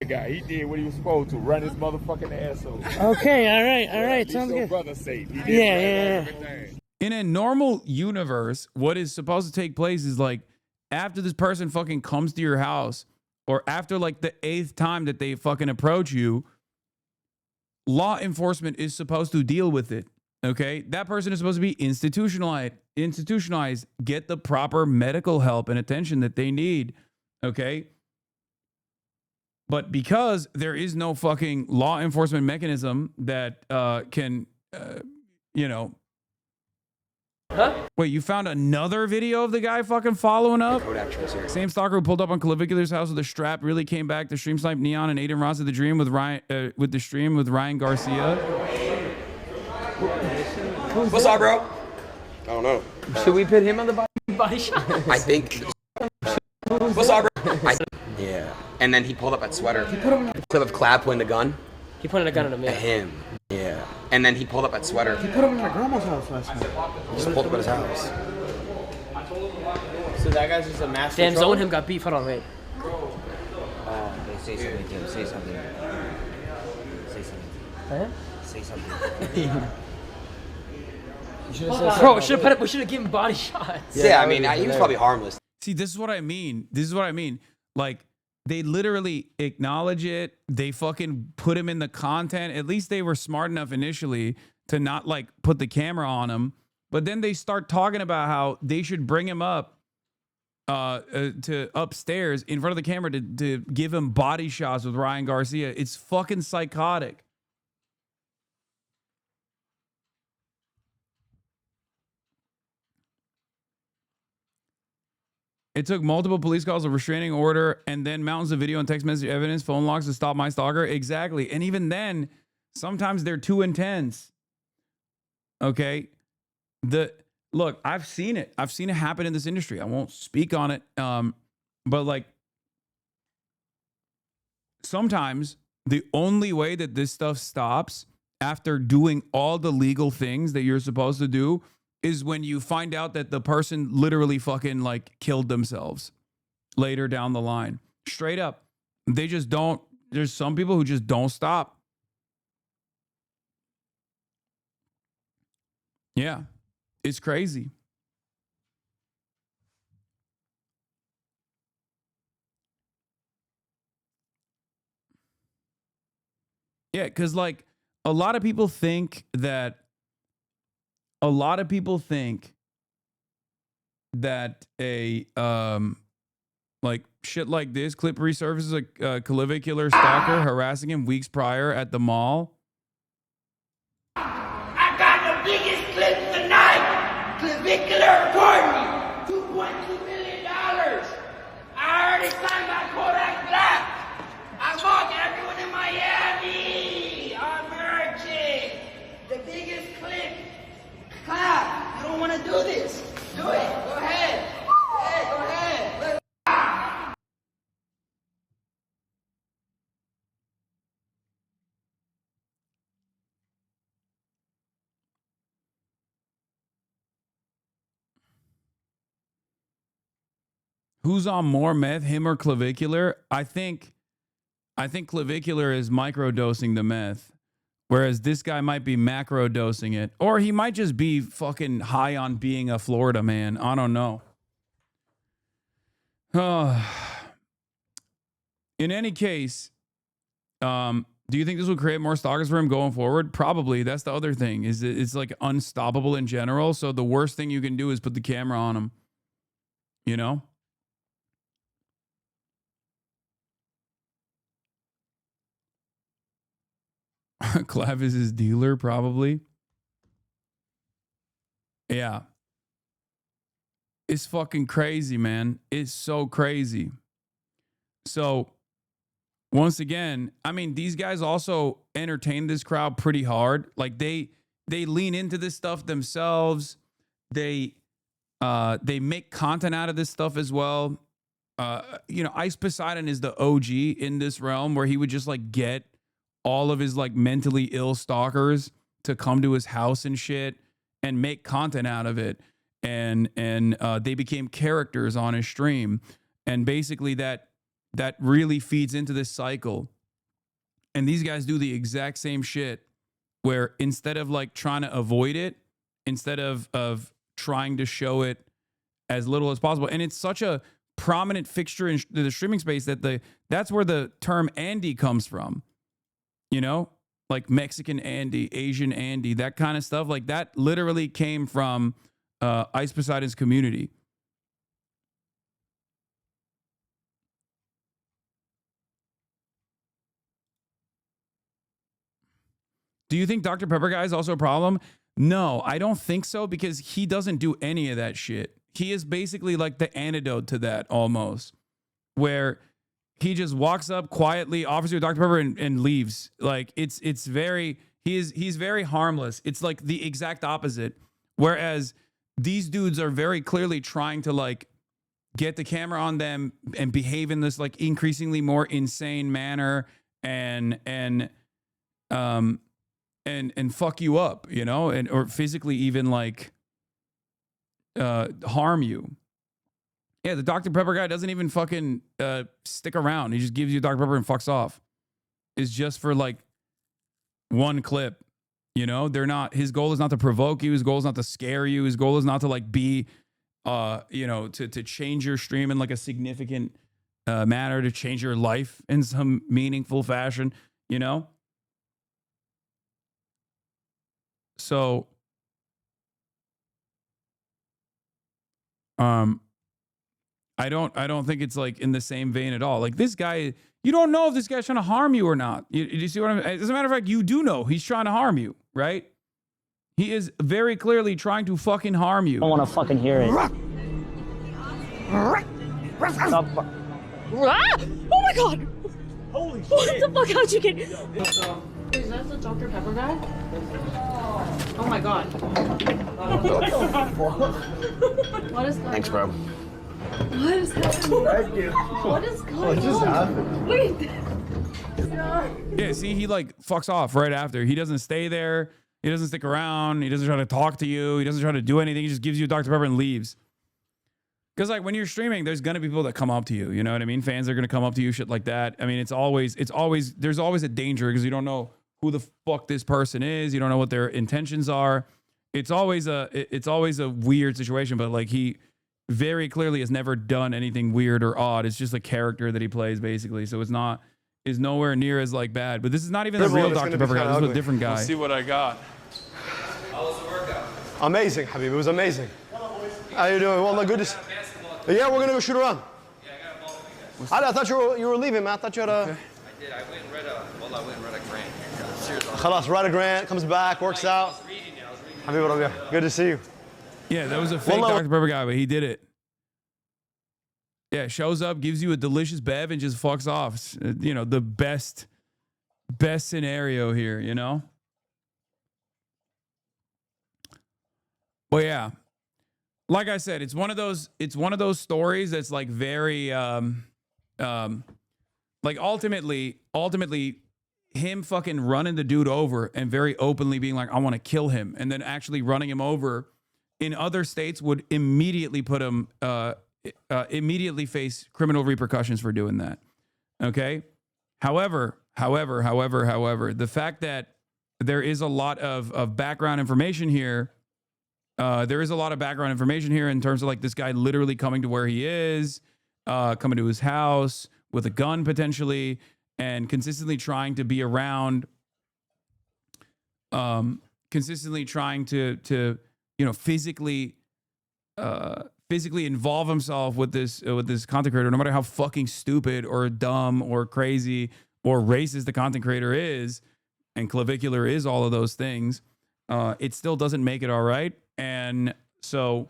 Guy, he did what he was supposed to, run his motherfucking asshole. Okay, all right, sounds good. Brother safe. Yeah. In a normal universe, what is supposed to take place is like after this person fucking comes to your house, or after like the 8th time that they fucking approach you, law enforcement is supposed to deal with it. Okay, that person is supposed to be institutionalized, get the proper medical help and attention that they need. Okay. But because there is no fucking law enforcement mechanism that can, you know. Huh? Wait, you found another video of the guy fucking following up? Same stalker who pulled up on Clavicular's house with a strap really came back to stream snipe Neon and Aiden Ross at the dream with Ryan, with the stream with Ryan Garcia. What's up, bro? I don't know. Should we put him on the body shot? I think. What's up, bro? Yeah. And then he pulled up at sweater. He put him instead of Clap pulling the gun. He pointed a gun at him. At him. Yeah. And then he pulled up at sweater. He put him in my grandma's house last night. He just pulled up at his house. So that guy's just a master. Damn, Zoe and him got beef. Hold on, wait. They say something to him. Say something. Say something. Huh? Say something. Bro, we should have given him body shots. Yeah, I mean, he was probably harmless. See, this is what I mean. Like, they literally acknowledge it. They fucking put him in the content. At least they were smart enough initially to not like put the camera on him. But then they start talking about how they should bring him up to upstairs in front of the camera to give him body shots with Ryan Garcia. It's fucking psychotic. It took multiple police calls, a restraining order, and then mountains of video and text message evidence, phone logs to stop my stalker. Exactly. And even then, sometimes they're too intense. Okay. Look, I've seen it. I've seen it happen in this industry. I won't speak on it. But like sometimes the only way that this stuff stops after doing all the legal things that you're supposed to do is when you find out that the person literally fucking like killed themselves later down the line. Straight up. They just don't. There's some people who just don't stop. Yeah. It's crazy. Yeah, because like a lot of people think a like shit like this clip resurfaces a clavicular stalker harassing him weeks prior at the mall. I got the biggest clip tonight. Clavicular apartment. $2.2 million. I already signed my Kodak Black. I bought everyone in Miami. I'm merchant. The biggest clip. Clap. You don't want to do this. Do it. Go ahead. Hey, go ahead. Let's Who's on more meth, him or clavicular? I think clavicular is microdosing the meth, whereas this guy might be macro dosing it, or he might just be fucking high on being a Florida man. I don't know. In any case, do you think this will create more stalkers for him going forward? Probably. That's the other thing. Is it's like unstoppable in general. So the worst thing you can do is put the camera on him. You know? Clav is his dealer, probably. Yeah. It's fucking crazy, man. It's so crazy. So, once again, I mean, these guys also entertain this crowd pretty hard. Like they lean into this stuff themselves. They make content out of this stuff as well. You know, Ice Poseidon is the OG in this realm, where he would just like get all of his like mentally ill stalkers to come to his house and shit and make content out of it. And they became characters on his stream. And basically that really feeds into this cycle. And these guys do the exact same shit, where instead of like trying to avoid it, instead of trying to show it as little as possible. And it's such a prominent fixture in the streaming space that that's where the term Andy comes from. You know, like Mexican Andy, Asian Andy, that kind of stuff. Like that literally came from Ice Poseidon's community. Do you think Dr. Pepper guy is also a problem? No, I don't think so, because he doesn't do any of that shit. He is basically like the antidote to that almost, where he just walks up quietly, offers you a Dr. Pepper and leaves. Like he's very harmless. It's like the exact opposite. Whereas these dudes are very clearly trying to like get the camera on them and behave in this like increasingly more insane manner and fuck you up, you know, or physically even like harm you. Yeah, the Dr. Pepper guy doesn't even fucking stick around. He just gives you Dr. Pepper and fucks off. It's just for like one clip, you know? His goal is not to provoke you. His goal is not to scare you. His goal is not to like be, you know, to change your stream in like a significant manner, to change your life in some meaningful fashion, you know? So, I don't think it's like in the same vein at all. Like this guy, you don't know if this guy's trying to harm you or not. You see what I mean? As a matter of fact, you do know he's trying to harm you, right? He is very clearly trying to fucking harm you. I don't want to fucking hear it. Stop. Oh my god! Holy shit! What the fuck? How'd you get? Is that the Dr. Pepper guy? Oh my god. What is going on? Thanks, bro. What is happening? Thank you. What is going on? What just happened? Wait. Yeah, see, he like fucks off right after. He doesn't stay there. He doesn't stick around. He doesn't try to talk to you. He doesn't try to do anything. He just gives you Dr. Pepper and leaves. Because like when you're streaming, there's gonna be people that come up to you. You know what I mean? Fans are gonna come up to you, shit like that. I mean, there's always a danger because you don't know who the fuck this person is. You don't know what their intentions are. It's always a weird situation. But like he very clearly has never done anything weird or odd. It's just a character that he plays basically. So it's nowhere near as like bad. But this is not even the real Dr. Pepper guy. This is a different guy. Let's see what I got. Amazing, Habib. It was amazing. How you doing? Well, look, good to see. Yeah, we're gonna go shoot around. I thought you were leaving, man. I thought you had a. I did. I went and read a grant. Seriously. Khalas, write a grant, comes back, works out. Good to see you. Yeah, that was a fake Dr. Pepper guy, but he did it. Yeah, shows up, gives you a delicious bev, and just fucks off. It's, you know, the best scenario here, you know? Well, yeah. Like I said, it's one of those stories that's like very like ultimately him fucking running the dude over and very openly being like, I want to kill him, and then actually running him over in other states would immediately put him immediately face criminal repercussions for doing that. Okay? However, the fact that there is a lot of background information here, there is a lot of background information here in terms of like this guy literally coming to where he is, coming to his house with a gun potentially, and consistently trying to be around, consistently trying to you know, physically involve himself with this content creator, no matter how fucking stupid or dumb or crazy or racist the content creator is, and clavicular is all of those things. It still doesn't make it all right. And so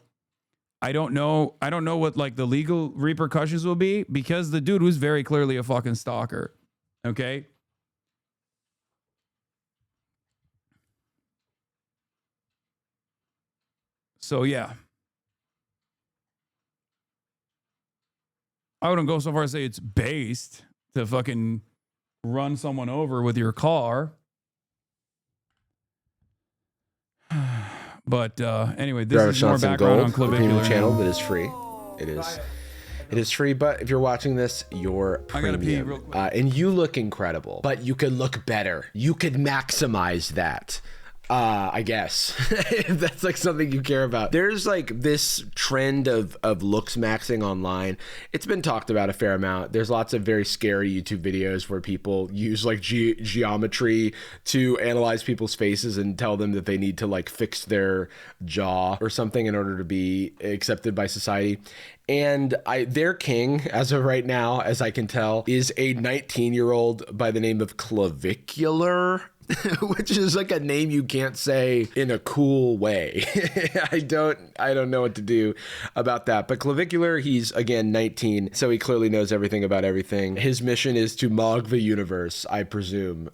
I don't know what like the legal repercussions will be, because the dude was very clearly a fucking stalker. Okay. So yeah, I wouldn't go so far as to say it's based to fucking run someone over with your car. But anyway, this is more background on clavicular channel that is free. It is free, but if you're watching this, you're premium. I gotta pee real quick. And you look incredible, but you could look better. You could maximize that. I guess if that's like something you care about. There's like this trend of looks maxing online. It's been talked about a fair amount. There's lots of very scary YouTube videos where people use like geometry to analyze people's faces and tell them that they need to like fix their jaw or something in order to be accepted by society. And their king, as of right now, as I can tell, is a 19-year-old by the name of Clavicular, which is like a name you can't say in a cool way. I don't know what to do about that. But Clavicular, he's again 19, so he clearly knows everything about everything. His mission is to mog the universe, I presume,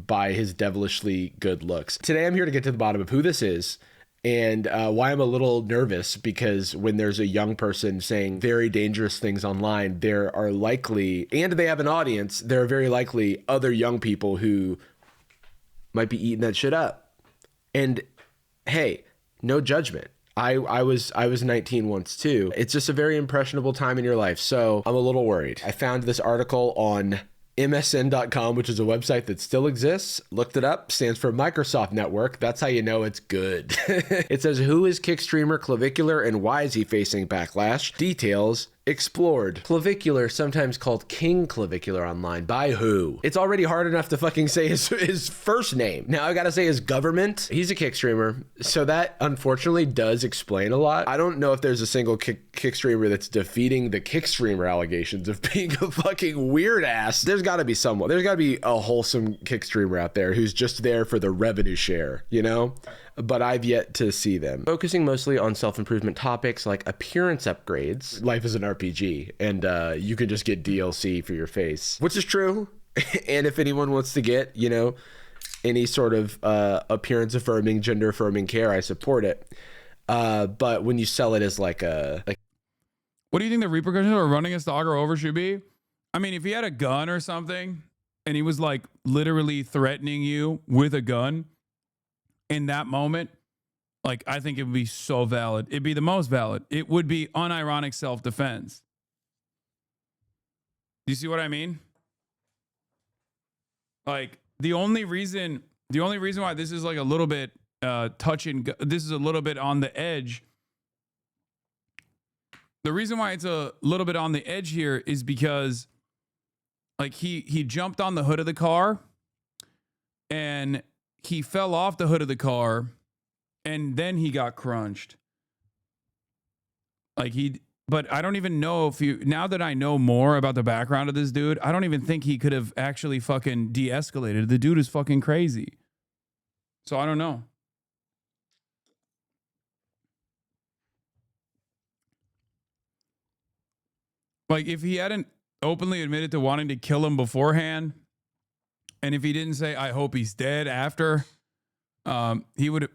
by his devilishly good looks. Today I'm here to get to the bottom of who this is, and why I'm a little nervous, because when there's a young person saying very dangerous things online, there are likely, and they have an audience, there are very likely other young people who might be eating that shit up. And hey, no judgment. I was 19 once too. It's just a very impressionable time in your life, so I'm a little worried. I found this article on MSN.com, which is a website that still exists. Looked it up, stands for Microsoft Network. That's how you know it's good. It says, who is kick streamer Clavicular and why is he facing backlash? Details explored. Clavicular, sometimes called King Clavicular online. By who? It's already hard enough to fucking say his first name. Now I gotta say his government. He's a kick streamer, so that unfortunately does explain a lot. I don't know if there's a single kick streamer that's defeating the kick streamer allegations of being a fucking weird ass. There's gotta be someone. There's gotta be a wholesome kick streamer out there who's just there for the revenue share, you know? But I've yet to see them. Focusing mostly on self-improvement topics like appearance upgrades. Life is an RPG, and you can just get DLC for your face, which is true. And if anyone wants to get, you know, any sort of appearance affirming, gender affirming care, I support it. But when you sell it as like a... What do you think the repercussions of running a stalker over should be? I mean, if he had a gun or something, and he was like literally threatening you with a gun, in that moment, like, I think it would be so valid. It'd be the most valid. It would be unironic self-defense. Do you see what I mean? Like, the only reason why this is like a little bit this is a little bit on the edge. The reason why it's a little bit on the edge here is because, like, he jumped on the hood of the car and he fell off the hood of the car, and then he got crunched. Like but I don't even know if now that I know more about the background of this dude, I don't even think he could have actually fucking de-escalated. The dude is fucking crazy. So I don't know. Like, if he hadn't openly admitted to wanting to kill him beforehand, and if he didn't say, I hope he's dead after, he would,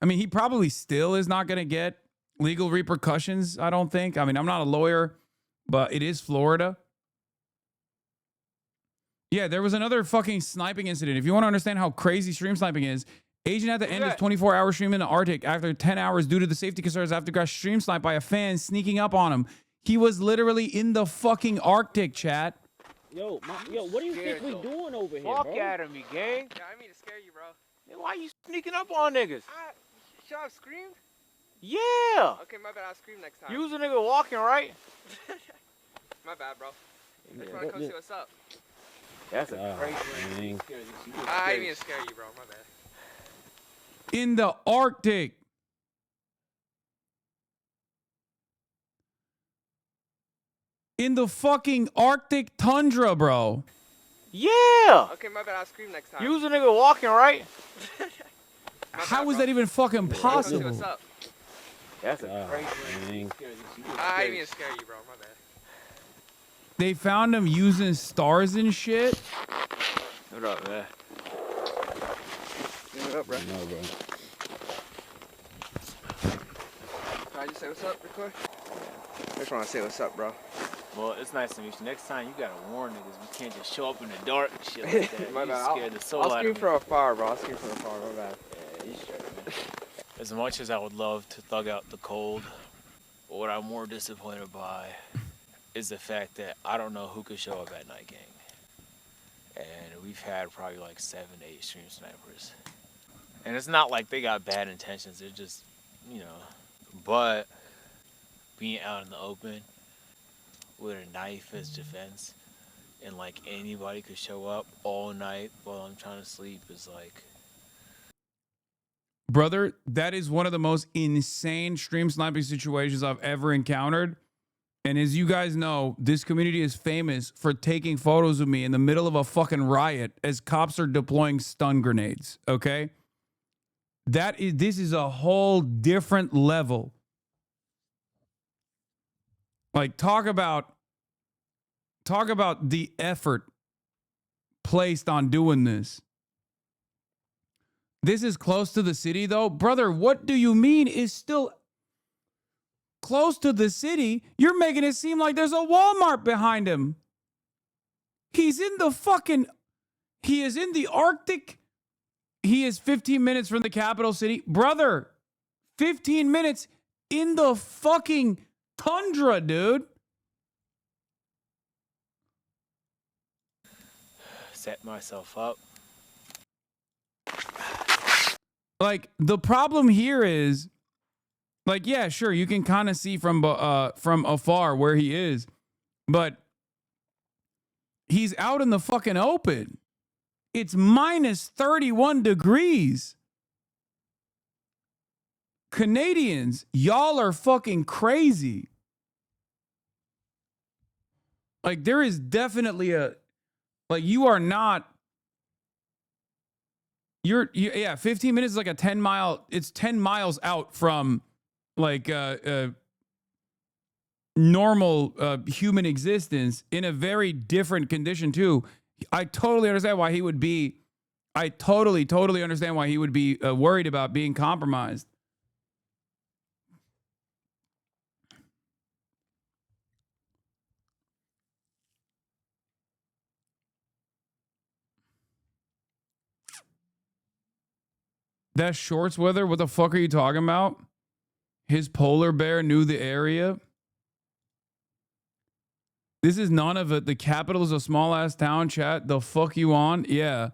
I mean, he probably still is not going to get legal repercussions, I don't think. I mean, I'm not a lawyer, but it is Florida. Yeah, there was another fucking sniping incident. If you want to understand how crazy stream sniping is, agent at the end of 24-hour stream in the Arctic after 10 hours due to the safety concerns after got stream sniped by a fan sneaking up on him. He was literally in the fucking Arctic, chat. Yo, what do you think we doing over here, bro? Fuck out of me, gang. Yeah, I mean to scare you, bro. Man, why you sneaking up on niggas? Should I have screamed? Yeah. Okay, my bad. I'll scream next time. You was a nigga walking, right? My bad, bro. I just want to come see what's up. That's a crazy thing. I didn't mean to scare you, bro. My bad. In the Arctic. In the fucking Arctic tundra, bro. Yeah. Okay, my bad. I'll scream next time. You was a nigga walking, right? How is that even fucking possible? What's up? That's a crazy thing. I didn't mean to scare you, bro. My bad. They found him using stars and shit. What up, man? What up, bro? No, bro. Can I just say what's up, real quick? I just want to say what's up, bro. Well, it's nice to meet you. Next time, you gotta warn niggas. We can't just show up in the dark and shit like that. My You bad. scared the soul I'll out scream of me. from afar, bro. I'll scream from afar. My bad. Yeah, you straight, man. As much as I would love to thug out the cold, what I'm more disappointed by is the fact that I don't know who could show up at night, gang. And we've had probably like 7, 8 stream snipers. And it's not like they got bad intentions. They're just, you know, but being out in the open with a knife as defense and like anybody could show up all night while I'm trying to sleep is like... Brother, that is one of the most insane stream sniping situations I've ever encountered. And as you guys know, this community is famous for taking photos of me in the middle of a fucking riot as cops are deploying stun grenades, okay? This is a whole different level. Like, talk about the effort placed on doing this. This is close to the city, though. Brother, what do you mean is still close to the city? You're making it seem like there's a Walmart behind him. He's in the fucking... He is in the Arctic. He is 15 minutes from the capital city. Brother, 15 minutes in the fucking tundra, dude. Set myself up. Like, the problem here is, like, yeah, sure, you can kind of see from afar where he is, but he's out in the fucking open. It's minus 31 degrees. Canadians, y'all are fucking crazy. Like, there is definitely like, you are not... yeah, 15 minutes is like a 10 mile, it's 10 miles out from like normal human existence in a very different condition too. I totally understand why he would be, I totally understand why he would be worried about being compromised. That shorts weather? What the fuck are you talking about? His polar bear knew the area. This is none of it. The capital is a small ass town, chat. The fuck you on? Yeah.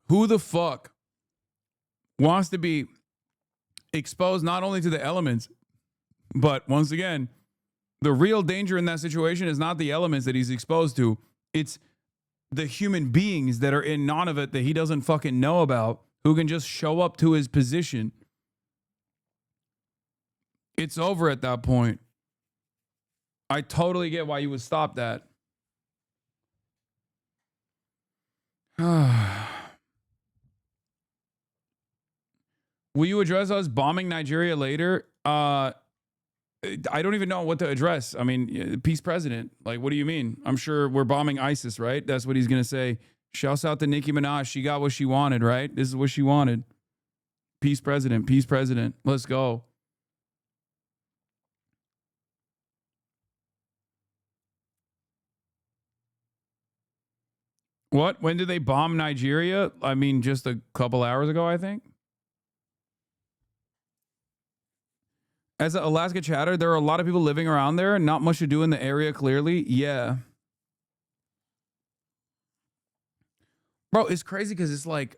Who the fuck wants to be exposed not only to the elements, but once again, the real danger in that situation is not the elements that he's exposed to. It's the human beings that are in Nunavut that he doesn't fucking know about, who can just show up to his position. It's over at that point. I totally get why you would stop that. Will you address us bombing Nigeria later? I don't even know what to address. I mean, peace president. Like, what do you mean? I'm sure we're bombing ISIS, right? That's what he's going to say. Shouts out to Nicki Minaj. She got what she wanted, right? This is what she wanted. Peace president. Peace president. Let's go. What? When did they bomb Nigeria? I mean, just a couple hours ago, I think. As an Alaska chatter, there are a lot of people living around there. Not much to do in the area, clearly. Yeah. Bro, it's crazy because it's like,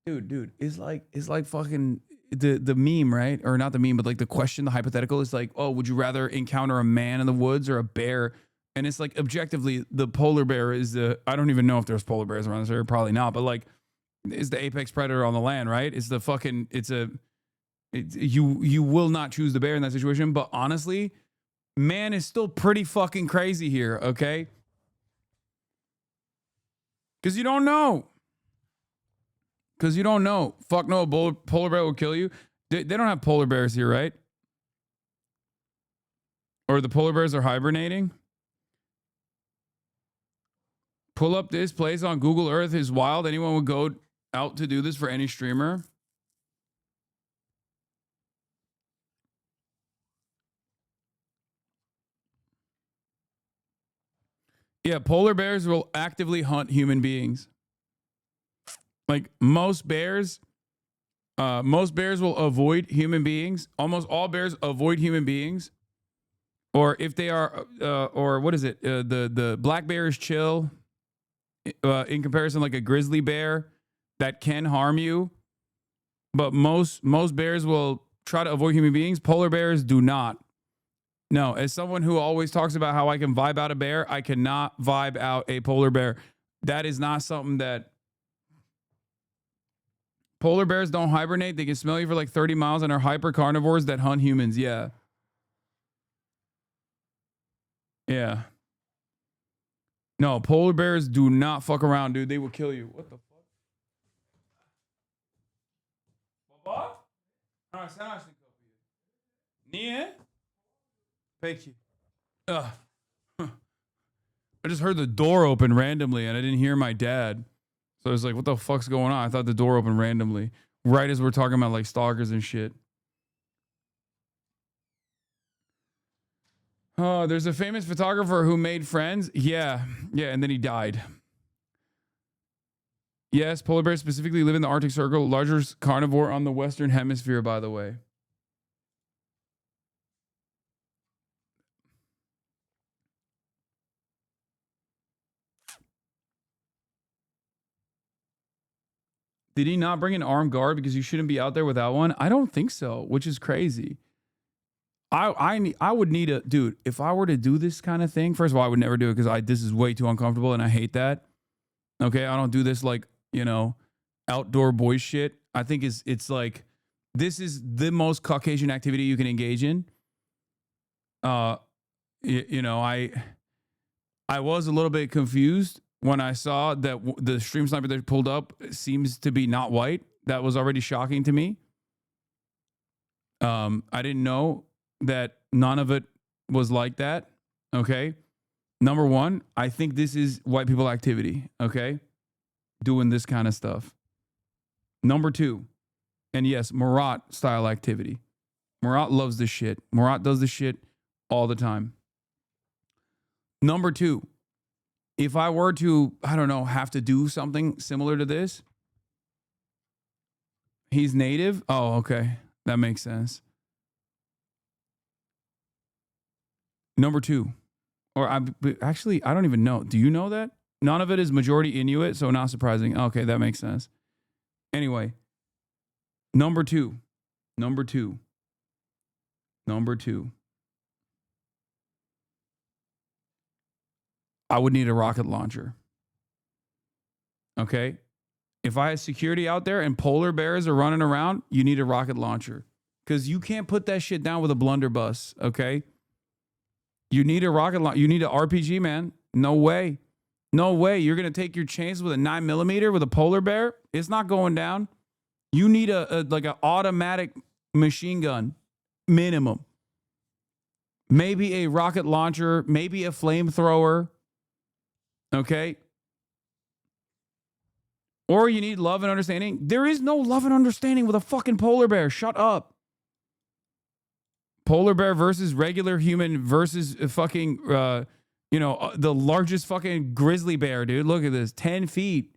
dude, it's like fucking the meme, right? Or not the meme, but like the question, the hypothetical is like, oh, would you rather encounter a man in the woods or a bear? And it's like, objectively, the polar bear is I don't even know if there's polar bears around this area, probably not, but like, is the apex predator on the land, right? It's the fucking, you will not choose the bear in that situation, but honestly, man is still pretty fucking crazy here, okay? Because you don't know. Fuck no, a polar bear will kill you. They don't have polar bears here, right? Or the polar bears are hibernating? Pull up this place on Google Earth is wild. Anyone would go out to do this for any streamer? Yeah, polar bears will actively hunt human beings. Like most bears will avoid human beings. Almost all bears avoid human beings. Or if they are, or what is it? The black bear is chill. In comparison, like a grizzly bear that can harm you. But most bears will try to avoid human beings. Polar bears do not. No, as someone who always talks about how I can vibe out a bear, I cannot vibe out a polar bear. That is not something that... Polar bears don't hibernate. They can smell you for like 30 miles and are hyper carnivores that hunt humans. Yeah. Yeah. No, polar bears do not fuck around, dude. They will kill you. What the fuck? Baba? Sen açtın kapıyı. Niye? Peki. I just heard the door open randomly and I didn't hear my dad. So I was like, what the fuck's going on? I thought the door opened randomly. Right as we're talking about like stalkers and shit. Oh, there's a famous photographer who made friends. Yeah, and then he died. Yes, polar bears specifically live in the Arctic Circle, largest carnivore on the Western Hemisphere, by the way. Did he not bring an armed guard because you shouldn't be out there without one? I don't think so, which is crazy. I would need a dude. If I were to do this kind of thing, first of all, I would never do it because this is way too uncomfortable and I hate that. Okay, I don't do this like, you know, outdoor boy shit. I think it's like this is the most Caucasian activity you can engage in. You know, I was a little bit confused when I saw that the stream sniper that pulled up seems to be not white. That was already shocking to me. I didn't know that none of it was like that. Okay. Number one, I think this is white people activity. Okay. Doing this kind of stuff. Number two, and yes, Murat style activity. Murat loves this shit. Murat does this shit all the time. Number two, if I were to, I don't know, have to do something similar to this, he's native. Oh, okay. That makes sense. Number two, actually, I don't even know. Do you know that? None of it is majority Inuit, so not surprising. Okay, that makes sense. Anyway, number two. I would need a rocket launcher. Okay. If I had security out there and polar bears are running around, you need a rocket launcher because you can't put that shit down with a blunderbuss. Okay. You need a rocket launcher. You need an RPG, man. No way. No way. You're going to take your chances with a 9mm with a polar bear. It's not going down. You need like an automatic machine gun minimum. Maybe a rocket launcher, maybe a flamethrower. Okay. Or you need love and understanding. There is no love and understanding with a fucking polar bear. Shut up. Polar bear versus regular human versus fucking, the largest fucking grizzly bear, dude. Look at this. 10 feet.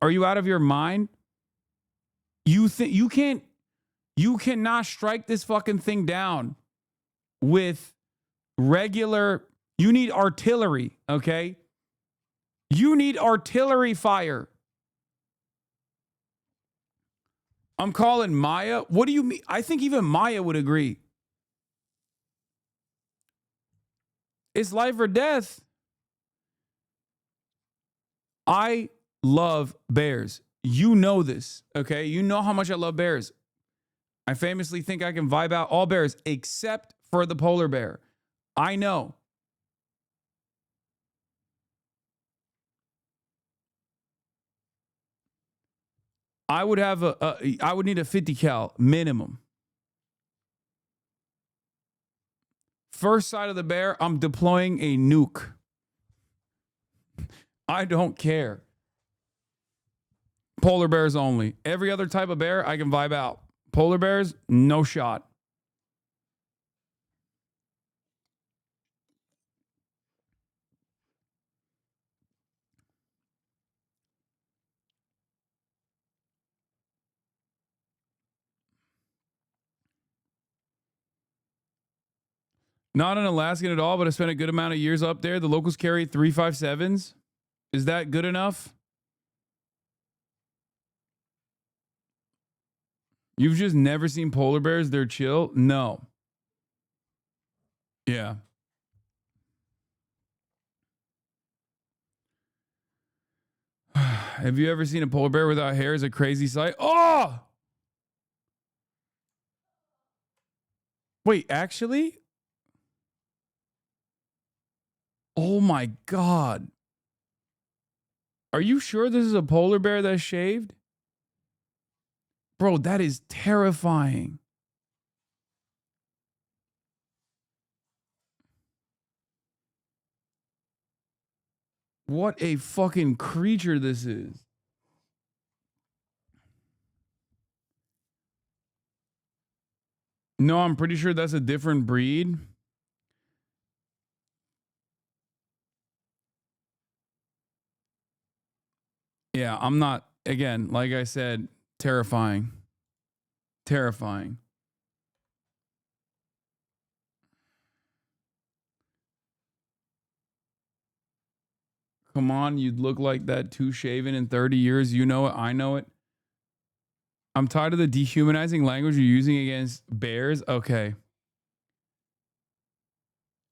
Are you out of your mind? You cannot strike this fucking thing down with regular. You need artillery, okay? You need artillery fire. I'm calling Maya. What do you mean? I think even Maya would agree. It's life or death. I love bears. You know this, okay? You know how much I love bears. I famously think I can vibe out all bears except for the polar bear. I know. I would have I would need a 50 cal minimum. First side of the bear, I'm deploying a nuke. I don't care. Polar bears only. Every other type of bear, I can vibe out. Polar bears, no shot. Not an Alaskan at all, but I spent a good amount of years up there. The locals carry 357s. Is that good enough? You've just never seen polar bears? They're chill? No. Yeah. Have you ever seen a polar bear without hair? Is a crazy sight. Oh! Wait, actually? Oh my God. Are you sure this is a polar bear that's shaved? Bro, that is terrifying. What a fucking creature this is. No, I'm pretty sure that's a different breed. Yeah, I'm not, again, like I said, terrifying. Terrifying. Come on, you'd look like that too shaven in 30 years. You know it. I know it. I'm tired of the dehumanizing language you're using against bears. Okay.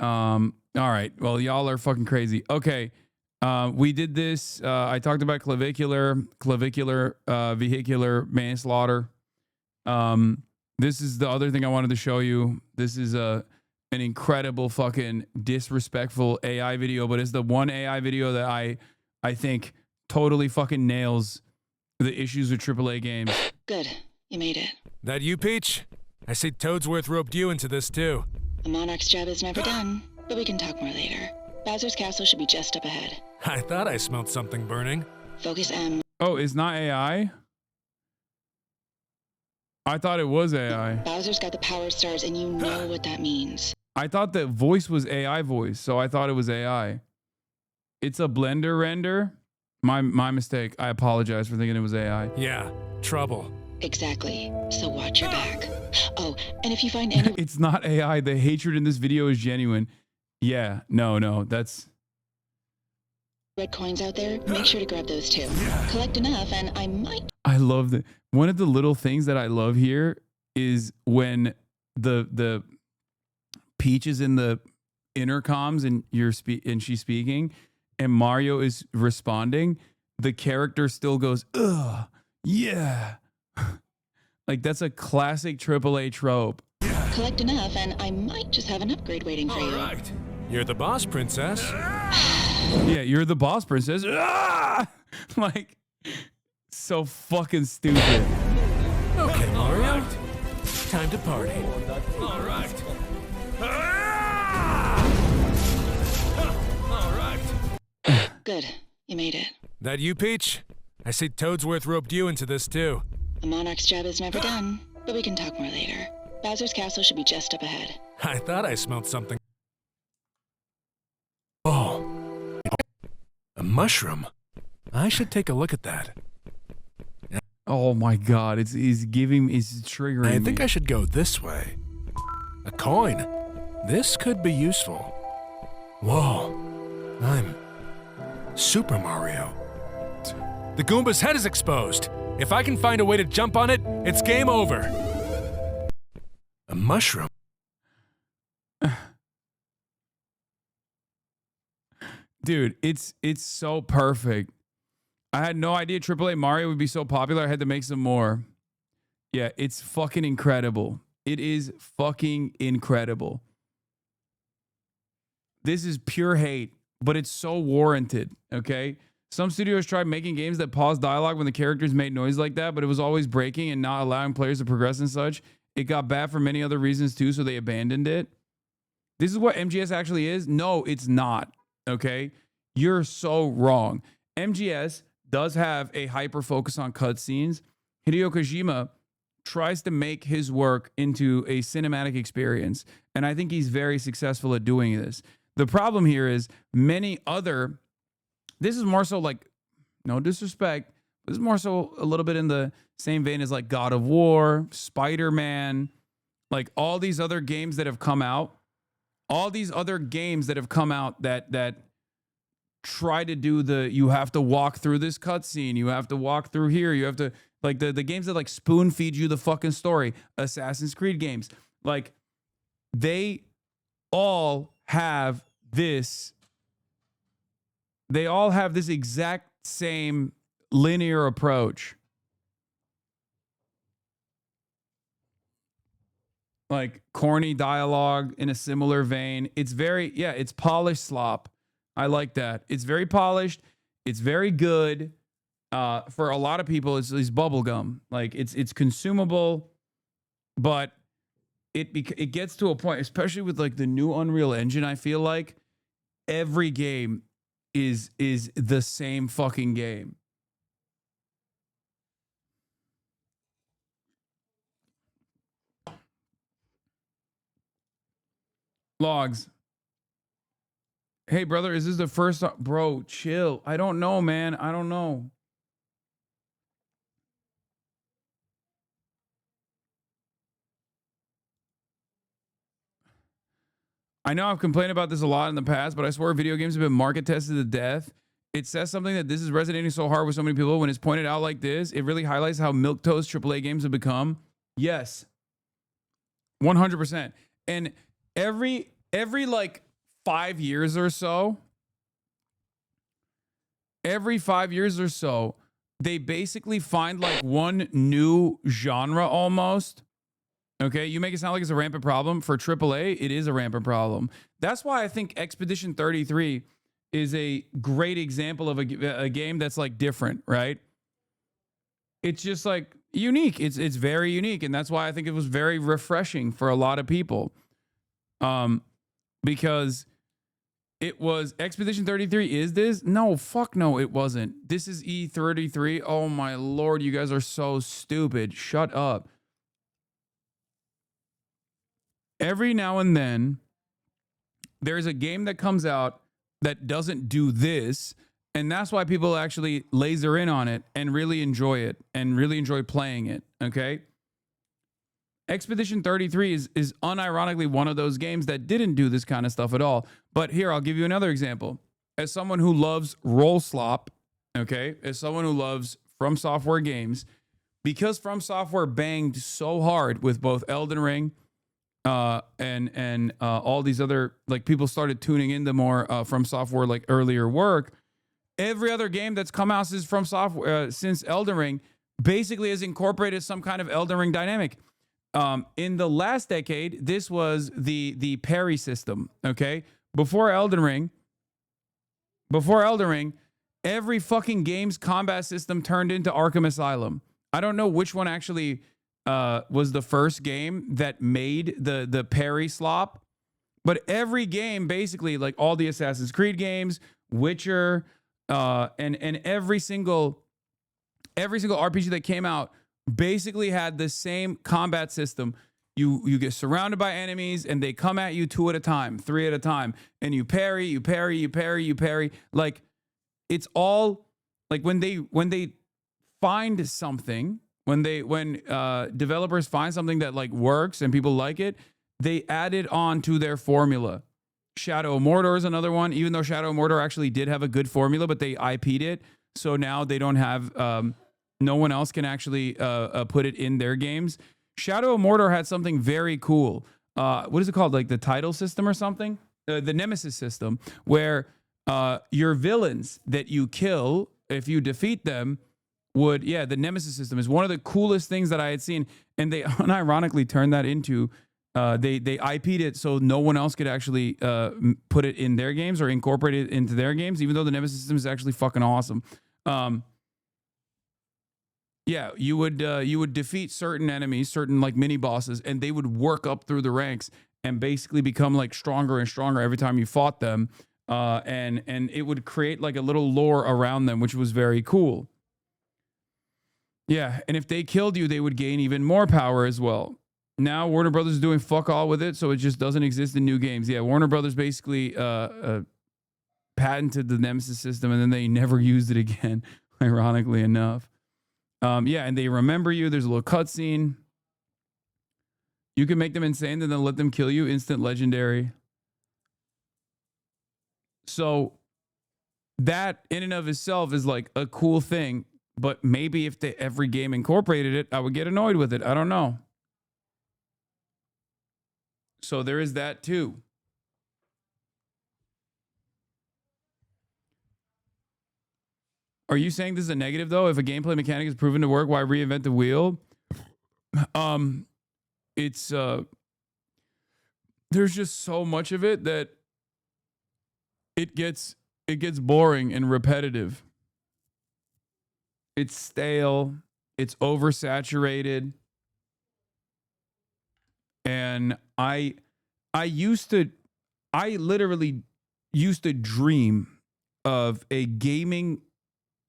All right. Well, y'all are fucking crazy. Okay. We did this. I talked about clavicular, vehicular manslaughter. This is the other thing I wanted to show you. This is an incredible fucking disrespectful AI video, but it's the one AI video that I think totally fucking nails the issues with AAA games. Good. You made it. That you, Peach? I see Toadsworth roped you into this too. The Monarch's job is never done, but we can talk more later. Bowser's castle should be just up ahead. I thought I smelled something burning. Focus M. Oh, it's not AI? I thought it was AI. Bowser's got the power stars, and you know what that means. I thought the voice was AI voice, so I thought it was AI. It's a Blender render. My mistake. I apologize for thinking it was AI. Yeah, trouble. Exactly. So watch your back. Oh, and if you find any... It's not AI. The hatred in this video is genuine. Yeah, no, that's... red coins out there, make sure to grab those too. Collect enough, and I might... I love that. One of the little things that I love here is when the Peach is in the intercoms and she's speaking and Mario is responding. the character still goes, ugh, yeah. Like, that's a classic AAA trope. Collect enough, and I might just have an upgrade waiting for you. All right. You're the boss, princess. Yeah, you're the boss, princess. Ah! Like, so fucking stupid. Okay, Mario. Time to party. All right. All right. Good. You made it. That you, Peach? I see Toadsworth roped you into this, too. The Monarch's job is never done, but we can talk more later. Bowser's castle should be just up ahead. I thought I smelled something. Oh. A mushroom. I should take a look at that. Oh my god, it's triggering I think me. I should go this way. A coin. This could be useful. Whoa. I'm Super Mario. The Goomba's head is exposed. If I can find a way to jump on it, it's game over. A mushroom. Dude, it's so perfect. I had no idea AAA Mario would be so popular. I had to make some more. Yeah, it's fucking incredible. It is fucking incredible. This is pure hate, but it's so warranted, okay? Some studios tried making games that pause dialogue when the characters made noise like that, but it was always breaking and not allowing players to progress and such. It got bad for many other reasons too, so they abandoned it. This is what MGS actually is? No, it's not, okay? You're so wrong. MGS does have a hyper focus on cutscenes. Hideo Kojima tries to make his work into a cinematic experience, and I think he's very successful at doing this. The problem here is this is more so like, no disrespect, but this is more so a little bit in the same vein as like God of War, Spider-Man, like all these other games that have come out. All these other games that have come out that try to do you have to walk through this cutscene, you have to walk through here, you have to, like the games that like spoon feed you the fucking story, Assassin's Creed games, like they all have this exact same linear approach. Like corny dialogue in a similar vein. It's it's polished slop. I like that. It's very polished. It's very good. For a lot of people, it's bubblegum. Like it's consumable, but it gets to a point, especially with like the new Unreal Engine. I feel like every game is the same fucking game. Logs. Hey, brother, is this the first... Bro, chill. I don't know, man. I don't know. I know I've complained about this a lot in the past, but I swear video games have been market tested to death. It says something that this is resonating so hard with so many people. When it's pointed out like this, it really highlights how milquetoast AAA games have become. Yes. 100%. And every like 5 years or so, they basically find like one new genre almost. Okay, you make it sound like it's a rampant problem. For AAA, it is a rampant problem. That's why I think Expedition 33 is a great example of a game that's like different, right? It's just like unique. It's very unique, and that's why I think it was very refreshing for a lot of people. Because it was Expedition 33 is this? No, fuck no, it wasn't. This is E33. Oh my lord, you guys are so stupid. Shut up. Every now and then, there's a game that comes out that doesn't do this, and that's why people actually laser in on it and really enjoy it and really enjoy playing it, okay? Expedition 33 is unironically one of those games that didn't do this kind of stuff at all. But here, I'll give you another example. As someone who loves roll slop, okay, as someone who loves From Software games, because From Software banged so hard with both Elden Ring and all these other, like, people started tuning into more From Software, like, earlier work, Every other game that's come out since From Software since Elden Ring basically has incorporated some kind of Elden Ring dynamic. In the last decade, this was the parry system. Okay, before Elden Ring, every fucking game's combat system turned into Arkham Asylum. I don't know which one actually was the first game that made the parry slop, but every game basically, like all the Assassin's Creed games, Witcher, and every single RPG that came out basically had the same combat system. You get surrounded by enemies and they come at you 2 at a time, 3 at a time, and you parry, you parry, you parry, you parry. Like, it's all like when they find something, when developers find something that like works and people like it, they add it on to their formula. Shadow of Mordor is another one, even though Shadow of Mordor actually did have a good formula, but they IP'd it. So now they don't have, no one else can actually put it in their games. Shadow of Mordor had something very cool. What is it called? Like the title system or something? The Nemesis system, where your villains that you kill, if you defeat them, the Nemesis system is one of the coolest things that I had seen. And they unironically turned that into, they IP'd it so no one else could actually put it in their games or incorporate it into their games, even though the Nemesis system is actually fucking awesome. Yeah, you would defeat certain enemies, certain like mini bosses, and they would work up through the ranks and basically become like stronger and stronger every time you fought them. And it would create like a little lore around them, which was very cool. Yeah, and if they killed you, they would gain even more power as well. Now Warner Brothers is doing fuck all with it, so it just doesn't exist in new games. Yeah, Warner Brothers basically patented the Nemesis system, and then they never used it again, ironically enough. Yeah, and they remember you. There's a little cutscene. You can make them insane and then let them kill you. Instant legendary. So that in and of itself is like a cool thing. But maybe if every game incorporated it, I would get annoyed with it. I don't know. So there is that too. Are you saying this is a negative though? If a gameplay mechanic is proven to work, why reinvent the wheel? It's there's just so much of it that it gets boring and repetitive. It's stale, it's oversaturated. And I literally used to dream of a gaming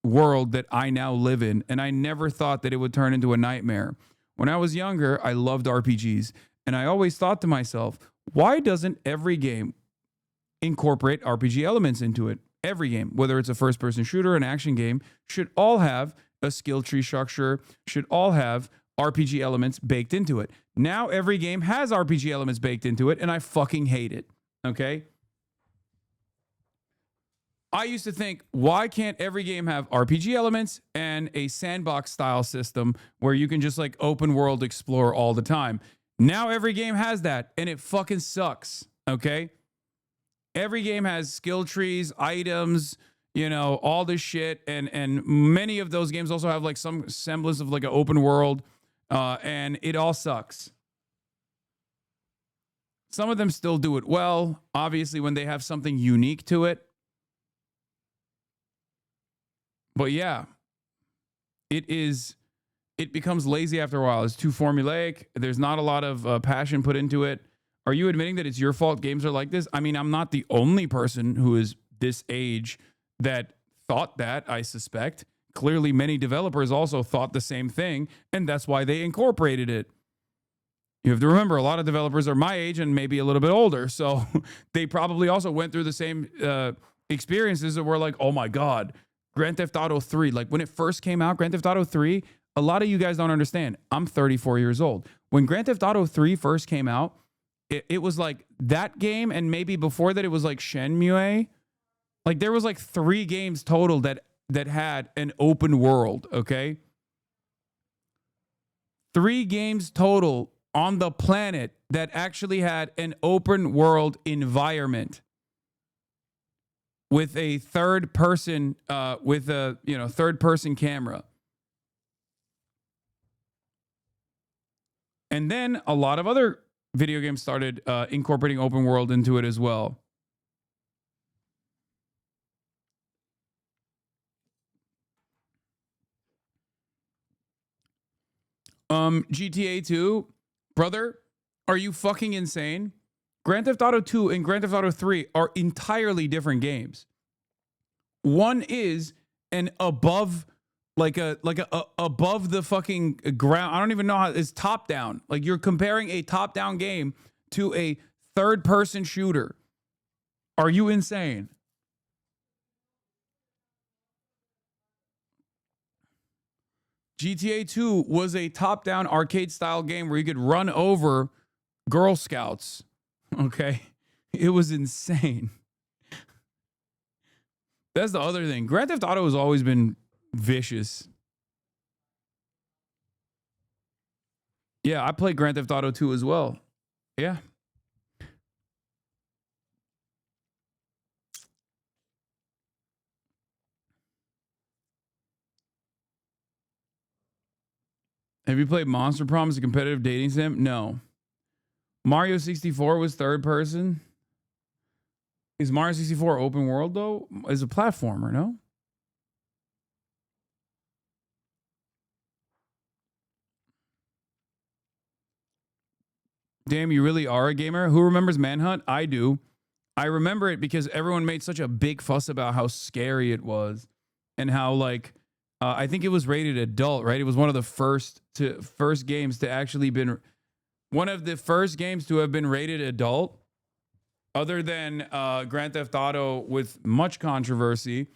world that I now live in, and I never thought that it would turn into a nightmare. When I was younger, I loved RPGs, and I always thought to myself, why doesn't every game incorporate RPG elements into it? Every game, whether it's a first-person shooter, an action game, should all have a skill tree structure, should all have RPG elements baked into it. Now every game has RPG elements baked into it, and I fucking hate it, okay? I used to think, why can't every game have RPG elements and a sandbox style system where you can just like open world explore all the time? Now every game has that, and it fucking sucks, okay? Every game has skill trees, items, you know, all this shit, and many of those games also have like some semblance of like an open world, and it all sucks. Some of them still do it well, obviously when they have something unique to it. But yeah, it becomes lazy after a while. It's too formulaic. There's not a lot of passion put into it. Are you admitting that it's your fault games are like this? I mean, I'm not the only person who is this age that thought that, I suspect. Clearly, many developers also thought the same thing, and that's why they incorporated it. You have to remember, a lot of developers are my age and maybe a little bit older, so they probably also went through the same experiences that were like, oh my God, Grand Theft Auto 3. Like when it first came out, Grand Theft Auto 3, a lot of you guys don't understand. I'm 34 years old. When Grand Theft Auto 3 first came out, it was like that game, and maybe before that it was like Shenmue. Like there was like 3 games total that had an open world, okay? 3 games total on the planet that actually had an open world environment. with a third person third person camera. And then a lot of other video games started incorporating open world into it as well. GTA 2, brother, are you fucking insane? Grand Theft Auto 2 and Grand Theft Auto 3 are entirely different games. One is an above above the fucking ground. I don't even know how it's top down. Like you're comparing a top down game to a third person shooter. Are you insane? GTA 2 was a top down arcade style game where you could run over Girl Scouts. Okay. It was insane. That's the other thing. Grand Theft Auto has always been vicious. Yeah, I played Grand Theft Auto 2 as well. Yeah. Have you played Monster Promise, a competitive dating sim? No. Mario 64 was third person. Is Mario 64 open world though? Is a platformer, no? Damn, you really are a gamer? Who remembers Manhunt? I do. I remember it because everyone made such a big fuss about how scary it was and how like I think it was rated adult, right? It was one of the first games to actually been one of the first games to have been rated adult, other than Grand Theft Auto, with much controversy,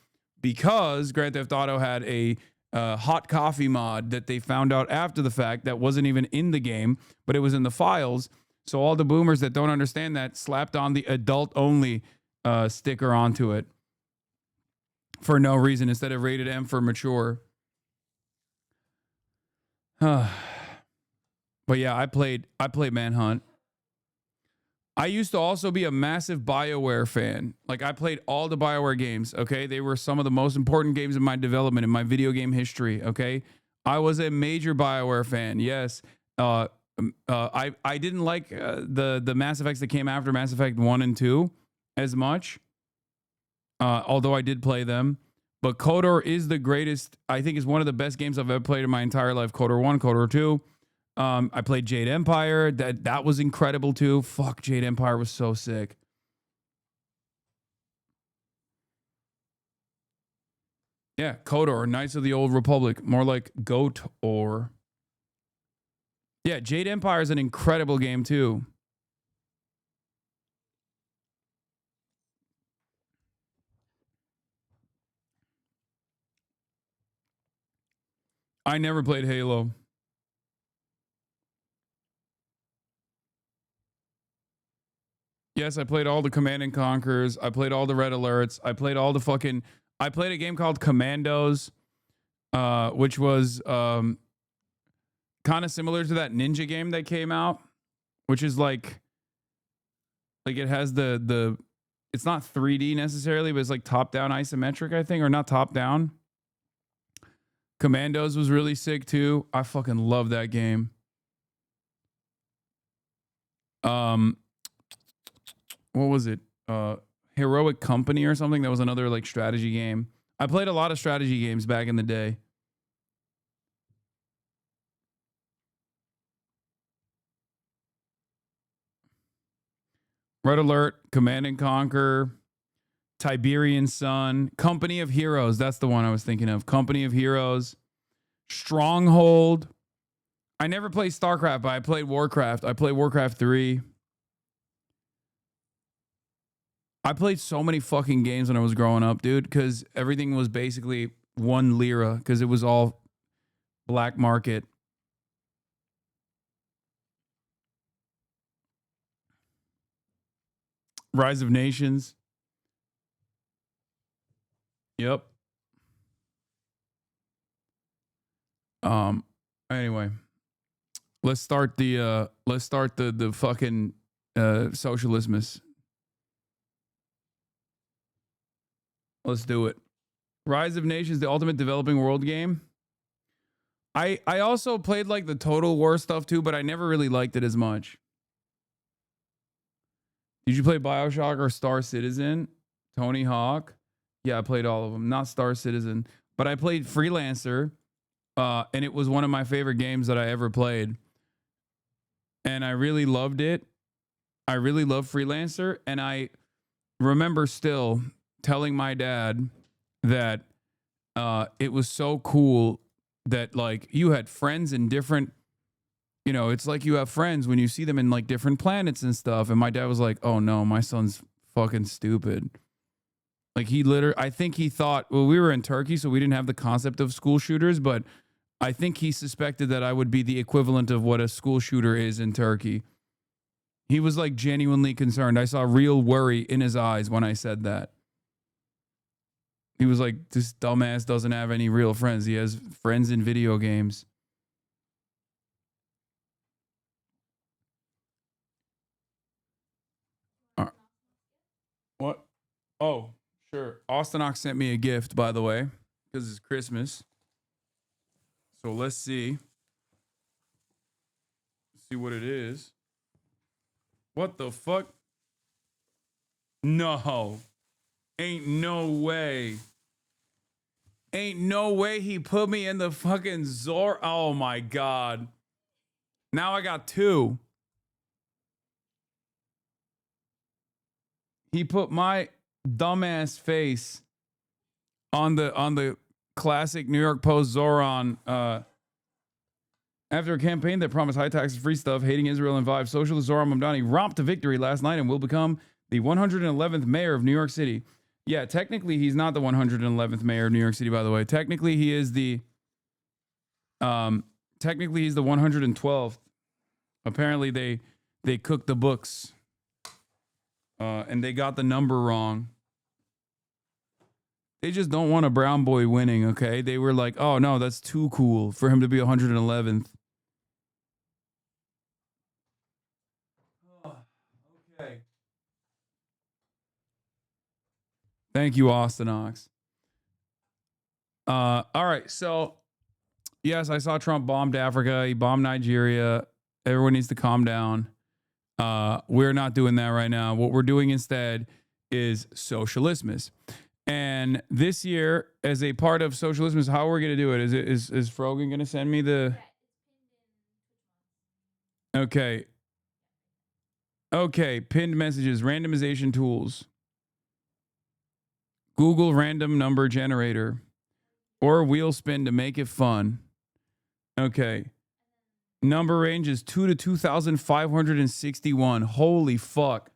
because Grand Theft Auto had a hot coffee mod that they found out after the fact that wasn't even in the game, but it was in the files. So all the boomers that don't understand that slapped on the adult only sticker onto it for no reason instead of rated M for mature. But yeah, I played Manhunt. I used to also be a massive BioWare fan. Like I played all the BioWare games, okay? They were some of the most important games in my development, in my video game history, okay? I was a major BioWare fan, yes. I didn't like the Mass Effects that came after Mass Effect 1 and 2 as much, although I did play them. But KOTOR is the greatest, I think is one of the best games I've ever played in my entire life. KOTOR 1, KOTOR 2. I played Jade Empire. That was incredible too. Fuck, Jade Empire was so sick. Yeah, KOTOR, Knights of the Old Republic. More like GOAT-OR. Yeah, Jade Empire is an incredible game too. I never played Halo. Yes, I played all the Command and Conquers. I played all the Red Alerts. I played all the fucking... I played a game called Commandos, which was kind of similar to that ninja game that came out, which is like it has the... It's not 3D necessarily, but it's like top-down isometric, I think, or not top-down. Commandos was really sick too. I fucking love that game. What was it? Heroic Company or something? That was another like strategy game. I played a lot of strategy games back in the day. Red Alert, Command and Conquer, Tiberian Sun, Company of Heroes. That's the one I was thinking of. Company of Heroes, Stronghold. I never played StarCraft, but I played Warcraft. I played Warcraft 3. I played so many fucking games when I was growing up, dude, because everything was basically 1 lira because it was all black market. Rise of Nations. Yep. Anyway, let's start the fucking SOCIALIST-MAS. Let's do it. Rise of Nations, the ultimate developing world game. I also played like the Total War stuff too, but I never really liked it as much. Did you play BioShock or Star Citizen? Tony Hawk? Yeah, I played all of them. Not Star Citizen, but I played Freelancer, and it was one of my favorite games that I ever played. And I really loved it. I really love Freelancer, and I remember still telling my dad that it was so cool that like you had friends in different, you know, it's like you have friends when you see them in like different planets and stuff. And my dad was like, oh no, my son's fucking stupid. Like he literally, I think he thought, well, we were in Turkey, so we didn't have the concept of school shooters, but I think he suspected that I would be the equivalent of what a school shooter is in Turkey. He was like genuinely concerned. I saw real worry in his eyes when I said that. He was like, this dumbass doesn't have any real friends. He has friends in video games. What? Oh, sure. Austin Ox sent me a gift, by the way, because it's Christmas. So let's see. See what it is. What the fuck? No. Ain't no way. Ain't no way he put me in the fucking Zor. Oh my God. Now I got two. He put my dumbass face on the classic New York Post Zoran after a campaign that promised high taxes, free stuff, hating Israel and vibes. Socialist Zoran Mamdani romped to victory last night and will become the 111th mayor of New York City. Yeah, technically he's not the 111th mayor of New York City, by the way. Technically he is the technically he's the 112th. Apparently they cooked the books. And they got the number wrong. They just don't want a brown boy winning, okay? They were like, oh no, that's too cool for him to be 111th. Okay. Thank you, Austin Ox. All right, so yes, I saw Trump bombed Africa. He bombed Nigeria. Everyone needs to calm down. We're not doing that right now. What we're doing instead is SOCIALIST-MAS. And this year, as a part of SOCIALIST-MAS, how are we going to do it? Is Frogan going to send me the... Okay. Okay, pinned messages, randomization tools. Google random number generator. Or wheel spin to make it fun. Okay. Number range is 2 to 2,561. Holy fuck.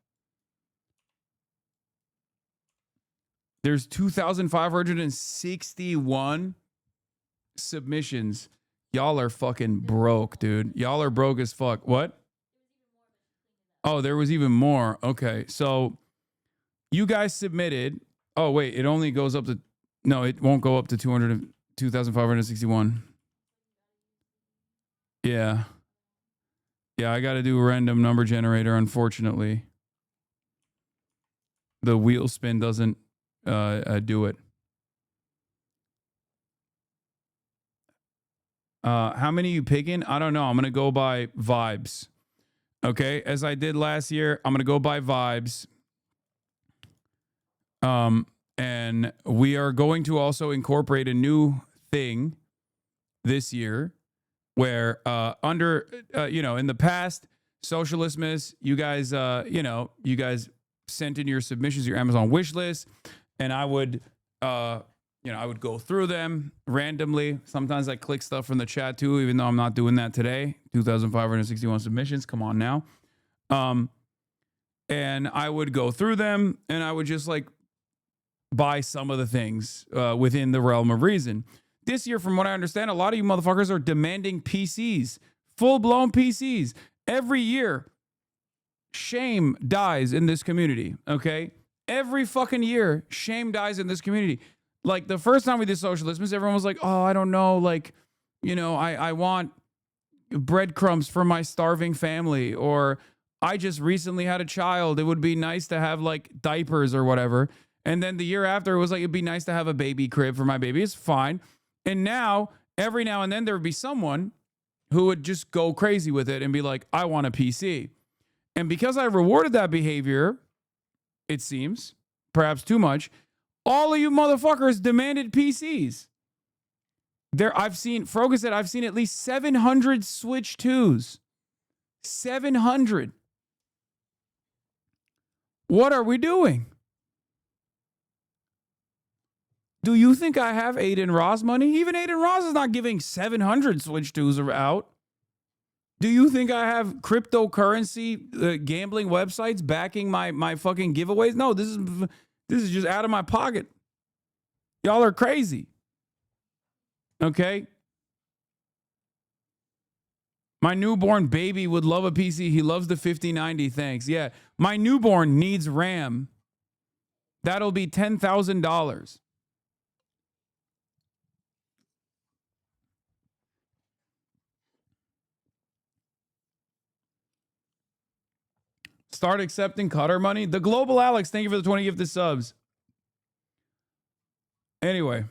There's 2,561 submissions. Y'all are fucking broke, dude. Y'all are broke as fuck. What? Oh, there was even more. Okay, so you guys submitted. Oh, wait, it only goes up to... No, it won't go up to 2,561. Yeah. Yeah, I got to do a random number generator, unfortunately. The wheel spin doesn't do it. How many you picking? I don't know. I'm going to go by vibes. Okay, as I did last year, I'm going to go by vibes. And we are going to also incorporate a new thing this year where under, in the past, SOCIALIST-MAS, you guys, you guys sent in your submissions, your Amazon wish list, and I would, I would go through them randomly. Sometimes I click stuff from the chat too, even though I'm not doing that today. 2,561 submissions. Come on now. And I would go through them and I would just like buy some of the things within the realm of reason. This year, from what I understand, a lot of you motherfuckers are demanding PCs, full-blown PCs. Every year, shame dies in this community, okay? Every fucking year, shame dies in this community. Like, the first time we did SOCIALIST-MAS, everyone was like, oh, I don't know, like, I want breadcrumbs for my starving family, or I just recently had a child. It would be nice to have, like, diapers or whatever. And then the year after, it was like, it'd be nice to have a baby crib for my baby. It's fine. And now, every now and then, there would be someone who would just go crazy with it and be like, I want a PC. And because I rewarded that behavior, it seems, perhaps too much, all of you motherfuckers demanded PCs. Froga said, I've seen at least 700 Switch 2s. 700. What are we doing? Do you think I have Aiden Ross money? Even Aiden Ross is not giving 700 Switch 2s out. Do you think I have cryptocurrency gambling websites backing my fucking giveaways? No, this is just out of my pocket. Y'all are crazy. Okay? My newborn baby would love a PC. He loves the 5090. Thanks. Yeah. My newborn needs RAM. That'll be $10,000. Start accepting Qatar money. The Global Alex, thank you for the 20 gifted subs. Anyway.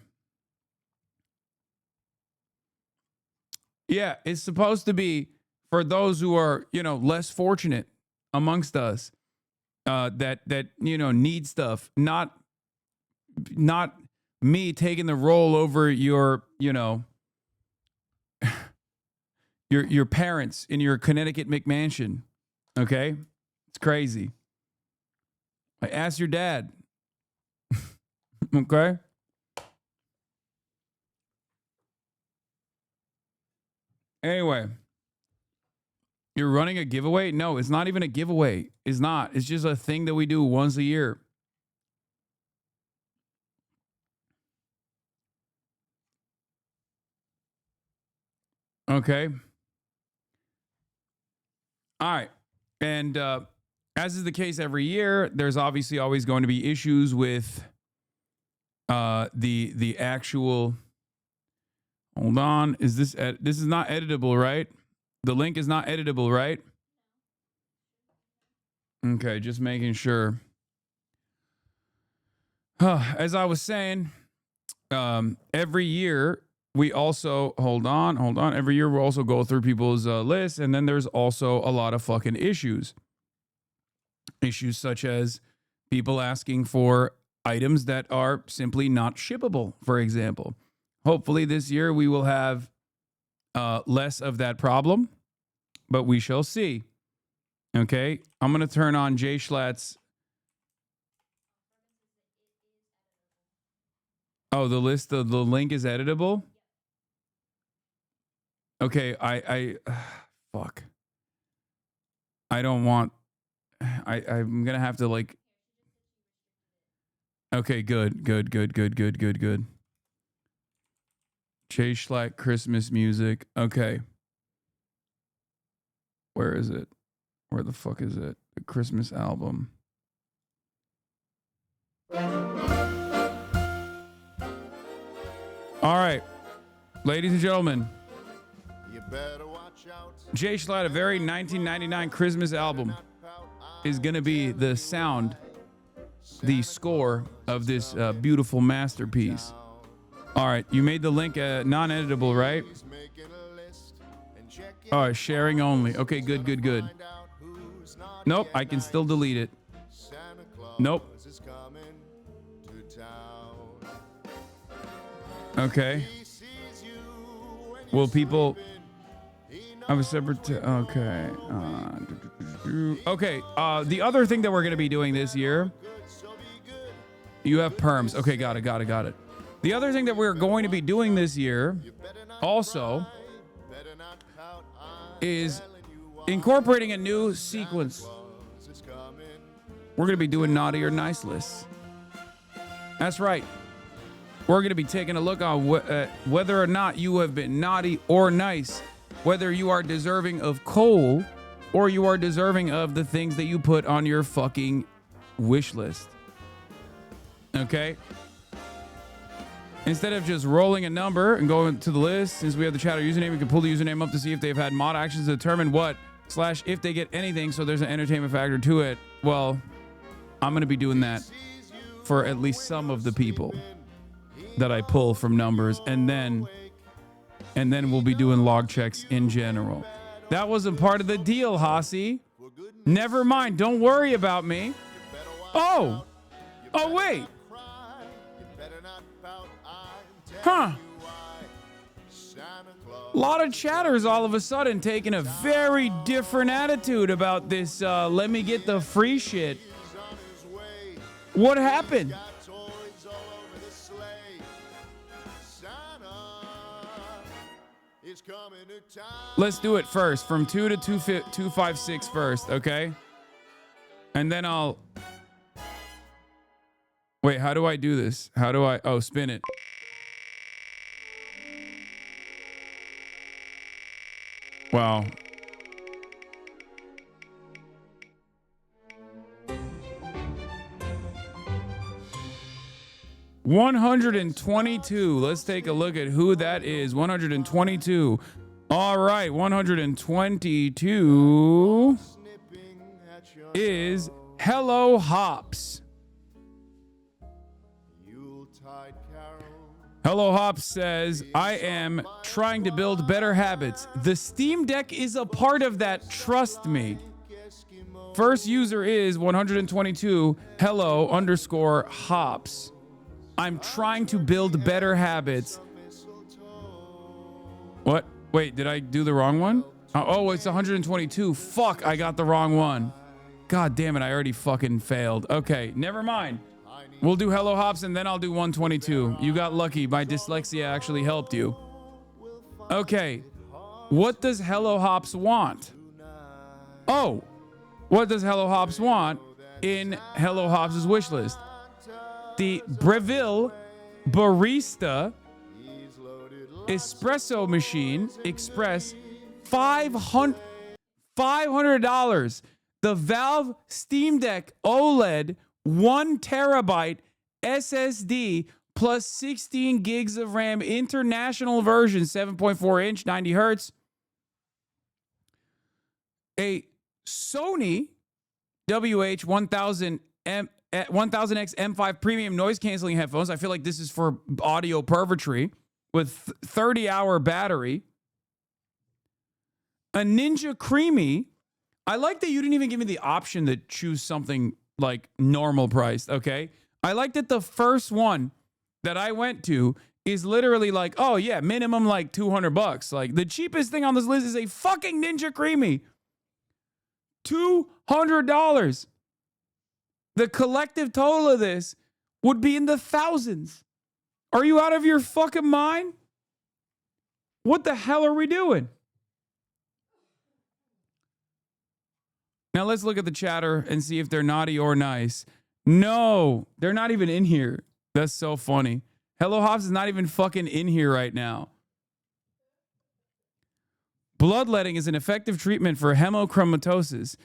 Yeah, it's supposed to be for those who are, less fortunate amongst us that need stuff. Not me taking the role over your your parents in your Connecticut McMansion. Okay? It's crazy. I asked your dad. Okay? Anyway, you're running a giveaway? No, it's not even a giveaway. It's not. It's just a thing that we do once a year. Okay. All right. And as is the case every year, there's obviously always going to be issues with the actual. Hold on. Is this this is not editable, right? The link is not editable, right? Okay, just making sure. As I was saying, every year we also hold on. Every year we also go through people's lists, and then there's also a lot of fucking issues. Issues such as people asking for items that are simply not shippable, for example. Hopefully this year we will have less of that problem, but we shall see. Okay, I'm going to turn on Jay Schlatt's. Oh, the list of the link is editable? Okay, fuck. I don't want, I'm going to have to like, okay, good. Jay Schlatt Christmas music. Okay. Where is it? Where the fuck is it? The Christmas album. All right. Ladies and gentlemen. Jay Schlatt, a very 1999 Christmas album, is going to be the sound, the score of this beautiful masterpiece. All right, you made the link non-editable, right? All right, sharing only. Okay, good. Nope, I can still delete it. Nope. Okay. Will people have a separate... Okay. Okay, the other thing that we're going to be doing this year... You have perms. Okay, got it. The other thing that we're going to be doing this year also is incorporating a new sequence. We're going to be doing naughty or nice lists. That's right. We're going to be taking a look on whether or not you have been naughty or nice, whether you are deserving of coal or you are deserving of the things that you put on your fucking wish list. Okay? Instead of just rolling a number and going to the list, since we have the chatter username, we can pull the username up to see if they've had mod actions to determine what / if they get anything, so there's an entertainment factor to it. Well, I'm going to be doing that for at least some of the people that I pull from numbers, and then we'll be doing log checks in general. That wasn't part of the deal, Hasi. Never mind. Don't worry about me. Oh, wait. Huh. A lot of chatters all of a sudden taking a very different attitude about this let me get the free shit. What happened? Let's do it first from 2 to 256 first, okay? And then I'll... Wait, how do I do this? How do I... Oh, spin it. Wow. $122. Let's take a look at who that is. 122. All right, 122 is Hello Hops. Hello Hops says, I am trying to build better habits. The Steam Deck is a part of that, trust me. First user is 122 hello_hops. I'm trying to build better habits. What? Wait, did I do the wrong one? Oh, it's 122. Fuck, I got the wrong one. God damn it, I already fucking failed. Okay, never mind. We'll do Hello Hops and then I'll do 122. You got lucky. My dyslexia actually helped you. Okay. What does Hello Hops want? Oh, what does Hello Hops want in Hello Hops' wish list? The Breville Barista Espresso Machine Express $500. The Valve Steam Deck OLED 1 terabyte SSD plus 16 gigs of RAM, international version, 7.4 inch, 90 hertz. A Sony WH-1000X M5 premium noise canceling headphones. I feel like this is for audio purgatory with 30-hour battery. A Ninja Creamy. I like that you didn't even give me the option to choose something like normal priced, okay? I like that the first one that I went to is literally like, oh yeah, minimum like $200. Like the cheapest thing on this list is a fucking Ninja Creamy. $200. The collective total of this would be in the thousands. Are you out of your fucking mind? What the hell are we doing? Now let's look at the chatter and see if they're naughty or nice. No, they're not even in here. That's so funny. Hello Hops is not even fucking in here right now. Bloodletting is an effective treatment for hemochromatosis.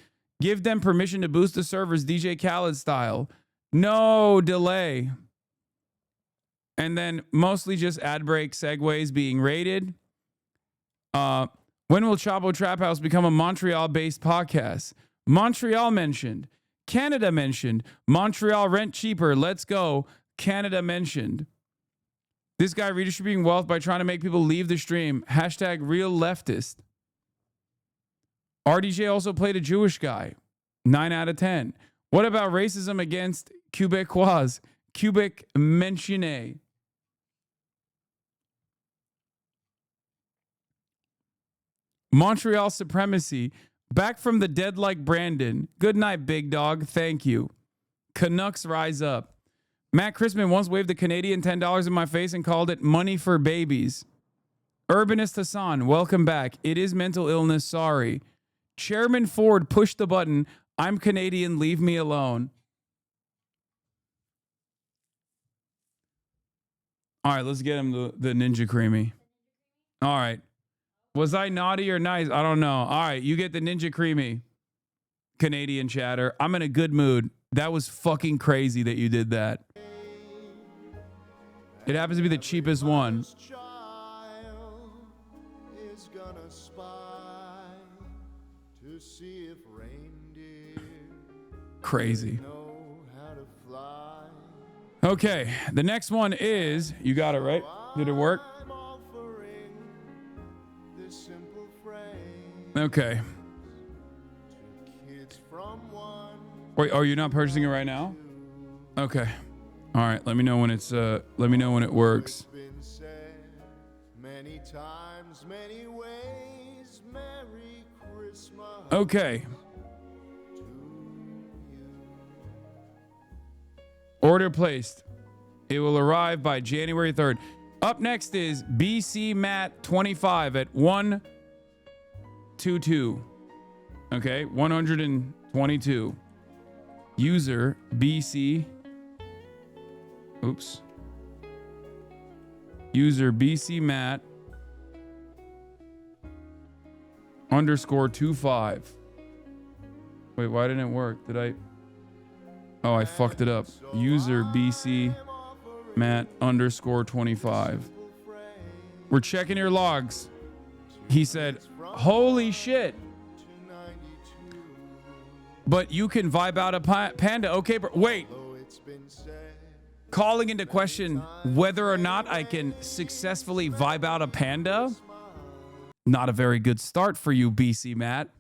Give them permission to boost the servers DJ Khaled style. No delay. And then mostly just ad break segues being rated. When will Chavo Trap House become a Montreal-based podcast? Montreal mentioned. Canada mentioned. Montreal rent cheaper. Let's go. Canada mentioned. This guy redistributing wealth by trying to make people leave the stream. Hashtag real leftist. RDJ also played a Jewish guy. 9 out of 10. What about racism against Quebecois? Quebec mentionné. Montreal supremacy. Back from the dead like Brandon. Good night, big dog. Thank you. Canucks rise up. Matt Christman once waved the Canadian $10 in my face and called it money for babies. Urbanist Hasan, welcome back. It is mental illness, sorry. Chairman Ford, push the button. I'm Canadian, leave me alone. All right, let's get him the Ninja Creamy. All right. Was I naughty or nice? I don't know. All right, you get the Ninja Creamy. Canadian chatter. I'm in a good mood. That was fucking crazy that you did that. It happens to be the cheapest one. Crazy. Okay, the next one is, you got it, right? Did it work? Okay. Wait, are you not purchasing it right now? Okay. All right, let me know when it's let me know when it works. Okay. Order placed. It will arrive by January 3rd. Up next is BC Mat 25 at 122. Okay, 122. User BC. Oops. User BC Mat _25. Wait, why didn't it work? Did I? Oh, I fucked it up. User BC Mat _25. We're checking your logs. He said, holy shit. But you can vibe out a panda. Okay, bro. Wait. Calling into question whether or not I can successfully vibe out a panda? Not a very good start for you, BC Matt.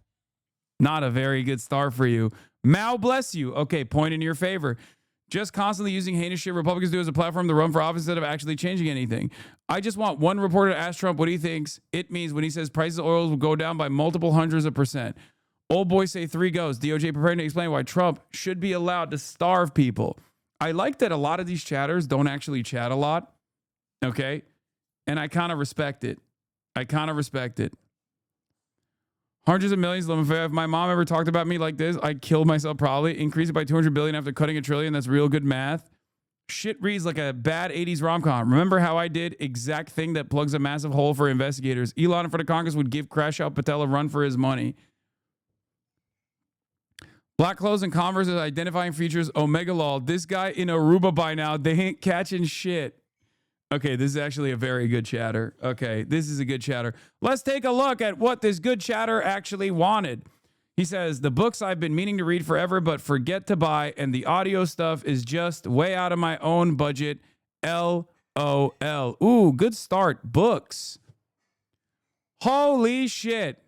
Not a very good start for you. Mao bless you. Okay, point in your favor. Just constantly using heinous shit Republicans do as a platform to run for office instead of actually changing anything. I just want one reporter to ask Trump what he thinks it means when he says prices of oil will go down by multiple hundreds of %. Old boys say 3 goes. DOJ preparing to explain why Trump should be allowed to starve people. I like that a lot of these chatters don't actually chat a lot. Okay? And I kind of respect it. Hundreds of millions. If my mom ever talked about me like this, I'd kill myself probably. Increase it by 200 billion after cutting $1 trillion. That's real good math. Shit reads like a bad 80s rom-com. Remember how I did exact thing that plugs a massive hole for investigators? Elon in front of Congress would give Crash Out Patel a run for his money. Black clothes and Converse is identifying features. Omega Law. This guy in Aruba by now. They ain't catching shit. Okay, this is actually a very good chatter. Okay, this is a good chatter. Let's take a look at what this good chatter actually wanted. He says, the books I've been meaning to read forever but forget to buy, and the audio stuff is just way out of my own budget. LOL. Ooh, good start. Books. Holy shit.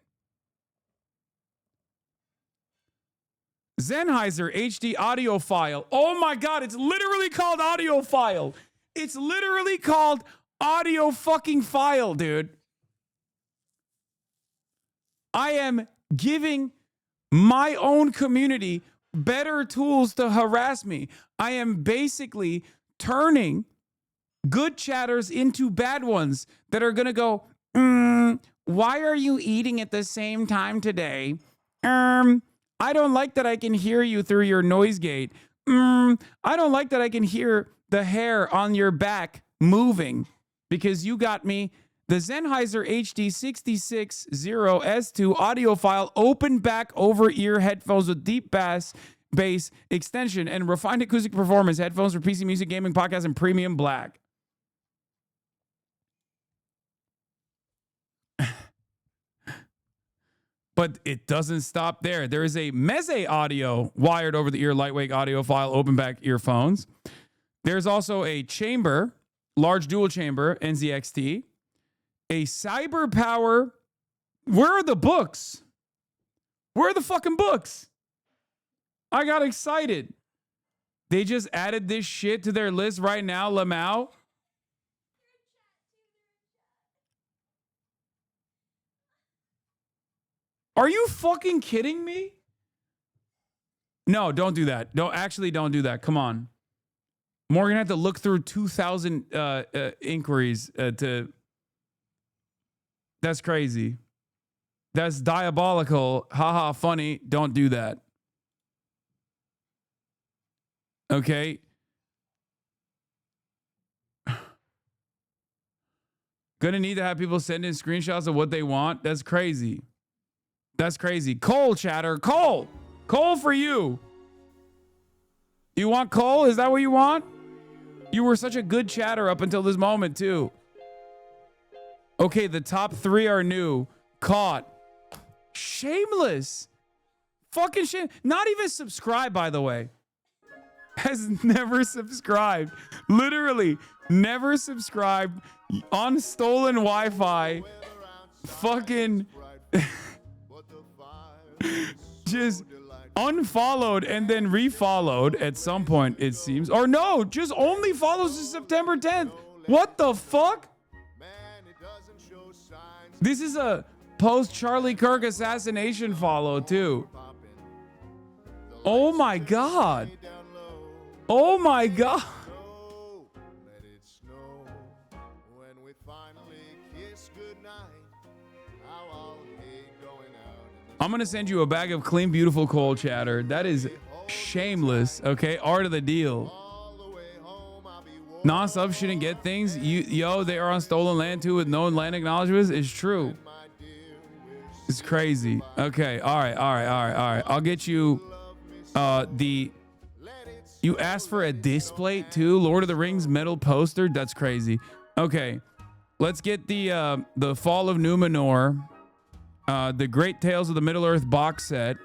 Sennheiser HD audio file. Oh my God, it's literally called audio file. It's literally called audio fucking file, dude. I am giving my own community better tools to harass me. I am basically turning good chatters into bad ones that are going to go, why are you eating at the same time today? I don't like that I can hear you through your noise gate. I don't like that I can hear the hair on your back moving because you got me the Sennheiser HD 660S2 audio file open back over ear headphones with deep bass extension and refined acoustic performance headphones for PC music, gaming, podcast, and premium black. But it doesn't stop there. There is a Meze audio wired over the ear lightweight audio file open back earphones. There's also a chamber, large dual chamber, NZXT, a cyber power. Where are the books? Where are the fucking books? I got excited. They just added this shit to their list right now, Lamau. Are you fucking kidding me? No, don't do that. Don't do that. Come on. Morgan had to look through 2,000 inquiries to. That's crazy. That's diabolical. Haha, funny. Don't do that. Okay. Gonna need to have people send in screenshots of what they want. That's crazy. That's crazy. Cole, chatter. Cole. Cole for you. You want Cole? Is that what you want? You were such a good chatter up until this moment, too. Okay, the top 3 are new. Caught. Shameless. Fucking shame. Not even subscribe, by the way. has never subscribed. Literally, never subscribed on stolen Wi-Fi. Fucking just unfollowed and then refollowed at some point, it seems. Or no, just only follows to September 10th. What the fuck? This is a post Charlie Kirk assassination follow too. Oh my God. Oh my God. I'm going to send you a bag of clean, beautiful coal, chatter. That is shameless. Okay. Art of the deal. Non-subs shouldn't get things. Yo, they are on stolen land too with no land acknowledgements. It's true. It's crazy. Okay. All right. I'll get you you asked for a display too. Lord of the Rings metal poster. That's crazy. Okay. Let's get the Fall of Numenor. The Great Tales of the Middle-earth box set.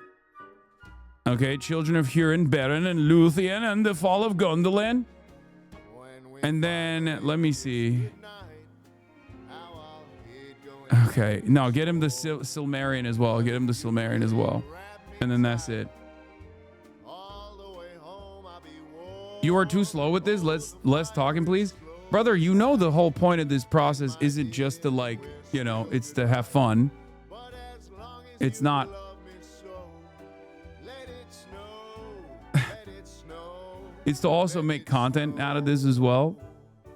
Okay, Children of Hurin, Beren, and Luthien, and the Fall of Gondolin. And then, let me see. Okay, no, get him the Silmarillion as well. Get him the Silmarillion as well. And then that's it. You are too slow with this. Less talking, please. Brother, you know the whole point of this process isn't just to, like, you know, it's to have fun. It's not. It's to also make content out of this as well.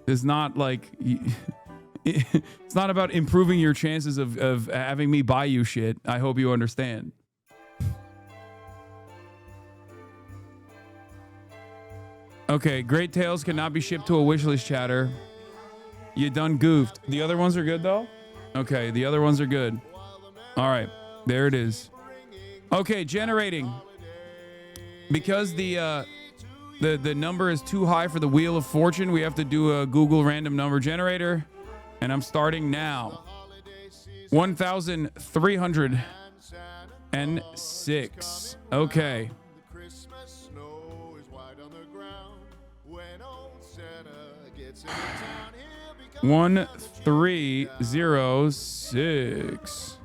It's not like it's not about improving your chances of having me buy you shit. I hope you understand. Okay, Great Tales cannot be shipped to a wishlist, chatter. You done goofed. The other ones are good though? Okay, the other ones are good. All right. There it is. Okay, generating. Because the number is too high for the Wheel of Fortune, we have to do a Google random number generator. And I'm starting now. 1,306. Okay. 1,306.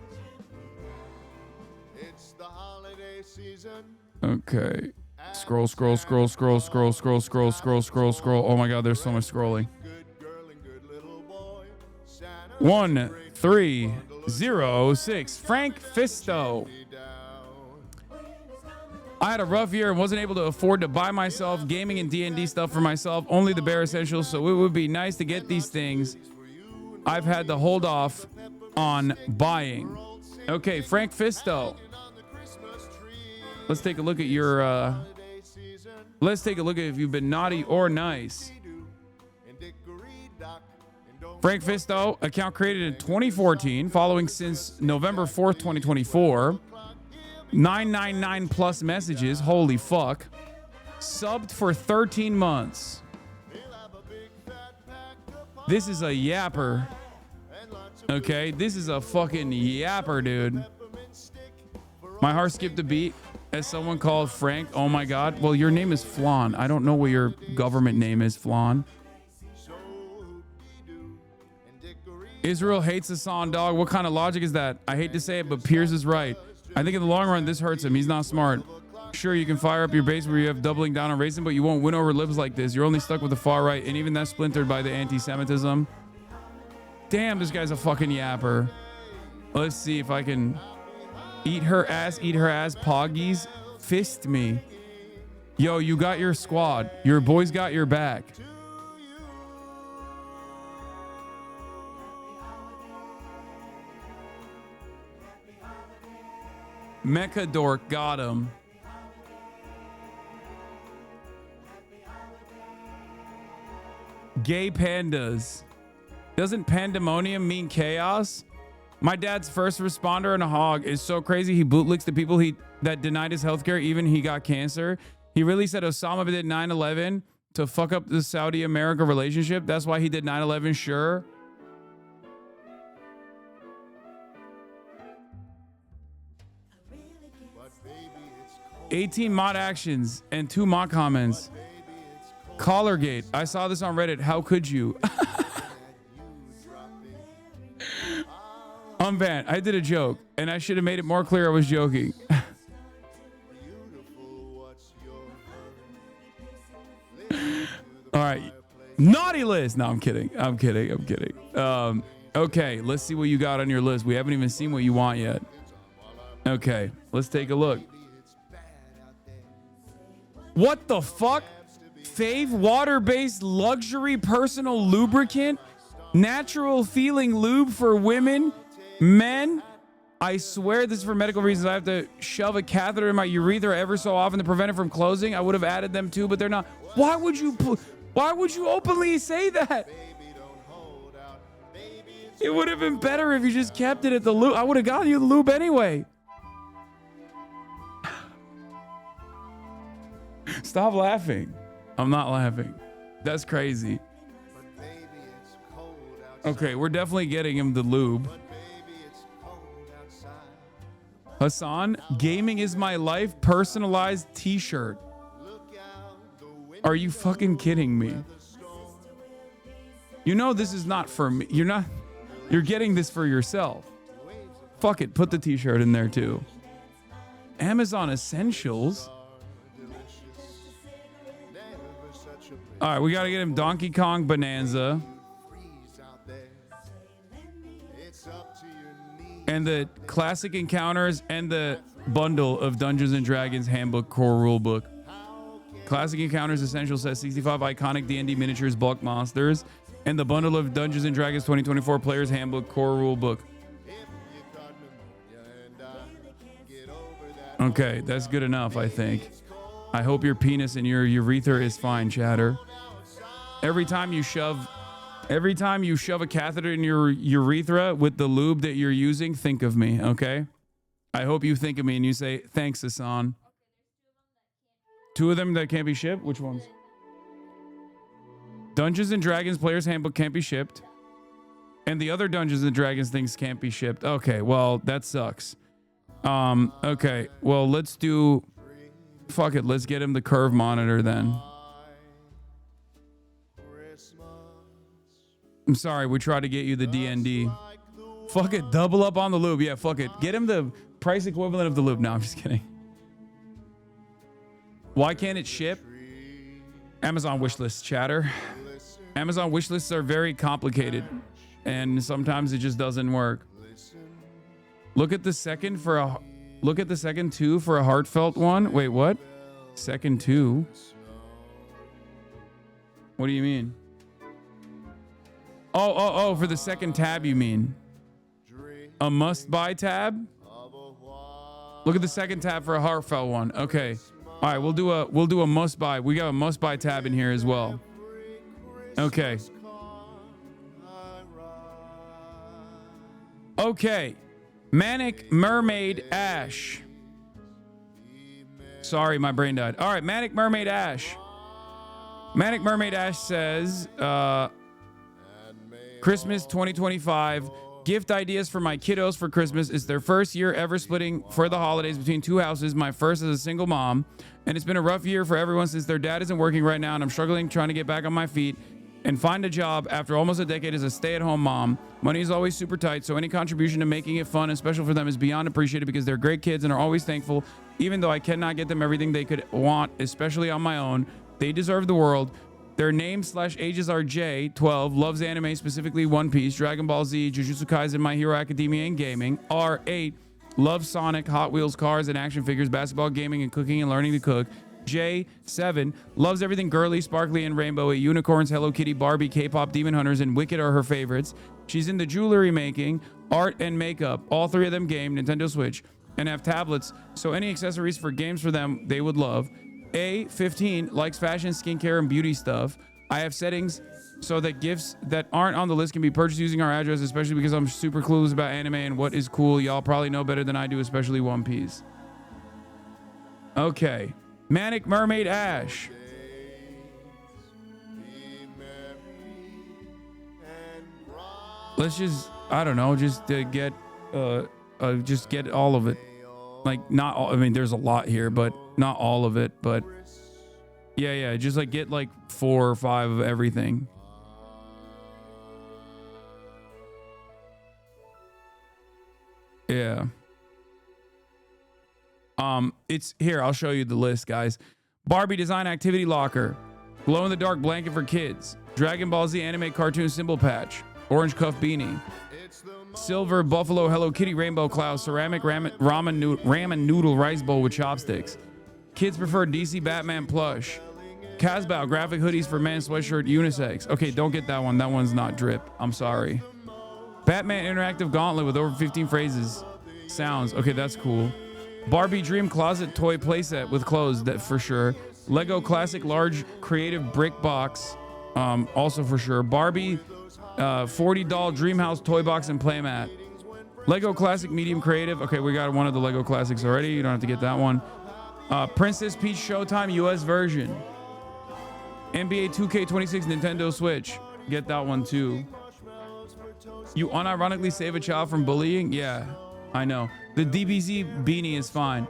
Okay. Scroll. Oh my God, there's so much scrolling. 1,306. Frank Fisto. I had a rough year and wasn't able to afford to buy myself gaming and D&D stuff for myself, only the bare essentials, so it would be nice to get these things I've had to hold off on buying. Okay, Frank Fisto. Let's take a look at your let's take a look at if you've been naughty or nice. Frank Fisto, account created in 2014, following since November 4th, 2024. 999 plus messages. Holy fuck. Subbed for 13 months. This is a yapper. Okay, this is a fucking yapper, dude. My heart skipped a beat as someone called Frank. Oh my God. Well, your name is Flan. I don't know what your government name is, Flan. Israel hates Hasan, dog. What kind of logic is that? I hate to say it, but Piers is right. I think in the long run, this hurts him. He's not smart. Sure, you can fire up your base where you have doubling down on racism, but you won't win over libs like this. You're only stuck with the far right, and even that's splintered by the anti-Semitism. Damn, this guy's a fucking yapper. Let's see if I can eat her ass, Poggies. Fist me. Yo, you got your squad. Your boys got your back. Mecha Dork got him. Gay pandas. Doesn't pandemonium mean chaos? My dad's first responder and a hog is so crazy he bootlicks the people that denied his healthcare even he got cancer. He really said Osama did 9/11 to fuck up the Saudi-America relationship. That's why he did 9/11, sure. '18 mod actions and 2 mod comments. Collargate. I saw this on Reddit. How could you? Unbanned. I did a joke, and I should have made it more clear I was joking. All right. Naughty list. No, I'm kidding. I'm kidding. I'm kidding. Okay, let's see what you got on your list. We haven't even seen what you want yet. Okay, let's take a look. What the fuck? Fave water-based luxury personal lubricant? Natural feeling lube for women, men? I swear this is for medical reasons. I have to shove a catheter in my urethra ever so often to prevent it from closing. I would have added them too, but they're not. Why would you openly say that? It would have been better if you just kept it at the lube. I would have gotten you the lube anyway. Stop laughing. I'm not laughing. That's crazy. Okay, we're definitely getting him the lube. Hasan, gaming is my life personalized t-shirt. Are you fucking kidding me? You know this is not for me. You're getting this for yourself. Fuck it, put the t-shirt in there too. Amazon Essentials. All right, we got to get him Donkey Kong Bonanza. And the classic encounters and the bundle of Dungeons and Dragons Handbook Core Rulebook. Classic Encounters Essential Set 65 iconic D&D miniatures bulk monsters and the bundle of Dungeons and Dragons 2024 Players Handbook Core Rulebook. Okay, that's good enough, I think. I hope your penis and your urethra is fine, chatter. Every time you shove a catheter in your urethra with the lube that you're using, think of me, okay? I hope you think of me and you say, thanks, Hasan. Two of them that can't be shipped? Which ones? Dungeons and Dragons Player's Handbook can't be shipped. And the other Dungeons and Dragons things can't be shipped. Okay, well, that sucks. Okay, well, let's do... Fuck it, let's get him the curve monitor then. I'm sorry, we tried to get you the DND. Fuck it, double up on the lube. Yeah, fuck it. Get him the price equivalent of the lube. No, I'm just kidding. Why can't it ship? Amazon wishlist, chatter. Amazon wishlists are very complicated, and sometimes it just doesn't work. Look at the second two for a heartfelt one. Wait, what? Second two? What do you mean? Oh, for the second tab, you mean? A must-buy tab? Look at the second tab for a heartfelt one. Okay. All right, we'll do a must-buy. We got a must-buy tab in here as well. Okay. Okay. Manic Mermaid Ash. Sorry, my brain died. All right, Manic Mermaid Ash. Manic Mermaid Ash says, Christmas 2025. Gift ideas for my kiddos for Christmas. It's their first year ever splitting for the holidays between two houses. My first as a single mom. And it's been a rough year for everyone since their dad isn't working right now. And I'm struggling trying to get back on my feet and find a job after almost a decade as a stay-at-home mom. Money is always super tight, so any contribution to making it fun and special for them is beyond appreciated because they're great kids and are always thankful. Even though I cannot get them everything they could want, especially on my own, they deserve the world. Their name/ages are J, 12, loves anime, specifically One Piece, Dragon Ball Z, Jujutsu Kaisen, My Hero Academia, and gaming. R, 8, loves Sonic, Hot Wheels, cars, and action figures, basketball, gaming, and cooking and learning to cook. J, 7, loves everything girly, sparkly, and rainbowy. Unicorns, Hello Kitty, Barbie, K-pop, Demon Hunters, and Wicked are her favorites. She's into jewelry making, art, and makeup. All three of them game Nintendo Switch and have tablets, so any accessories for games for them they would love. A, 15, likes fashion, skincare, and beauty stuff. I have settings so that gifts that aren't on the list can be purchased using our address, especially because I'm super clueless about anime and what is cool. Y'all probably know better than I do, especially One Piece. Okay. Manic Mermaid Ash. Let's just, I don't know, just get all of it. Like, not all, I mean, there's a lot here, but not all of it, but Yeah. Just like get like 4 or 5 of everything. Yeah. It's here. I'll show you the list, guys. Barbie design activity locker, glow in the dark blanket for kids, Dragon Ball Z anime cartoon symbol patch, orange cuff beanie, silver buffalo Hello Kitty rainbow cloud, ceramic ramen noodle rice bowl with chopsticks. Kids prefer DC Batman plush. Casbow graphic hoodies for men, sweatshirt unisex. Okay, don't get that one. That one's not drip. I'm sorry. Batman interactive gauntlet with over 15 phrases. Sounds. Okay, that's cool. Barbie Dream Closet toy playset with clothes, that for sure. Lego Classic large creative brick box, also for sure. Barbie 40 doll dream house toy box and playmat. Lego Classic medium creative. Okay, we got one of the Lego Classics already. You don't have to get that one. Princess Peach Showtime US version. NBA 2K26 Nintendo Switch. Get that one too. You unironically save a child from bullying? Yeah, I know. The DBZ beanie is fine,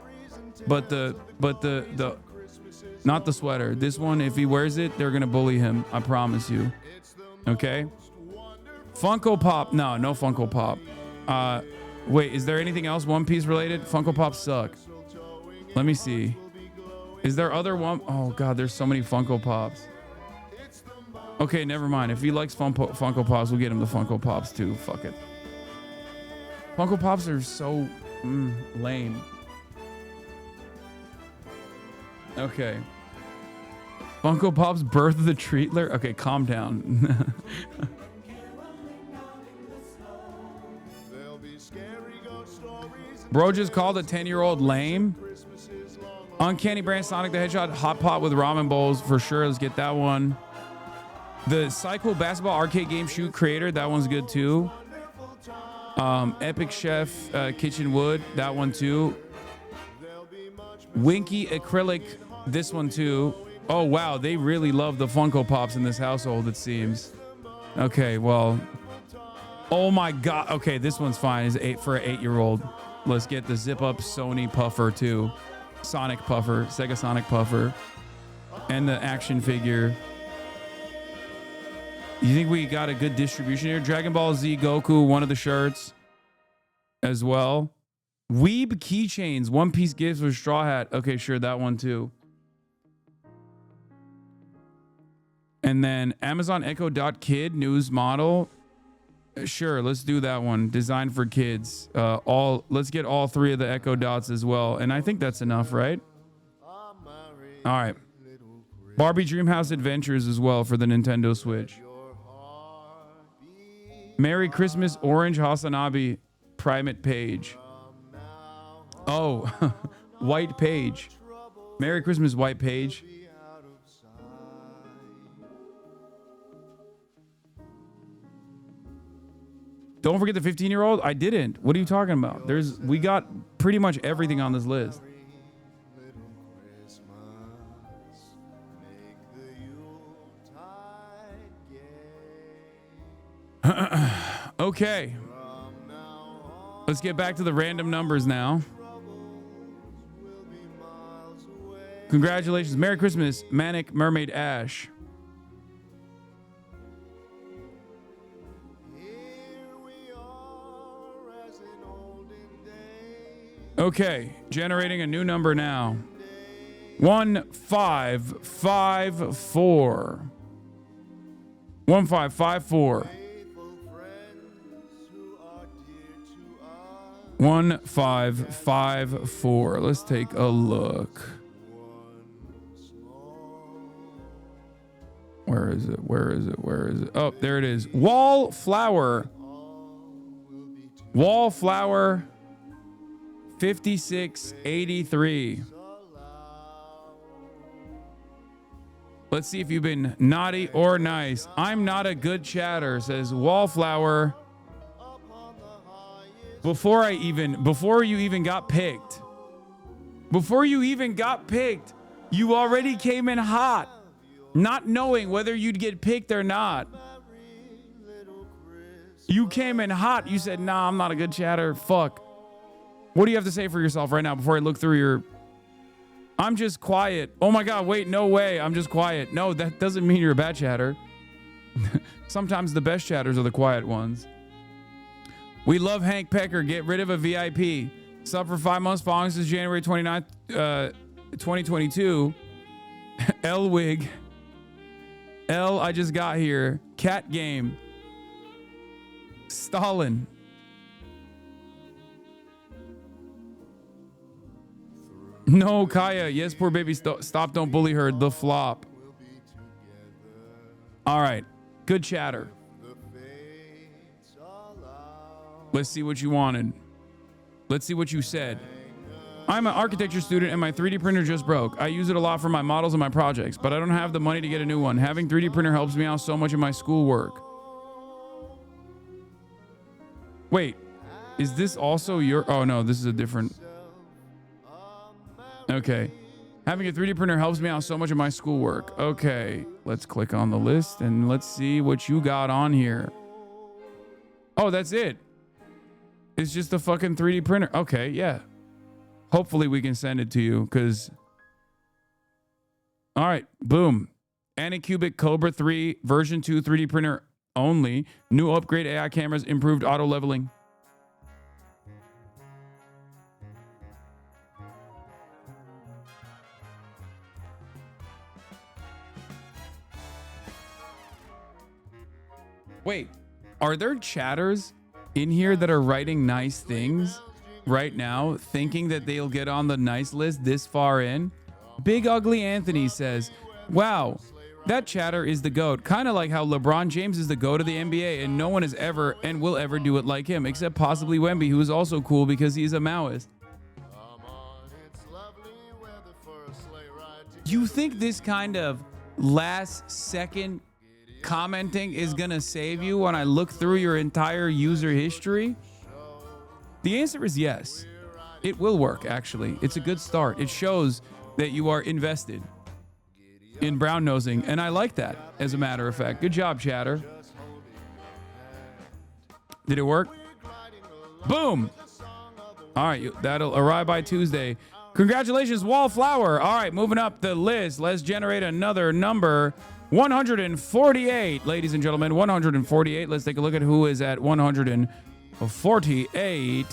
but the not the sweater. This one, if he wears it, they're gonna bully him. I promise you. Okay. Funko Pop. No Funko Pop. Wait, is there anything else One Piece related? Funko Pops suck. Let me see. Is there other one? Oh God, there's so many Funko Pops. Okay, never mind. If he likes Funko Pops, we'll get him the Funko Pops too. Fuck it. Funko Pops are so lame. Okay. Funko Pop's Birth of the Treatler. Okay, calm down. Bro just called a 10-year-old lame. Uncanny Brand Sonic the Hedgehog hot pot with ramen bowls for sure. Let's get that one. The Psycho Basketball Arcade Game Shoot Creator, that one's good too. Epic Chef Kitchen Wood, that one too. Winky Acrylic, this one too. Oh wow, they really love the Funko Pops in this household, it seems. Okay, well. Oh my God. Okay, this one's fine. It's for an 8-year-old. Let's get the Zip Up Sony Puffer too. Sonic Puffer, Sega Sonic Puffer. And the action figure. You think we got a good distribution here? Dragon Ball Z Goku, one of the shirts as well. Weeb keychains, One Piece gifts with straw hat. Okay, sure, that one too. And then Amazon Echo Dot Kid news model. Sure, let's do that one. Designed for kids. Let's get all 3 of the Echo Dots as well. And I think that's enough, right? All right. Barbie Dreamhouse Adventures as well for the Nintendo Switch. Merry Christmas Orange HasanAbi Primate Page. Oh, White Page. Merry Christmas White Page. Don't forget the 15-year-old. I didn't. What are you talking about? We got pretty much everything on this list. Okay. Let's get back to the random numbers now. Congratulations. Merry Christmas, Manic Mermaid Ash. Okay, generating a new number now. 1554. 1554. 1554. Let's take a look. Where is it? Where is it? Where is it? Oh, there it is. Wallflower. Wallflower 5683. Let's see if you've been naughty or nice. I'm not a good chatter, says Wallflower. Before you even got picked. Before you even got picked, you already came in hot, not knowing whether you'd get picked or not. You came in hot. You said, nah, I'm not a good chatter. Fuck. What do you have to say for yourself right now before I look through your I'm just quiet. Oh my God, wait, no way. I'm just quiet. No, that doesn't mean you're a bad chatter. Sometimes the best chatters are the quiet ones. We love Hank Pecker. Get rid of a VIP. Sub for 5 months following since January 29th, 2022. Elwig. L, I just got here. Cat Game. Stalin. No, Kaya. Yes, poor baby. Stop, don't bully her. The flop. All right. Good chatter. Let's see what you wanted. Let's see what you said. I'm an architecture student and my 3D printer just broke. I use it a lot for my models and my projects, but I don't have the money to get a new one. Having 3D printer helps me out so much in my schoolwork. Wait, is this also your... Oh, no, this is a different... Okay. Having a 3D printer helps me out so much in my schoolwork. Okay, let's click on the list and let's see what you got on here. Oh, that's it. It's just a fucking 3D printer. Okay, yeah. Hopefully we can send it to you because... All right, boom. Anycubic Cobra 3 version 2 3D printer only. New upgrade AI cameras, improved auto leveling. Wait, are there chatters in here that are writing nice things right now, thinking that they'll get on the nice list this far in? Big Ugly Anthony says, wow, that chatter is the GOAT. Kind of like how LeBron James is the GOAT of the NBA and no one has ever and will ever do it like him, except possibly Wemby, who is also cool because he's a Maoist. You think this kind of last second commenting is gonna save you when I look through your entire user history? The answer is yes. It will work, actually. It's a good start. It shows that you are invested in brown nosing, and I like that, as a matter of fact. Good job, chatter. Did it work? Boom! All right, that'll arrive by Tuesday. Congratulations, Wallflower. All right, moving up the list. Let's generate another number. 148, ladies and gentlemen, 148. Let's take a look at who is at 148.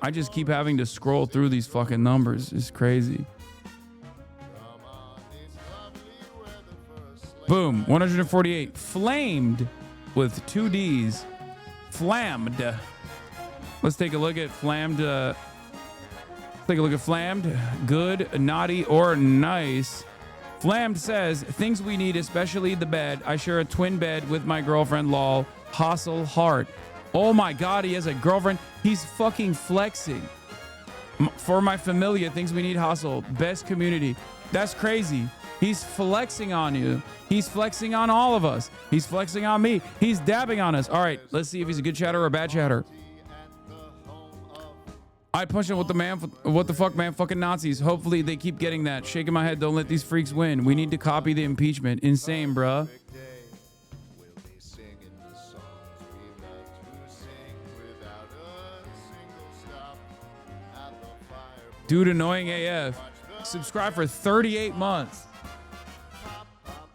I just keep having to scroll through these fucking numbers. It's crazy. Boom, 148. Flamed with 2 Ds. Flammed. Let's take a look at Flammed. Take a look at Flammed. Good, naughty, or nice. Flammed says, things we need, especially the bed. I share a twin bed with my girlfriend, lol. Hustle Heart. Oh my God, he has a girlfriend. He's fucking flexing. For my familia, things we need, hustle. Best community. That's crazy. He's flexing on you. He's flexing on all of us. He's flexing on me. He's dabbing on us. All right, let's see if he's a good chatter or a bad chatter. I punch him with the man. What the fuck, man? Fucking Nazis. Hopefully they keep getting that. Shaking my head. Don't let these freaks win. We need to copy the impeachment. Insane, bruh. Dude, annoying AF. Subscribe for 38 months.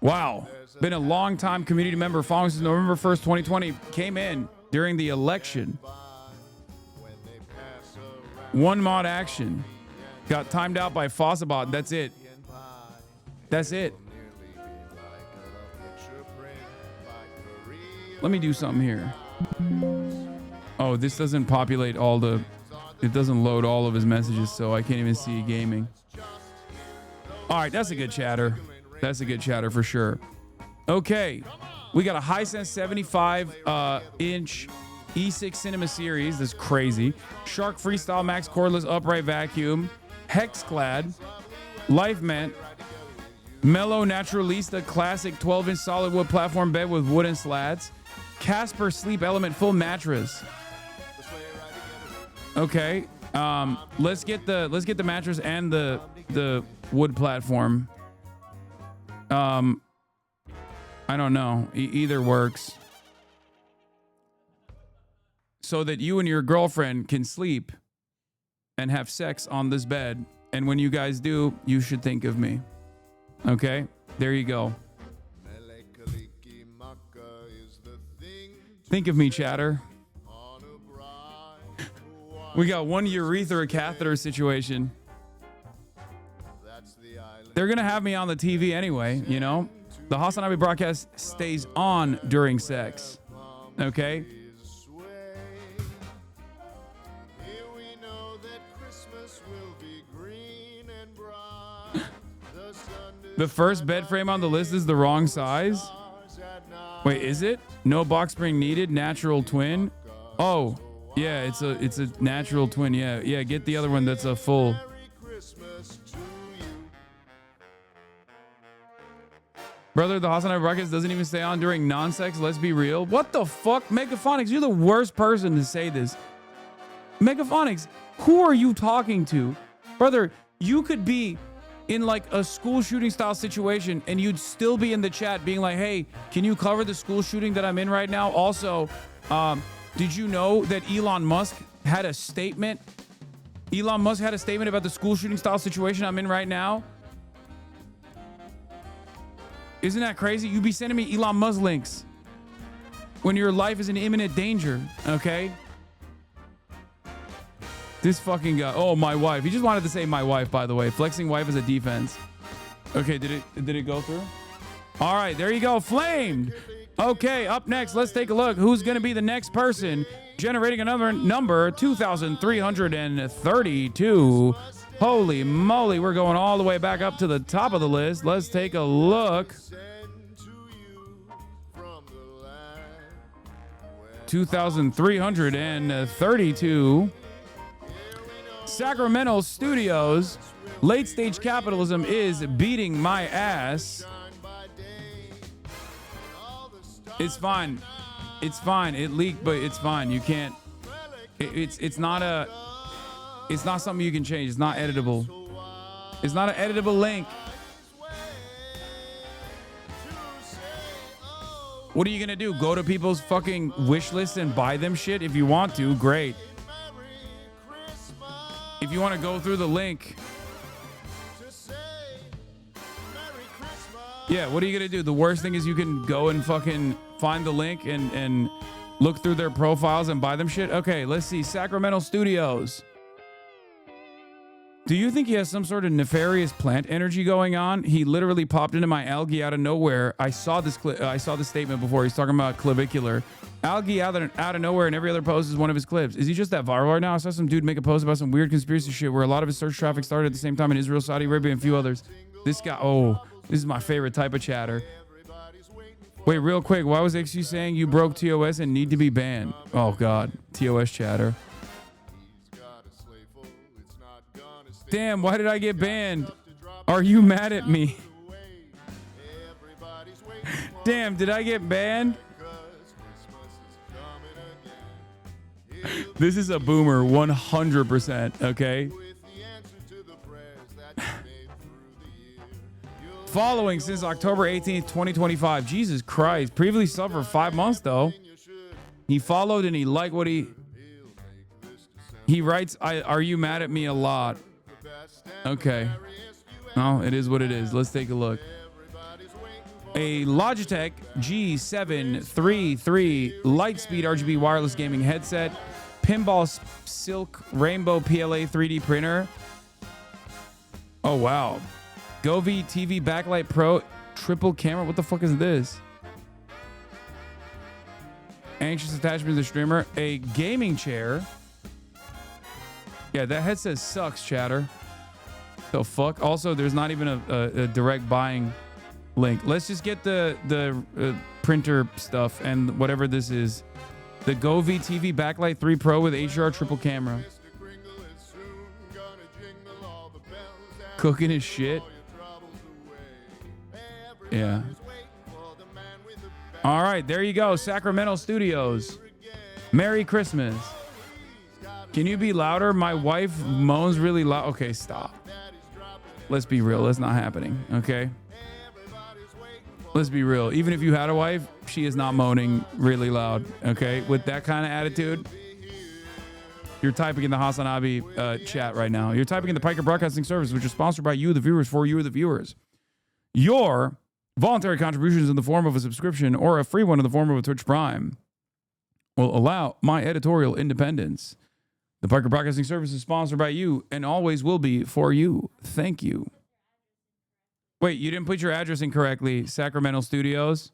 Wow. Been a long time community member following since November 1st, 2020. Came in during the election. One mod action. Got timed out by Fossabot. That's it. That's it. Let me do something here. Oh, this doesn't populate all the... It doesn't load all of his messages, so I can't even see gaming. All right, that's a good chatter. That's a good chatter for sure. Okay, we got a Hisense 75-inch E6 Cinema Series. That's crazy. Shark Freestyle Max Cordless Upright Vacuum. Hexclad. LifeMent. Mellow Naturalista Classic 12-inch solid wood platform bed with wooden slats. Casper Sleep Element Full Mattress. Okay. Let's get the mattress and the wood platform. I don't know. Either works. So that you and your girlfriend can sleep and have sex on this bed And when you guys do, you should think of me. Okay? There you go. Think of me, chatter. We got one urethra catheter situation. They're going to have me on the TV anyway, you know? The HasanAbi broadcast stays on during sex. Okay? The first bed frame on the list is the wrong size? Wait, is it? No box spring needed, natural twin. Oh, yeah, it's a natural twin. Yeah, get the other one that's a full. Brother, the HasanAbi broadcast doesn't even stay on during non-sex. Let's be real. What the fuck? Megaphonics, you're the worst person to say this. Megaphonics, who are you talking to? Brother, you could be in like a school shooting style situation and you'd still be in the chat being like, hey, can you cover the school shooting that I'm in right now? Also, did you know that Elon Musk had a statement? Elon Musk had a statement about the school shooting style situation I'm in right now. Isn't that crazy? You'd be sending me Elon Musk links when your life is in imminent danger, okay? This fucking guy. Oh, my wife. He just wanted to say my wife, by the way. Flexing wife as a defense. Okay, did it go through? All right, there you go. Flamed. Okay, up next, let's take a look. Who's going to be the next person generating another number? 2,332. Holy moly, we're going all the way back up to the top of the list. Let's take a look. 2,332. Sacramento Studios. Late stage capitalism is beating my ass. It's fine. It's fine. It leaked, but it's fine. You can't. It's not something you can change. It's not editable. It's not an editable link. What are you gonna do? Go to people's fucking wish list and buy them shit? If you want to, great. If you want to go through the link. Yeah, what are you gonna do? The worst thing is you can go and fucking find the link and look through their profiles and buy them shit. Okay, let's see. Sacramento Studios. Do you think he has some sort of nefarious plant energy going on? He literally popped into my algae out of nowhere. I saw this statement before. He's talking about clavicular. Algae out of nowhere, and every other post is one of his clips. Is he just that viral right now? I saw some dude make a post about some weird conspiracy shit where a lot of his search traffic started at the same time in Israel, Saudi Arabia, and a few others. This guy, oh, this is my favorite type of chatter. Wait, real quick, why was XU saying you broke TOS and need to be banned? Oh, God, TOS chatter. Damn, why did I get banned? Are you mad at me? Damn, did I get banned? This is a boomer 100%, okay? Following since October 18th, 2025. Jesus Christ. Previously subbed for 5 months, though. He followed and he liked what he writes, are you mad at me a lot? Okay. Oh, it is what it is. Let's take a look. A Logitech G733 Lightspeed RGB wireless gaming headset. Pinball Silk Rainbow PLA 3D printer. Oh, wow. Govee TV Backlight Pro triple camera. What the fuck is this? Anxious attachment to the streamer. A gaming chair. Yeah, that headset sucks, chatter. The fuck? Also, there's not even a direct buying link. Let's just get the printer stuff and whatever this is. The Govee TV Backlight 3 Pro with HDR triple camera. Cooking his shit. Yeah. All right, there you go. Sacramento Studios. Merry Christmas. Can you be louder? My wife moans really loud. Okay, stop. Let's be real. That's not happening. Okay. Let's be real. Even if you had a wife, she is not moaning really loud. Okay. With that kind of attitude. You're typing in the HasanAbi chat right now. You're typing in the Piker Broadcasting Service, which is sponsored by you, the viewers, for you, the viewers. Your voluntary contributions in the form of a subscription or a free one in the form of a Twitch Prime will allow my editorial independence. The Piker Broadcasting Service is sponsored by you and always will be for you. Thank you. Wait, you didn't put your address in correctly, Sacramento Studios?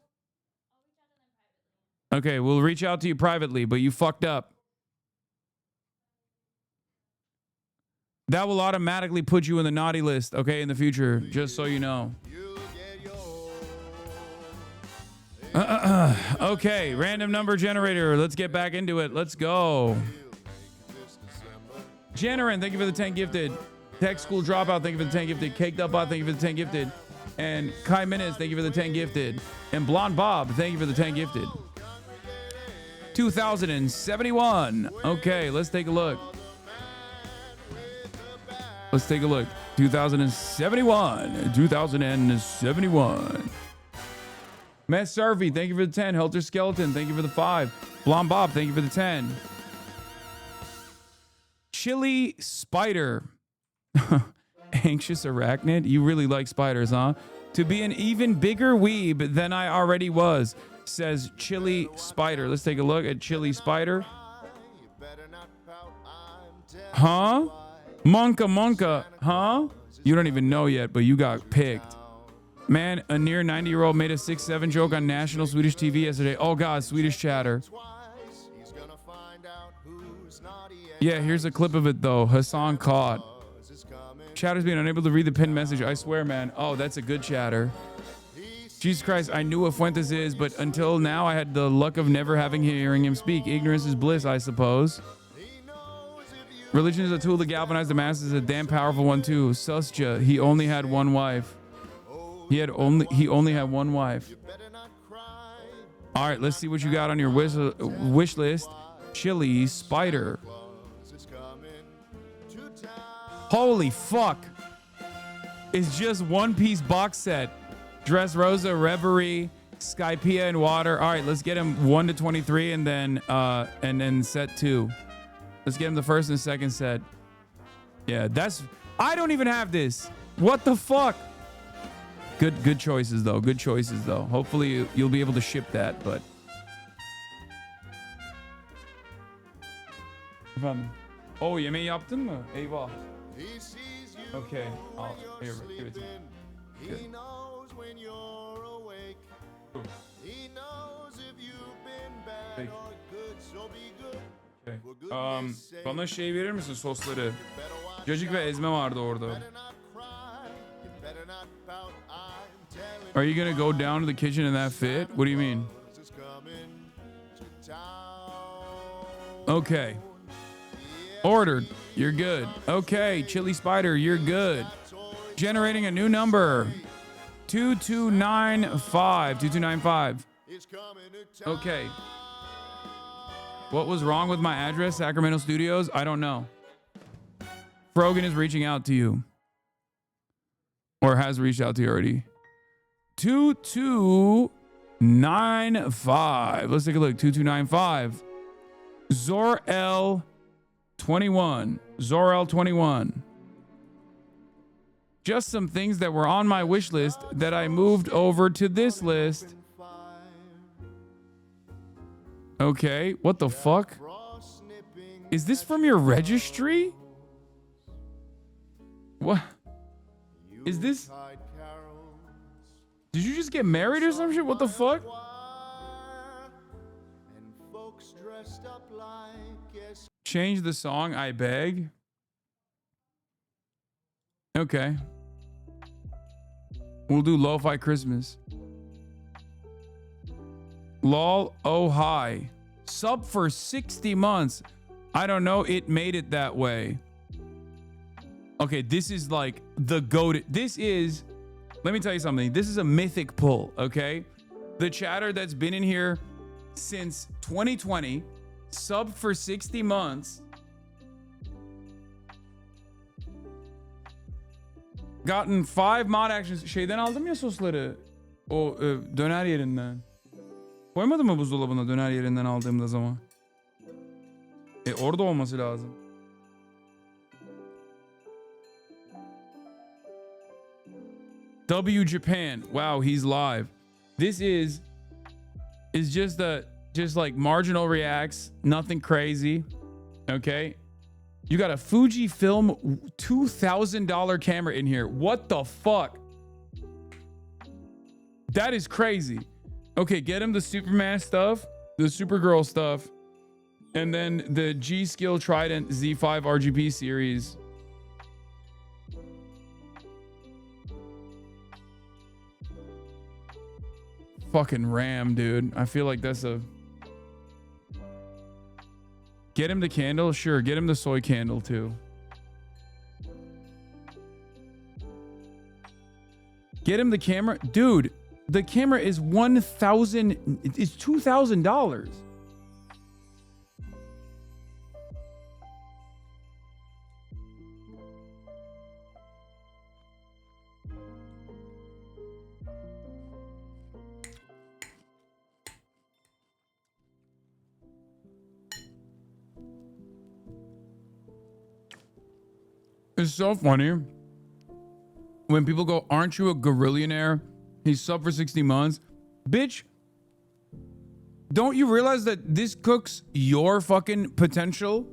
Okay, we'll reach out to you privately, but you fucked up. That will automatically put you in the naughty list, okay, in the future, just so you know. Okay, random number generator. Let's get back into it. Let's go. Janarin, thank you for the 10 gifted. Tech School Dropout, thank you for the 10 gifted. Caked Up Bot, thank you for the 10 gifted. And Kai Minutes, thank you for the 10 gifted. And Blonde Bob, thank you for the 10 gifted. 2071. Okay, let's take a look. Let's take a look. 2071. 2071. Matt Sarvi, thank you for the 10. Helter Skeleton, thank you for the 5. Blonde Bob, thank you for the 10. Chili Spider. Anxious Arachnid. You really like spiders, huh? To be an even bigger weeb than I already was, says Chili Spider. Let's take a look at Chili Spider. Huh? Monka, huh? You don't even know yet, but you got picked. Man, a near 90-year-old made a 6'7" joke on national Swedish TV yesterday. Oh God, Swedish chatter. Yeah, here's a clip of it though. Hasan caught. Chatter's being unable to read the pinned message. I swear, man. Oh, that's a good chatter. Jesus Christ, I knew what Fuentes is, but until now I had the luck of never hearing him speak. Ignorance is bliss, I suppose. Religion is a tool to galvanize the masses, a damn powerful one too. Susja, he only had one wife. He only had one wife. All right, let's see what you got on your wish list. Chili Spider. Holy fuck. It's just One Piece box set. Dressrosa, Reverie, Skypea, and Water. All right, let's get him 1 to 23 and then set 2. Let's get him the first and second set. Yeah, I don't even have this. What the fuck? Good choices though. Good choices though. Hopefully you'll be able to ship that, but oh, yemeği yaptın mı? Eyvah. Okay. Here, give it to me. Good. Okay. Bana şey verir misin, sosları? Cacık ve ezme vardı orada. Are you gonna go down to the kitchen in that fit? What do you mean? Okay. Ordered. You're good. Okay, Chili Spider, you're good. Generating a new number. 2295. 2295. Okay. What was wrong with my address, Sacramento Studios? I don't know. Frogan is reaching out to you. Or has reached out to you already. 2295. Let's take a look. 2295. Zor-El 21. Zor-El 21. Just some things that were on my wish list that I moved over to this list. Okay, what the fuck? Is this from your registry? What? Is this? Did you just get married or some shit? What the fuck? Change the song, I beg. Okay. We'll do Lo-Fi Christmas. Lol, oh hi. Sub for 60 months. I don't know, it made it that way. Okay, this is like the GOAT. This is, let me tell you something. This is a mythic pull, okay? The chatter that's been in here since 2020, sub for 60 months. Gotten 5 mod actions. Şeyden aldım ya sosları. O döner yerinden. Koymadın mı buzdolabına döner yerinden aldığımda zaman? Orada olması lazım. W Japan. Wow, he's live. This is just like marginal reacts, nothing crazy. Okay? You got a Fujifilm $2,000 camera in here. What the fuck? That is crazy. Okay, get him the Superman stuff, the Supergirl stuff, and then the G-Skill Trident Z5 RGB series. Fucking RAM, dude. I feel like that's a... Get him the candle? Sure, get him the soy candle too. Get him the camera? Dude, the camera is $1,000. It's $2,000. It's so funny when people go, aren't you a gorillionaire? He's sub for 60 months. Bitch, don't you realize that this cooks your fucking potential?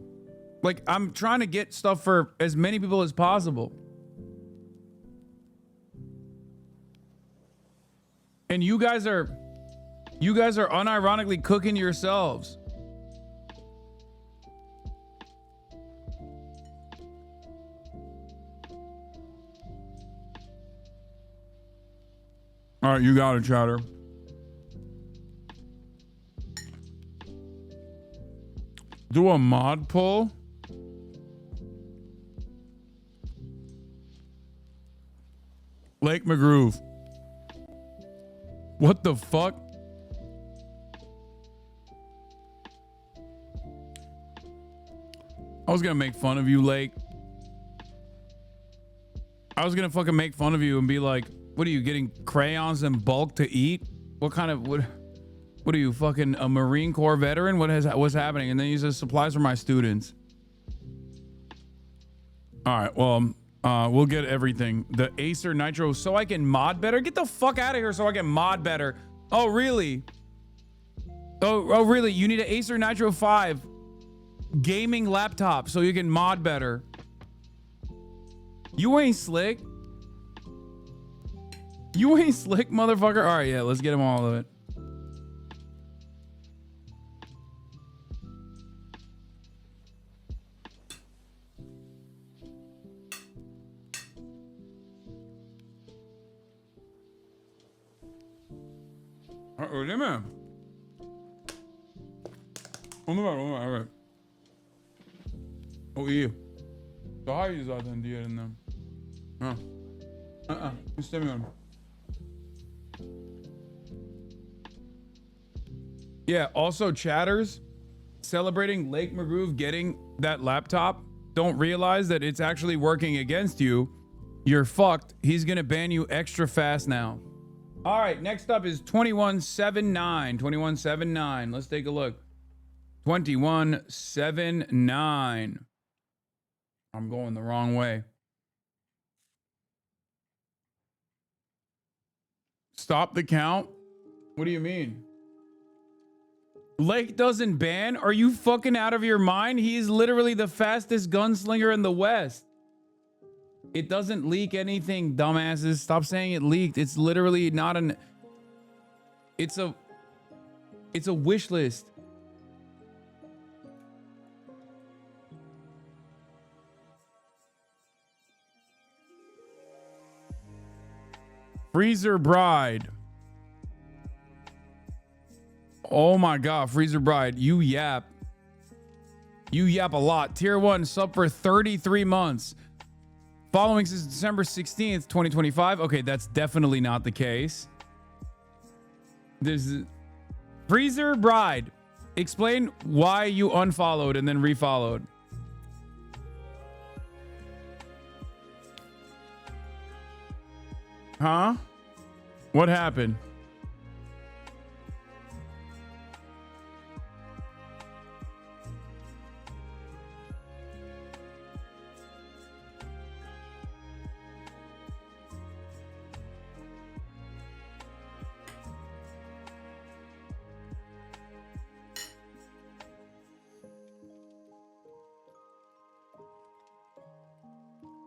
Like, I'm trying to get stuff for as many people as possible. And you guys are unironically cooking yourselves. All right, you got it, Chatter. Do a mod pull? Lake McGroove. What the fuck? I was gonna make fun of you, Lake. I was gonna fucking make fun of you and be like, what are you, getting crayons in bulk to eat? What are you, fucking a Marine Corps veteran? What's happening? And then he says supplies for my students. All right, well, we'll get everything. The Acer Nitro so I can mod better? Get the fuck out of here so I can mod better. Oh, really? Oh, really? You need an Acer Nitro 5 gaming laptop so you can mod better. You ain't slick. You ain't slick, motherfucker. All right, yeah, let's get him all of it. Öyle mi? Onu ver, evet. O iyi. Daha iyi zaten diğerinden. Ha. İstemiyorum. Yeah, also chatters celebrating Lake McGroove getting that laptop don't realize that it's actually working against you. You're fucked. He's gonna ban you extra fast now. All right, next up is 2179. 2179. Let's take a look. 2179. I'm going the wrong way. Stop the count? What do you mean? Lake doesn't ban? Are you fucking out of your mind? He is literally the fastest gunslinger in the West. It doesn't leak anything, dumbasses. Stop saying it leaked. It's literally not an... It's a wish list. Freezer Bride. Oh my God, Freezer Bride, you yap. You yap a lot. Tier 1 sub for 33 months. Following since December 16th, 2025. Okay, that's definitely not the case. There's Freezer Bride. Explain why you unfollowed and then refollowed. Huh? What happened?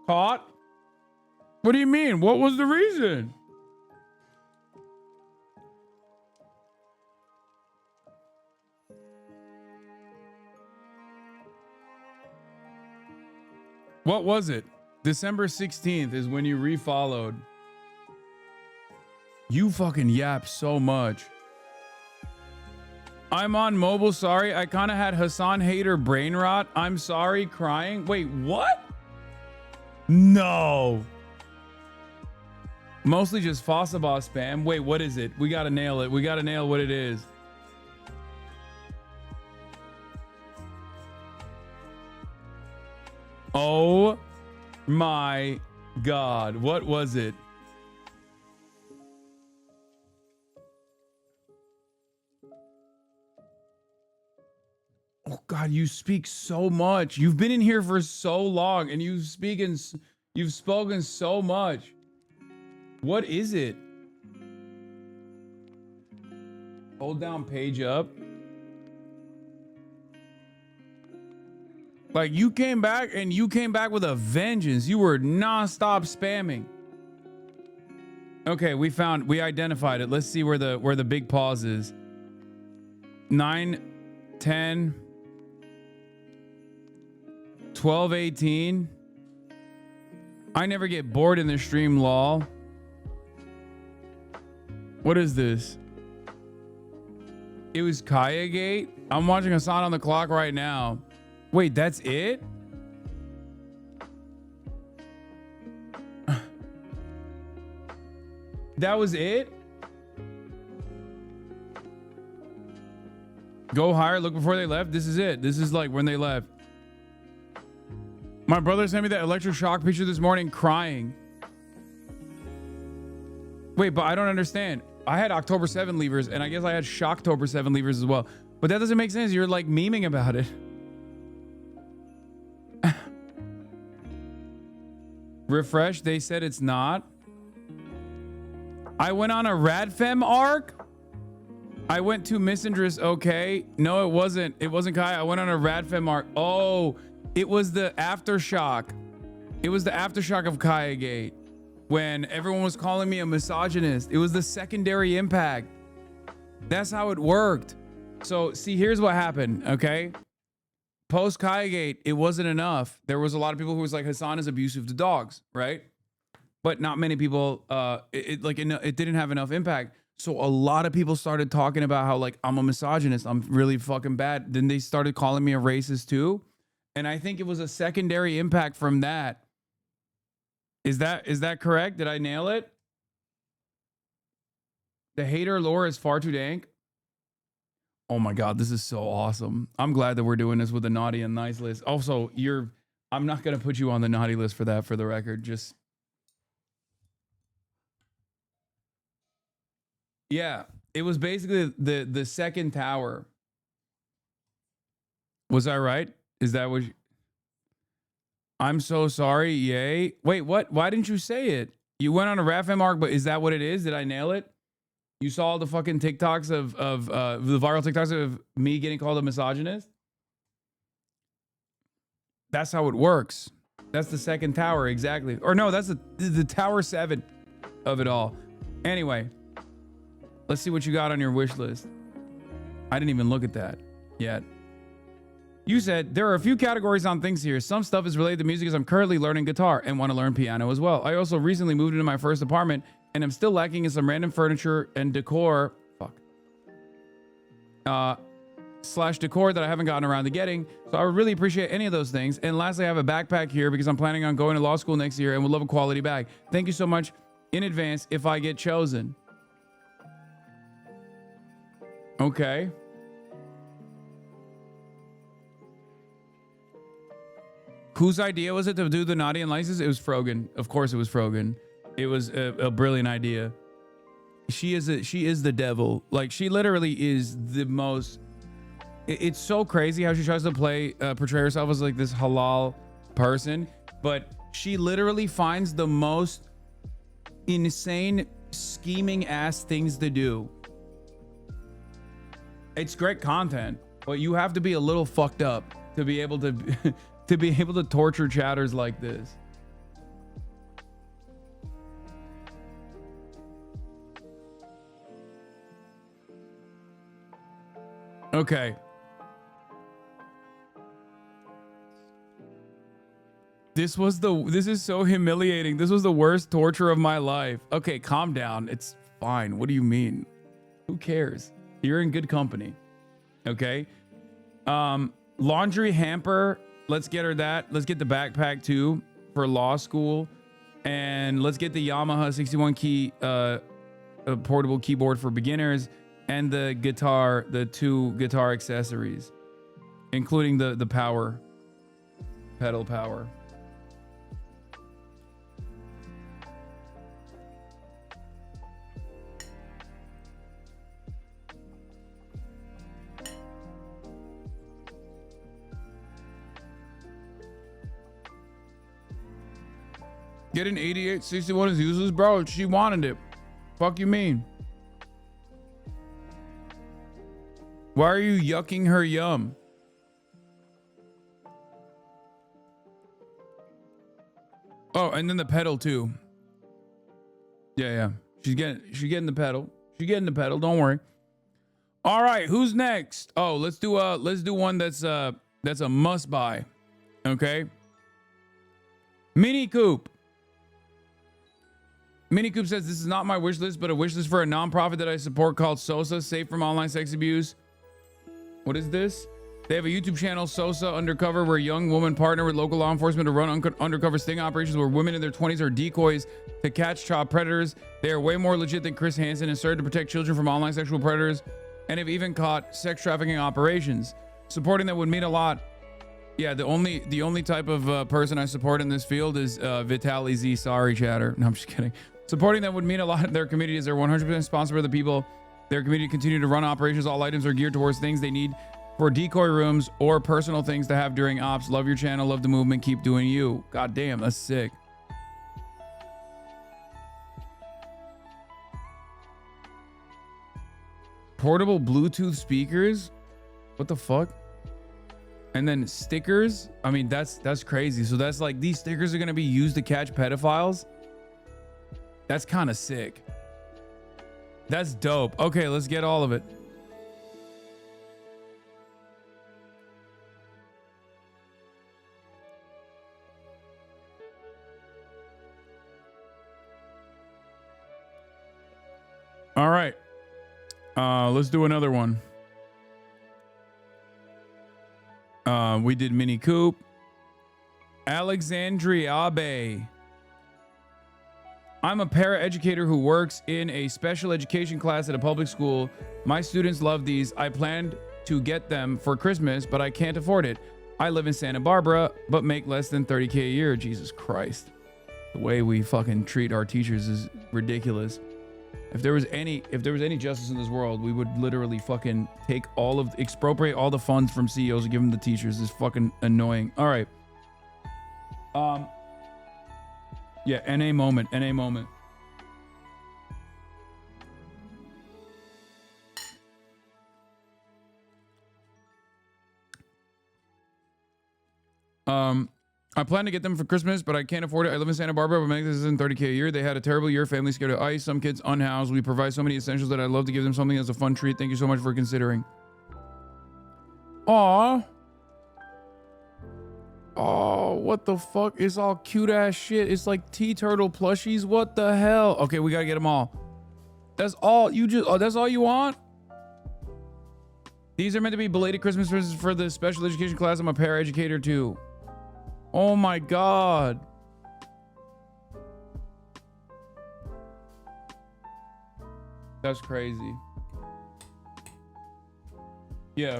Caught? What do you mean? What was the reason? What was it? December 16th is when you refollowed. You fucking yap so much. I'm on mobile, sorry. I kind of had Hasan hater brain rot. I'm sorry, crying. Wait, what? No. Mostly just Fossa Boss spam. Wait, what is it? We gotta nail it. We gotta nail what it is. Oh my God. What was it? Oh God, you speak so much. You've been in here for so long and you've spoken so much. What is it? Hold down page up. Like you came back and you came back with a vengeance. You were nonstop spamming. Okay, we identified it. Let's see where the big pause is. 9, 10, 12, 18. I never get bored in the stream, lol. What is this? It was Kaya Gate. I'm watching Hasan on the clock right now. Wait, that's it? That was it? Go higher, look before they left. This is it. This is like when they left. My brother sent me that electroshock picture this morning crying. Wait, but I don't understand. I had October 7 levers and I guess I had Shocktober 7 levers as well. But that doesn't make sense. You're like memeing about it. Refresh, they said it's not. I went on a Radfem arc. I went to Misandrist, okay. No, it wasn't. It wasn't Kai. I went on a Radfem arc. Oh, it was the aftershock. It was the aftershock of Kaya Gate when everyone was calling me a misogynist. It was the secondary impact. That's how it worked. So see, here's what happened, okay? Post Kaya Gate, it wasn't enough. There was a lot of people who was like, Hasan is abusive to dogs, right? But not many people, it didn't have enough impact. So a lot of people started talking about how like, I'm a misogynist. I'm really fucking bad. Then they started calling me a racist too. And I think it was a secondary impact from that. Is that correct? Did I nail it? The hater lore is far too dank. Oh my God, this is so awesome. I'm glad that we're doing this with the naughty and nice list. Also, I'm not going to put you on the naughty list for that, for the record. Just, yeah, it was basically the second tower. Was I right? Is that what I'm so sorry. Yay. Wait, what? Why didn't you say it? You went on a Radfem arc, but is that what it is? Did I nail it? You saw all the fucking TikToks of the viral TikToks of me getting called a misogynist? That's how it works. That's the second tower, exactly. Or no, that's the tower 7 of it all. Anyway, let's see what you got on your wish list. I didn't even look at that yet. You said, there are a few categories on things here. Some stuff is related to music as I'm currently learning guitar and want to learn piano as well. I also recently moved into my first apartment and I'm still lacking in some random furniture and decor. Slash decor that I haven't gotten around to getting. So I would really appreciate any of those things. And lastly, I have a backpack here because I'm planning on going to law school next year and would love a quality bag. Thank you so much in advance if I get chosen. Okay. Whose idea was it to do the naughty and license? It was Frogan. Of course it was Frogan. It was a brilliant idea. She is the devil. Like, she literally is the most... It's so crazy how she tries to portray herself as like this halal person, but she literally finds the most insane scheming ass things to do. It's great content, but you have to be a little fucked up to be able to to be able to torture chatters like this. Okay. This is so humiliating. This was the worst torture of my life. Okay, calm down. It's fine. What do you mean? Who cares? You're in good company. Okay. Laundry hamper. Let's get her that. Let's get the backpack too for law school. And let's get the Yamaha 61 key portable keyboard for beginners and the guitar, the 2 guitar accessories, including the power, pedal power. Get an 8861 is useless, bro. She wanted it. Fuck you mean? Why are you yucking her yum? Oh, and then the pedal too. Yeah. She's getting the pedal. She's getting the pedal. Don't worry. All right, who's next? Oh, let's do one that's a must buy. Okay. Mini Coupe. Mini Coupe says, this is not my wish list, but a wish list for a nonprofit that I support called SOSA, Safe from Online Sex Abuse. What is this? They have a YouTube channel, SOSA Undercover, where a young woman partner with local law enforcement to run undercover sting operations where women in their 20s are decoys to catch child predators. They are way more legit than Chris Hansen and serve to protect children from online sexual predators and have even caught sex trafficking operations. Supporting them would mean a lot. Yeah, the only type of person I support in this field is Vitaly Z. Sorry, chatter. No, I'm just kidding. Supporting them would mean a lot in their communities. They're 100% sponsored by the people. Their community continue to run operations. All items are geared towards things they need for decoy rooms or personal things to have during ops. Love your channel. Love the movement. Keep doing you. God damn, that's sick. Portable Bluetooth speakers? What the fuck? And then stickers? I mean, that's crazy. So that's like, these stickers are going to be used to catch pedophiles? That's kind of sick. That's dope. Okay, let's get all of it. All right. Let's do another one. We did Mini Coupe. SOCIALIST-MAS. I'm a paraeducator who works in a special education class at a public school. My students love these. I planned to get them for Christmas, but I can't afford it. I live in Santa Barbara, but make less than 30K a year. Jesus Christ. The way we fucking treat our teachers is ridiculous. If there was any justice in this world, we would literally fucking expropriate all the funds from CEOs and give them to teachers. It's fucking annoying. All right. Yeah, NA moment. I plan to get them for Christmas, but I can't afford it. I live in Santa Barbara, but make this isn't 30K a year. They had a terrible year. Family scared of ice. Some kids unhoused. We provide so many essentials that I'd love to give them something as a fun treat. Thank you so much for considering. Aw. Oh, what the fuck? It's all cute ass shit. It's like T-Turtle plushies. What the hell? Okay, we gotta get them all. That's all that's all you want? These are meant to be belated Christmas presents for the special education class. I'm a paraeducator too. Oh my God. That's crazy. Yeah.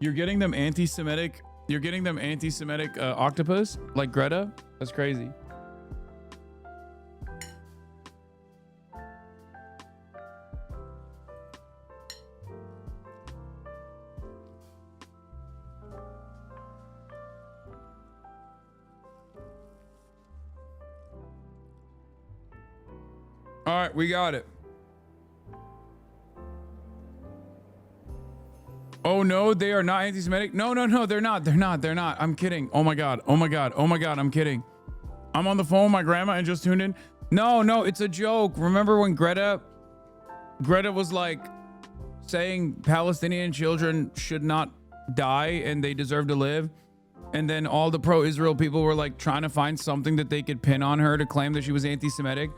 You're getting them anti-Semitic octopus like Greta? That's crazy. All right, we got it. Oh no, they are not anti-Semitic. No, they're not. I'm kidding. Oh my God, I'm kidding. I'm on the phone with my grandma and just tuned in. No, it's a joke. Remember when Greta was like saying Palestinian children should not die and they deserve to live. And then all the pro-Israel people were like trying to find something that they could pin on her to claim that she was anti-Semitic.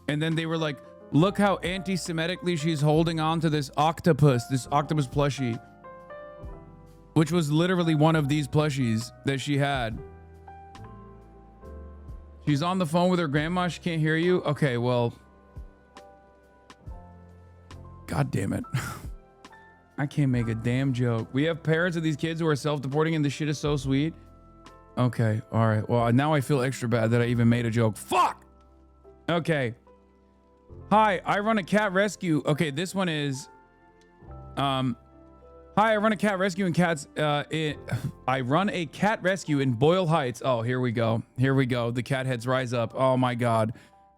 And then they were like, look how anti-Semitically she's holding on to this octopus plushie, which was literally one of these plushies that she had. She's on the phone with her grandma. She can't hear you. Okay, well, God damn it. I can't make a damn joke. We have parents of these kids who are self-deporting and this shit is so sweet. Okay, all right. Well, now I feel extra bad that I even made a joke. Fuck! Okay. Hi, I run a cat rescue. Okay, this one is... Hi, I run a cat rescue in cats... I run a cat rescue in Boyle Heights. Oh, here we go. Here we go. The cat heads rise up. Oh my God.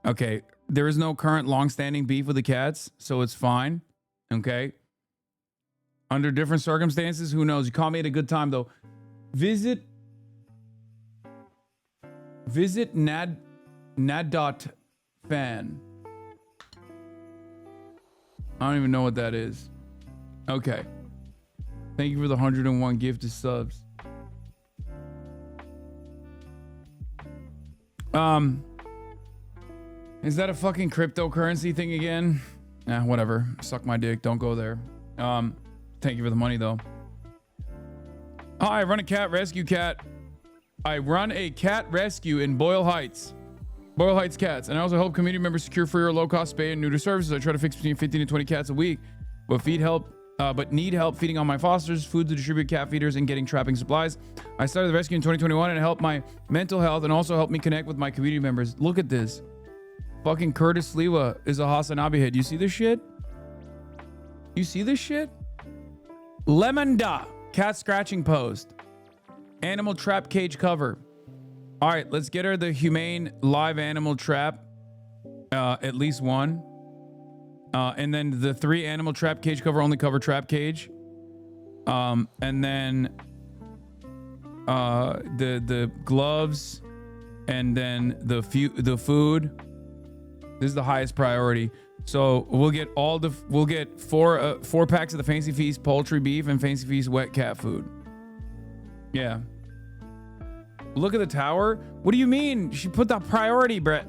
Okay, there is no current long-standing beef with the cats, so it's fine. Okay. Under different circumstances, who knows? You caught me at a good time, though. Visit nad.fan. I don't even know what that is. Okay. Thank you for the 101 gifted subs. Is that a fucking cryptocurrency thing again? Nah, whatever. Suck my dick. Don't go there. Thank you for the money, though. Hi, I run a cat rescue I run a cat rescue in Boyle Heights. Boyle Heights Cats. And I also help community members secure free or low-cost spay and neuter services. I try to fix between 15 and 20 cats a week, but need help feeding on my fosters, food to distribute cat feeders, and getting trapping supplies. I started the rescue in 2021 and it helped my mental health and also helped me connect with my community members. Look at this. Fucking Curtis Sliwa is a HasanAbi head. You see this shit? You see this shit? Lemon-da. Cat scratching post. Animal trap cage cover. All right, let's get her the humane live animal trap. At least one. And then the 3 animal trap cage cover only cover trap cage. And then the gloves, and then the food. This is the highest priority. So we'll get four packs of the Fancy Feast poultry beef and Fancy Feast wet cat food. Yeah. Look at the tower. What do you mean? She put the priority, Brett.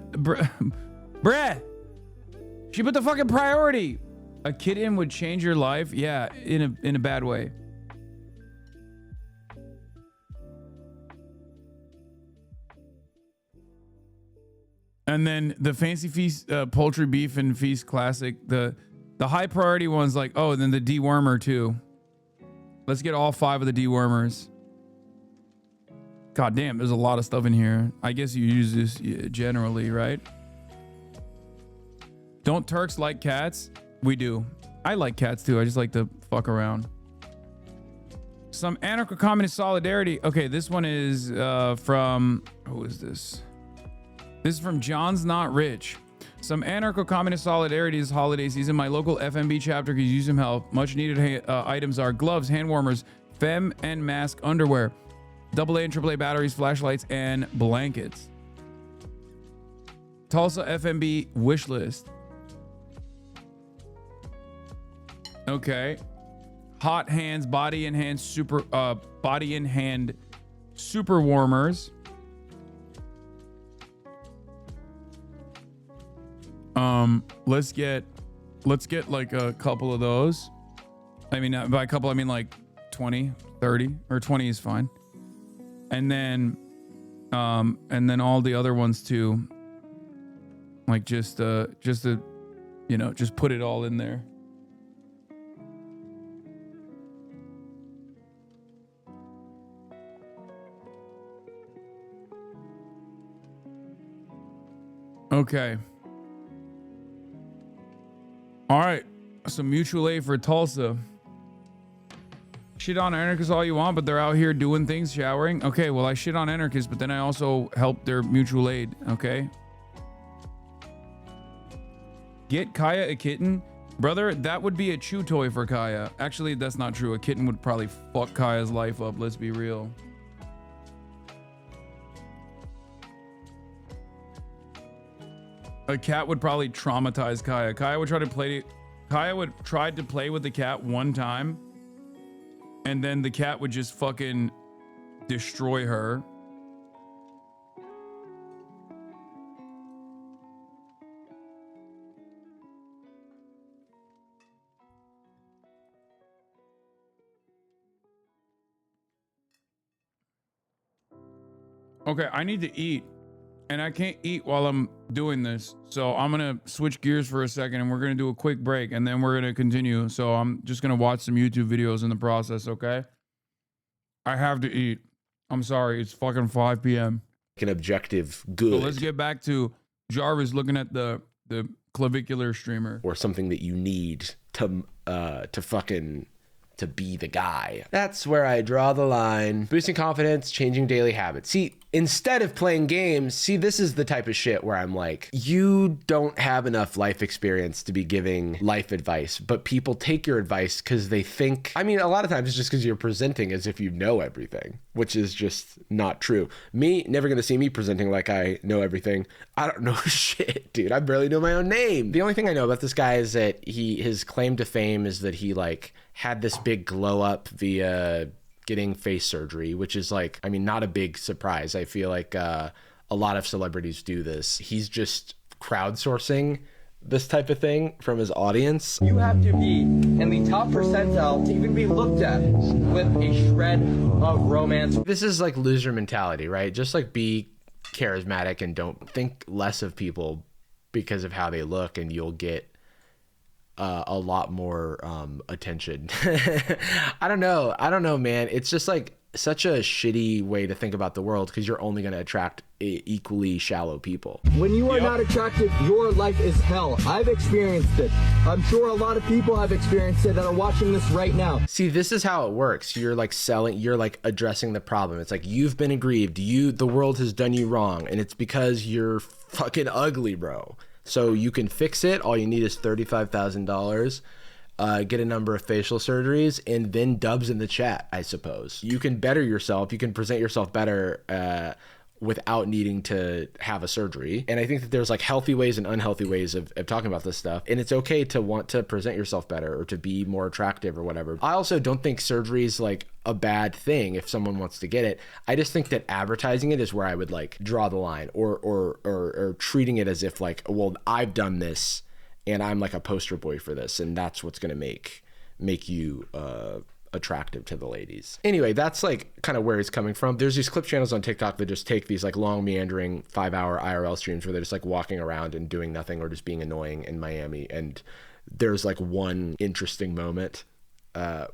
She put the fucking priority. A kitten would change your life. Yeah, in a bad way. And then the Fancy Feast poultry beef and feast classic. The high priority ones, like, oh, and then the dewormer too. Let's get all 5 of the dewormers. God damn, there's a lot of stuff in here. I guess you use this generally, right? Don't Turks like cats? We do. I like cats too. I just like to fuck around. Some anarcho-communist solidarity. Okay, this one is from... Who is this? This is from John's Not Rich. Some anarcho-communist solidarity this holiday season. My local FMB chapter could use some help. Much needed items are gloves, hand warmers, fem and mask underwear, AA and AAA batteries, flashlights, and blankets. Tulsa FMB wish list. Okay. Hot hands, body and hand super warmers. Let's get like a couple of those. I mean, by a couple I mean like 20, 30, or 20 is fine. And then all the other ones too. Like just put it all in there. Okay. All right, some mutual aid for Tulsa. Shit on anarchists all you want, but they're out here doing things, showering. Okay, well, I shit on anarchists, but then I also help their mutual aid, okay? Get Kaya a kitten. Brother, that would be a chew toy for Kaya. Actually, that's not true. A kitten would probably fuck Kaya's life up, let's be real. A cat would probably traumatize Kaya. Kaya would try to Kaya would try to play with the cat one time, and then the cat would just fucking destroy her. Okay, I need to eat, and I can't eat while I'm doing this. So I'm gonna switch gears for a second, and we're gonna do a quick break, and then we're gonna continue. So I'm just gonna watch some YouTube videos in the process, okay? I have to eat. I'm sorry, it's fucking 5 p.m. An objective good. So let's get back to Jarvis looking at the clavicular streamer. Or something that you need to fucking to be the guy. That's where I draw the line. Boosting confidence, changing daily habits. See, instead of playing games, see, this is the type of shit where I'm like, you don't have enough life experience to be giving life advice, but people take your advice because they think, I mean, a lot of times it's just because you're presenting as if you know everything, which is just not true. Me, never gonna see me presenting like I know everything. I don't know shit, dude. I barely know my own name. The only thing I know about this guy is that his claim to fame is that he like had this big glow up via getting face surgery, which is like, I mean, not a big surprise. I feel like a lot of celebrities do this. He's just crowdsourcing this type of thing from his audience. You have to be in the top percentile to even be looked at with a shred of romance. This is like loser mentality, right? Just like be charismatic and don't think less of people because of how they look, and you'll get a lot more attention. I don't know, man. It's just like such a shitty way to think about the world, because you're only going to attract equally shallow people. When you are not attractive, your life is hell. I've experienced it. I'm sure a lot of people have experienced it that are watching this right now. See, this is how it works. You're like you're like addressing the problem. It's like, you've been aggrieved. The world has done you wrong, and it's because you're fucking ugly, bro. So you can fix it. All you need is $35,000, get a number of facial surgeries, and then dubs in the chat, I suppose. You can better yourself. You can present yourself better without needing to have a surgery. And I think that there's like healthy ways and unhealthy ways of talking about this stuff. And it's okay to want to present yourself better or to be more attractive or whatever. I also don't think surgery is like a bad thing if someone wants to get it. I just think that advertising it is where I would like draw the line, or treating it as if like, well, I've done this and I'm like a poster boy for this, and that's what's going to make you attractive to the ladies. Anyway, that's like kind of where he's coming from. There's these clip channels on TikTok that just take these like long meandering 5-hour IRL streams where they're just like walking around and doing nothing or just being annoying in Miami, and there's like one interesting moment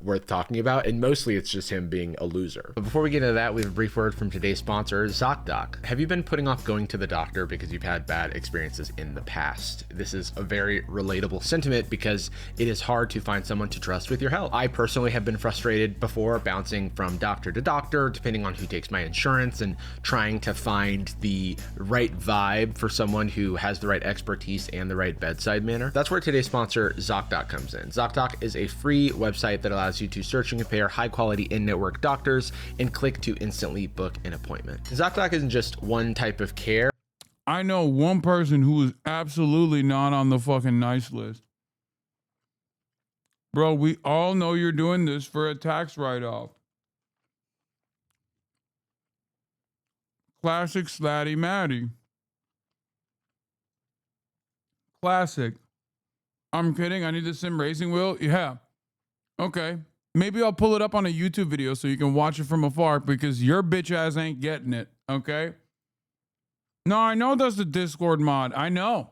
worth talking about, and mostly it's just him being a loser. But before we get into that, we have a brief word from today's sponsor, ZocDoc. Have you been putting off going to the doctor because you've had bad experiences in the past? This is a very relatable sentiment because it is hard to find someone to trust with your health. I personally have been frustrated before bouncing from doctor to doctor, depending on who takes my insurance, and trying to find the right vibe for someone who has the right expertise and the right bedside manner. That's where today's sponsor, ZocDoc, comes in. ZocDoc is a free website that allows you to search and compare high-quality in-network doctors and click to instantly book an appointment. ZocDoc isn't just one type of care. I know one person who is absolutely not on the fucking nice list. Bro, we all know you're doing this for a tax write-off. Classic Slatty Matty. Classic. I'm kidding. I need the sim racing wheel. Yeah. Okay. Maybe I'll pull it up on a YouTube video so you can watch it from afar, because your bitch ass ain't getting it. Okay. No, I know that's the Discord mod. I know.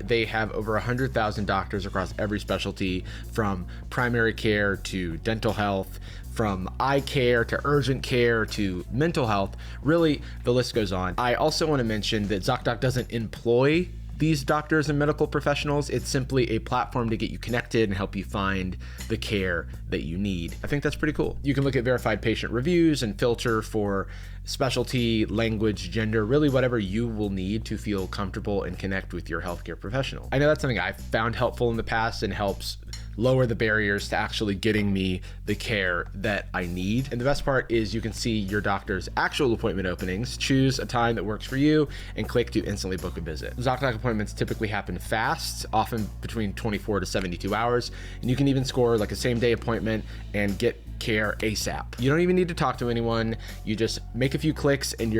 They have over 100,000 doctors across every specialty, from primary care to dental health, from eye care to urgent care to mental health. Really, the list goes on. I also want to mention that ZocDoc doesn't employ these doctors and medical professionals. It's simply a platform to get you connected and help you find the care that you need. I think that's pretty cool. You can look at verified patient reviews and filter for specialty, language, gender, really whatever you will need to feel comfortable and connect with your healthcare professional. I know that's something I've found helpful in the past and helps lower the barriers to actually getting me the care that I need. And the best part is you can see your doctor's actual appointment openings, choose a time that works for you, and click to instantly book a visit. ZocDoc appointments typically happen fast, often between 24 to 72 hours, and you can even score like a same-day appointment and get care ASAP. You don't even need to talk to anyone. You just make a few clicks and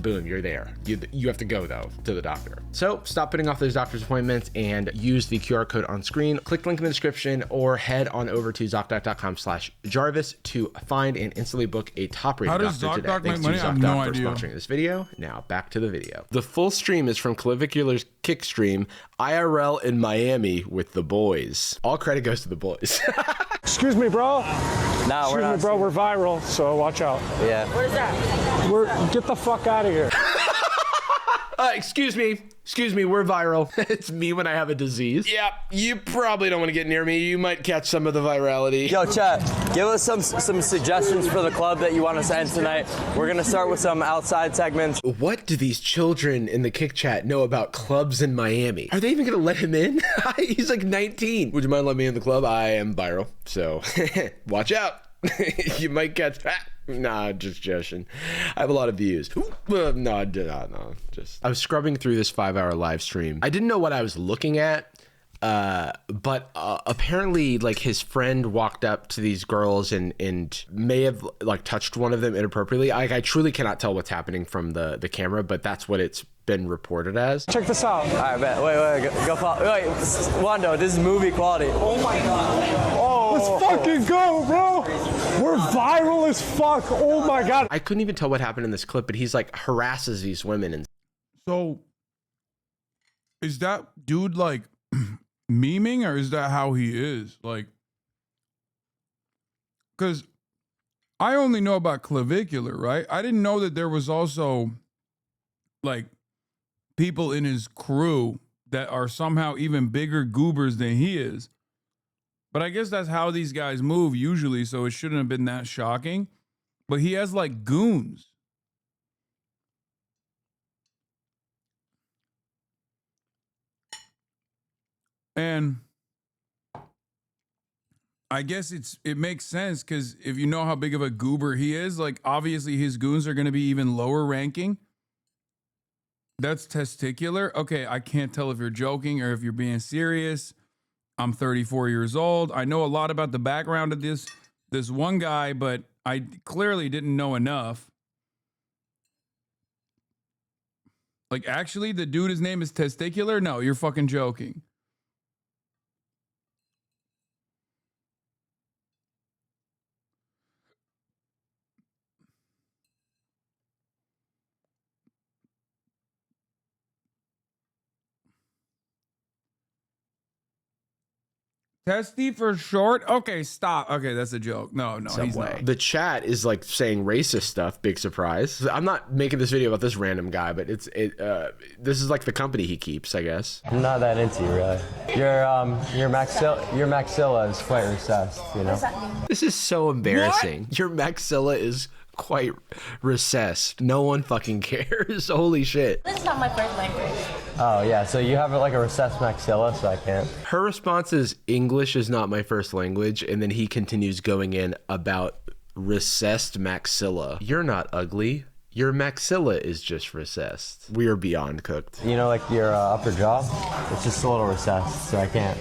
boom, you're there. You have to go though to the doctor. So stop putting off those doctor's appointments and use the QR code on screen. Click the link in the description or head on over to ZocDoc.com/Jarvis to find and instantly book a top-rated doctor today. How does ZocDoc Thanks make money? to I have ZocDoc no for idea. sponsoring this video. Now back to the video. The full stream is from Clavicular's Kick Stream, IRL in Miami with the boys. All credit goes to the boys. Excuse me, bro. Nah, Excuse me, bro. We're viral, so watch out. Yeah. What is that? Get the fuck out of here. Excuse me, we're viral. It's me when I have a disease. Yeah, you probably don't want to get near me. You might catch some of the virality. Yo, chat, give us some suggestions for the club that you want us to end tonight. We're gonna start with some outside segments. What do these children in the Kick Chat know about clubs in Miami? Are they even gonna let him in? He's like 19. Would you mind letting me in the club? I am viral, so watch out. You might catch. Nah, just joshing. I have a lot of views. No, just. I was scrubbing through this 5-hour live stream. I didn't know what I was looking at, but apparently, like, his friend walked up to these girls and may have like touched one of them inappropriately. I truly cannot tell what's happening from the camera, but that's what it's been reported as. Check this out. All right, bet. Wait, go Wando, this is movie quality. Oh my god. Oh, let's fucking go, bro. We're viral as fuck. Oh my god. I couldn't even tell what happened in this clip, but he's like harasses these women. And So is that dude like memeing, or is that how he is? Like, because I only know about Clavicular, right? I didn't know that there was also like people in his crew that are somehow even bigger goobers than he is. But I guess that's how these guys move usually, so it shouldn't have been that shocking. But he has like goons. And I guess it makes sense, because if you know how big of a goober he is, like obviously his goons are going to be even lower ranking. That's testicular. Okay, I can't tell if you're joking or if you're being serious. I'm 34 years old. I know a lot about the background of this one guy, but I clearly didn't know enough. Like, actually, the dude, his name is Testicular? No, you're fucking joking. Testy for short? Okay, stop. Okay, that's a joke. No, he's not. The chat is like saying racist stuff. Big surprise. I'm not making this video about this random guy, but this is like the company he keeps, I guess. I'm not that into you, really. Your maxilla is quite recessed, you know. This is so embarrassing. What? Your maxilla is quite recessed. No one fucking cares. Holy shit. This is not my first language. Oh yeah, so you have like a recessed maxilla, so I can't. Her response is, English is not my first language, and then he continues going in about recessed maxilla. You're not ugly. Your maxilla is just recessed. We are beyond cooked. You know, like your upper jaw, it's just a little recessed, so I can't.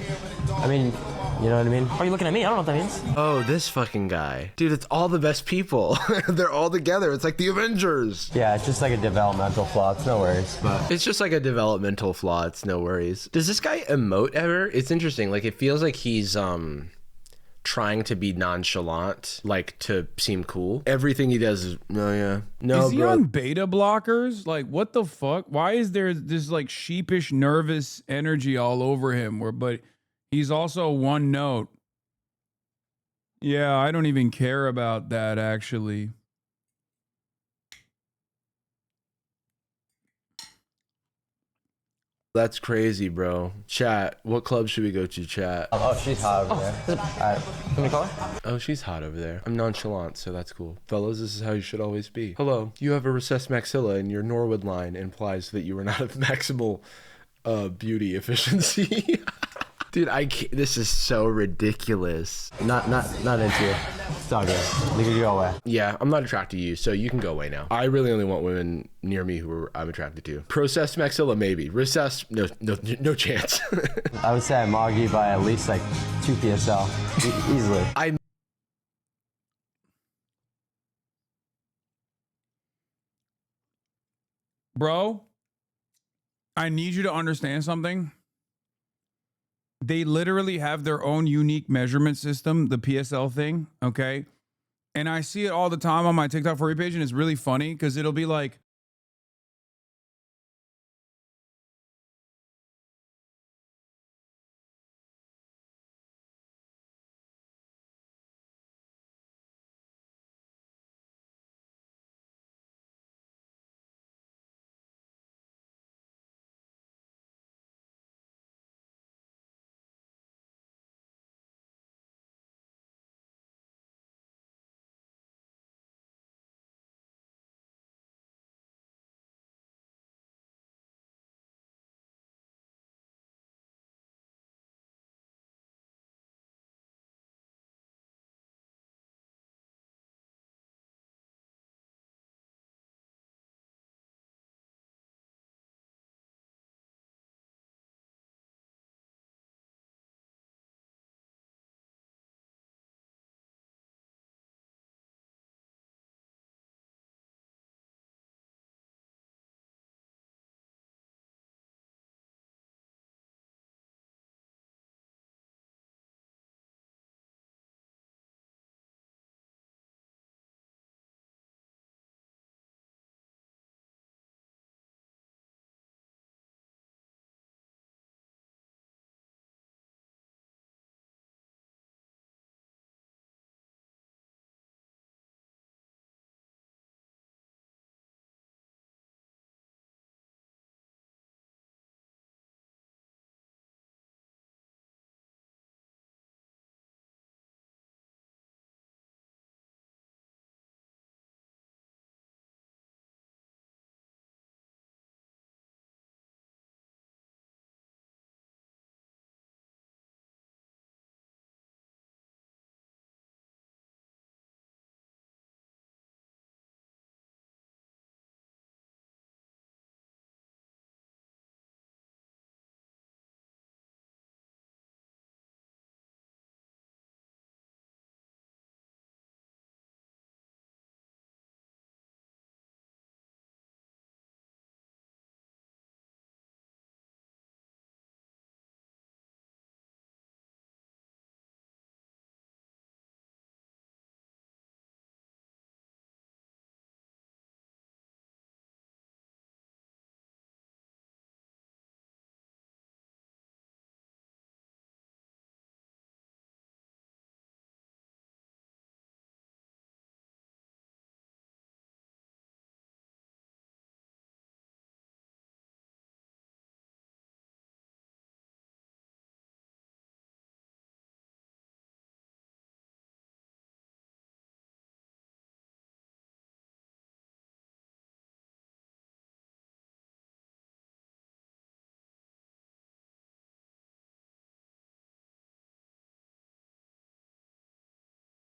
I mean, you know what I mean? Are you looking at me? I don't know what that means. Oh, this fucking guy. Dude, it's all the best people. They're all together. It's like the Avengers. Yeah, it's just like a developmental flaw. It's no worries. But it's just like a developmental flaw. It's no worries. Does this guy emote ever? It's interesting. Like, it feels like he's trying to be nonchalant, like to seem cool. Everything he does is, no, yeah. No, is he on beta blockers? Like, what the fuck? Why is there this like sheepish, nervous energy all over him? But he's also one note. Yeah, I don't even care about that, actually. That's crazy, bro. Chat, what club should we go to, chat? Oh, she's hot over there. Alright, can we call her? Oh, she's hot over there. I'm nonchalant, so that's cool. Fellas, this is how you should always be. Hello, you have a recessed maxilla and your Norwood line implies that you are not of maximal beauty efficiency. Dude, this is so ridiculous. Not into you. It's all good. You can go away. Yeah, I'm not attracted to you, so you can go away now. I really only want women near me I'm attracted to. Processed maxilla, maybe. Recessed, no chance. I would say I mog you by at least like 2 PSL. Easily. Bro, I need you to understand something. They literally have their own unique measurement system, the PSL thing, okay? And I see it all the time on my TikTok for you page, and it's really funny because it'll be like,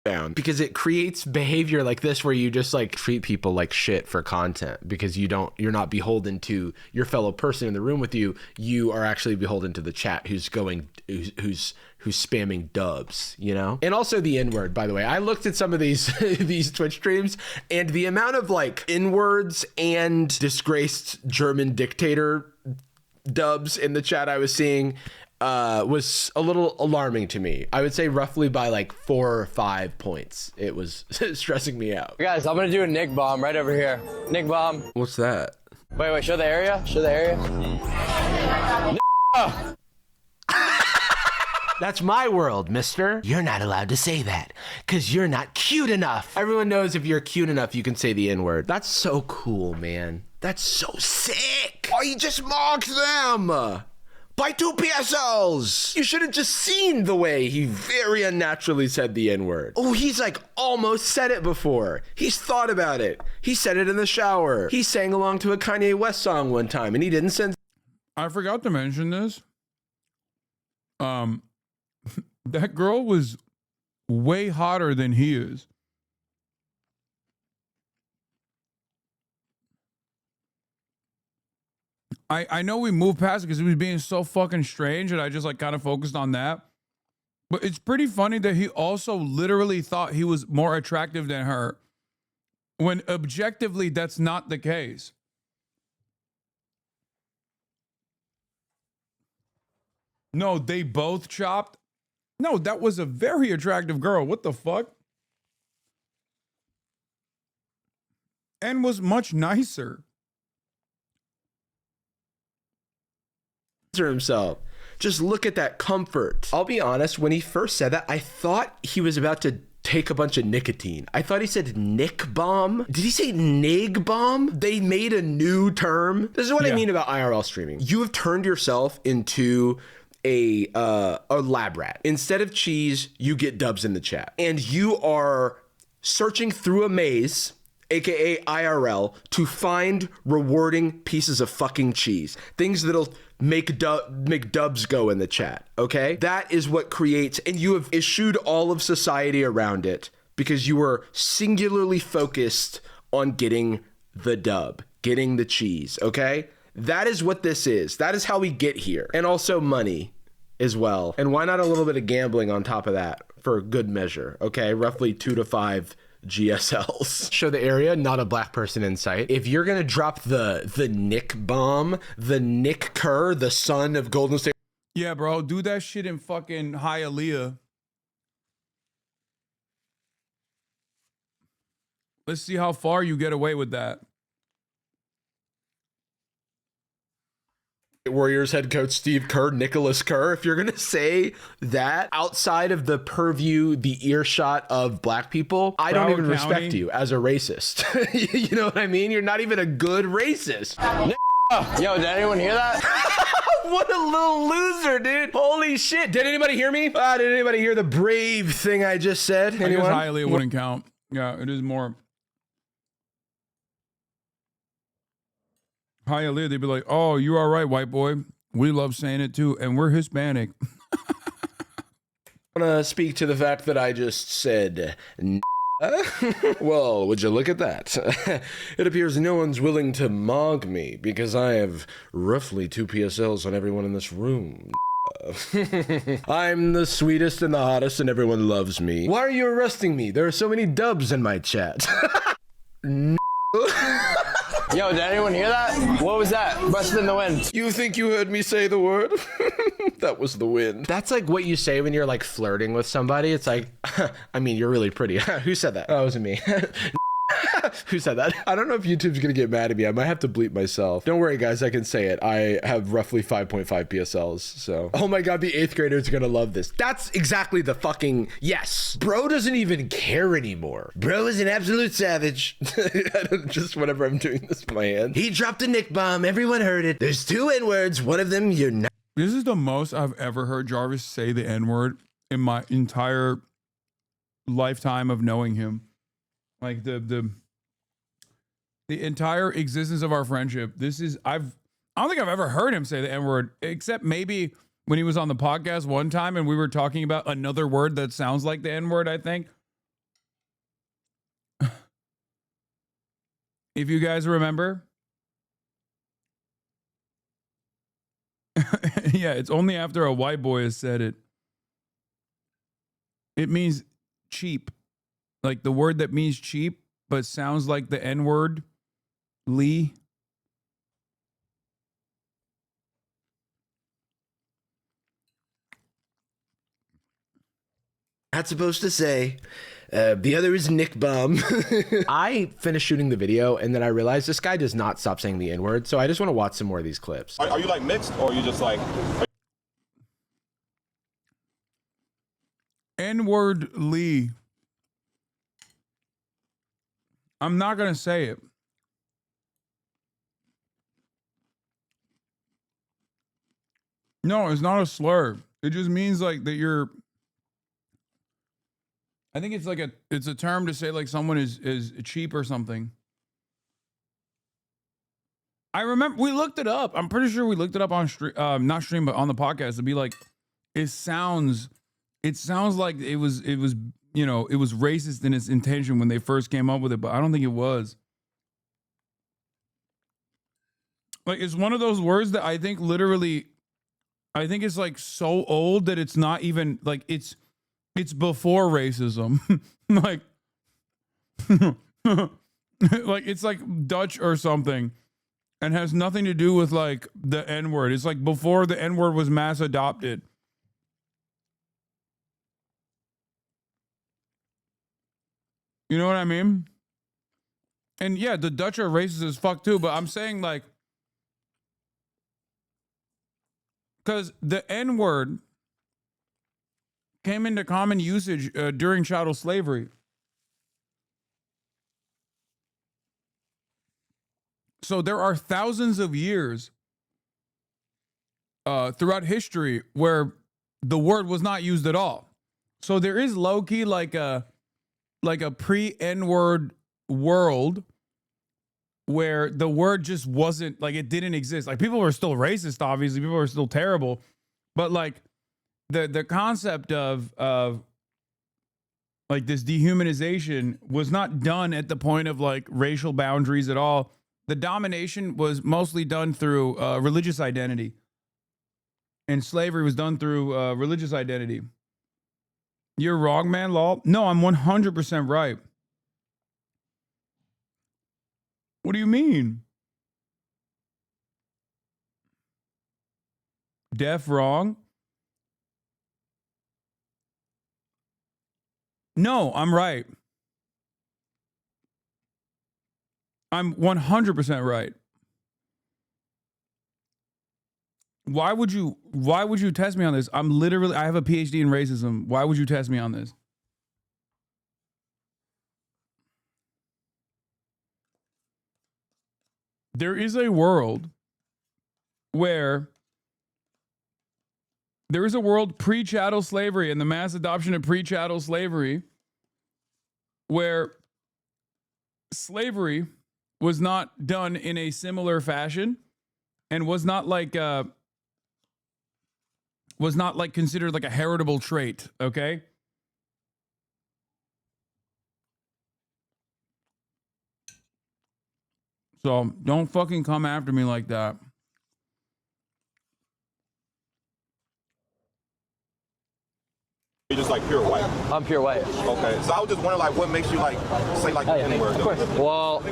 down because it creates behavior like this where you just like treat people like shit for content because you're not beholden to your fellow person in the room with you. You are actually beholden to the chat who's spamming dubs, you know? And also the N-word, by the way. I looked at some of these these Twitch streams and the amount of like N-words and disgraced German dictator dubs in the chat I was seeing was a little alarming to me. I would say roughly by like 4 or 5 points. It was stressing me out. Guys, I'm gonna do a Nick bomb right over here. Nick bomb. What's that? Wait, show the area. Show the area. That's my world, mister. You're not allowed to say that because you're not cute enough. Everyone knows if you're cute enough, you can say the N-word. That's so cool, man. That's so sick. he just mocked them by 2 PSLs. You should have just seen the way he very unnaturally said the N-word. Oh, he's like almost said it before. He's thought about it. He said it in the shower. He sang along to a Kanye West song one time and he didn't send. I forgot to mention this. That girl was way hotter than he is. I know we moved past it because he was being so fucking strange and I just like kind of focused on that. But it's pretty funny that he also literally thought he was more attractive than her when objectively that's not the case. No, they both chopped. No, that was a very attractive girl. What the fuck? And was much nicer. Himself. Just look at that comfort. I'll be honest, when he first said that, I thought he was about to take a bunch of nicotine. I thought he said Nick bomb. Did he say Nig bomb? They made a new term. This is what I mean about IRL streaming. You have turned yourself into a lab rat. Instead of cheese, you get dubs in the chat. And you are searching through a maze, aka IRL, to find rewarding pieces of fucking cheese. Things that'll make dubs go in the chat, okay? That is what creates, and you have issued all of society around it because you were singularly focused on getting the dub, getting the cheese, okay? That is what this is. That is how we get here. And also money as well. And why not a little bit of gambling on top of that for good measure, okay? Roughly 2 to 5 GSLs. Show the area, not a black person in sight. If you're gonna drop the Nick bomb, the Nick Kerr, the son of Golden State. Yeah, bro, do that shit in fucking Hialeah. Let's see how far you get away with that. Warriors head coach Steve Kerr, Nicholas Kerr. If you're gonna say that outside of the purview, the earshot of black people, I don't even respect you as a racist. You know what I mean? You're not even a good racist. Yo, did anyone hear that? What a little loser, dude. Holy shit. Did anybody hear me? Did anybody hear the brave thing I just said? Anyone? I guess Hialeah wouldn't count. Yeah, it is more. Hialeah, they'd be like, oh, you all right, white boy? We love saying it too, and we're Hispanic. I want to speak to the fact that I just said, well, would you look at that? It appears no one's willing to mog me because I have roughly 2 PSLs on everyone in this room. I'm the sweetest and the hottest and everyone loves me. Why are you arresting me? There are so many dubs in my chat. Yo, did anyone hear that? What was that? Busted in the wind. You think you heard me say the word? That was the wind. That's like what you say when you're like flirting with somebody. It's like, I mean, you're really pretty. Who said that? Oh, it wasn't me. Who said that? I don't know if YouTube's gonna get mad at me. I might have to bleep myself. Don't worry, guys. I can say it. I have roughly 5.5 PSLs. So, oh my God, the 8th graders are gonna love this. That's exactly the fucking yes. Bro doesn't even care anymore. Bro is an absolute savage. Just whenever I'm doing this with my hand. He dropped a Nick bomb. Everyone heard it. There's 2 N-words. One of them you're not. This is the most I've ever heard Jarvis say the N-word in my entire lifetime of knowing him. Like the entire existence of our friendship. This is I don't think I've ever heard him say the N-word, except maybe when he was on the podcast one time and we were talking about another word that sounds like the N-word, I think. If you guys remember. Yeah, it's only after a white boy has said it. It means cheap. Like the word that means cheap, but sounds like the N-word. Lee. Not supposed to say. The other is Nick Bum. I finished shooting the video and then I realized this guy does not stop saying the N-word. So I just want to watch some more of these clips. Are you like mixed or are you just like... N-word Lee. I'm not going to say it. No, it's not a slur. It just means like that you're. I think it's like it's a term to say like someone is cheap or something. I remember we looked it up. I'm pretty sure we looked it up on stream, not stream, but on the podcast. To be like, it sounds like it was it was racist in its intention when they first came up with it, but I don't think it was. Like, it's one of those words that I think literally, I think it's like so old that it's not even like it's before racism. Like, like it's like Dutch or something. And has nothing to do with like the N-word. It's like before the N-word was mass adopted. You know what I mean? And yeah, the Dutch are racist as fuck too, but I'm saying like, because the N-word came into common usage during chattel slavery. So there are thousands of years throughout history where the word was not used at all. So there is low-key like a pre-N-word world where the word just wasn't, like, it didn't exist. Like, people were still racist, obviously. People were still terrible. But like the concept of like this dehumanization was not done at the point of like racial boundaries at all. The domination was mostly done through religious identity. And slavery was done through religious identity. You're wrong, man, Law. No, I'm 100% right. What do you mean? Deaf wrong? No, I'm right. I'm 100% right. Why would you test me on this? I have a PhD in racism. Why would you test me on this? There is a world where there is a world pre-chattel slavery and the mass adoption of pre-chattel slavery where slavery was not done in a similar fashion and was not like considered like a heritable trait, okay? So don't fucking come after me like that. You're just like pure white. I'm pure white. Okay. So I was just wondering, like, what makes you like say like the N-word? Of course. Well,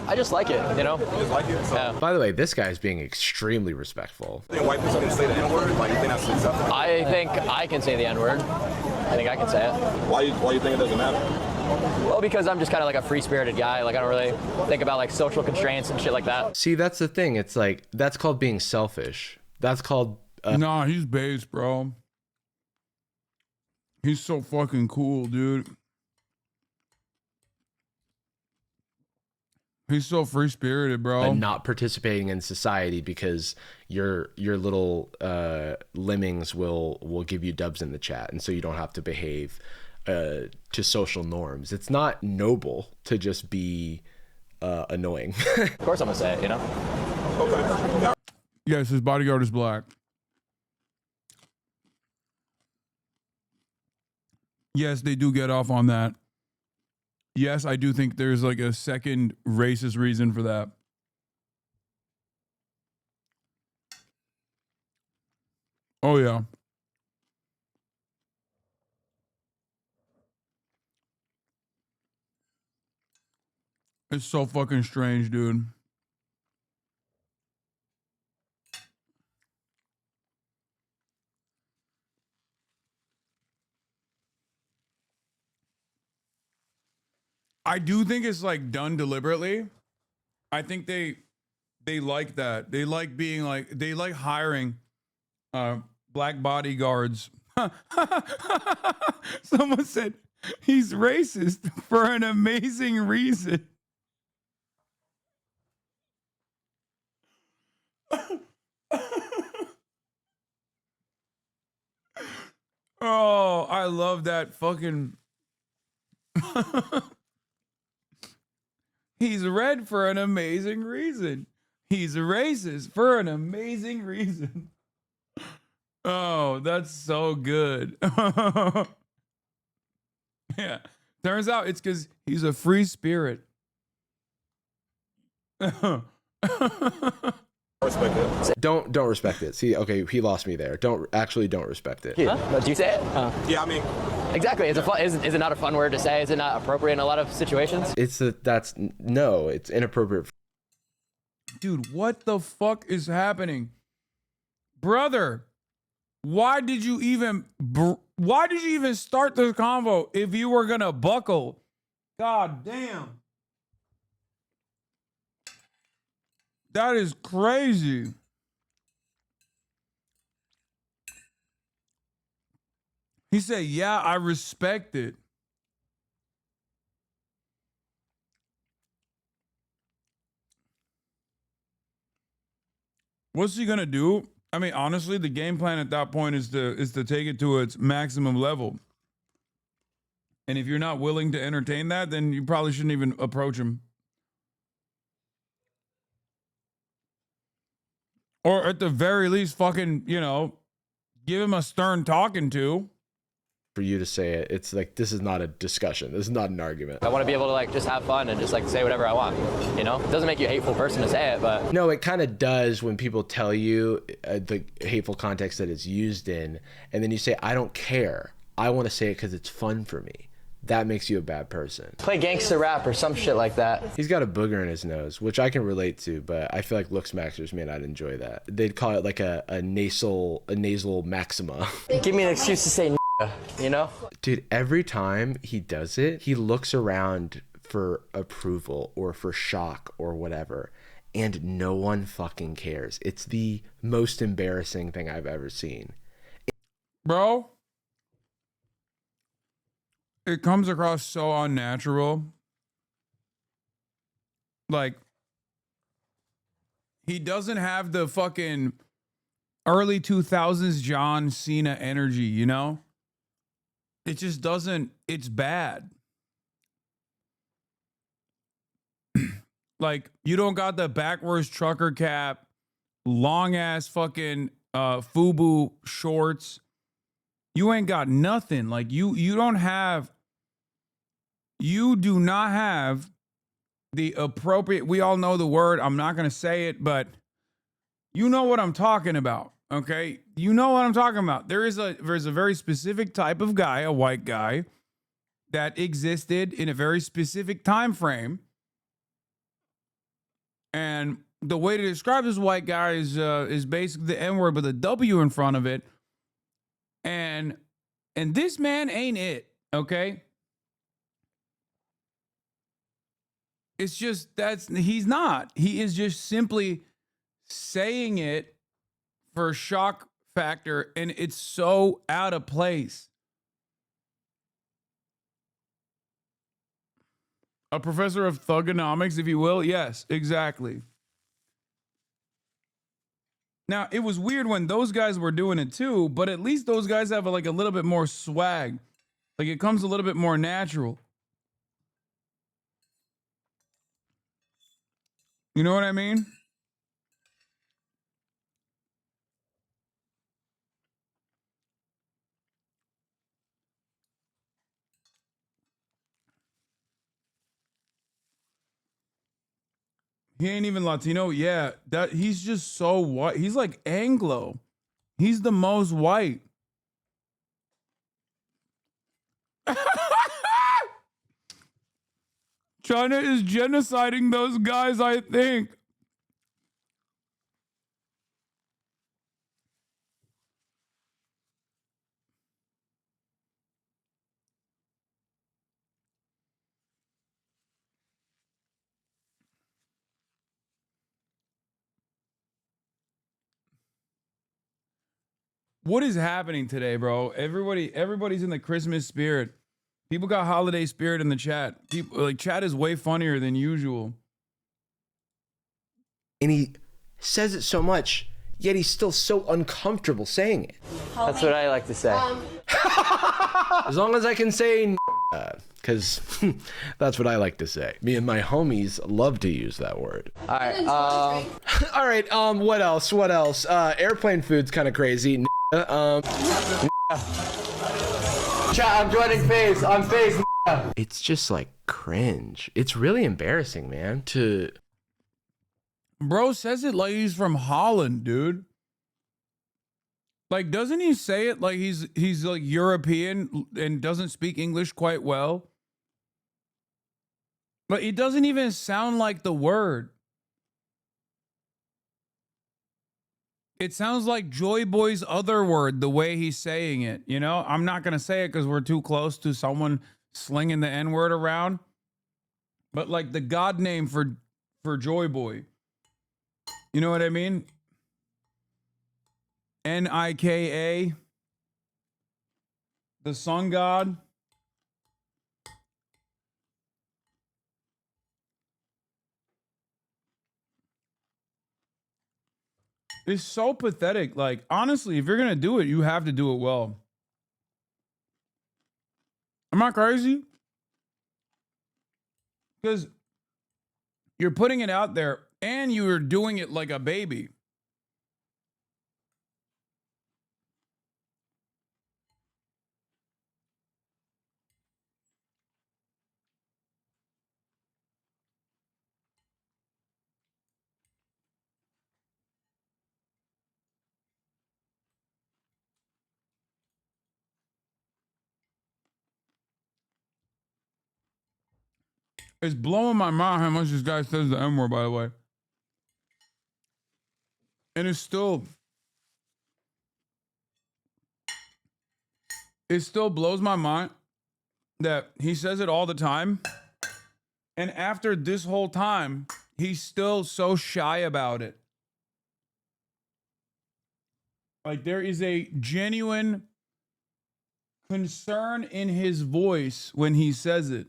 I just like it, you know. You just like it. So Yeah. By the way, this guy is being extremely respectful. you think white people can say the N-word? Like, you think that's acceptable? I think I can say the N-word. I think I can say it. Why you think it doesn't matter? Well, because I'm just kind of like a free-spirited guy. Like, I don't really think about like social constraints and shit like that. See, that's the thing. It's like, that's called being selfish. That's called... Nah, he's base, bro. He's so fucking cool, dude. He's so free-spirited, bro. not participating in society because your little lemmings will give you dubs in the chat, and so you don't have to behave to social norms. It's not noble to just be annoying. Of course I'm gonna say it, you know? Okay. Yes, his bodyguard is black. Yes, they do get off on that. Yes, I do think there's like a second racist reason for that. Oh, yeah. It's so fucking strange, dude. I do think it's like done deliberately. I think they like that. They like being like, they like hiring black bodyguards. Someone said he's racist for an amazing reason. Oh, I love that fucking. He's red for an amazing reason. He's racist for an amazing reason. Oh, that's so good. Yeah. Turns out it's because he's a free spirit. Respect it. Don't respect it. See, okay, he lost me there. Don't respect it. Huh? Do you say it? Yeah, I mean, exactly. Is it not a fun word to say? Is it not appropriate in a lot of situations? it's inappropriate. Dude, what the fuck is happening? Brother, why did you even start this convo if you were gonna buckle? God damn. That is crazy. He said, yeah, I respect it. What's he gonna do? I mean, honestly, the game plan at that point is to take it to its maximum level. And if you're not willing to entertain that, then you probably shouldn't even approach him. Or at the very least, fucking, give him a stern talking to. For you to say it, it's like, this is not a discussion. This is not an argument. I want to be able to just have fun and just say whatever I want. It doesn't make you a hateful person to say it, but no, it kind of does when people tell you the hateful context that it's used in, and then you say, I don't care. I want to say it because it's fun for me. That makes you a bad person. Play gangster rap or some shit like that. He's got a booger in his nose, which I can relate to, but I feel like looks maxers may not enjoy that. They'd call it like a nasal maxima. Give me an excuse to say Dude, every time he does it, he looks around for approval or for shock or whatever, and no one fucking cares. It's the most embarrassing thing I've ever seen. Bro, it comes across so unnatural. Like, he doesn't have the fucking early 2000s John Cena energy, It just doesn't, it's bad. Like, you don't got the backwards trucker cap, long ass fucking FUBU shorts. You ain't got nothing. Like, you do not have the appropriate, we all know the word, I'm not gonna say it, but you know what I'm talking about. Okay, you know what I'm talking about. There's a very specific type of guy, a white guy, that existed in a very specific time frame, and the way to describe this white guy is basically the N-word with a W in front of it, and this man ain't it. Okay, it's just he's not. He is just simply saying it for shock factor, and it's so out of place. A professor of thugonomics, if you will. Yes, exactly. Now, it was weird when those guys were doing it too, but at least those guys have a little bit more swag. Like, it comes a little bit more natural. You know what I mean? He ain't even Latino. Yeah, he's just so white. He's like Anglo. He's the most white. China is genociding those guys, I think. What is happening today, bro? Everybody's in the Christmas spirit. People got holiday spirit in the chat. People, chat is way funnier than usual. And he says it so much, yet he's still so uncomfortable saying it. That's what I like to say. As long as I can say because that's what I like to say. Me and my homies love to use that word. All right. All right. What else? What else? Airplane food's kind of crazy. Chat, I'm joining phase. I'm phase. It's just like cringe. It's really embarrassing, man. Bro says it like he's from Holland, dude. Like, doesn't he say it like he's like European and doesn't speak English quite well? But it doesn't even sound like the word. It sounds like Joy Boy's other word, the way he's saying it. You know, I'm not going to say it because we're too close to someone slinging the N-word around. But like the God name for Joy Boy. You know what I mean? Nika, the sun god. It's so pathetic. Like, honestly, if you're going to do it, you have to do it well. Am I crazy? Because you're putting it out there and you're doing it like a baby. It's blowing my mind how much this guy says the M-word, by the way. And it still blows my mind that he says it all the time. And after this whole time, he's still so shy about it. Like, there is a genuine concern in his voice when he says it.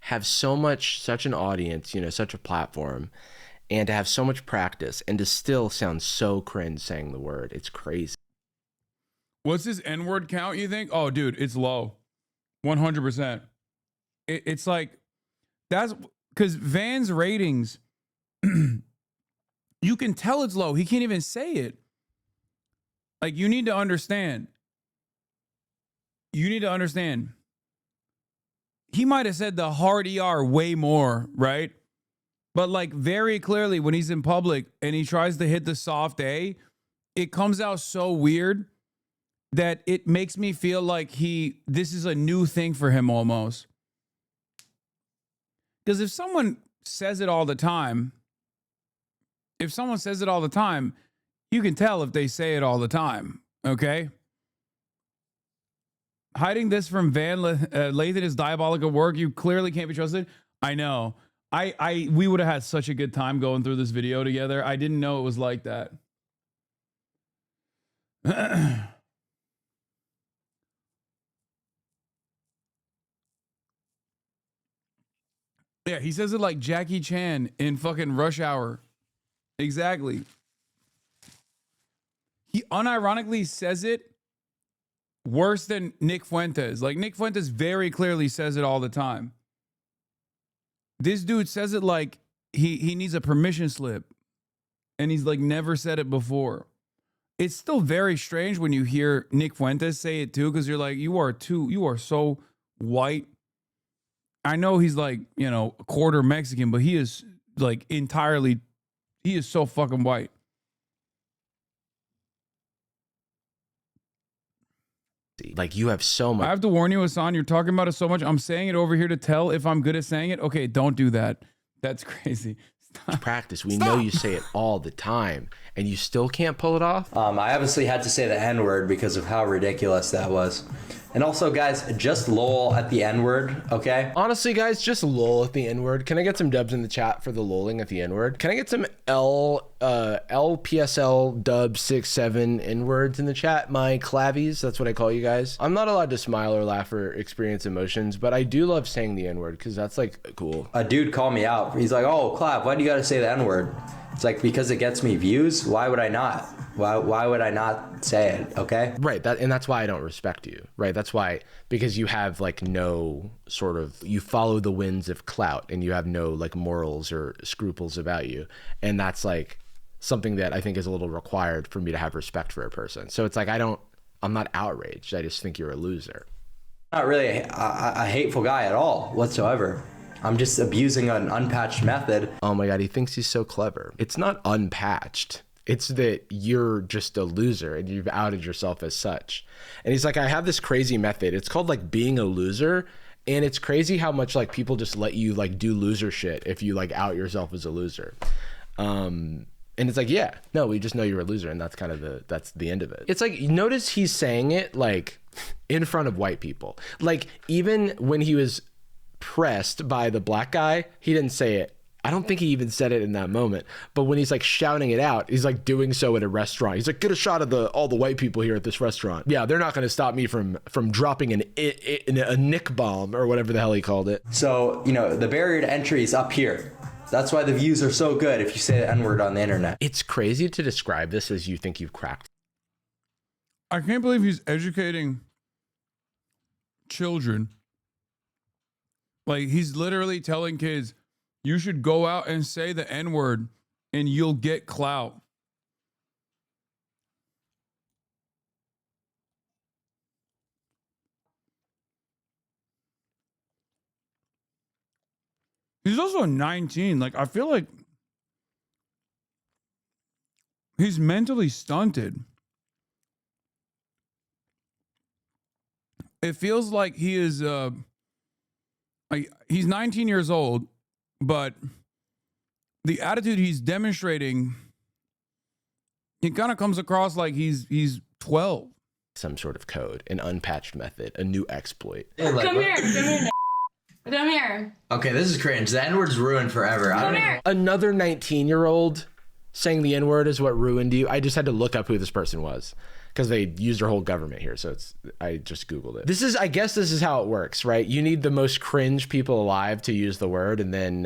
Have such an audience, you know, such a platform, and to have so much practice and to still sound so cringe saying the word. It's crazy. What's his N-word count, you think? Oh, dude, it's low. 100%. It's like, that's because Van's ratings, you can tell it's low. He can't even say it. Like, you need to understand. He might have said the hard ER way more, right? But like very clearly when he's in public and he tries to hit the soft A, it comes out so weird that it makes me feel like this is a new thing for him almost. Because if someone says it all the time, you can tell if they say it all the time, okay? Hiding this from Van Lathan is diabolical work. You clearly can't be trusted. I know. We would have had such a good time going through this video together. I didn't know it was like that. Yeah, he says it like Jackie Chan in fucking Rush Hour. Exactly. He unironically says it worse than Nick Fuentes. Like, Nick Fuentes very clearly says it all the time. This dude says it like he needs a permission slip. And he's like never said it before. It's still very strange when you hear Nick Fuentes say it too, because you're like, you are so white. I know he's like, you know, a quarter Mexican, but he is like he is so fucking white. Like, you have so much. I have to warn you, Hasan, you're talking about it so much. I'm saying it over here to tell if I'm good at saying it. Okay, don't do that. That's crazy. Stop. Practice. We know you say it all the time, and you still can't pull it off. I obviously had to say the N-word because of how ridiculous that was. And also, guys, just lol at the N-word, okay? Honestly, guys, just lol at the N-word. Can I get some dubs in the chat for the lolling at the N-word? Can I get some LPSL dub 6-7 N-words in the chat? My clavies, that's what I call you guys. I'm not allowed to smile or laugh or experience emotions, but I do love saying the N-word because that's like cool. A dude called me out. He's like, oh, Clav, why do you gotta say the N-word? It's like, because it gets me views. Why would I not? Why would I not say it? Okay. Right. And that's why I don't respect you. Right. That's why, because you have like no sort of, you follow the winds of clout and you have no like morals or scruples about you. And that's like something that I think is a little required for me to have respect for a person. So it's like, I'm not outraged. I just think you're a loser. Not really a hateful guy at all whatsoever. I'm just abusing an unpatched method. Oh my God, he thinks he's so clever. It's not unpatched. It's that you're just a loser and you've outed yourself as such. And he's like, I have this crazy method. It's called like being a loser. And it's crazy how much like people just let you like do loser shit if you like out yourself as a loser. And it's like, yeah, no, we just know you're a loser. And that's kind of that's the end of it. It's like, notice he's saying it like in front of white people. Like even when he was pressed by the black guy, he didn't say it. I don't think he even said it in that moment, but when he's like shouting it out, he's like doing so at a restaurant. He's like, get a shot of all the white people here at this restaurant. Yeah, they're not going to stop me from dropping a nick bomb or whatever the hell he called it. So, you know, the barrier to entry is up here. That's why the views are so good if you say the N-word on the internet. It's crazy to describe this as you think you've cracked. I can't believe he's educating children. Like, he's literally telling kids, you should go out and say the N-word and you'll get clout. He's also 19. Like, I feel like he's mentally stunted. It feels like he is, like, he's 19 years old, but the attitude he's demonstrating, it kind of comes across like he's 12. Some sort of code, an unpatched method, a new exploit. Come here. Come here. Okay, this is cringe. The N-word's ruined forever. Come here. Another 19-year-old saying the N-word is what ruined you. I just had to look up who this person was because they used their whole government here. So I just Googled it. I guess this is how it works, right? You need the most cringe people alive to use the word, and then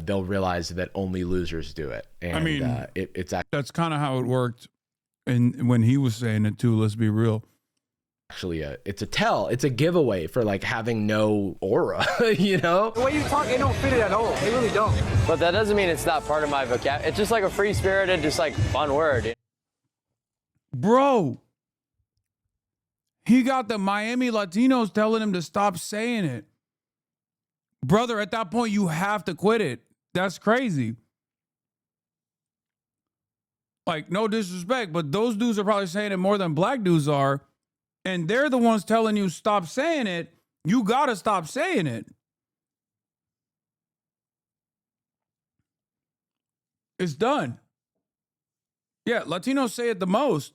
they'll realize that only losers do it. And, I mean, it's that's kind of how it worked. And when he was saying it too, let's be real. Actually, it's a giveaway for like having no aura, you know? The way you talk, they don't fit it at all. They really don't. But that doesn't mean it's not part of my vocabulary. It's just like a free-spirited, just like fun word. Bro, he got the Miami Latinos telling him to stop saying it. Brother, at that point, you have to quit it. That's crazy. Like, no disrespect, but those dudes are probably saying it more than black dudes are. And they're the ones telling you stop saying it. You got to stop saying it. It's done. Yeah, Latinos say it the most.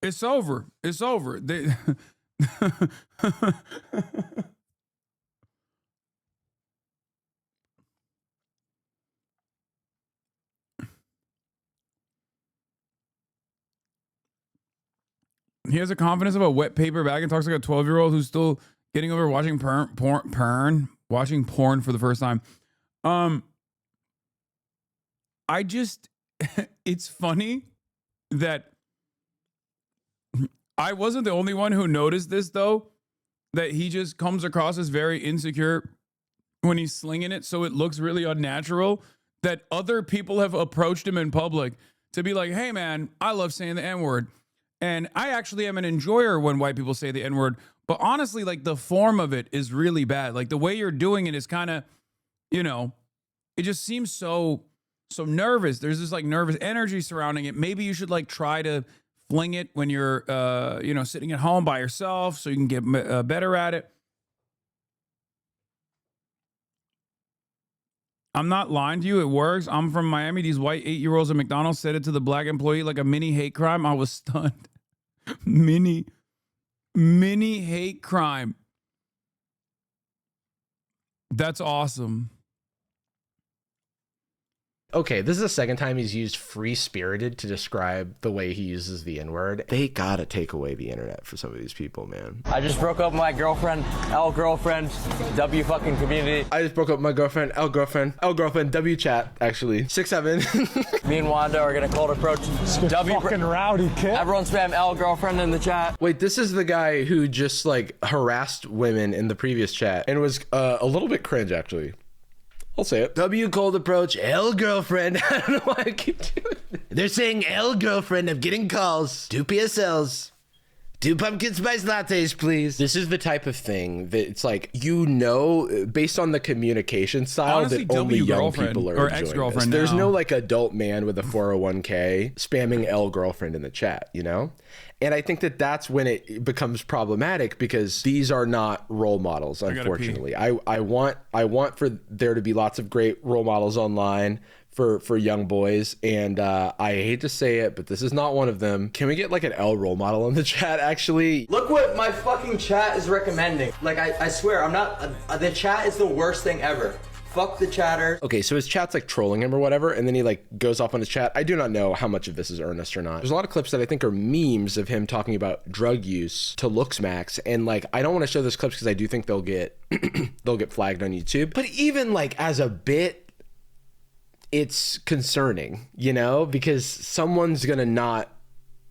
It's over. It's over. They He has a confidence of a wet paper bag and talks like a 12-year-old who's still getting over watching watching porn for the first time. I just, it's funny that I wasn't the only one who noticed this, though, that he just comes across as very insecure when he's slinging it, so it looks really unnatural, that other people have approached him in public to be like, hey, man, I love saying the N-word. And I actually am an enjoyer when white people say the N-word. But honestly, like, the form of it is really bad. Like, the way you're doing it is kind of, you know, it just seems so nervous. There's this, like, nervous energy surrounding it. Maybe you should, like, try to fling it when you're, you know, sitting at home by yourself so you can get better at it. I'm not lying to you. It works. I'm from Miami. These white 8-year-olds at McDonald's said it to the black employee like a mini hate crime. I was stunned. mini hate crime. That's awesome. Okay, this is the second time he's used free-spirited to describe the way he uses the N-word. They gotta take away the internet for some of these people, man. I just broke up with my girlfriend, L girlfriend, W fucking community. I just broke up with my girlfriend, L girlfriend, W chat, actually. 6'7". Me and Wanda are gonna cold approach W. Fucking rowdy kid. Everyone spam L girlfriend in the chat. Wait, this is the guy who just like harassed women in the previous chat and was a little bit cringe, actually. I'll say it. W cold approach, L girlfriend. I don't know why I keep doing it. They're saying L girlfriend. I'm getting calls. 2 PSLs. 2 pumpkin spice lattes, please. This is the type of thing that it's like, you know, based on the communication style, Honestly, that only young girlfriend people are or enjoying ex-girlfriend this. There's now. no like adult man with a 401k spamming L girlfriend in the chat, you know? And I think that that's when it becomes problematic because these are not role models, unfortunately. I want for there to be lots of great role models online for young boys, and I hate to say it, but this is not one of them. Can we get like an L role model in the chat, actually? Look what my fucking chat is recommending. Like, I swear, I'm not, the chat is the worst thing ever. Fuck the chatter. Okay, so his chat's like trolling him or whatever, and then he like goes off on his chat. I do not know how much of this is earnest or not. There's a lot of clips that I think are memes of him talking about drug use to LooksMax, and like I don't want to show those clips because I do think they'll get they'll get flagged on YouTube. But even like as a bit, it's concerning, you know, because someone's gonna not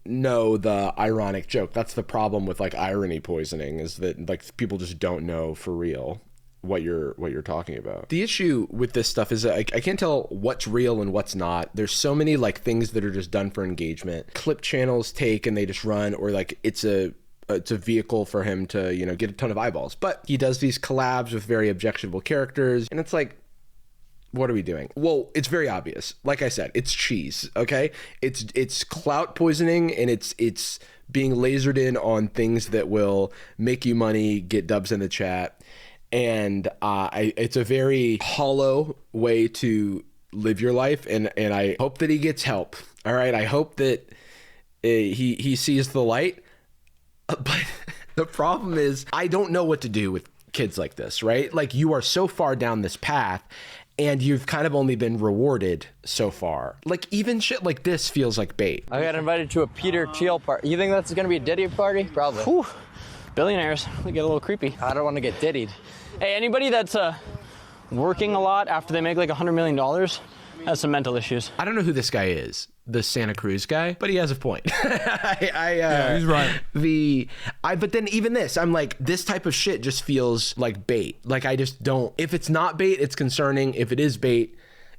know the ironic joke. That's the problem with like irony poisoning, is that like people just don't know for real what you're talking about. The issue with this stuff is that I can't tell what's real and what's not. There's so many like things that are just done for engagement. Clip channels take and they just run, or like it's a vehicle for him to, you know, get a ton of eyeballs. But he does these collabs with very objectionable characters, and it's like, what are we doing? Well, it's very obvious. Like I said, it's cheese, okay? It's clout poisoning, and it's being lasered in on things that will make you money, get dubs in the chat. And it's a very hollow way to live your life, and I hope that he gets help. All right, I hope that he sees the light. But the problem is, I don't know what to do with kids like this, right? Like, you are so far down this path, and you've kind of only been rewarded so far. Like, even shit like this feels like bait. I got invited to a Peter Thiel party. You think that's gonna be a Diddy party? Probably. Whew. Billionaires, they get a little creepy. I don't want to get diddied. Hey, anybody that's working a lot after they make like $100 million has some mental issues. I don't know who this guy is, the Santa Cruz guy, but he has a point. Yeah, he's right. But then even this, I'm like, this type of shit just feels like bait. Like, I just don't, if it's not bait, it's concerning. If it is bait,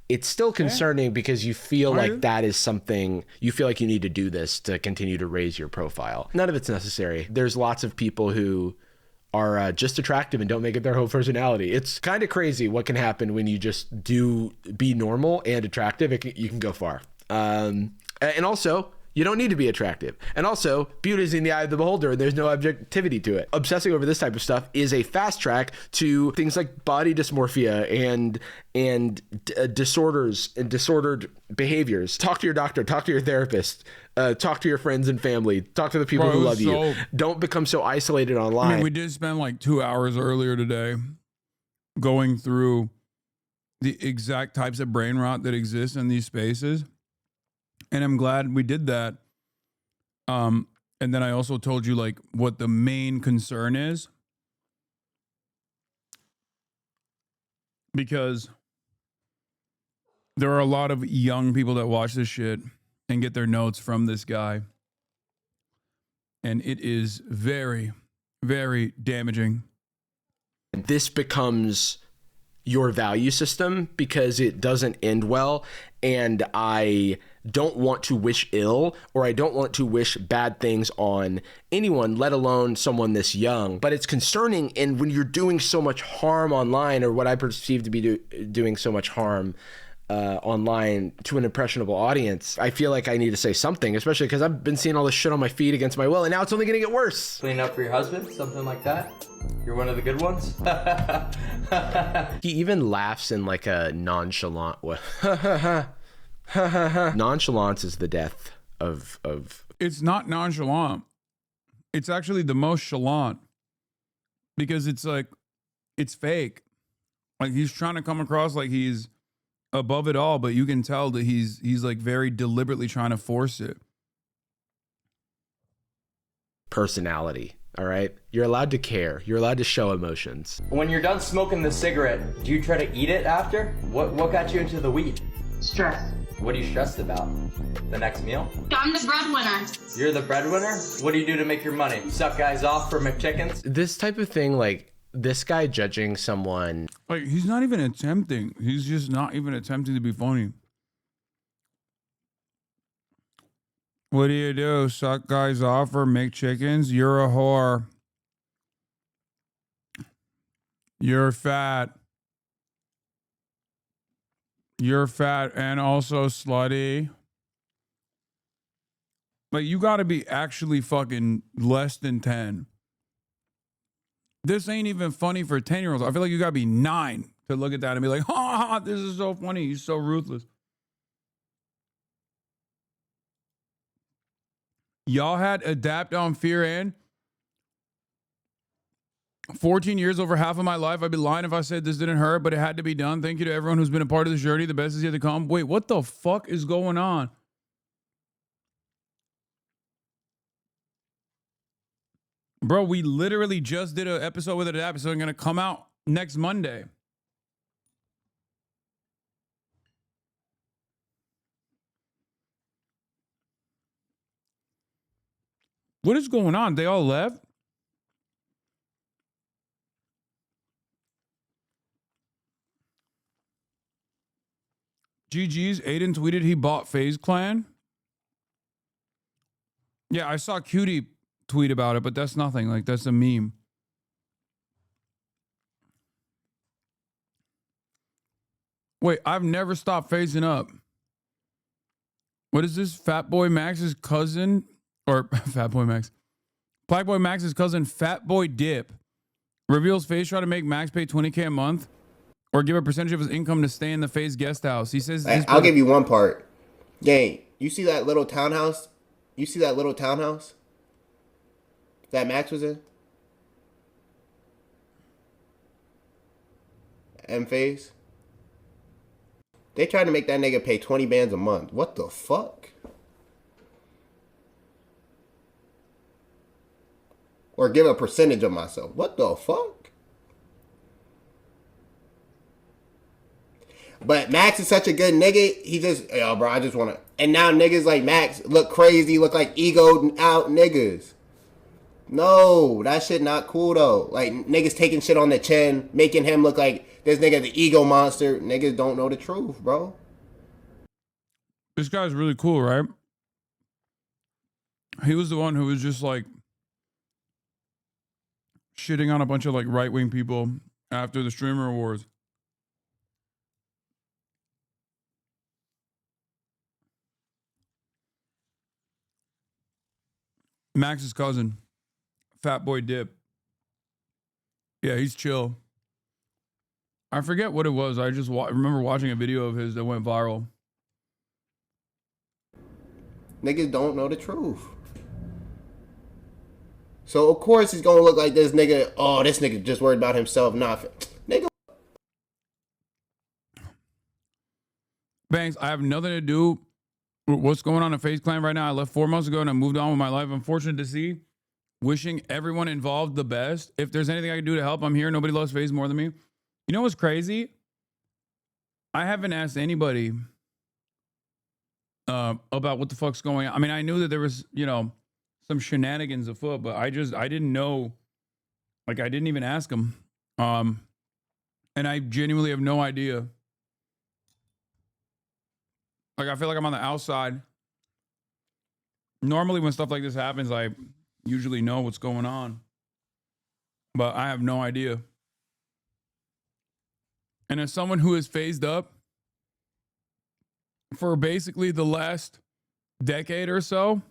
it's still concerning because you feel like that is something, you feel like you need to do this to continue to raise your profile. None of it's necessary. There's lots of people who are just attractive and don't make it their whole personality. It's kind of crazy what can happen when you just be normal and attractive. You can go far. And also, you don't need to be attractive. And also, beauty is in the eye of the beholder, and there's no objectivity to it. Obsessing over this type of stuff is a fast track to things like body dysmorphia and disorders and disordered behaviors. Talk to your doctor, talk to your therapist, talk to your friends and family, talk to the people who love you. Don't become so isolated online. I mean, we did spend like 2 hours earlier today going through the exact types of brain rot that exists in these spaces. And I'm glad we did that. And then I also told you like what the main concern is. Because there are a lot of young people that watch this shit and get their notes from this guy. And it is very, very damaging. This becomes your value system because it doesn't end well. And I don't want to wish ill, or I don't want to wish bad things on anyone, let alone someone this young. But it's concerning, and when you're doing so much harm online, or what I perceive to be doing so much harm online to an impressionable audience, I feel like I need to say something, especially because I've been seeing all this shit on my feed against my will, and now it's only gonna get worse. Clean up for your husband, something like that. You're one of the good ones. He even laughs in like a nonchalant way. Nonchalance is the death of. It's not nonchalant. It's actually the most chalant, because it's like, it's fake. Like, he's trying to come across like he's above it all, but you can tell that he's like very deliberately trying to force it. Personality, all right? You're allowed to care. You're allowed to show emotions. When you're done smoking the cigarette, do you try to eat it after? What got you into the weed? Stress. What are you stressed about? The next meal? I'm the breadwinner. You're the breadwinner? What do you do to make your money? Suck guys off for McChickens? This type of thing, like this guy judging someone. Like, he's not even attempting. He's just not even attempting to be funny. What do you do? Suck guys off or make chickens? You're a whore. You're fat. You're fat and also slutty. Like, you gotta be actually fucking less than 10. This ain't even funny for 10-year-olds. I feel like you gotta be 9 to look at that and be like, ha, this is so funny. He's so ruthless. Y'all had Adapt on Fear and 14 years, over half of my life. I'd be lying if I said this didn't hurt, but it had to be done. Thank you to everyone who's been a part of this journey. The best is yet to come. Wait, what the fuck is going on? Bro, we literally just did an episode with Adapt, so I'm going to come out next Monday. What is going on? They all left? GG's. Aiden tweeted he bought FaZe Clan. Yeah, I saw Cutie tweet about it, but that's nothing. Like, that's a meme. Wait, I've never stopped phasing up. What is this? Fat Boy Max's cousin, or Fat Boy Max. Black Boy Max's cousin, Fat Boy Dip, reveals FaZe try to make Max pay $20K a month or give a percentage of his income to stay in the FaZe guest house. He says, I'll give you one part. Gang, you see that little townhouse? You see that little townhouse that Max was in? And FaZe? They tried to make that nigga pay 20 bands a month. What the fuck? Or give a percentage of myself. What the fuck? But Max is such a good nigga. He just, yo, bro, I just want to. And now niggas like Max look crazy, look like egoed out niggas. No, that shit not cool though. Like, niggas taking shit on the chin, making him look like this nigga the ego monster. Niggas don't know the truth, bro. This guy's really cool, right? He was the one who was just like shitting on a bunch of like right-wing people after the Streamer Awards. Max's cousin, Fat Boy Dip. Yeah, he's chill. I forget what it was. I just remember watching a video of his that went viral. Niggas don't know the truth. So, of course, he's going to look like this nigga. Oh, this nigga just worried about himself. Nah, nigga. Banks, I have nothing to do with what's going on in FaZe Clan right now. I left 4 months ago and I moved on with my life. I'm fortunate to see. Wishing everyone involved the best. If there's anything I can do to help, I'm here. Nobody loves FaZe more than me. You know what's crazy? I haven't asked anybody about what the fuck's going on. I mean, I knew that there was, you know, some shenanigans afoot, but I didn't know. Like, I didn't even ask them. And I genuinely have no idea. Like, I feel like I'm on the outside. Normally when stuff like this happens, I usually know what's going on. But I have no idea. And as someone who is phased up, for basically the last decade or so,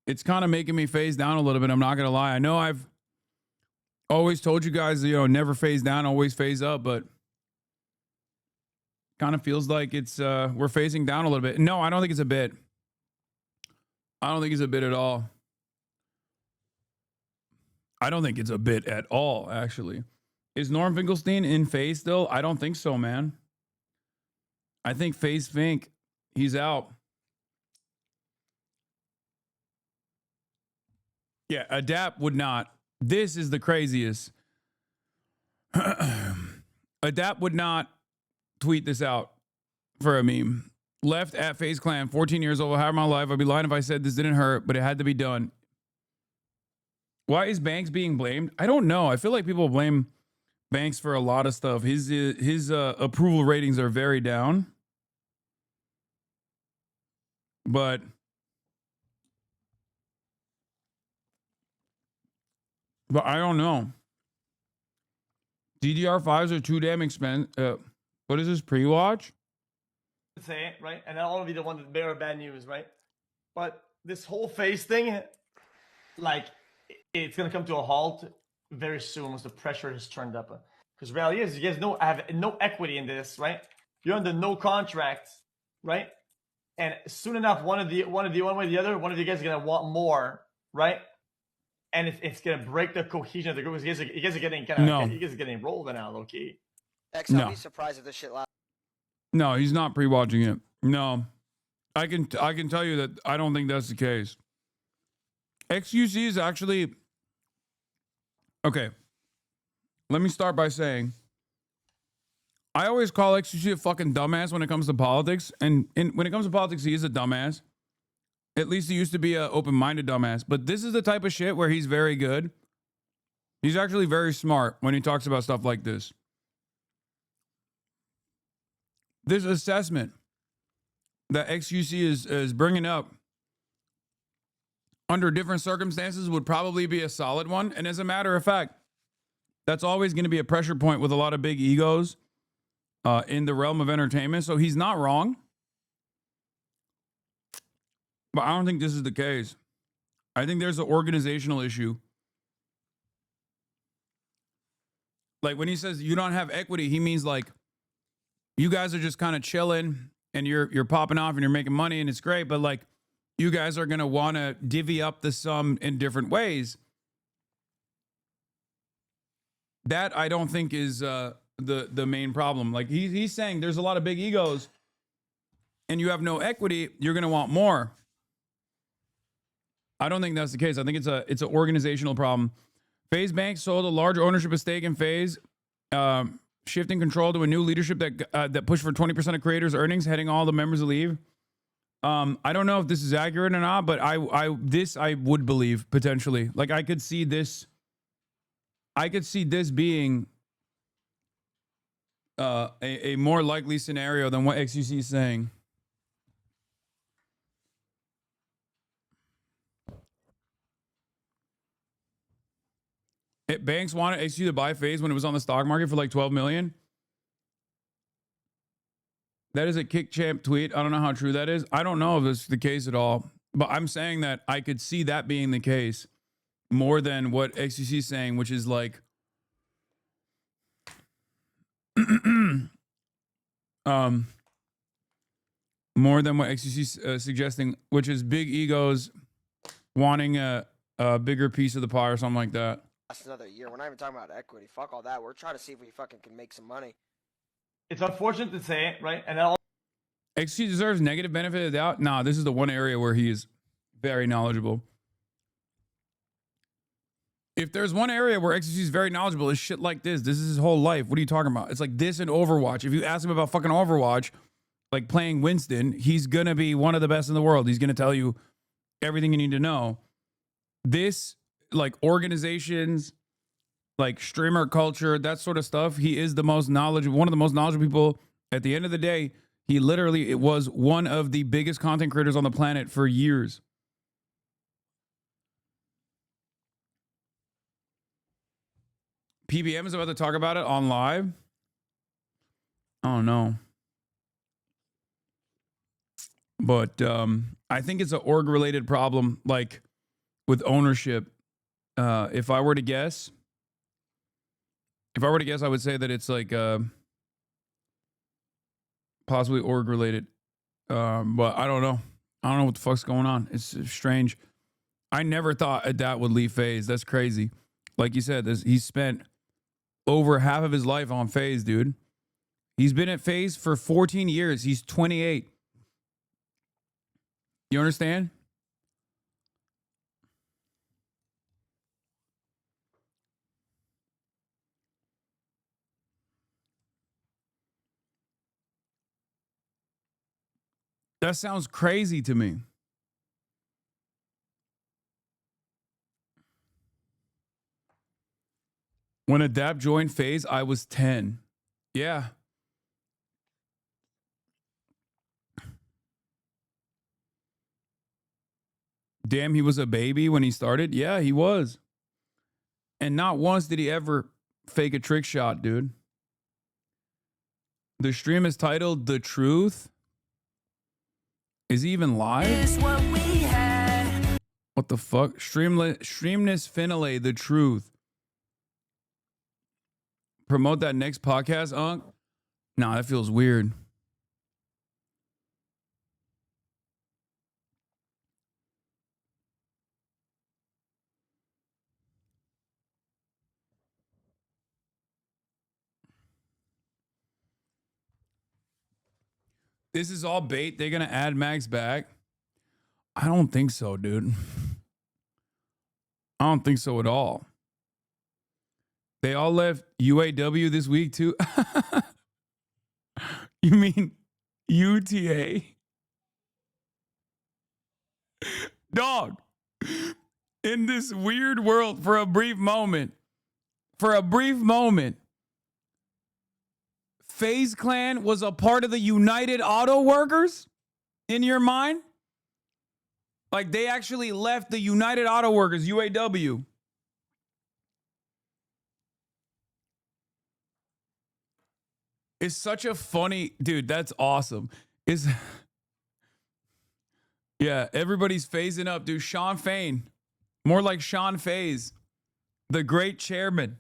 it's kind of making me phase down a little bit. I'm not going to lie. I know I've always told you guys, never phase down, always phase up, but kind of feels like it's we're phasing down a little bit. No, I don't think it's a bit. I don't think it's a bit at all. I don't think it's a bit at all, actually. Is Norm Finkelstein in phase still? I don't think so, man. I think phase Fink, he's out. Yeah, Adapt would not. This is the craziest. Adapt would not tweet this out for a meme. Left at FaZe Clan, 14 years old, however my life. I'd be lying if I said this didn't hurt, but it had to be done. Why is Banks being blamed? I don't know. I feel like people blame Banks for a lot of stuff. His approval ratings are very down. But I don't know. DDR5s are too damn expensive. What is this, pre-watch? Say it, right? And I'll be the one that bear bad news, right? But this whole phase thing, like, it's gonna come to a halt very soon once the pressure is turned up. Because reality is, you guys have no equity in this, right? You're under no contract, right? And soon enough, one way or the other, one of you guys is gonna want more, right? And it's gonna break the cohesion of the group. You guys are getting you guys are getting rolled now, low key. I'll be surprised if this shit lasts. No, he's not pre-watching it. No, I can tell you that I don't think that's the case. XUC is actually okay. Let me start by saying I always call XUC a fucking dumbass when it comes to politics, and when it comes to politics, he is a dumbass. At least he used to be an open-minded dumbass. But this is the type of shit where he's very good. He's actually very smart when he talks about stuff like this. This assessment that XUC is bringing up under different circumstances would probably be a solid one. And as a matter of fact, that's always going to be a pressure point with a lot of big egos in the realm of entertainment. So he's not wrong. But I don't think this is the case. I think there's an organizational issue. Like when he says you don't have equity, he means like you guys are just kind of chilling and you're popping off and you're making money and it's great, but like you guys are going to want to divvy up the sum in different ways. That I don't think is the main problem. Like he's saying there's a lot of big egos and you have no equity, you're going to want more. I don't think that's the case. I think it's an organizational problem. FaZe Bank sold a large ownership of stake in FaZe, shifting control to a new leadership that pushed for 20% of creators' earnings, heading all the members to leave. I don't know if this is accurate or not, but I would believe potentially. Like I could see this being a more likely scenario than what XUC is saying. Banks wanted XUC to buy FaZe when it was on the stock market for like 12 million. That is a Kick Champ tweet. I don't know how true that is. I don't know if this is the case at all, but I'm saying that I could see that being the case more than what XUC is saying, which is like, more than what XUC is suggesting, which is big egos wanting a bigger piece of the pie or something like that. Last another year. We're not even talking about equity. Fuck all that. We're trying to see if we fucking can make some money. It's unfortunate to say it, right? And then XUC deserves negative benefit of the doubt. Nah, this is the one area where he is very knowledgeable. If there's one area where XUC is very knowledgeable, it's shit like this. This is his whole life. What are you talking about? It's like this and Overwatch. If you ask him about fucking Overwatch, like playing Winston, he's going to be one of the best in the world. He's going to tell you everything you need to know. This, like organizations, like streamer culture, that sort of stuff, he is the most knowledgeable, one of the most knowledgeable people. At the end of the day, he literally was one of the biggest content creators on the planet for years. PBM is about to talk about it on live. Oh no. But I think it's an org-related problem, like with ownership. If I were to guess, I would say that it's like possibly org-related. But I don't know. I don't know what the fuck's going on. It's strange. I never thought Adat would leave FaZe. That's crazy. Like you said, he's spent over half of his life on FaZe, dude. He's been at FaZe for 14 years. He's 28. You understand? That sounds crazy to me. When Adapt joined FaZe, I was 10. Yeah. Damn, he was a baby when he started? Yeah, he was. And not once did he ever fake a trick shot, dude. The stream is titled The Truth. Is he even live? What the fuck? Streamless Finale, The Truth. Promote that next podcast, Unc? Nah, that feels weird. This is all bait. They're going to add Max back. I don't think so, dude. I don't think so at all. They all left UAW this week too. You mean UTA? Dog. In this weird world, for a brief moment, FaZe Clan was a part of the United Auto Workers in your mind? Like they actually left the United Auto Workers, UAW. It's such a funny, dude, that's awesome. Yeah, everybody's phasing up, dude. Sean Fain, more like Sean FaZe, the great chairman,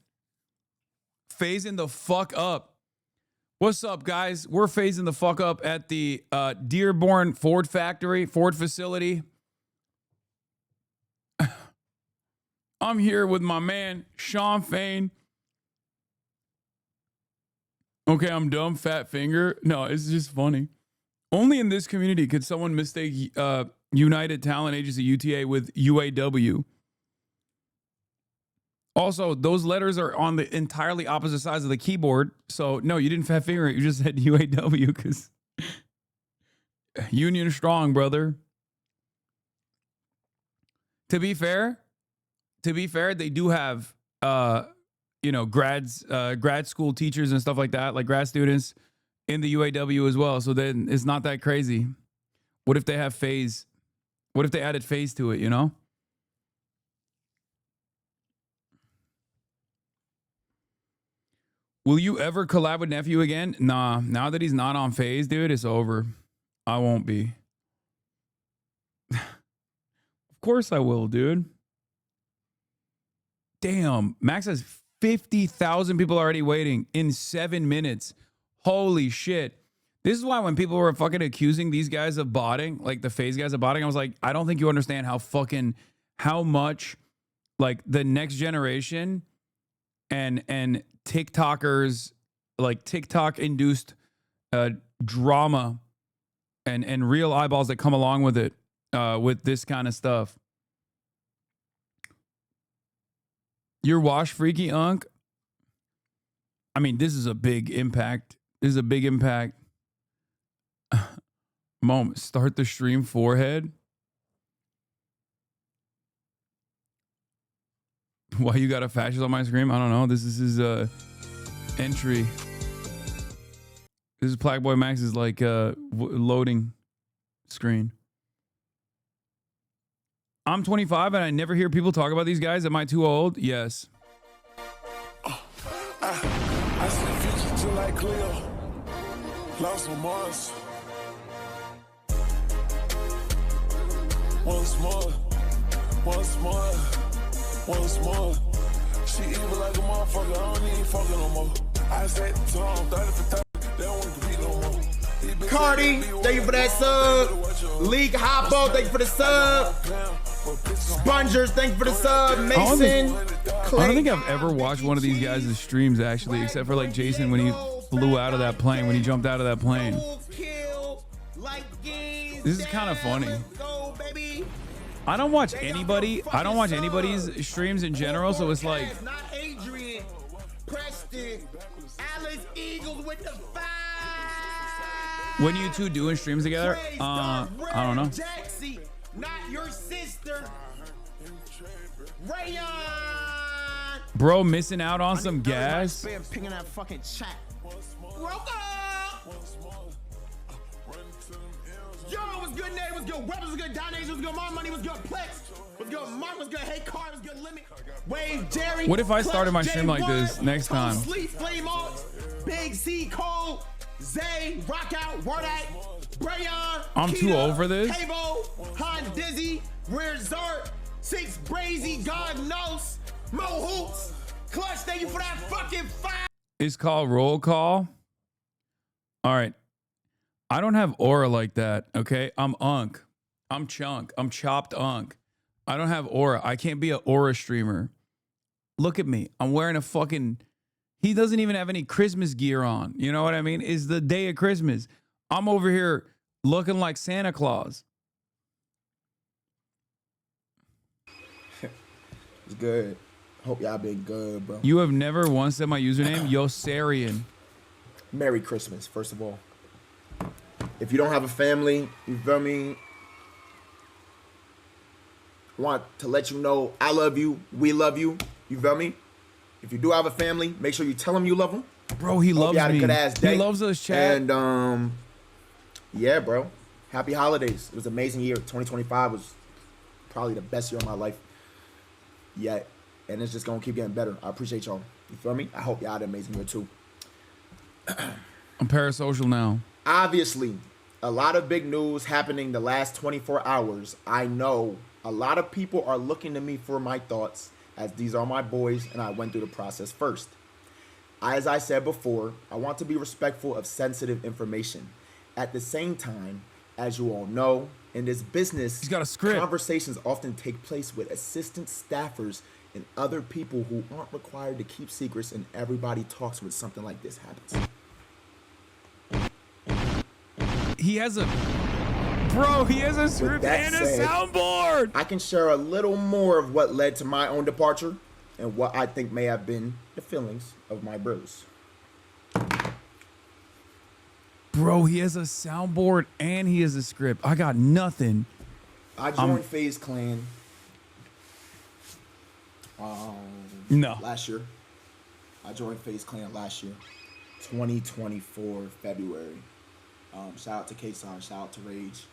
phasing the fuck up. What's up, guys? We're phasing the fuck up at the Dearborn Ford factory, Ford facility. I'm here with my man, Sean Fain. Okay, I'm dumb, fat finger. No, it's just funny. Only in this community could someone mistake United Talent Agency, UTA, with UAW. Also, those letters are on the entirely opposite sides of the keyboard. So, no, you didn't fat finger it. You just said UAW because Union strong, brother. To be fair, they do have grad school teachers and stuff like that, like grad students in the UAW as well. So then it's not that crazy. What if they have FaZe? What if they added FaZe to it, you know? Will you ever collab with Nephew again? Nah, now that he's not on FaZe, dude, it's over. I won't be. Of course I will, dude. Damn, Max has 50,000 people already waiting in 7 minutes. Holy shit. This is why when people were fucking accusing these guys of botting, like the FaZe guys of botting, I was like, I don't think you understand how much like the next generation and TikTokers, like TikTok induced drama and real eyeballs that come along with it, with this kind of stuff. You're wash freaky, Unc. I mean, this is a big impact. Moment. Start the stream forehead. Why you got a fascist on my screen? I don't know. This is his entry. This is Blackboy Max's like loading screen. I'm 25 and I never hear people talk about these guys. Am I too old? Yes. I see the future too like Cleo. Lost on Mars. Once more, once more, once more. She evil like a motherfucker, I don't even fucking no more. I said to him, 30 for 30, they don't want to compete no more. Cardi, thank you for that sub. League Hoppo, thank you for the sub. Spongers, thank you for the sub. Mason, I don't think I've ever watched one of these guys' streams actually, except for like Jason when he flew out of that plane, when he jumped out of that plane. This is kind of funny. I don't watch anybody. I don't watch anybody's streams in general, so it's like. When you two doing streams together, I don't know. Not your sister. Rayon. Bro, missing out on some gas. Picking that fucking chat. Yo, what's good, Nate? What's good? Weapons was good. Donation was good. My money was good. Plex was good. Mark was good. Hey, Car was good. Limit. Wave, Jerry. What if I started my stream like this next time? Sleep, Flame Ox, Big C, Cole, Zay, Rock Out, Word Act, Brayon. I'm too old for this. Cavo, Han Dizzy, Rare Zart, Six Brazy, God knows, Mo Hoops, Clutch. Thank you for that fucking fire. It's called roll call. All right. I don't have aura like that, okay? I'm unk. I'm chunk. I'm chopped unk. I don't have aura. I can't be an aura streamer. Look at me. I'm wearing a fucking... He doesn't even have any Christmas gear on. You know what I mean? It's the day of Christmas. I'm over here looking like Santa Claus. It's good. Hope y'all been good, bro. You have never once said my username? Yosarian. Merry Christmas, first of all. If you don't have a family, you feel me? I want to let you know I love you. We love you. You feel me? If you do have a family, make sure you tell them you love them. Bro, he loves me. me. Good ass day. He loves us, chat. And yeah, bro. Happy holidays. It was an amazing year. 2025 was probably the best year of my life yet. And it's just gonna keep getting better. I appreciate y'all. You feel me? I hope y'all had an amazing year too. I'm parasocial now. Obviously, a lot of big news happening the last 24 hours. I know a lot of people are looking to me for my thoughts, as these are my boys and I went through the process first. As I said before, I want to be respectful of sensitive information. At the same time, as you all know, in this business, he's got a script. Conversations often take place with assistant staffers and other people who aren't required to keep secrets, and everybody talks when something like this happens. He has a... Bro, he has a script and a soundboard! I can share a little more of what led to my own departure and what I think may have been the feelings of my bros. Bro, he has a soundboard and he has a script. I got nothing. I joined FaZe Clan last year. I joined FaZe Clan last year, 2024 February. Shout out to Hasan, shout out to Rage.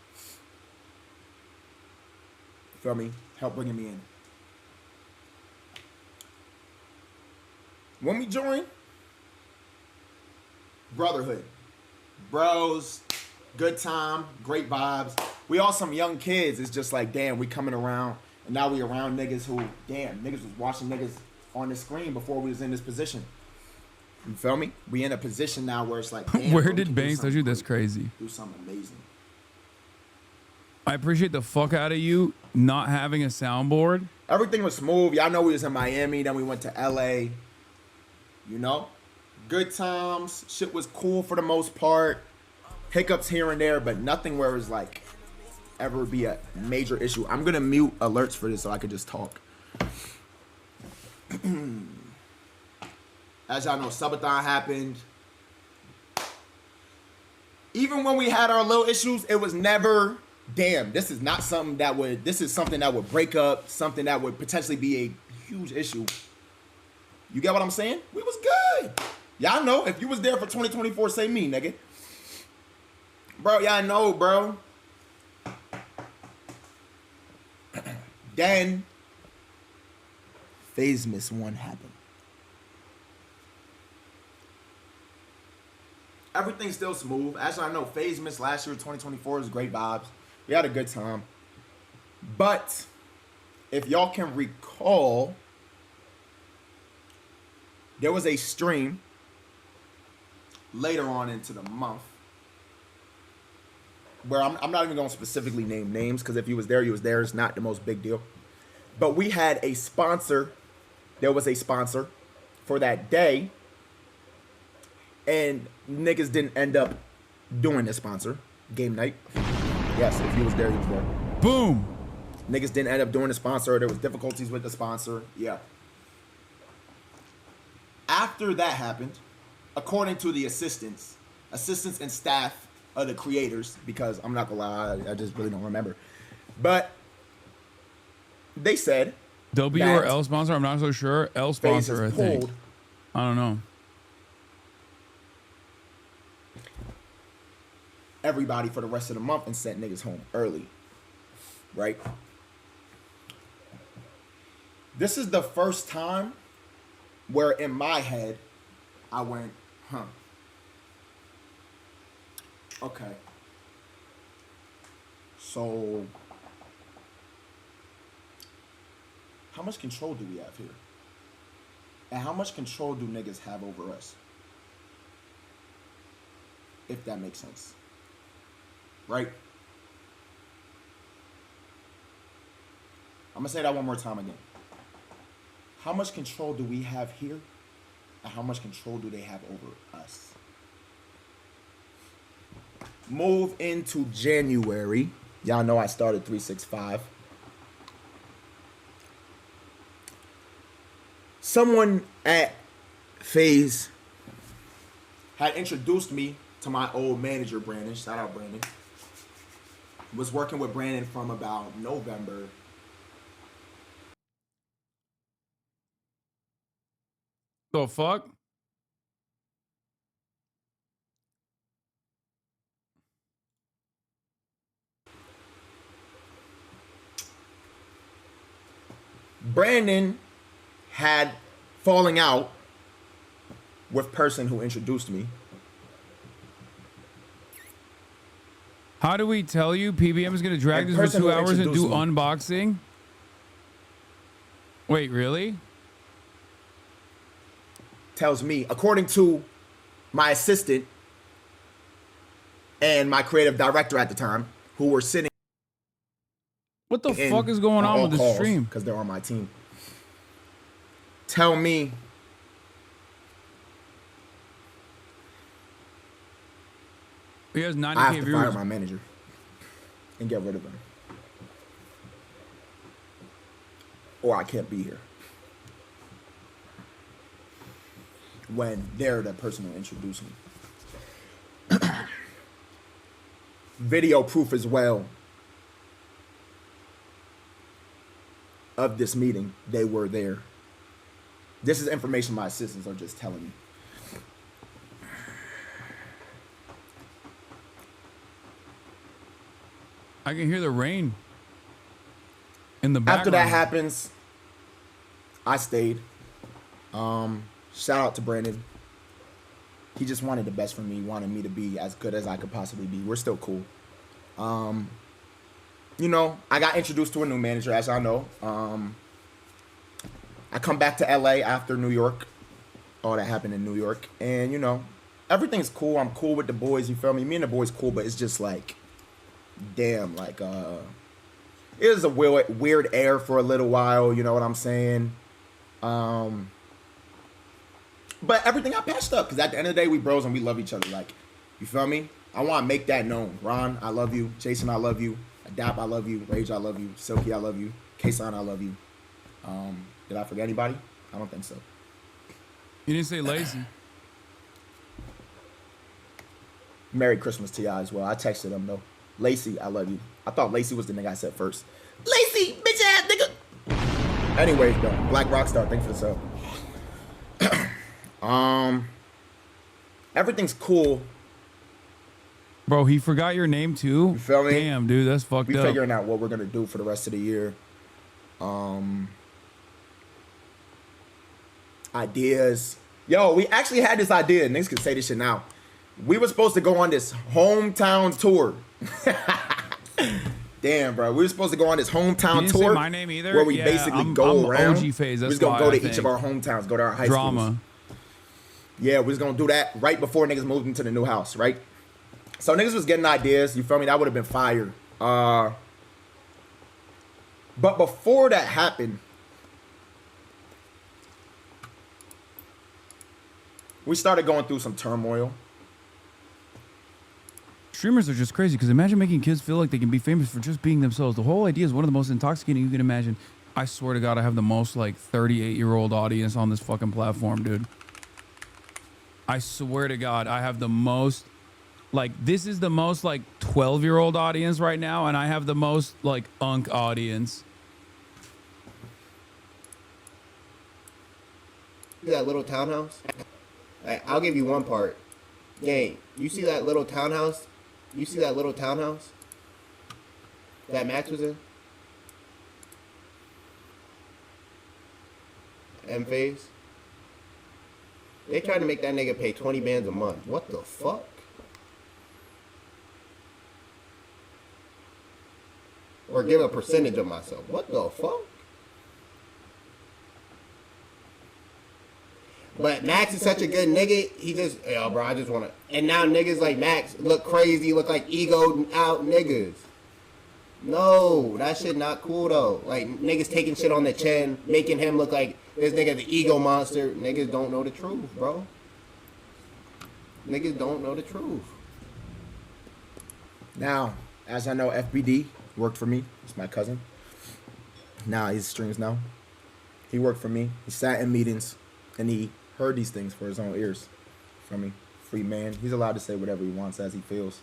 Feel me? Help bringing me in. When we joined, brotherhood. Bros, good time, great vibes. We all some young kids. It's just like, damn, we coming around. And now we around niggas who, damn, niggas was watching niggas on the screen before we was in this position. You feel me? We in a position now where it's like, damn, where did Banks touch you? That's crazy. Do something amazing. I appreciate the fuck out of you not having a soundboard. Everything was smooth. Y'all know we was in Miami, then we went to LA. You know? Good times. Shit was cool for the most part. Hiccups here and there, but nothing where it's like ever be a major issue. I'm gonna mute alerts for this so I could just talk. As y'all know, Subathon happened. Even when we had our little issues, it was never, damn, this is not something that would, this is something that would break up, something that would potentially be a huge issue. You get what I'm saying? We was good. Y'all know, if you was there for 2024, say me, nigga. Bro, y'all know, bro. Then, FaZemas 1 happened. Everything's still smooth. As I know, FaZemas last year, 2024, was great vibes. We had a good time. But if y'all can recall, there was a stream later on into the month where I'm not even going to specifically name names, because if you was there, you was there. It's not the most big deal. But we had a sponsor. There was a sponsor for that day. And niggas didn't end up doing the sponsor. Game night. Yes, if you was there, you was there. Boom. Niggas didn't end up doing the sponsor. There was difficulties with the sponsor. Yeah. After that happened, according to the assistants and staff of the creators, because I'm not gonna lie, I just really don't remember. But they said W or L sponsor, I'm not so sure. L sponsor, I think. I don't know. Everybody for the rest of the month and sent niggas home early. Right? This is the first time where in my head I went, huh. Okay. So how much control do we have here? And how much control do niggas have over us? If that makes sense. Right? I'm gonna say that one more time again. How much control do we have here? And how much control do they have over us? Move into January. Y'all know I started 365. Someone at FaZe had introduced me to my old manager, Brandon. Shout out, Brandon. Was working with Brandon from about November. The fuck? Brandon had falling out with person who introduced me. How do we tell you PBM is going to drag this for 2 hours and do unboxing? Wait, really? Tells me, according to my assistant and my creative director at the time, who were sitting. What the fuck is going on with the stream? Because they're on my team. Tell me he has 90K I have to viewers. fire my manager and get rid of him, or I can't be here when they're the person who introduced me. Video proof as well of this meeting. They were there. This is information my assistants are just telling me. I can hear the rain in the background. After that happens, I stayed. Shout out to Brandon. He just wanted the best for me, wanted me to be as good as I could possibly be. We're still cool. You know, I got introduced to a new manager, as I know. I come back to LA after New York. All that happened in New York. And, you know, everything's cool. I'm cool with the boys, you feel me? Me and the boys cool, but it's just like, damn, like, it was a weird air for a little while, you know what I'm saying? But everything got patched up, because at the end of the day, we bros and we love each other. Like, you feel me? I want to make that known. Ron, I love you. Jason, I love you. Adap, I love you. Rage, I love you. Silky, I love you. Hasan, I love you. Did I forget anybody? I don't think so. You didn't say Lacey. Merry Christmas to y'all as well. I texted him though. Lacey, I love you. I thought Lacey was the nigga I said first. Lacey, bitch ass nigga. Anyways, though, Black Rockstar, thanks for the sub. Everything's cool. Bro, he forgot your name too. You feel me? Damn, dude, that's fucked We up. figuring out what we're gonna do for the rest of the year. Ideas. Yo, we actually had this idea. Niggas can say this shit now. We were supposed to go on this hometown tour. Damn, bro. We were supposed to go on this hometown You didn't say tour. my name either? Where we Yeah, basically go I'm around. OG phase. We're That's just gonna why, go I to each of think. our hometowns, go to our high Drama. schools. Yeah, we was gonna do that right before niggas moved into the new house, right? So niggas was getting ideas. You feel me? That would have been fire. But before that happened, we started going through some turmoil. Streamers are just crazy because imagine making kids feel like they can be famous for just being themselves. The whole idea is one of the most intoxicating you can imagine. I swear to God, I have the most like 38-year-old audience on this fucking platform, dude. I swear to God, I have the most, like, this is the most like 12-year-old audience right now, and I have the most like unk audience. See that little townhouse? I'll give you one part. Gang, you see that little townhouse? You see that little townhouse that Max was in? M-Phase? They tried to make that nigga pay 20 bands a month. What the fuck? Or give a percentage of myself. What the fuck? But Max is such a good nigga, he just, yo, bro, I just want to. And now niggas like Max look crazy, look like egoed out niggas. No, that shit not cool though. Like niggas taking shit on the chin, making him look like this nigga the ego monster. Niggas don't know the truth, bro. Niggas don't know the truth. Now, as I know, FBD worked for me. It's my cousin. Now he streams now. He worked for me. He sat in meetings and he heard these things for his own ears. From me, free man. He's allowed to say whatever he wants as he feels.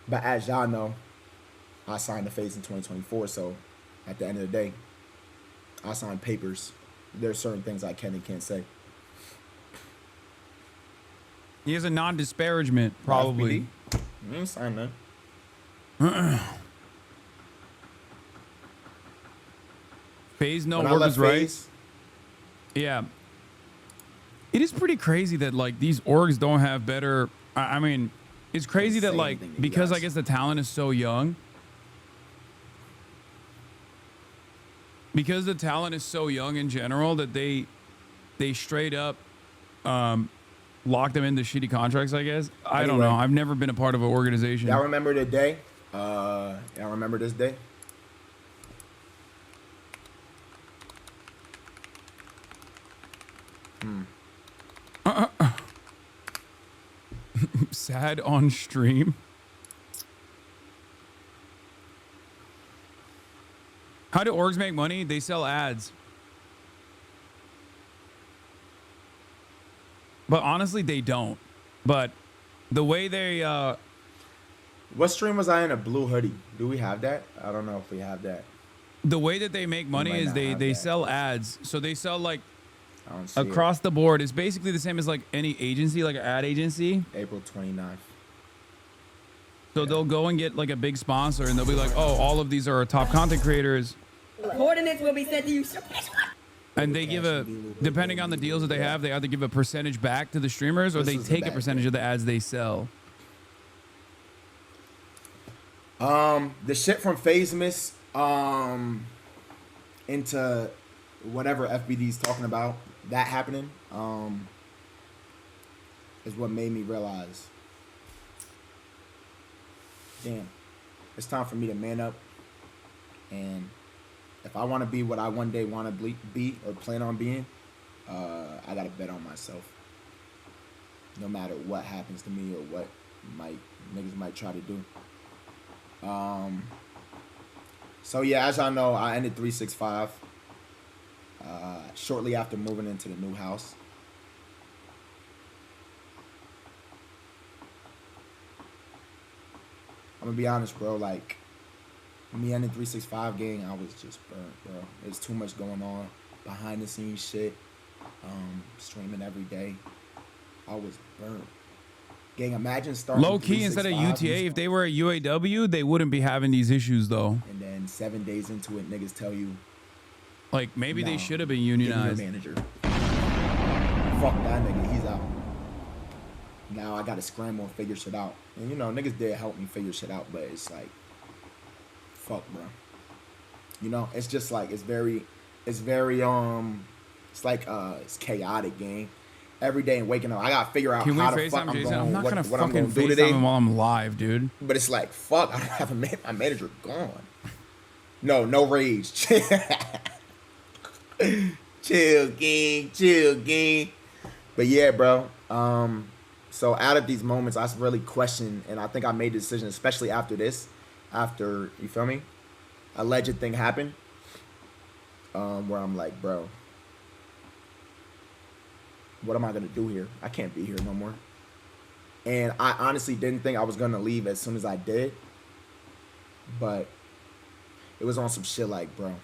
But as y'all know, I signed the phase in 2024. So at the end of the day, I signed papers. There's certain things I can and can't say. He has a non-disparagement, probably. You ain't signed that. Phase no When I workers' left rights. Yeah. It is pretty crazy that like these orgs don't have better. I mean, it's crazy that like because I guess the talent is so young. Because the talent is so young in general that they straight up lock them into shitty contracts, I guess. I don't know. I've never been a part of an organization. Y'all remember the day? Y'all remember this day? Sad on stream. How do orgs make money? They sell ads. But honestly, they don't. But the way they what stream was I in? A blue hoodie. Do we have that? I don't know if we have that. The way that they make money is they that. sell ads. So they sell like I don't see across the board. It's basically the same as like any agency, like an ad agency. April 29th. So they'll go and get like a big sponsor and they'll be like, oh, all of these are our top content creators. Coordinates will be sent to you. And they give a, depending on the deals that they have, they either give a percentage back to the streamers or they take a percentage of the ads they sell. The shit from XMAS into whatever FBD's talking about, that happening, is what made me realize, damn, it's time for me to man up. And if I want to be what I one day want to be or plan on being, I got to bet on myself. No matter what happens to me or what niggas might try to do. So yeah, as y'all know, I ended 365 shortly after moving into the new house. I'm gonna be honest, bro, like me ending 365 gang, I was just burnt, bro. There's too much going on behind the scenes shit. Streaming every day. I was burnt. Gang, imagine starting Low key, instead of UTA, if they were at UAW, they wouldn't be having these issues though. And then 7 days into it, niggas tell you, like maybe they nah, should have been give me your unionized. manager. Fuck that nigga, he's out. Now I gotta scramble and figure shit out. And you know, niggas did help me figure shit out, but it's like, fuck, bro. You know, it's just like it's very it's like it's chaotic, gang. Every day and waking up, I gotta figure out Can we how the FaceTime fuck I'm Jason? going, I'm not what gonna I'm fucking gonna do FaceTime today. him while I'm live, dude. But it's like, fuck, I don't have my manager gone. No rage. Chill, gang. But yeah, bro. So out of these moments, I really questioned, and I think I made the decision, especially after this, after, you feel me, alleged thing happened, where I'm like, bro, what am I gonna do here? I can't be here no more. And I honestly didn't think I was gonna leave as soon as I did, but it was on some shit like, bro,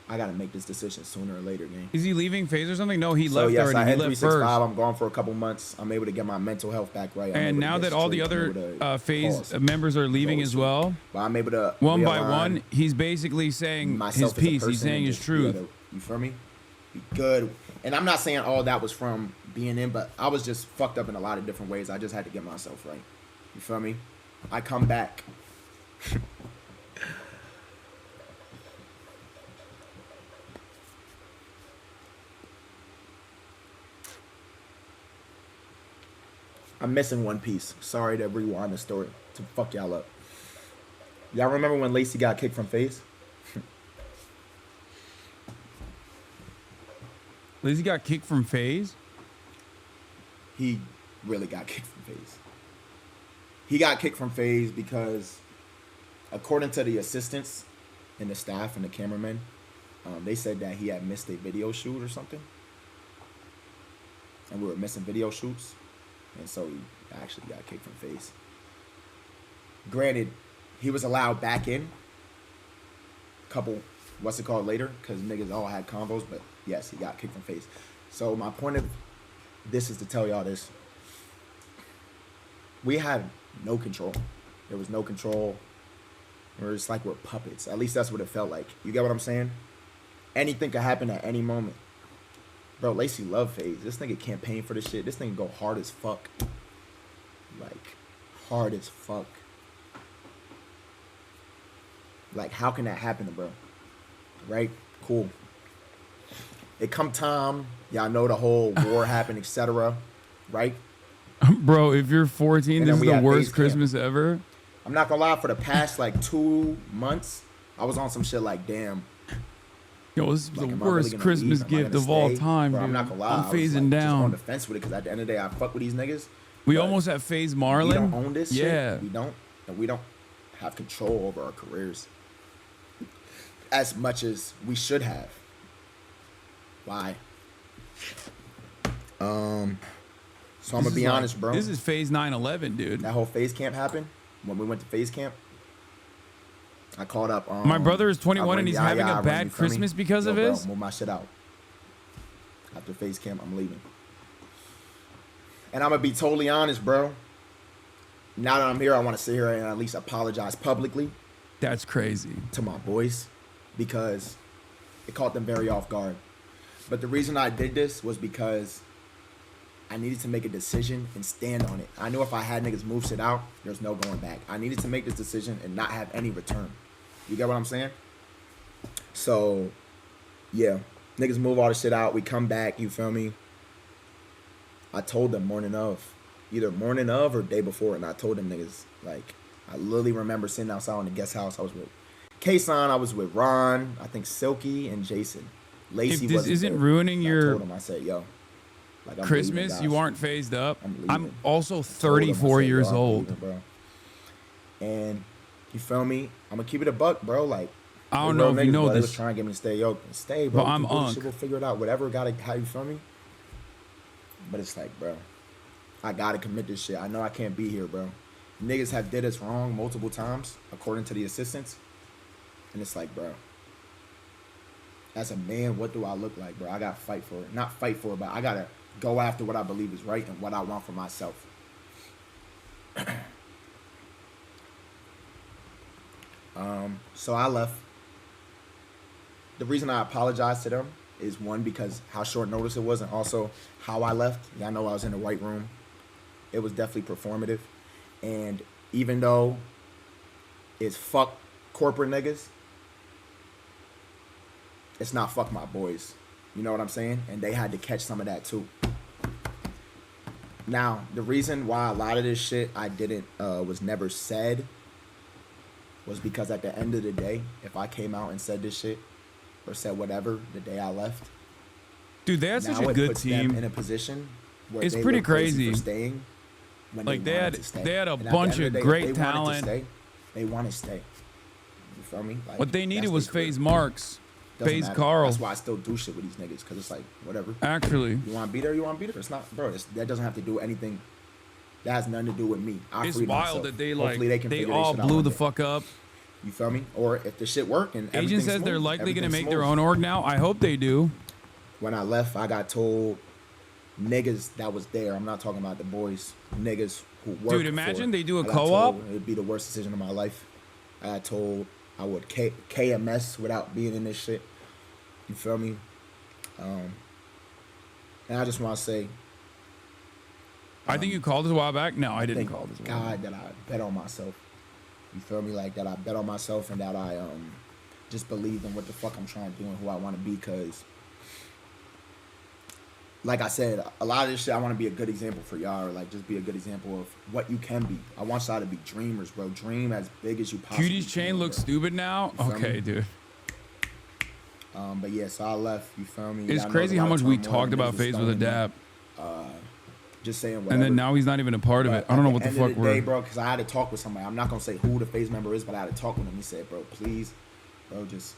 I gotta make this decision sooner or later, man. Is he leaving Phase or something? No, he So left yes, already. I He had left 365. first. I'm gone for a couple months. I'm able to get my mental health back right. And now that all the other Phase members are leaving as well, but I'm able to one by realign one, he's basically saying myself his as a piece. He's person saying and his just be able truth. to, you feel me? Be good. And I'm not saying all that was from being in, but I was just fucked up in a lot of different ways. I just had to get myself right. You feel me? I come back. I'm missing one piece. Sorry to rewind the story to fuck y'all up. Y'all remember when Lacey got kicked from FaZe? Lacey got kicked from FaZe? He really got kicked from FaZe. He got kicked from FaZe because, according to the assistants and the staff and the cameramen, they said that he had missed a video shoot or something. And we were missing video shoots. And so he actually got kicked from FaZe. Granted, he was allowed back in a couple, later, because niggas all had combos, but yes, he got kicked from FaZe. So my point of this is to tell y'all this. We had no control. There was no control. Or it's like we're puppets. At least that's what it felt like. You get what I'm saying? Anything could happen at any moment. Bro, Lacey love FaZe. This nigga campaign for this shit. This nigga go hard as fuck. Like, hard as fuck. Like, how can that happen, bro? Right? Cool. It come time, y'all know the whole war happened, etc. Right? Bro, if you're 14, And this then is we the had worst FaZe Christmas ever. I'm not gonna lie, for the past like 2 months, I was on some shit like, damn. Yo, this is Like, the am I really worst gonna Christmas leave? Am I gift gonna of all stay? time, Bro, dude. I'm not gonna lie. I'm I was, phasing like, just down. on the fence with it because at the end of the day, I fuck with these niggas. We but almost have FaZe Marlin. We don't own this yeah. shit. We don't. And we don't have control over our careers as much as we should have. Why? So I'm gonna be honest, bro. This is FaZe 9/11, dude. That whole FaZe camp happened when we went to FaZe camp. I called up. My brother is 21 I and he's rang having Yaya, a I rang, bad you feel me? Christmas because Yo, of bro, his. move my shit out. After FaZe camp, I'm leaving. And I'm gonna be totally honest, bro. Now that I'm here, I want to sit here and at least apologize publicly. That's crazy. To my boys, because it caught them very off guard. But the reason I did this was because I needed to make a decision and stand on it. I knew if I had niggas move shit out, there's no going back. I needed to make this decision and not have any return. You get what I'm saying? So, yeah. Niggas move all the shit out. We come back, you feel me? I told them morning of. Either morning of or day before. And I told them niggas, like, I literally remember sitting outside in the guest house. I was with Kason, I was with Ron, I think Silky, and Jason. Lacey If this wasn't isn't there. ruining And I your told him, I said, yo, like, I'm Christmas, leaving, you guys. aren't phased up. I'm leaving. I'm also Told him, I 34 said, yo, years I'm old. leaving, bro. And you feel me? I'm gonna keep it a buck, bro. Like, I don't they know real if you niggas, know bro. They this. was trying to get me to stay, yo, stay, bro. But I'm Keep doing Unc. shit, we'll figure it out. Whatever, gotta, how you feel me? But it's like, bro, I gotta commit this shit. I know I can't be here, bro. Niggas have did us wrong multiple times, according to the assistants. And it's like, bro, as a man, what do I look like, bro? I gotta fight for it. Not fight for it, but I gotta go after what I believe is right and what I want for myself. So I left. The reason I apologized to them is one, because how short notice it was, and also how I left. Y'all know I was in the white room. It was definitely performative. And even though is fuck corporate niggas. It's not fuck my boys. You know what I'm saying? And they had to catch some of that too. Now, the reason why a lot of this shit I didn't was never said was because at the end of the day, if I came out and said this shit or said whatever the day I left, dude, they had such a good team in a position where it's they pretty look crazy crazy for staying. When like they had a And at the bunch end of the day, great if they wanted to talent. stay, they want to stay. You feel me? Like, What they needed that's was their career. FaZe Marks, Doesn't FaZe matter. Carl. That's why I still do shit with these niggas, because it's like, whatever. Actually. You want to be there, you want to be there. It's not, bro, that doesn't have to do anything. That has nothing to do with me. I It's freed wild myself. that they Hopefully like can they figure all this shit out blew one the day. fuck up. You feel me? Or if the shit work and Agent everything's says they're smooth, likely going to everything's make their smooth. own org now. I hope they do. When I left, I got told niggas that was there. I'm not talking about the boys. Niggas who work. Dude, imagine they do a I got co-op. told it'd be the worst decision of my life. I got told I would KMS without being in this shit. You feel me? And I just want to say, I think you called us a while back. No, I didn't thank call this. A while God that I bet on myself. You feel me? Like that I bet on myself and that I just believed in what the fuck I'm trying to do and who I want to be. Because, like I said, a lot of this shit I want to be a good example for y'all, or like just be a good example of what you can be. I want y'all to be dreamers, bro. Dream as big as you possibly Cutie's chain can, looks bro. stupid now. You feel Okay, me? dude. But yeah, so I left. You feel me? It's I know crazy there's a how lot of much we turmoil, talked about niggas FaZe with a starting dap. Just saying whatever. And then now he's not even a part of it. I don't know what the fuck day, we're. bro, because I had to talk with somebody. I'm not gonna say who the FaZe member is, but I had to talk with him. He said, bro, please, bro, just,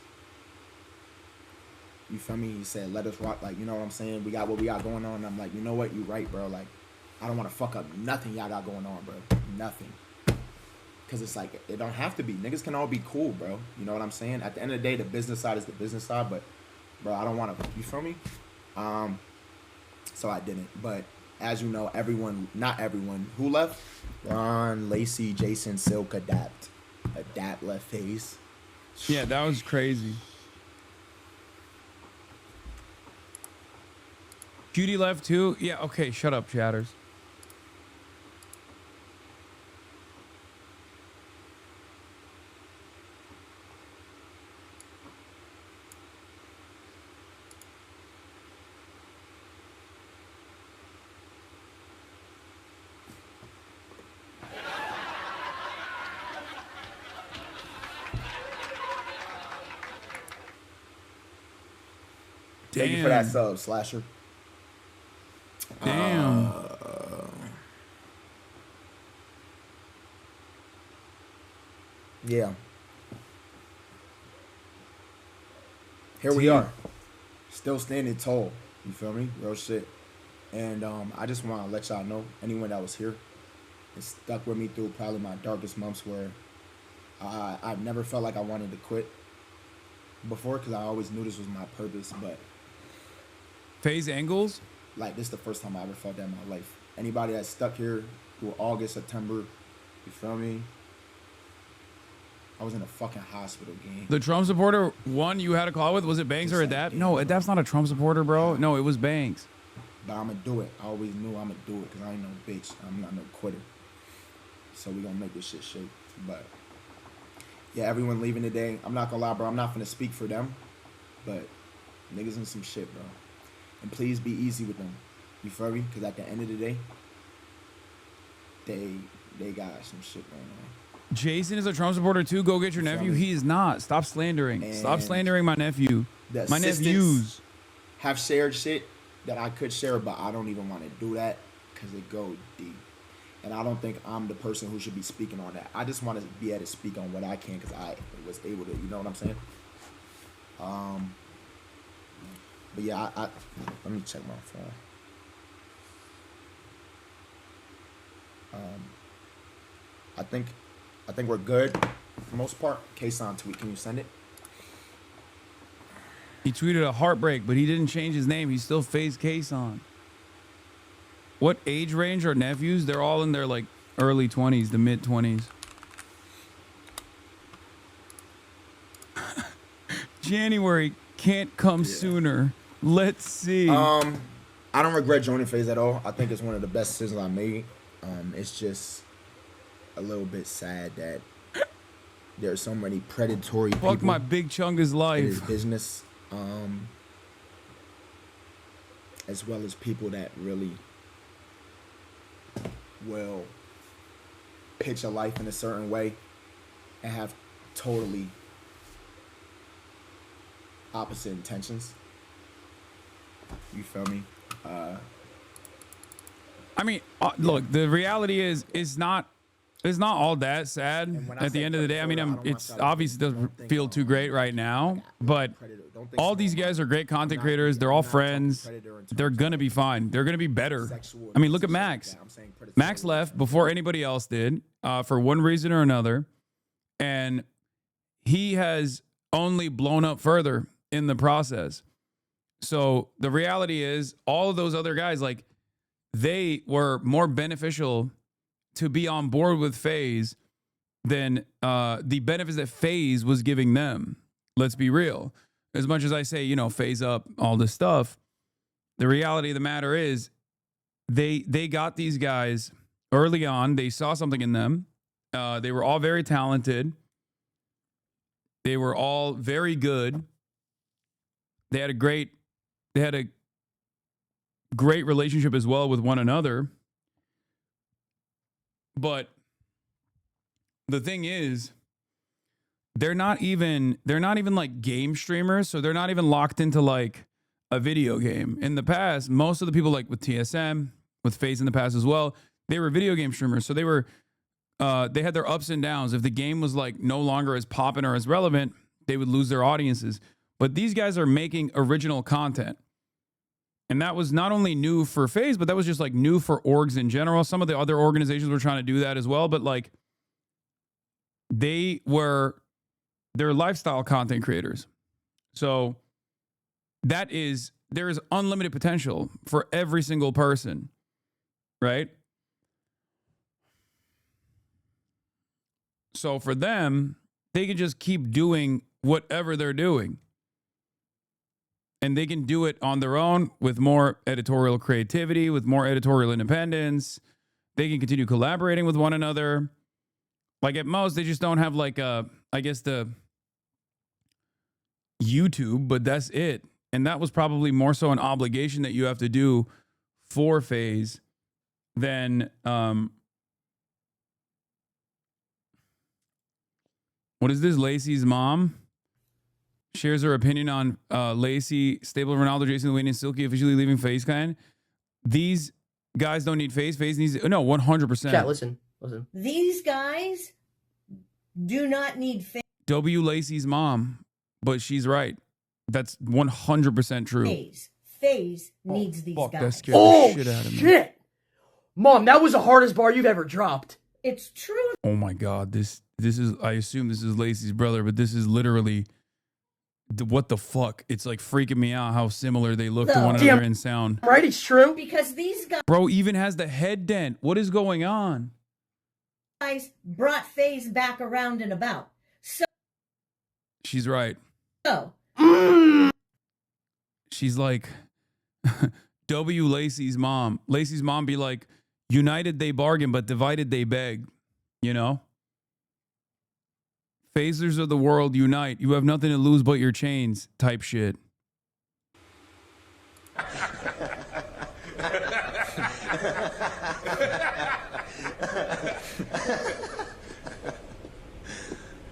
you feel me? He said, let us rock. Like, you know what I'm saying? We got what we got going on. And I'm like, you know what? You right, bro. Like, I don't want to fuck up nothing y'all got going on, bro. Nothing. Because it's like, it don't have to be. Niggas can all be cool, bro. You know what I'm saying? At the end of the day, the business side is the business side. But, bro, I don't want to, you feel me? So I didn't. But as you know, not everyone who left, Ron, Lacey, Jason, Silk, Adapt left FaZe. Yeah, that was crazy. Cutie left too. Yeah. Okay. Shut up, chatters. Thank you for that sub, Slasher. Damn. Yeah. Here we are. Still standing tall. You feel me? Real shit. And I just want to let y'all know, anyone that was here, it stuck with me through probably my darkest months where I've never felt like I wanted to quit before, because I always knew this was my purpose. But FaZe angles? Like, this is the first time I ever felt that in my life. Anybody that's stuck here through August, September, you feel me? I was in a fucking hospital game. The Trump supporter one you had a call with, was it Banks or Adapt? No, Adapt's not a Trump supporter, bro. No, it was Banks. But I'm going to do it. I always knew I'm going to do it because I ain't no bitch. I'm not no quitter. So we going to make this shit shake. But, yeah, everyone leaving today. I'm not going to lie, bro. I'm not going to speak for them. But niggas in some shit, bro. And please be easy with them. You feel me? Because at the end of the day, they got some shit going on. Jason is a Trump supporter too. Go get your nephew. He is not. Stop slandering. Stop slandering my nephew. My nephews have shared shit that I could share, but I don't even want to do that because it goes deep. And I don't think I'm the person who should be speaking on that. I just want to be able to speak on what I can because I was able to. You know what I'm saying? But yeah, I let me check my phone. I think we're good for the most part. Hasan tweet, can you send it? He tweeted a heartbreak, but he didn't change his name. He still FaZe Hasan. What age range are nephews? They're all in their like early 20s, the mid 20s. January can't come sooner. Let's see. I don't regret joining FaZe at all. I think it's one of the best decisions I made. It's just a little bit sad that There's so many predatory people. Fuck my big chungus life. In his business, as well as people that really will pitch a life in a certain way and have totally opposite intentions. You feel me? I mean, look, the reality is, it's not all that sad at the end of the day. I mean, it's obviously doesn't feel too great right now, but all these guys are great content creators. They're all friends. They're going to be fine. They're going to be better. I mean, look at Max. Max left before anybody else did for one reason or another. And he has only blown up further in the process. So the reality is all of those other guys, like, they were more beneficial to be on board with FaZe than the benefits that FaZe was giving them. Let's be real. As much as I say, you know, FaZe up, all this stuff, the reality of the matter is they got these guys early on. They saw something in them. They were all very talented. They were all very good. They had a great relationship as well with one another. But the thing is, they're not even like game streamers, so they're not even locked into like a video game. In the past, most of the people, like with TSM, with FaZe in the past as well, they were video game streamers. So they had their ups and downs. If the game was like no longer as poppin' or as relevant, they would lose their audiences. But these guys are making original content. And that was not only new for FaZe, but that was just like new for orgs in general. Some of the other organizations were trying to do that as well. But like, they're lifestyle content creators. So there's unlimited potential for every single person, right? So for them, they can just keep doing whatever they're doing. And they can do it on their own with more editorial creativity, with more editorial independence. They can continue collaborating with one another. Like at most, they just don't have like the YouTube, but that's it. And that was probably more so an obligation that you have to do for FaZe than, what is this? Lacey's mom shares her opinion on Lacey, Stable, Ronaldo, Jason, Wayne, and Silky officially leaving FaZe Clan. These guys don't need FaZe. FaZe needs 100%. Chat, listen. These guys do not need FaZe. W Lacey's mom, but she's right. That's 100% true. FaZe needs these guys. That scared the shit out of me. Shit! Mom, that was the hardest bar you've ever dropped. It's true. Oh my God, this is, I assume this is Lacey's brother, but this is literally, what the fuck? It's like freaking me out how similar they look to one another in sound. Right, it's true. Because these Bro even has the head dent. What is going on? guys brought FaZe back around and about. So She's right. She's like, W Lacey's mom. Lacey's mom be like, united they bargain, but divided they beg. You know? Phasers of the world, unite. You have nothing to lose but your chains type shit.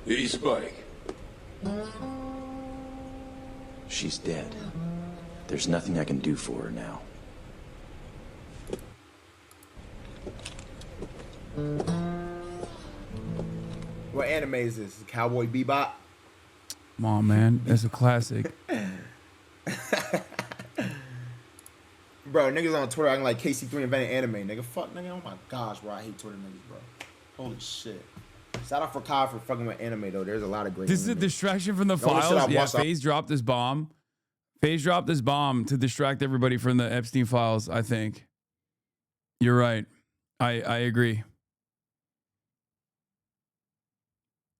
Hey, Spike. She's dead. There's nothing I can do for her now. What anime is this? Cowboy Bebop? Come on, man. That's a classic. Bro, niggas on Twitter acting like KC3 invented anime, nigga. Fuck, nigga. Oh my gosh, bro. I hate Twitter niggas, bro. Holy shit. Shout out for Kai for fucking with anime, though. There's a lot of great This is a distraction from the files. Yeah, FaZe dropped this bomb. FaZe dropped this bomb to distract everybody from the Epstein files, I think. You're right. I agree.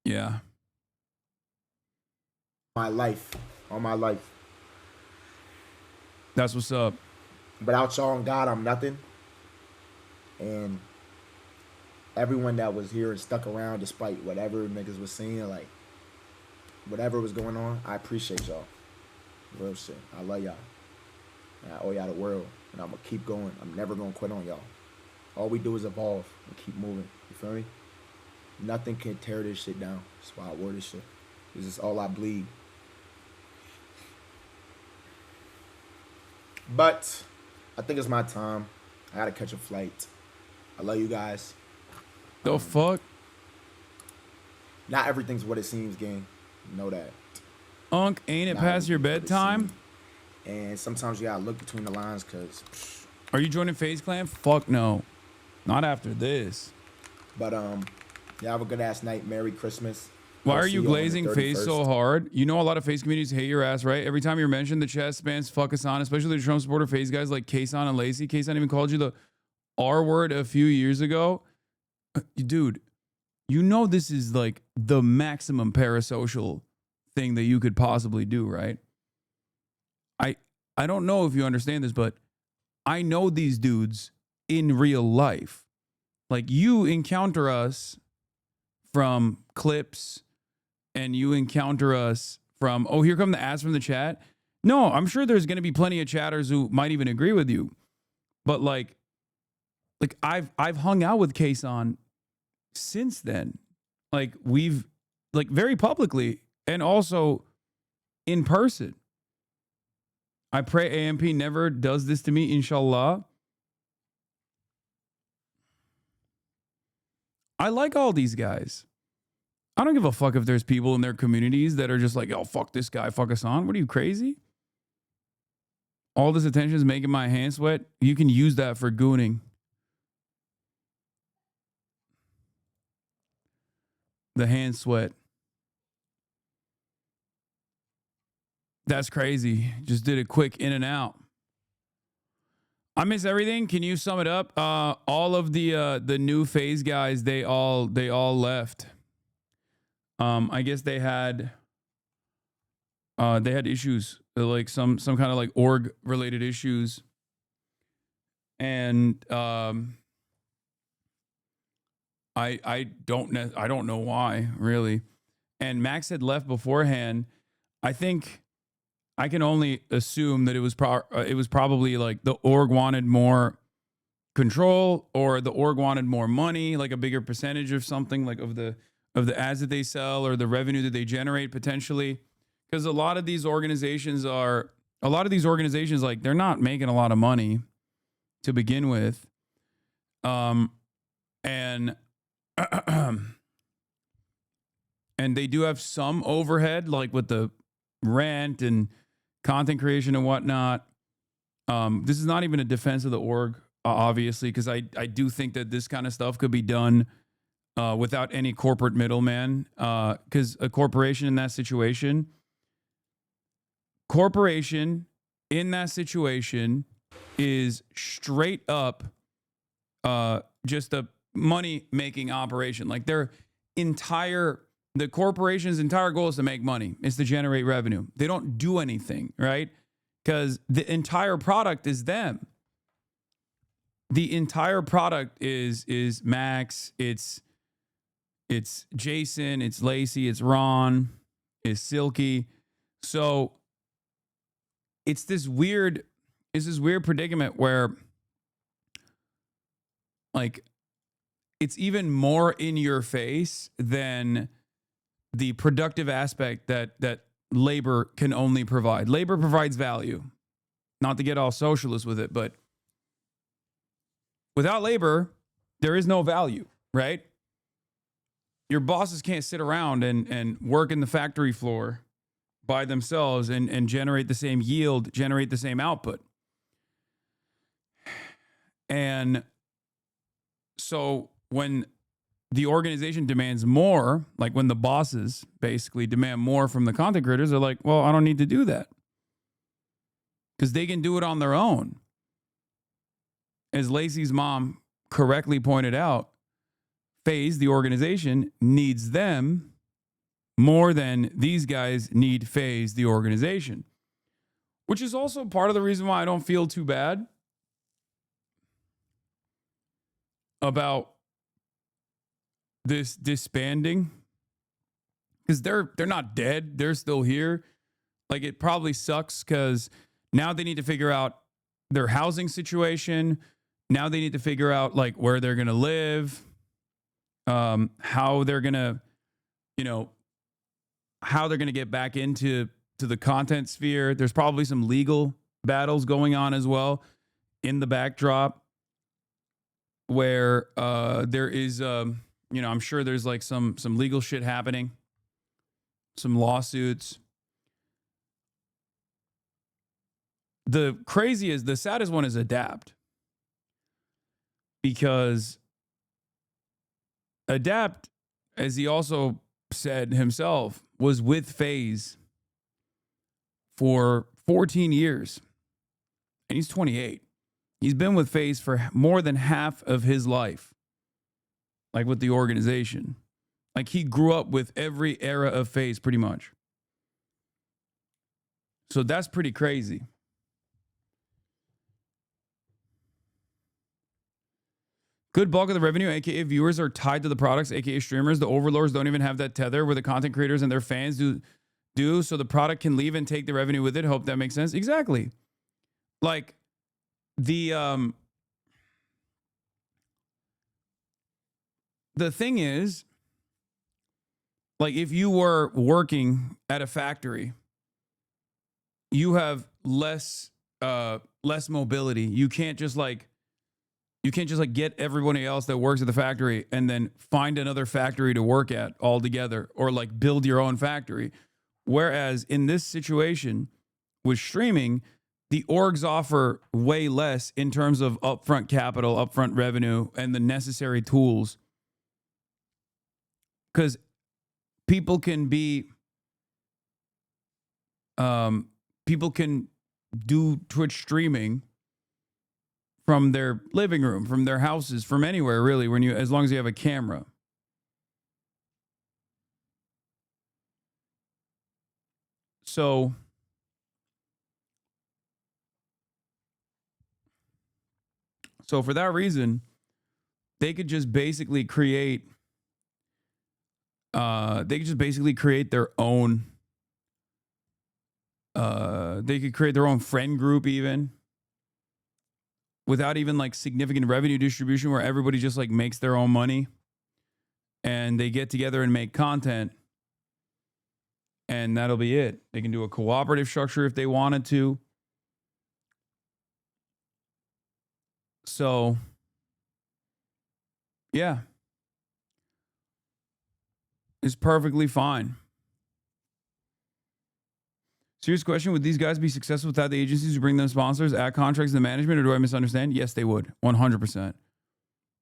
Yeah. My life. All my life. That's what's up. Without y'all and God, I'm nothing. And everyone that was here and stuck around despite whatever niggas was saying, like, whatever was going on, I appreciate y'all. Real shit. I love y'all. And I owe y'all the world. And I'm going to keep going. I'm never going to quit on y'all. All we do is evolve and keep moving. You feel me? Nothing can tear this shit down. That's why I wore this shit. This is all I bleed. But I think it's my time. I got to catch a flight. I love you guys. The fuck? Not everything's what it seems, gang. You know that. Unc, ain't it Not past your everything's what it bedtime? seems. And sometimes you gotta look between the lines, cause. Are you joining FaZe Clan? Fuck no. Not after this. But y'all have a good ass night. Merry Christmas. Why I'll are see you on the glazing FaZe so 31st. hard? You know a lot of FaZe communities hate your ass, right? Every time you're mentioned, the chat spans fuck Hasan, especially the Trump supporter FaZe guys like Kason and Lacey. Kason even called you the R word a few years ago. Dude, you know this is like the maximum parasocial thing that you could possibly do, right? I don't know if you understand this, but I know these dudes in real life. Like, you encounter us from clips and you encounter us from, oh, here come the ads from the chat. No, I'm sure there's going to be plenty of chatters who might even agree with you. But like I've hung out with Kason since then. Like, we've, like, very publicly and also in person. I pray AMP never does this to me, inshallah. I like all these guys. I don't give a fuck if there's people in their communities that are just like, oh, fuck this guy, fuck Hasan. What are you, crazy? All this attention is making my hands sweat. You can use that for gooning. The hand sweat. That's crazy. Just did a quick in and out. I miss everything. Can you sum it up? All of the new FaZe guys, they all left. I guess they had issues, like some kind of like org related issues, and I don't know why, really. And Max had left beforehand. I think I can only assume that it was probably like the org wanted more control, or the org wanted more money, like a bigger percentage of something, like of the ads that they sell or the revenue that they generate potentially. Because a lot of these organizations, like, they're not making a lot of money to begin with. And and they do have some overhead, like with the rent and content creation and whatnot. This is not even a defense of the org, obviously, because I do think that this kind of stuff could be done without any corporate middleman. Because a corporation in that situation is straight up just a money-making operation. Like, the corporation's entire goal is to make money. It's to generate revenue. They don't do anything, right? Because the entire product is them. The entire product is Max, it's Jason, it's Lacey, it's Ron, it's Silky. So it's this weird predicament where, like, it's even more in your face than the productive aspect that labor can only provide. Labor provides value. Not to get all socialist with it, but without labor, there is no value, right? Your bosses can't sit around and work in the factory floor by themselves and generate the same yield, generate the same output. And so when the organization demands more, like when the bosses basically demand more from the content creators, they're like, well, I don't need to do that, because they can do it on their own. As Lacey's mom correctly pointed out, FaZe, the organization, needs them more than these guys need FaZe, the organization. Which is also part of the reason why I don't feel too bad about this disbanding, because they're not dead, they're still here. Like, it probably sucks because now they need to figure out their housing situation. Now they need to figure out like where they're gonna live, how they're gonna, how they're gonna get back into the content sphere. There's probably some legal battles going on as well in the backdrop, where there is, I'm sure there's like some legal shit happening, some lawsuits. The saddest one is Adapt. Because Adapt, as he also said himself, was with FaZe for 14 years. And he's 28. He's been with FaZe for more than half of his life. Like with the organization. Like he grew up with every era of FaZe pretty much. So that's pretty crazy. Good bulk of the revenue, aka viewers, are tied to the products, aka streamers. The overlords don't even have that tether where the content creators and their fans do, so the product can leave and take the revenue with it. Hope that makes sense. Exactly. Like the thing is, like if you were working at a factory, you have less mobility. You can't just get everybody else that works at the factory and then find another factory to work at altogether, or like build your own factory. Whereas in this situation with streaming, the orgs offer way less in terms of upfront capital, upfront revenue, and the necessary tools. Because people can do Twitch streaming from their living room, from their houses, from anywhere really, as long as you have a camera. So for that reason, they could just basically create their own they could create their own friend group even, without even like significant revenue distribution, where everybody just like makes their own money and they get together and make content, and that'll be it. They can do a cooperative structure if they wanted to. So yeah, it's perfectly fine. Serious question, would these guys be successful without the agencies who bring them sponsors, ad contracts, and the management, or do I misunderstand? Yes, they would. 100%.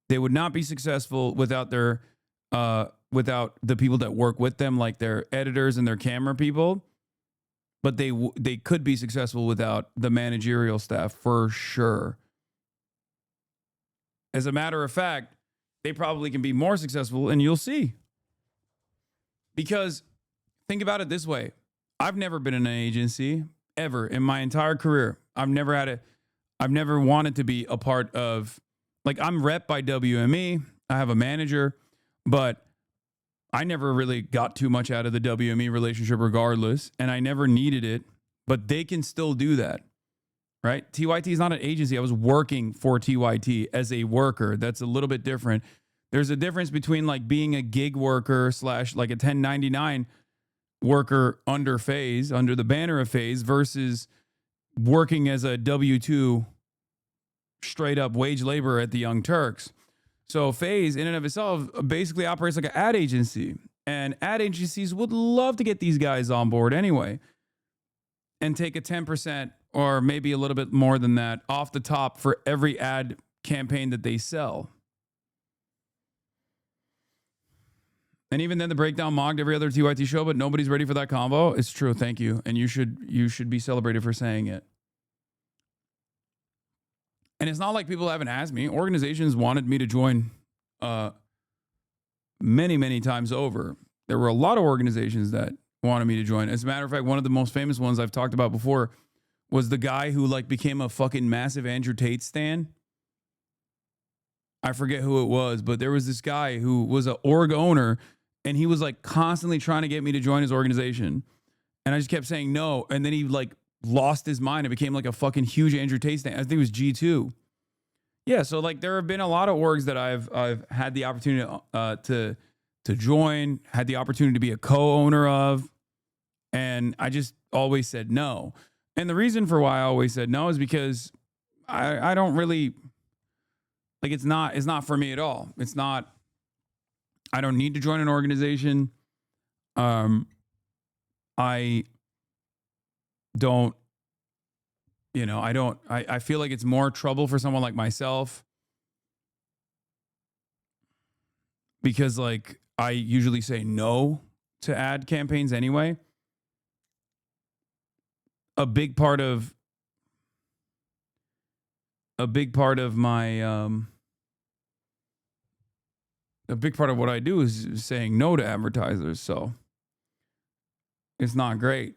They would not be successful without their without the people that work with them, like their editors and their camera people. But they could be successful without the managerial staff for sure. As a matter of fact, they probably can be more successful, and you'll see. Because think about it this way. I've never been in an agency ever in my entire career. I've never wanted to be a part of, like, I'm rep by WME. I have a manager, but I never really got too much out of the WME relationship regardless, and I never needed it, but they can still do that, right? TYT is not an agency. I was working for TYT as a worker. That's a little bit different. There's a difference between like being a gig worker / like a 1099 worker under FaZe, under the banner of FaZe, versus working as a W-2 straight up wage labor at the Young Turks. So FaZe in and of itself basically operates like an ad agency, and ad agencies would love to get these guys on board anyway and take a 10% or maybe a little bit more than that off the top for every ad campaign that they sell. And even then, the breakdown mocked every other TYT show, but nobody's ready for that combo. It's true. Thank you. And you should be celebrated for saying it. And it's not like people haven't asked me. Organizations wanted me to join many, many times over. There were a lot of organizations that wanted me to join. As a matter of fact, one of the most famous ones I've talked about before was the guy who like became a fucking massive Andrew Tate stan. I forget who it was, but there was this guy who was an org owner, and he was like constantly trying to get me to join his organization. And I just kept saying no. And then he like lost his mind and became like a fucking huge Andrew Tate stand. I think it was G2. Yeah, so like there have been a lot of orgs that I've had the opportunity to join, had the opportunity to be a co-owner of, and I just always said no. And the reason for why I always said no is because I don't really like it's not for me at all. It's not. I don't need to join an organization. I don't. You know, I feel like it's more trouble for someone like myself because like I usually say no to ad campaigns anyway. A big part of my a big part of what I do is saying no to advertisers, so it's not great.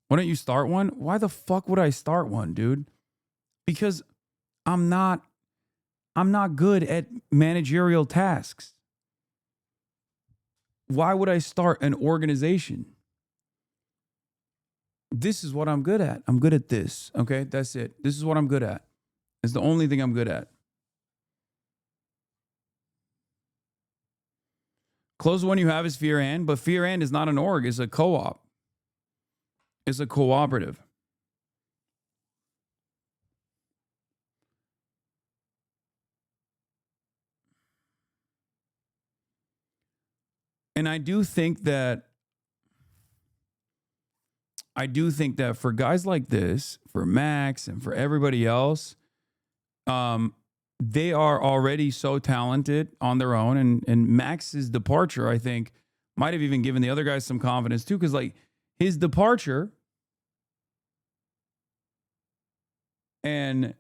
Why don't you start one? Why the fuck would I start one, dude? Because I'm not good at managerial tasks. Why would I start an organization? This is what I'm good at. I'm good at this. Okay, that's it. This is what I'm good at. It's the only thing I'm good at. Close one you have is Fear And, but Fear And is not an org. It's a co-op. It's a cooperative. And I do think that for guys like this, for Max and for everybody else, they are already so talented on their own. And Max's departure, I think, might have even given the other guys some confidence too. Because like his departure and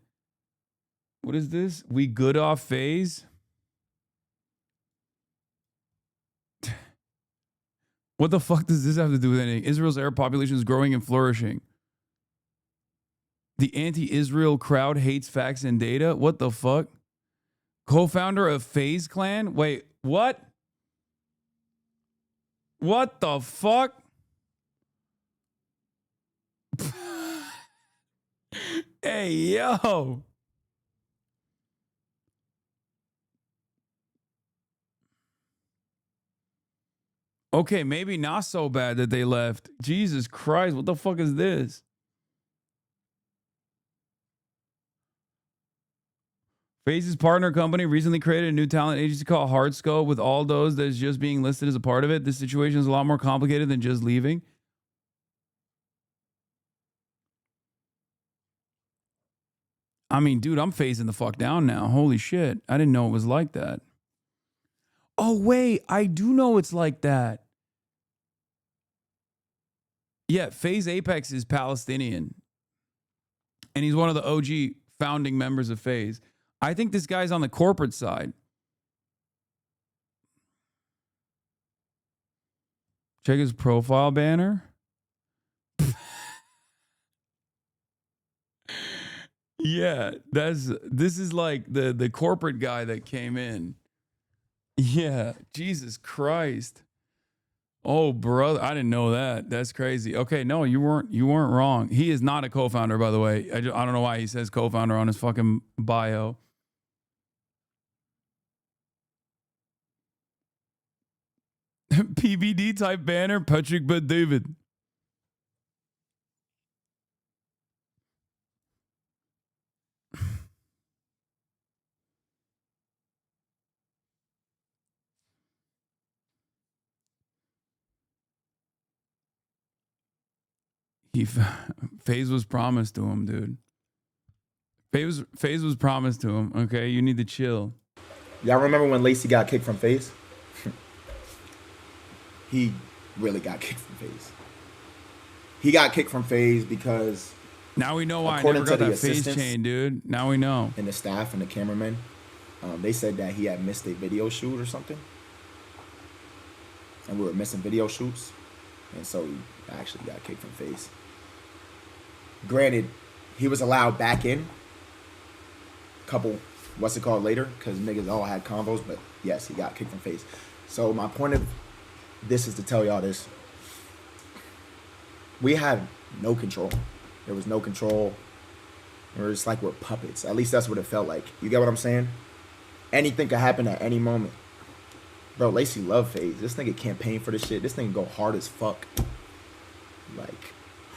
what is this? We good off phase. What the fuck does this have to do with anything? Israel's Arab population is growing and flourishing. The anti-Israel crowd hates facts and data. What the fuck? Co-founder of FaZe Clan? Wait, what? What the fuck? Hey, yo. Okay, maybe not so bad that they left. Jesus Christ, what the fuck is this? FaZe's partner company recently created a new talent agency called Hardscope with all those that is just being listed as a part of it. This situation is a lot more complicated than just leaving. I mean, dude, I'm phasing the fuck down now. Holy shit. I didn't know it was like that. Oh, wait, I do know it's like that. Yeah, FaZe Apex is Palestinian. And he's one of the OG founding members of FaZe. I think this guy's on the corporate side. Check his profile banner. Yeah, this is like the corporate guy that came in. Yeah, Jesus Christ. Oh, brother, I didn't know that. That's crazy. Okay, no, you weren't wrong. He is not a co-founder, by the way. I don't know why he says co-founder on his fucking bio. PBD type banner, Patrick Bet David. FaZe was promised to him, dude. FaZe was promised to him. Okay, you need to chill. Y'all remember when Lacey got kicked from FaZe? He really got kicked from FaZe. He got kicked from FaZe because now we know why I never got that FaZe chain, dude. Now we know. And the staff and the cameramen, they said that he had missed a video shoot or something, and we were missing video shoots, and so he actually got kicked from FaZe. Granted, he was allowed back in a couple what's it called later, because niggas all had combos, but yes, he got kicked from FaZe. So my point of this is to tell y'all this. We had no control. There was no control. We're just like we're puppets. At least that's what it felt like. You get what I'm saying? Anything could happen at any moment. Bro, Lacey love FaZe. This nigga campaign for this shit. This nigga go hard as fuck. Like,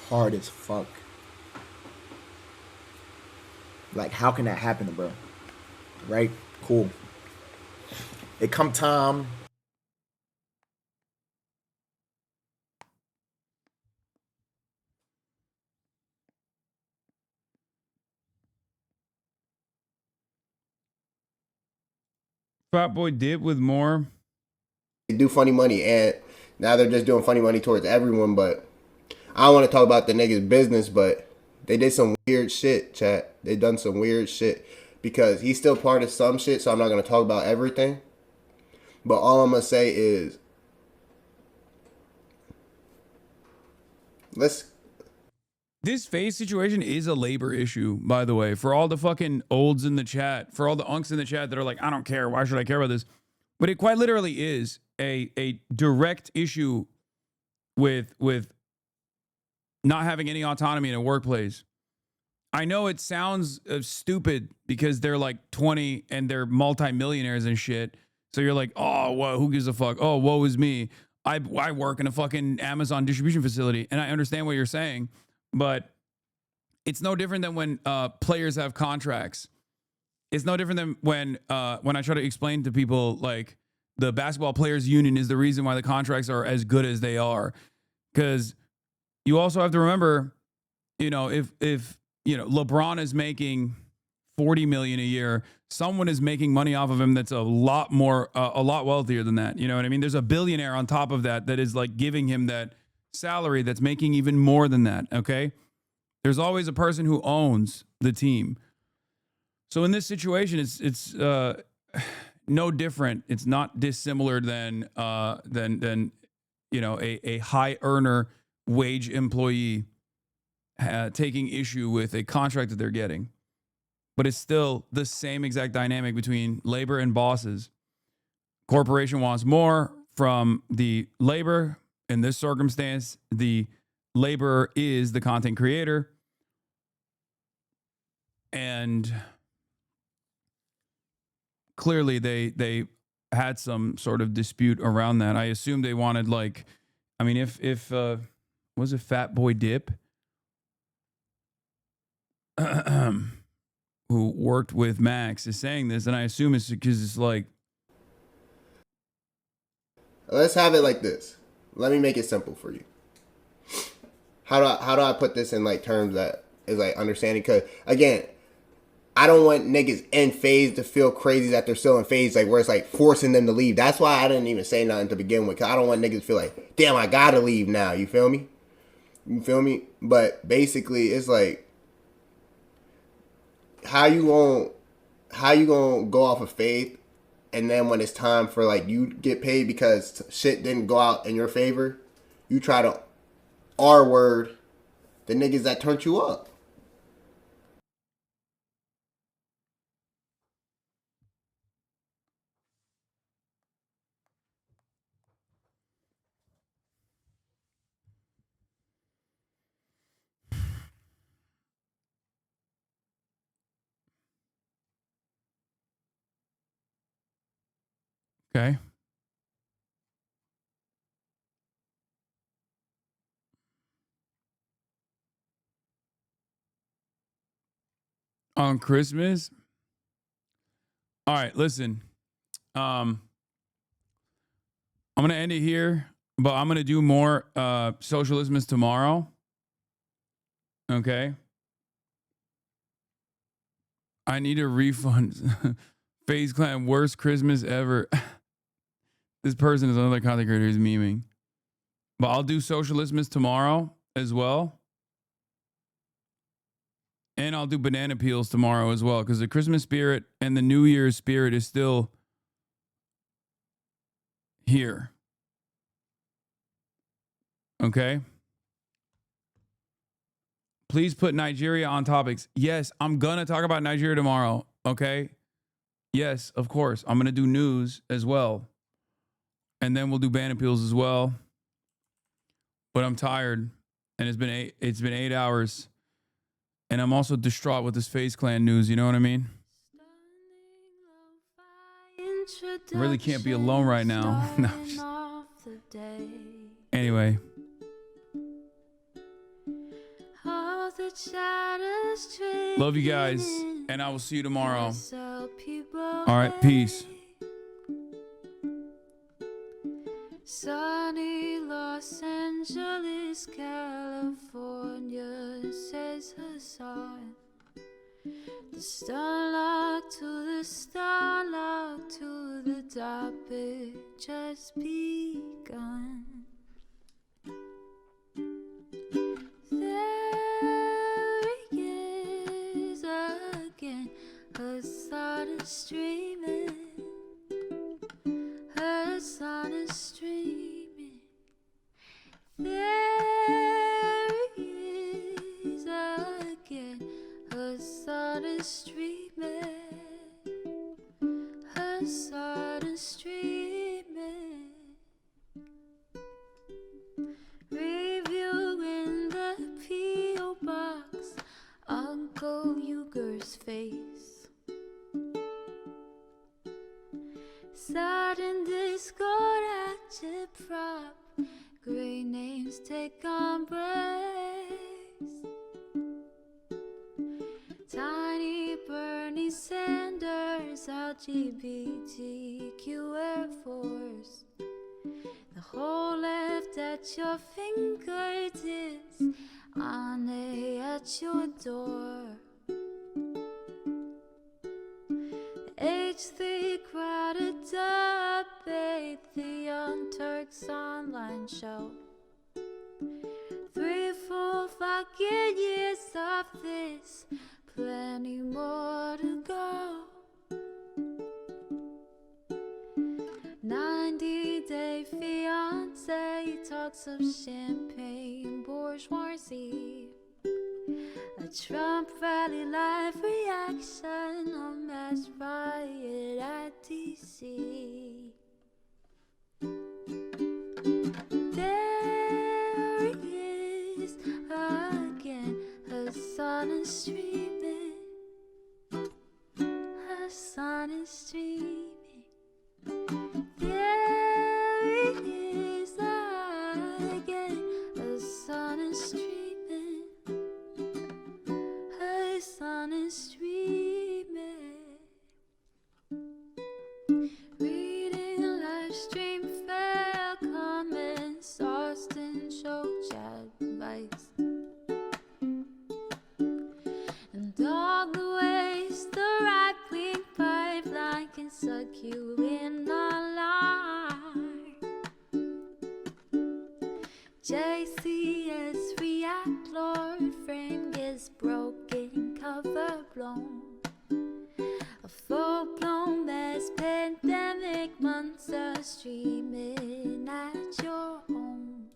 hard as fuck. Like, how can that happen, bro? Right? Cool. It come time. Fat Boy dip with more. They do funny money, and now they're just doing funny money towards everyone, but I don't want to talk about the niggas' business, but they did some weird shit, chat. They done some weird shit because he's still part of some shit, so I'm not going to talk about everything. But all I'm going to say is, this FaZe situation is a labor issue, by the way, for all the fucking olds in the chat, for all the unks in the chat that are like, I don't care. Why should I care about this? But it quite literally is a direct issue with not having any autonomy in a workplace. I know it sounds stupid because they're like 20 and they're multimillionaires and shit. So you're like, oh, well, who gives a fuck? Oh, woe is me. I work in a fucking Amazon distribution facility. And I understand what you're saying, but it's no different than when players have contracts. It's no different than when I try to explain to people like the basketball players union is the reason why the contracts are as good as they are. Because you also have to remember, if LeBron is making $40 million a year, someone is making money off of him that's a lot wealthier than that. You know what I mean? There's a billionaire on top of that is like giving him that salary that's making even more than that. Okay. There's always a person who owns the team. So in this situation, it's no different. It's not dissimilar than a high earner wage employee taking issue with a contract that they're getting. But it's still the same exact dynamic between labor and bosses. Corporation wants more from the labor. In this circumstance, the laborer is the content creator. And clearly they had some sort of dispute around that. I assume they wanted if was it Fat Boy Dip who worked with Max is saying this, and I assume it's because it's like, let's have it like this. Let me make it simple for you. How do I put this in like terms that is like understanding? Because again, I don't want niggas in FaZe to feel crazy that they're still in FaZe, like where it's like forcing them to leave. That's why I didn't even say nothing to begin with, because I don't want niggas to feel like, damn, I gotta leave now. You feel me? But basically, it's like, how you gonna go off of faith, and then when it's time for like you get paid because shit didn't go out in your favor, you try to R-word the niggas that turned you up. okay. On Christmas. All right, listen. I'm gonna end it here, but I'm gonna do more Socialism-mas tomorrow. Okay. I need a refund. FaZe Clan, worst Christmas ever. This person is another content creator who's memeing. But I'll do Socialism-mas tomorrow as well. And I'll do BANANAPEELS tomorrow as well, because the Christmas spirit and the New Year's spirit is still here. Okay? Please put Nigeria on topics. Yes, I'm going to talk about Nigeria tomorrow. Okay? Yes, of course. I'm gonna do news as well, and then we'll do BANANAPEELS as well. But I'm tired, and it's been 8 hours, and I'm also distraught with this FaZe Clan news. You know what I mean? I really can't be alone right now. No, anyway. Love you guys, and I will see you tomorrow. All right, peace. Sunny Los Angeles, California, says Hasan. The starlock to the starlock to the topic just begun. There he is again, Hasan is streaming. Hasan is streaming. There he is again, Hasan is streaming. Hasan is streaming. Reviewing the P.O. box, Uncle Uger's face. Sudden Discord agitprop, great names take embrace. Tiny Bernie Sanders, LGBTQ Air Force. The whole left at your fingertips, Ane at your door. H3 crowded debate, the Young Turks online show. 3 full fucking years of this, plenty more to go. 90-day fiance talks of champagne bourgeoisie. A Trump rally live reaction, a mass riot at DC. There he is again, Hasan is streaming. Hasan is streaming. There he is again, Hasan is streaming. Hasan is streaming. Reading live stream fair comments, Austin show chat advice. And all the ways the right-wing pipeline can suck you in online. JCS react, Lord frame gets broken, cover blown. A full-blown mass pandemic, monster streaming at your home.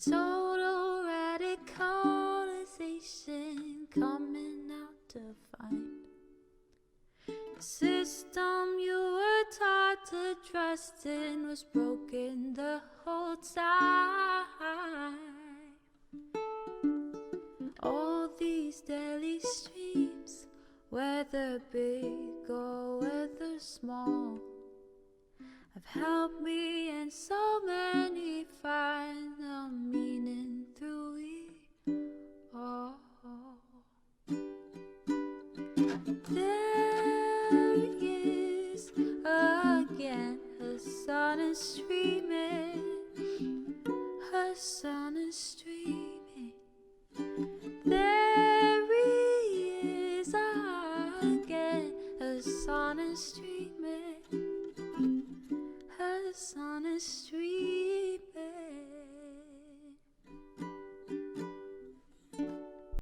Total radicalization coming out to find. The system you were taught to trust in was broken the whole time. All these daily streams, whether big or whether small, have helped me and so many find the meaning through it all. There he is again, Hasan is streaming. Hasan is streaming. There he is again, Hasan is streaming. Hasan is streaming.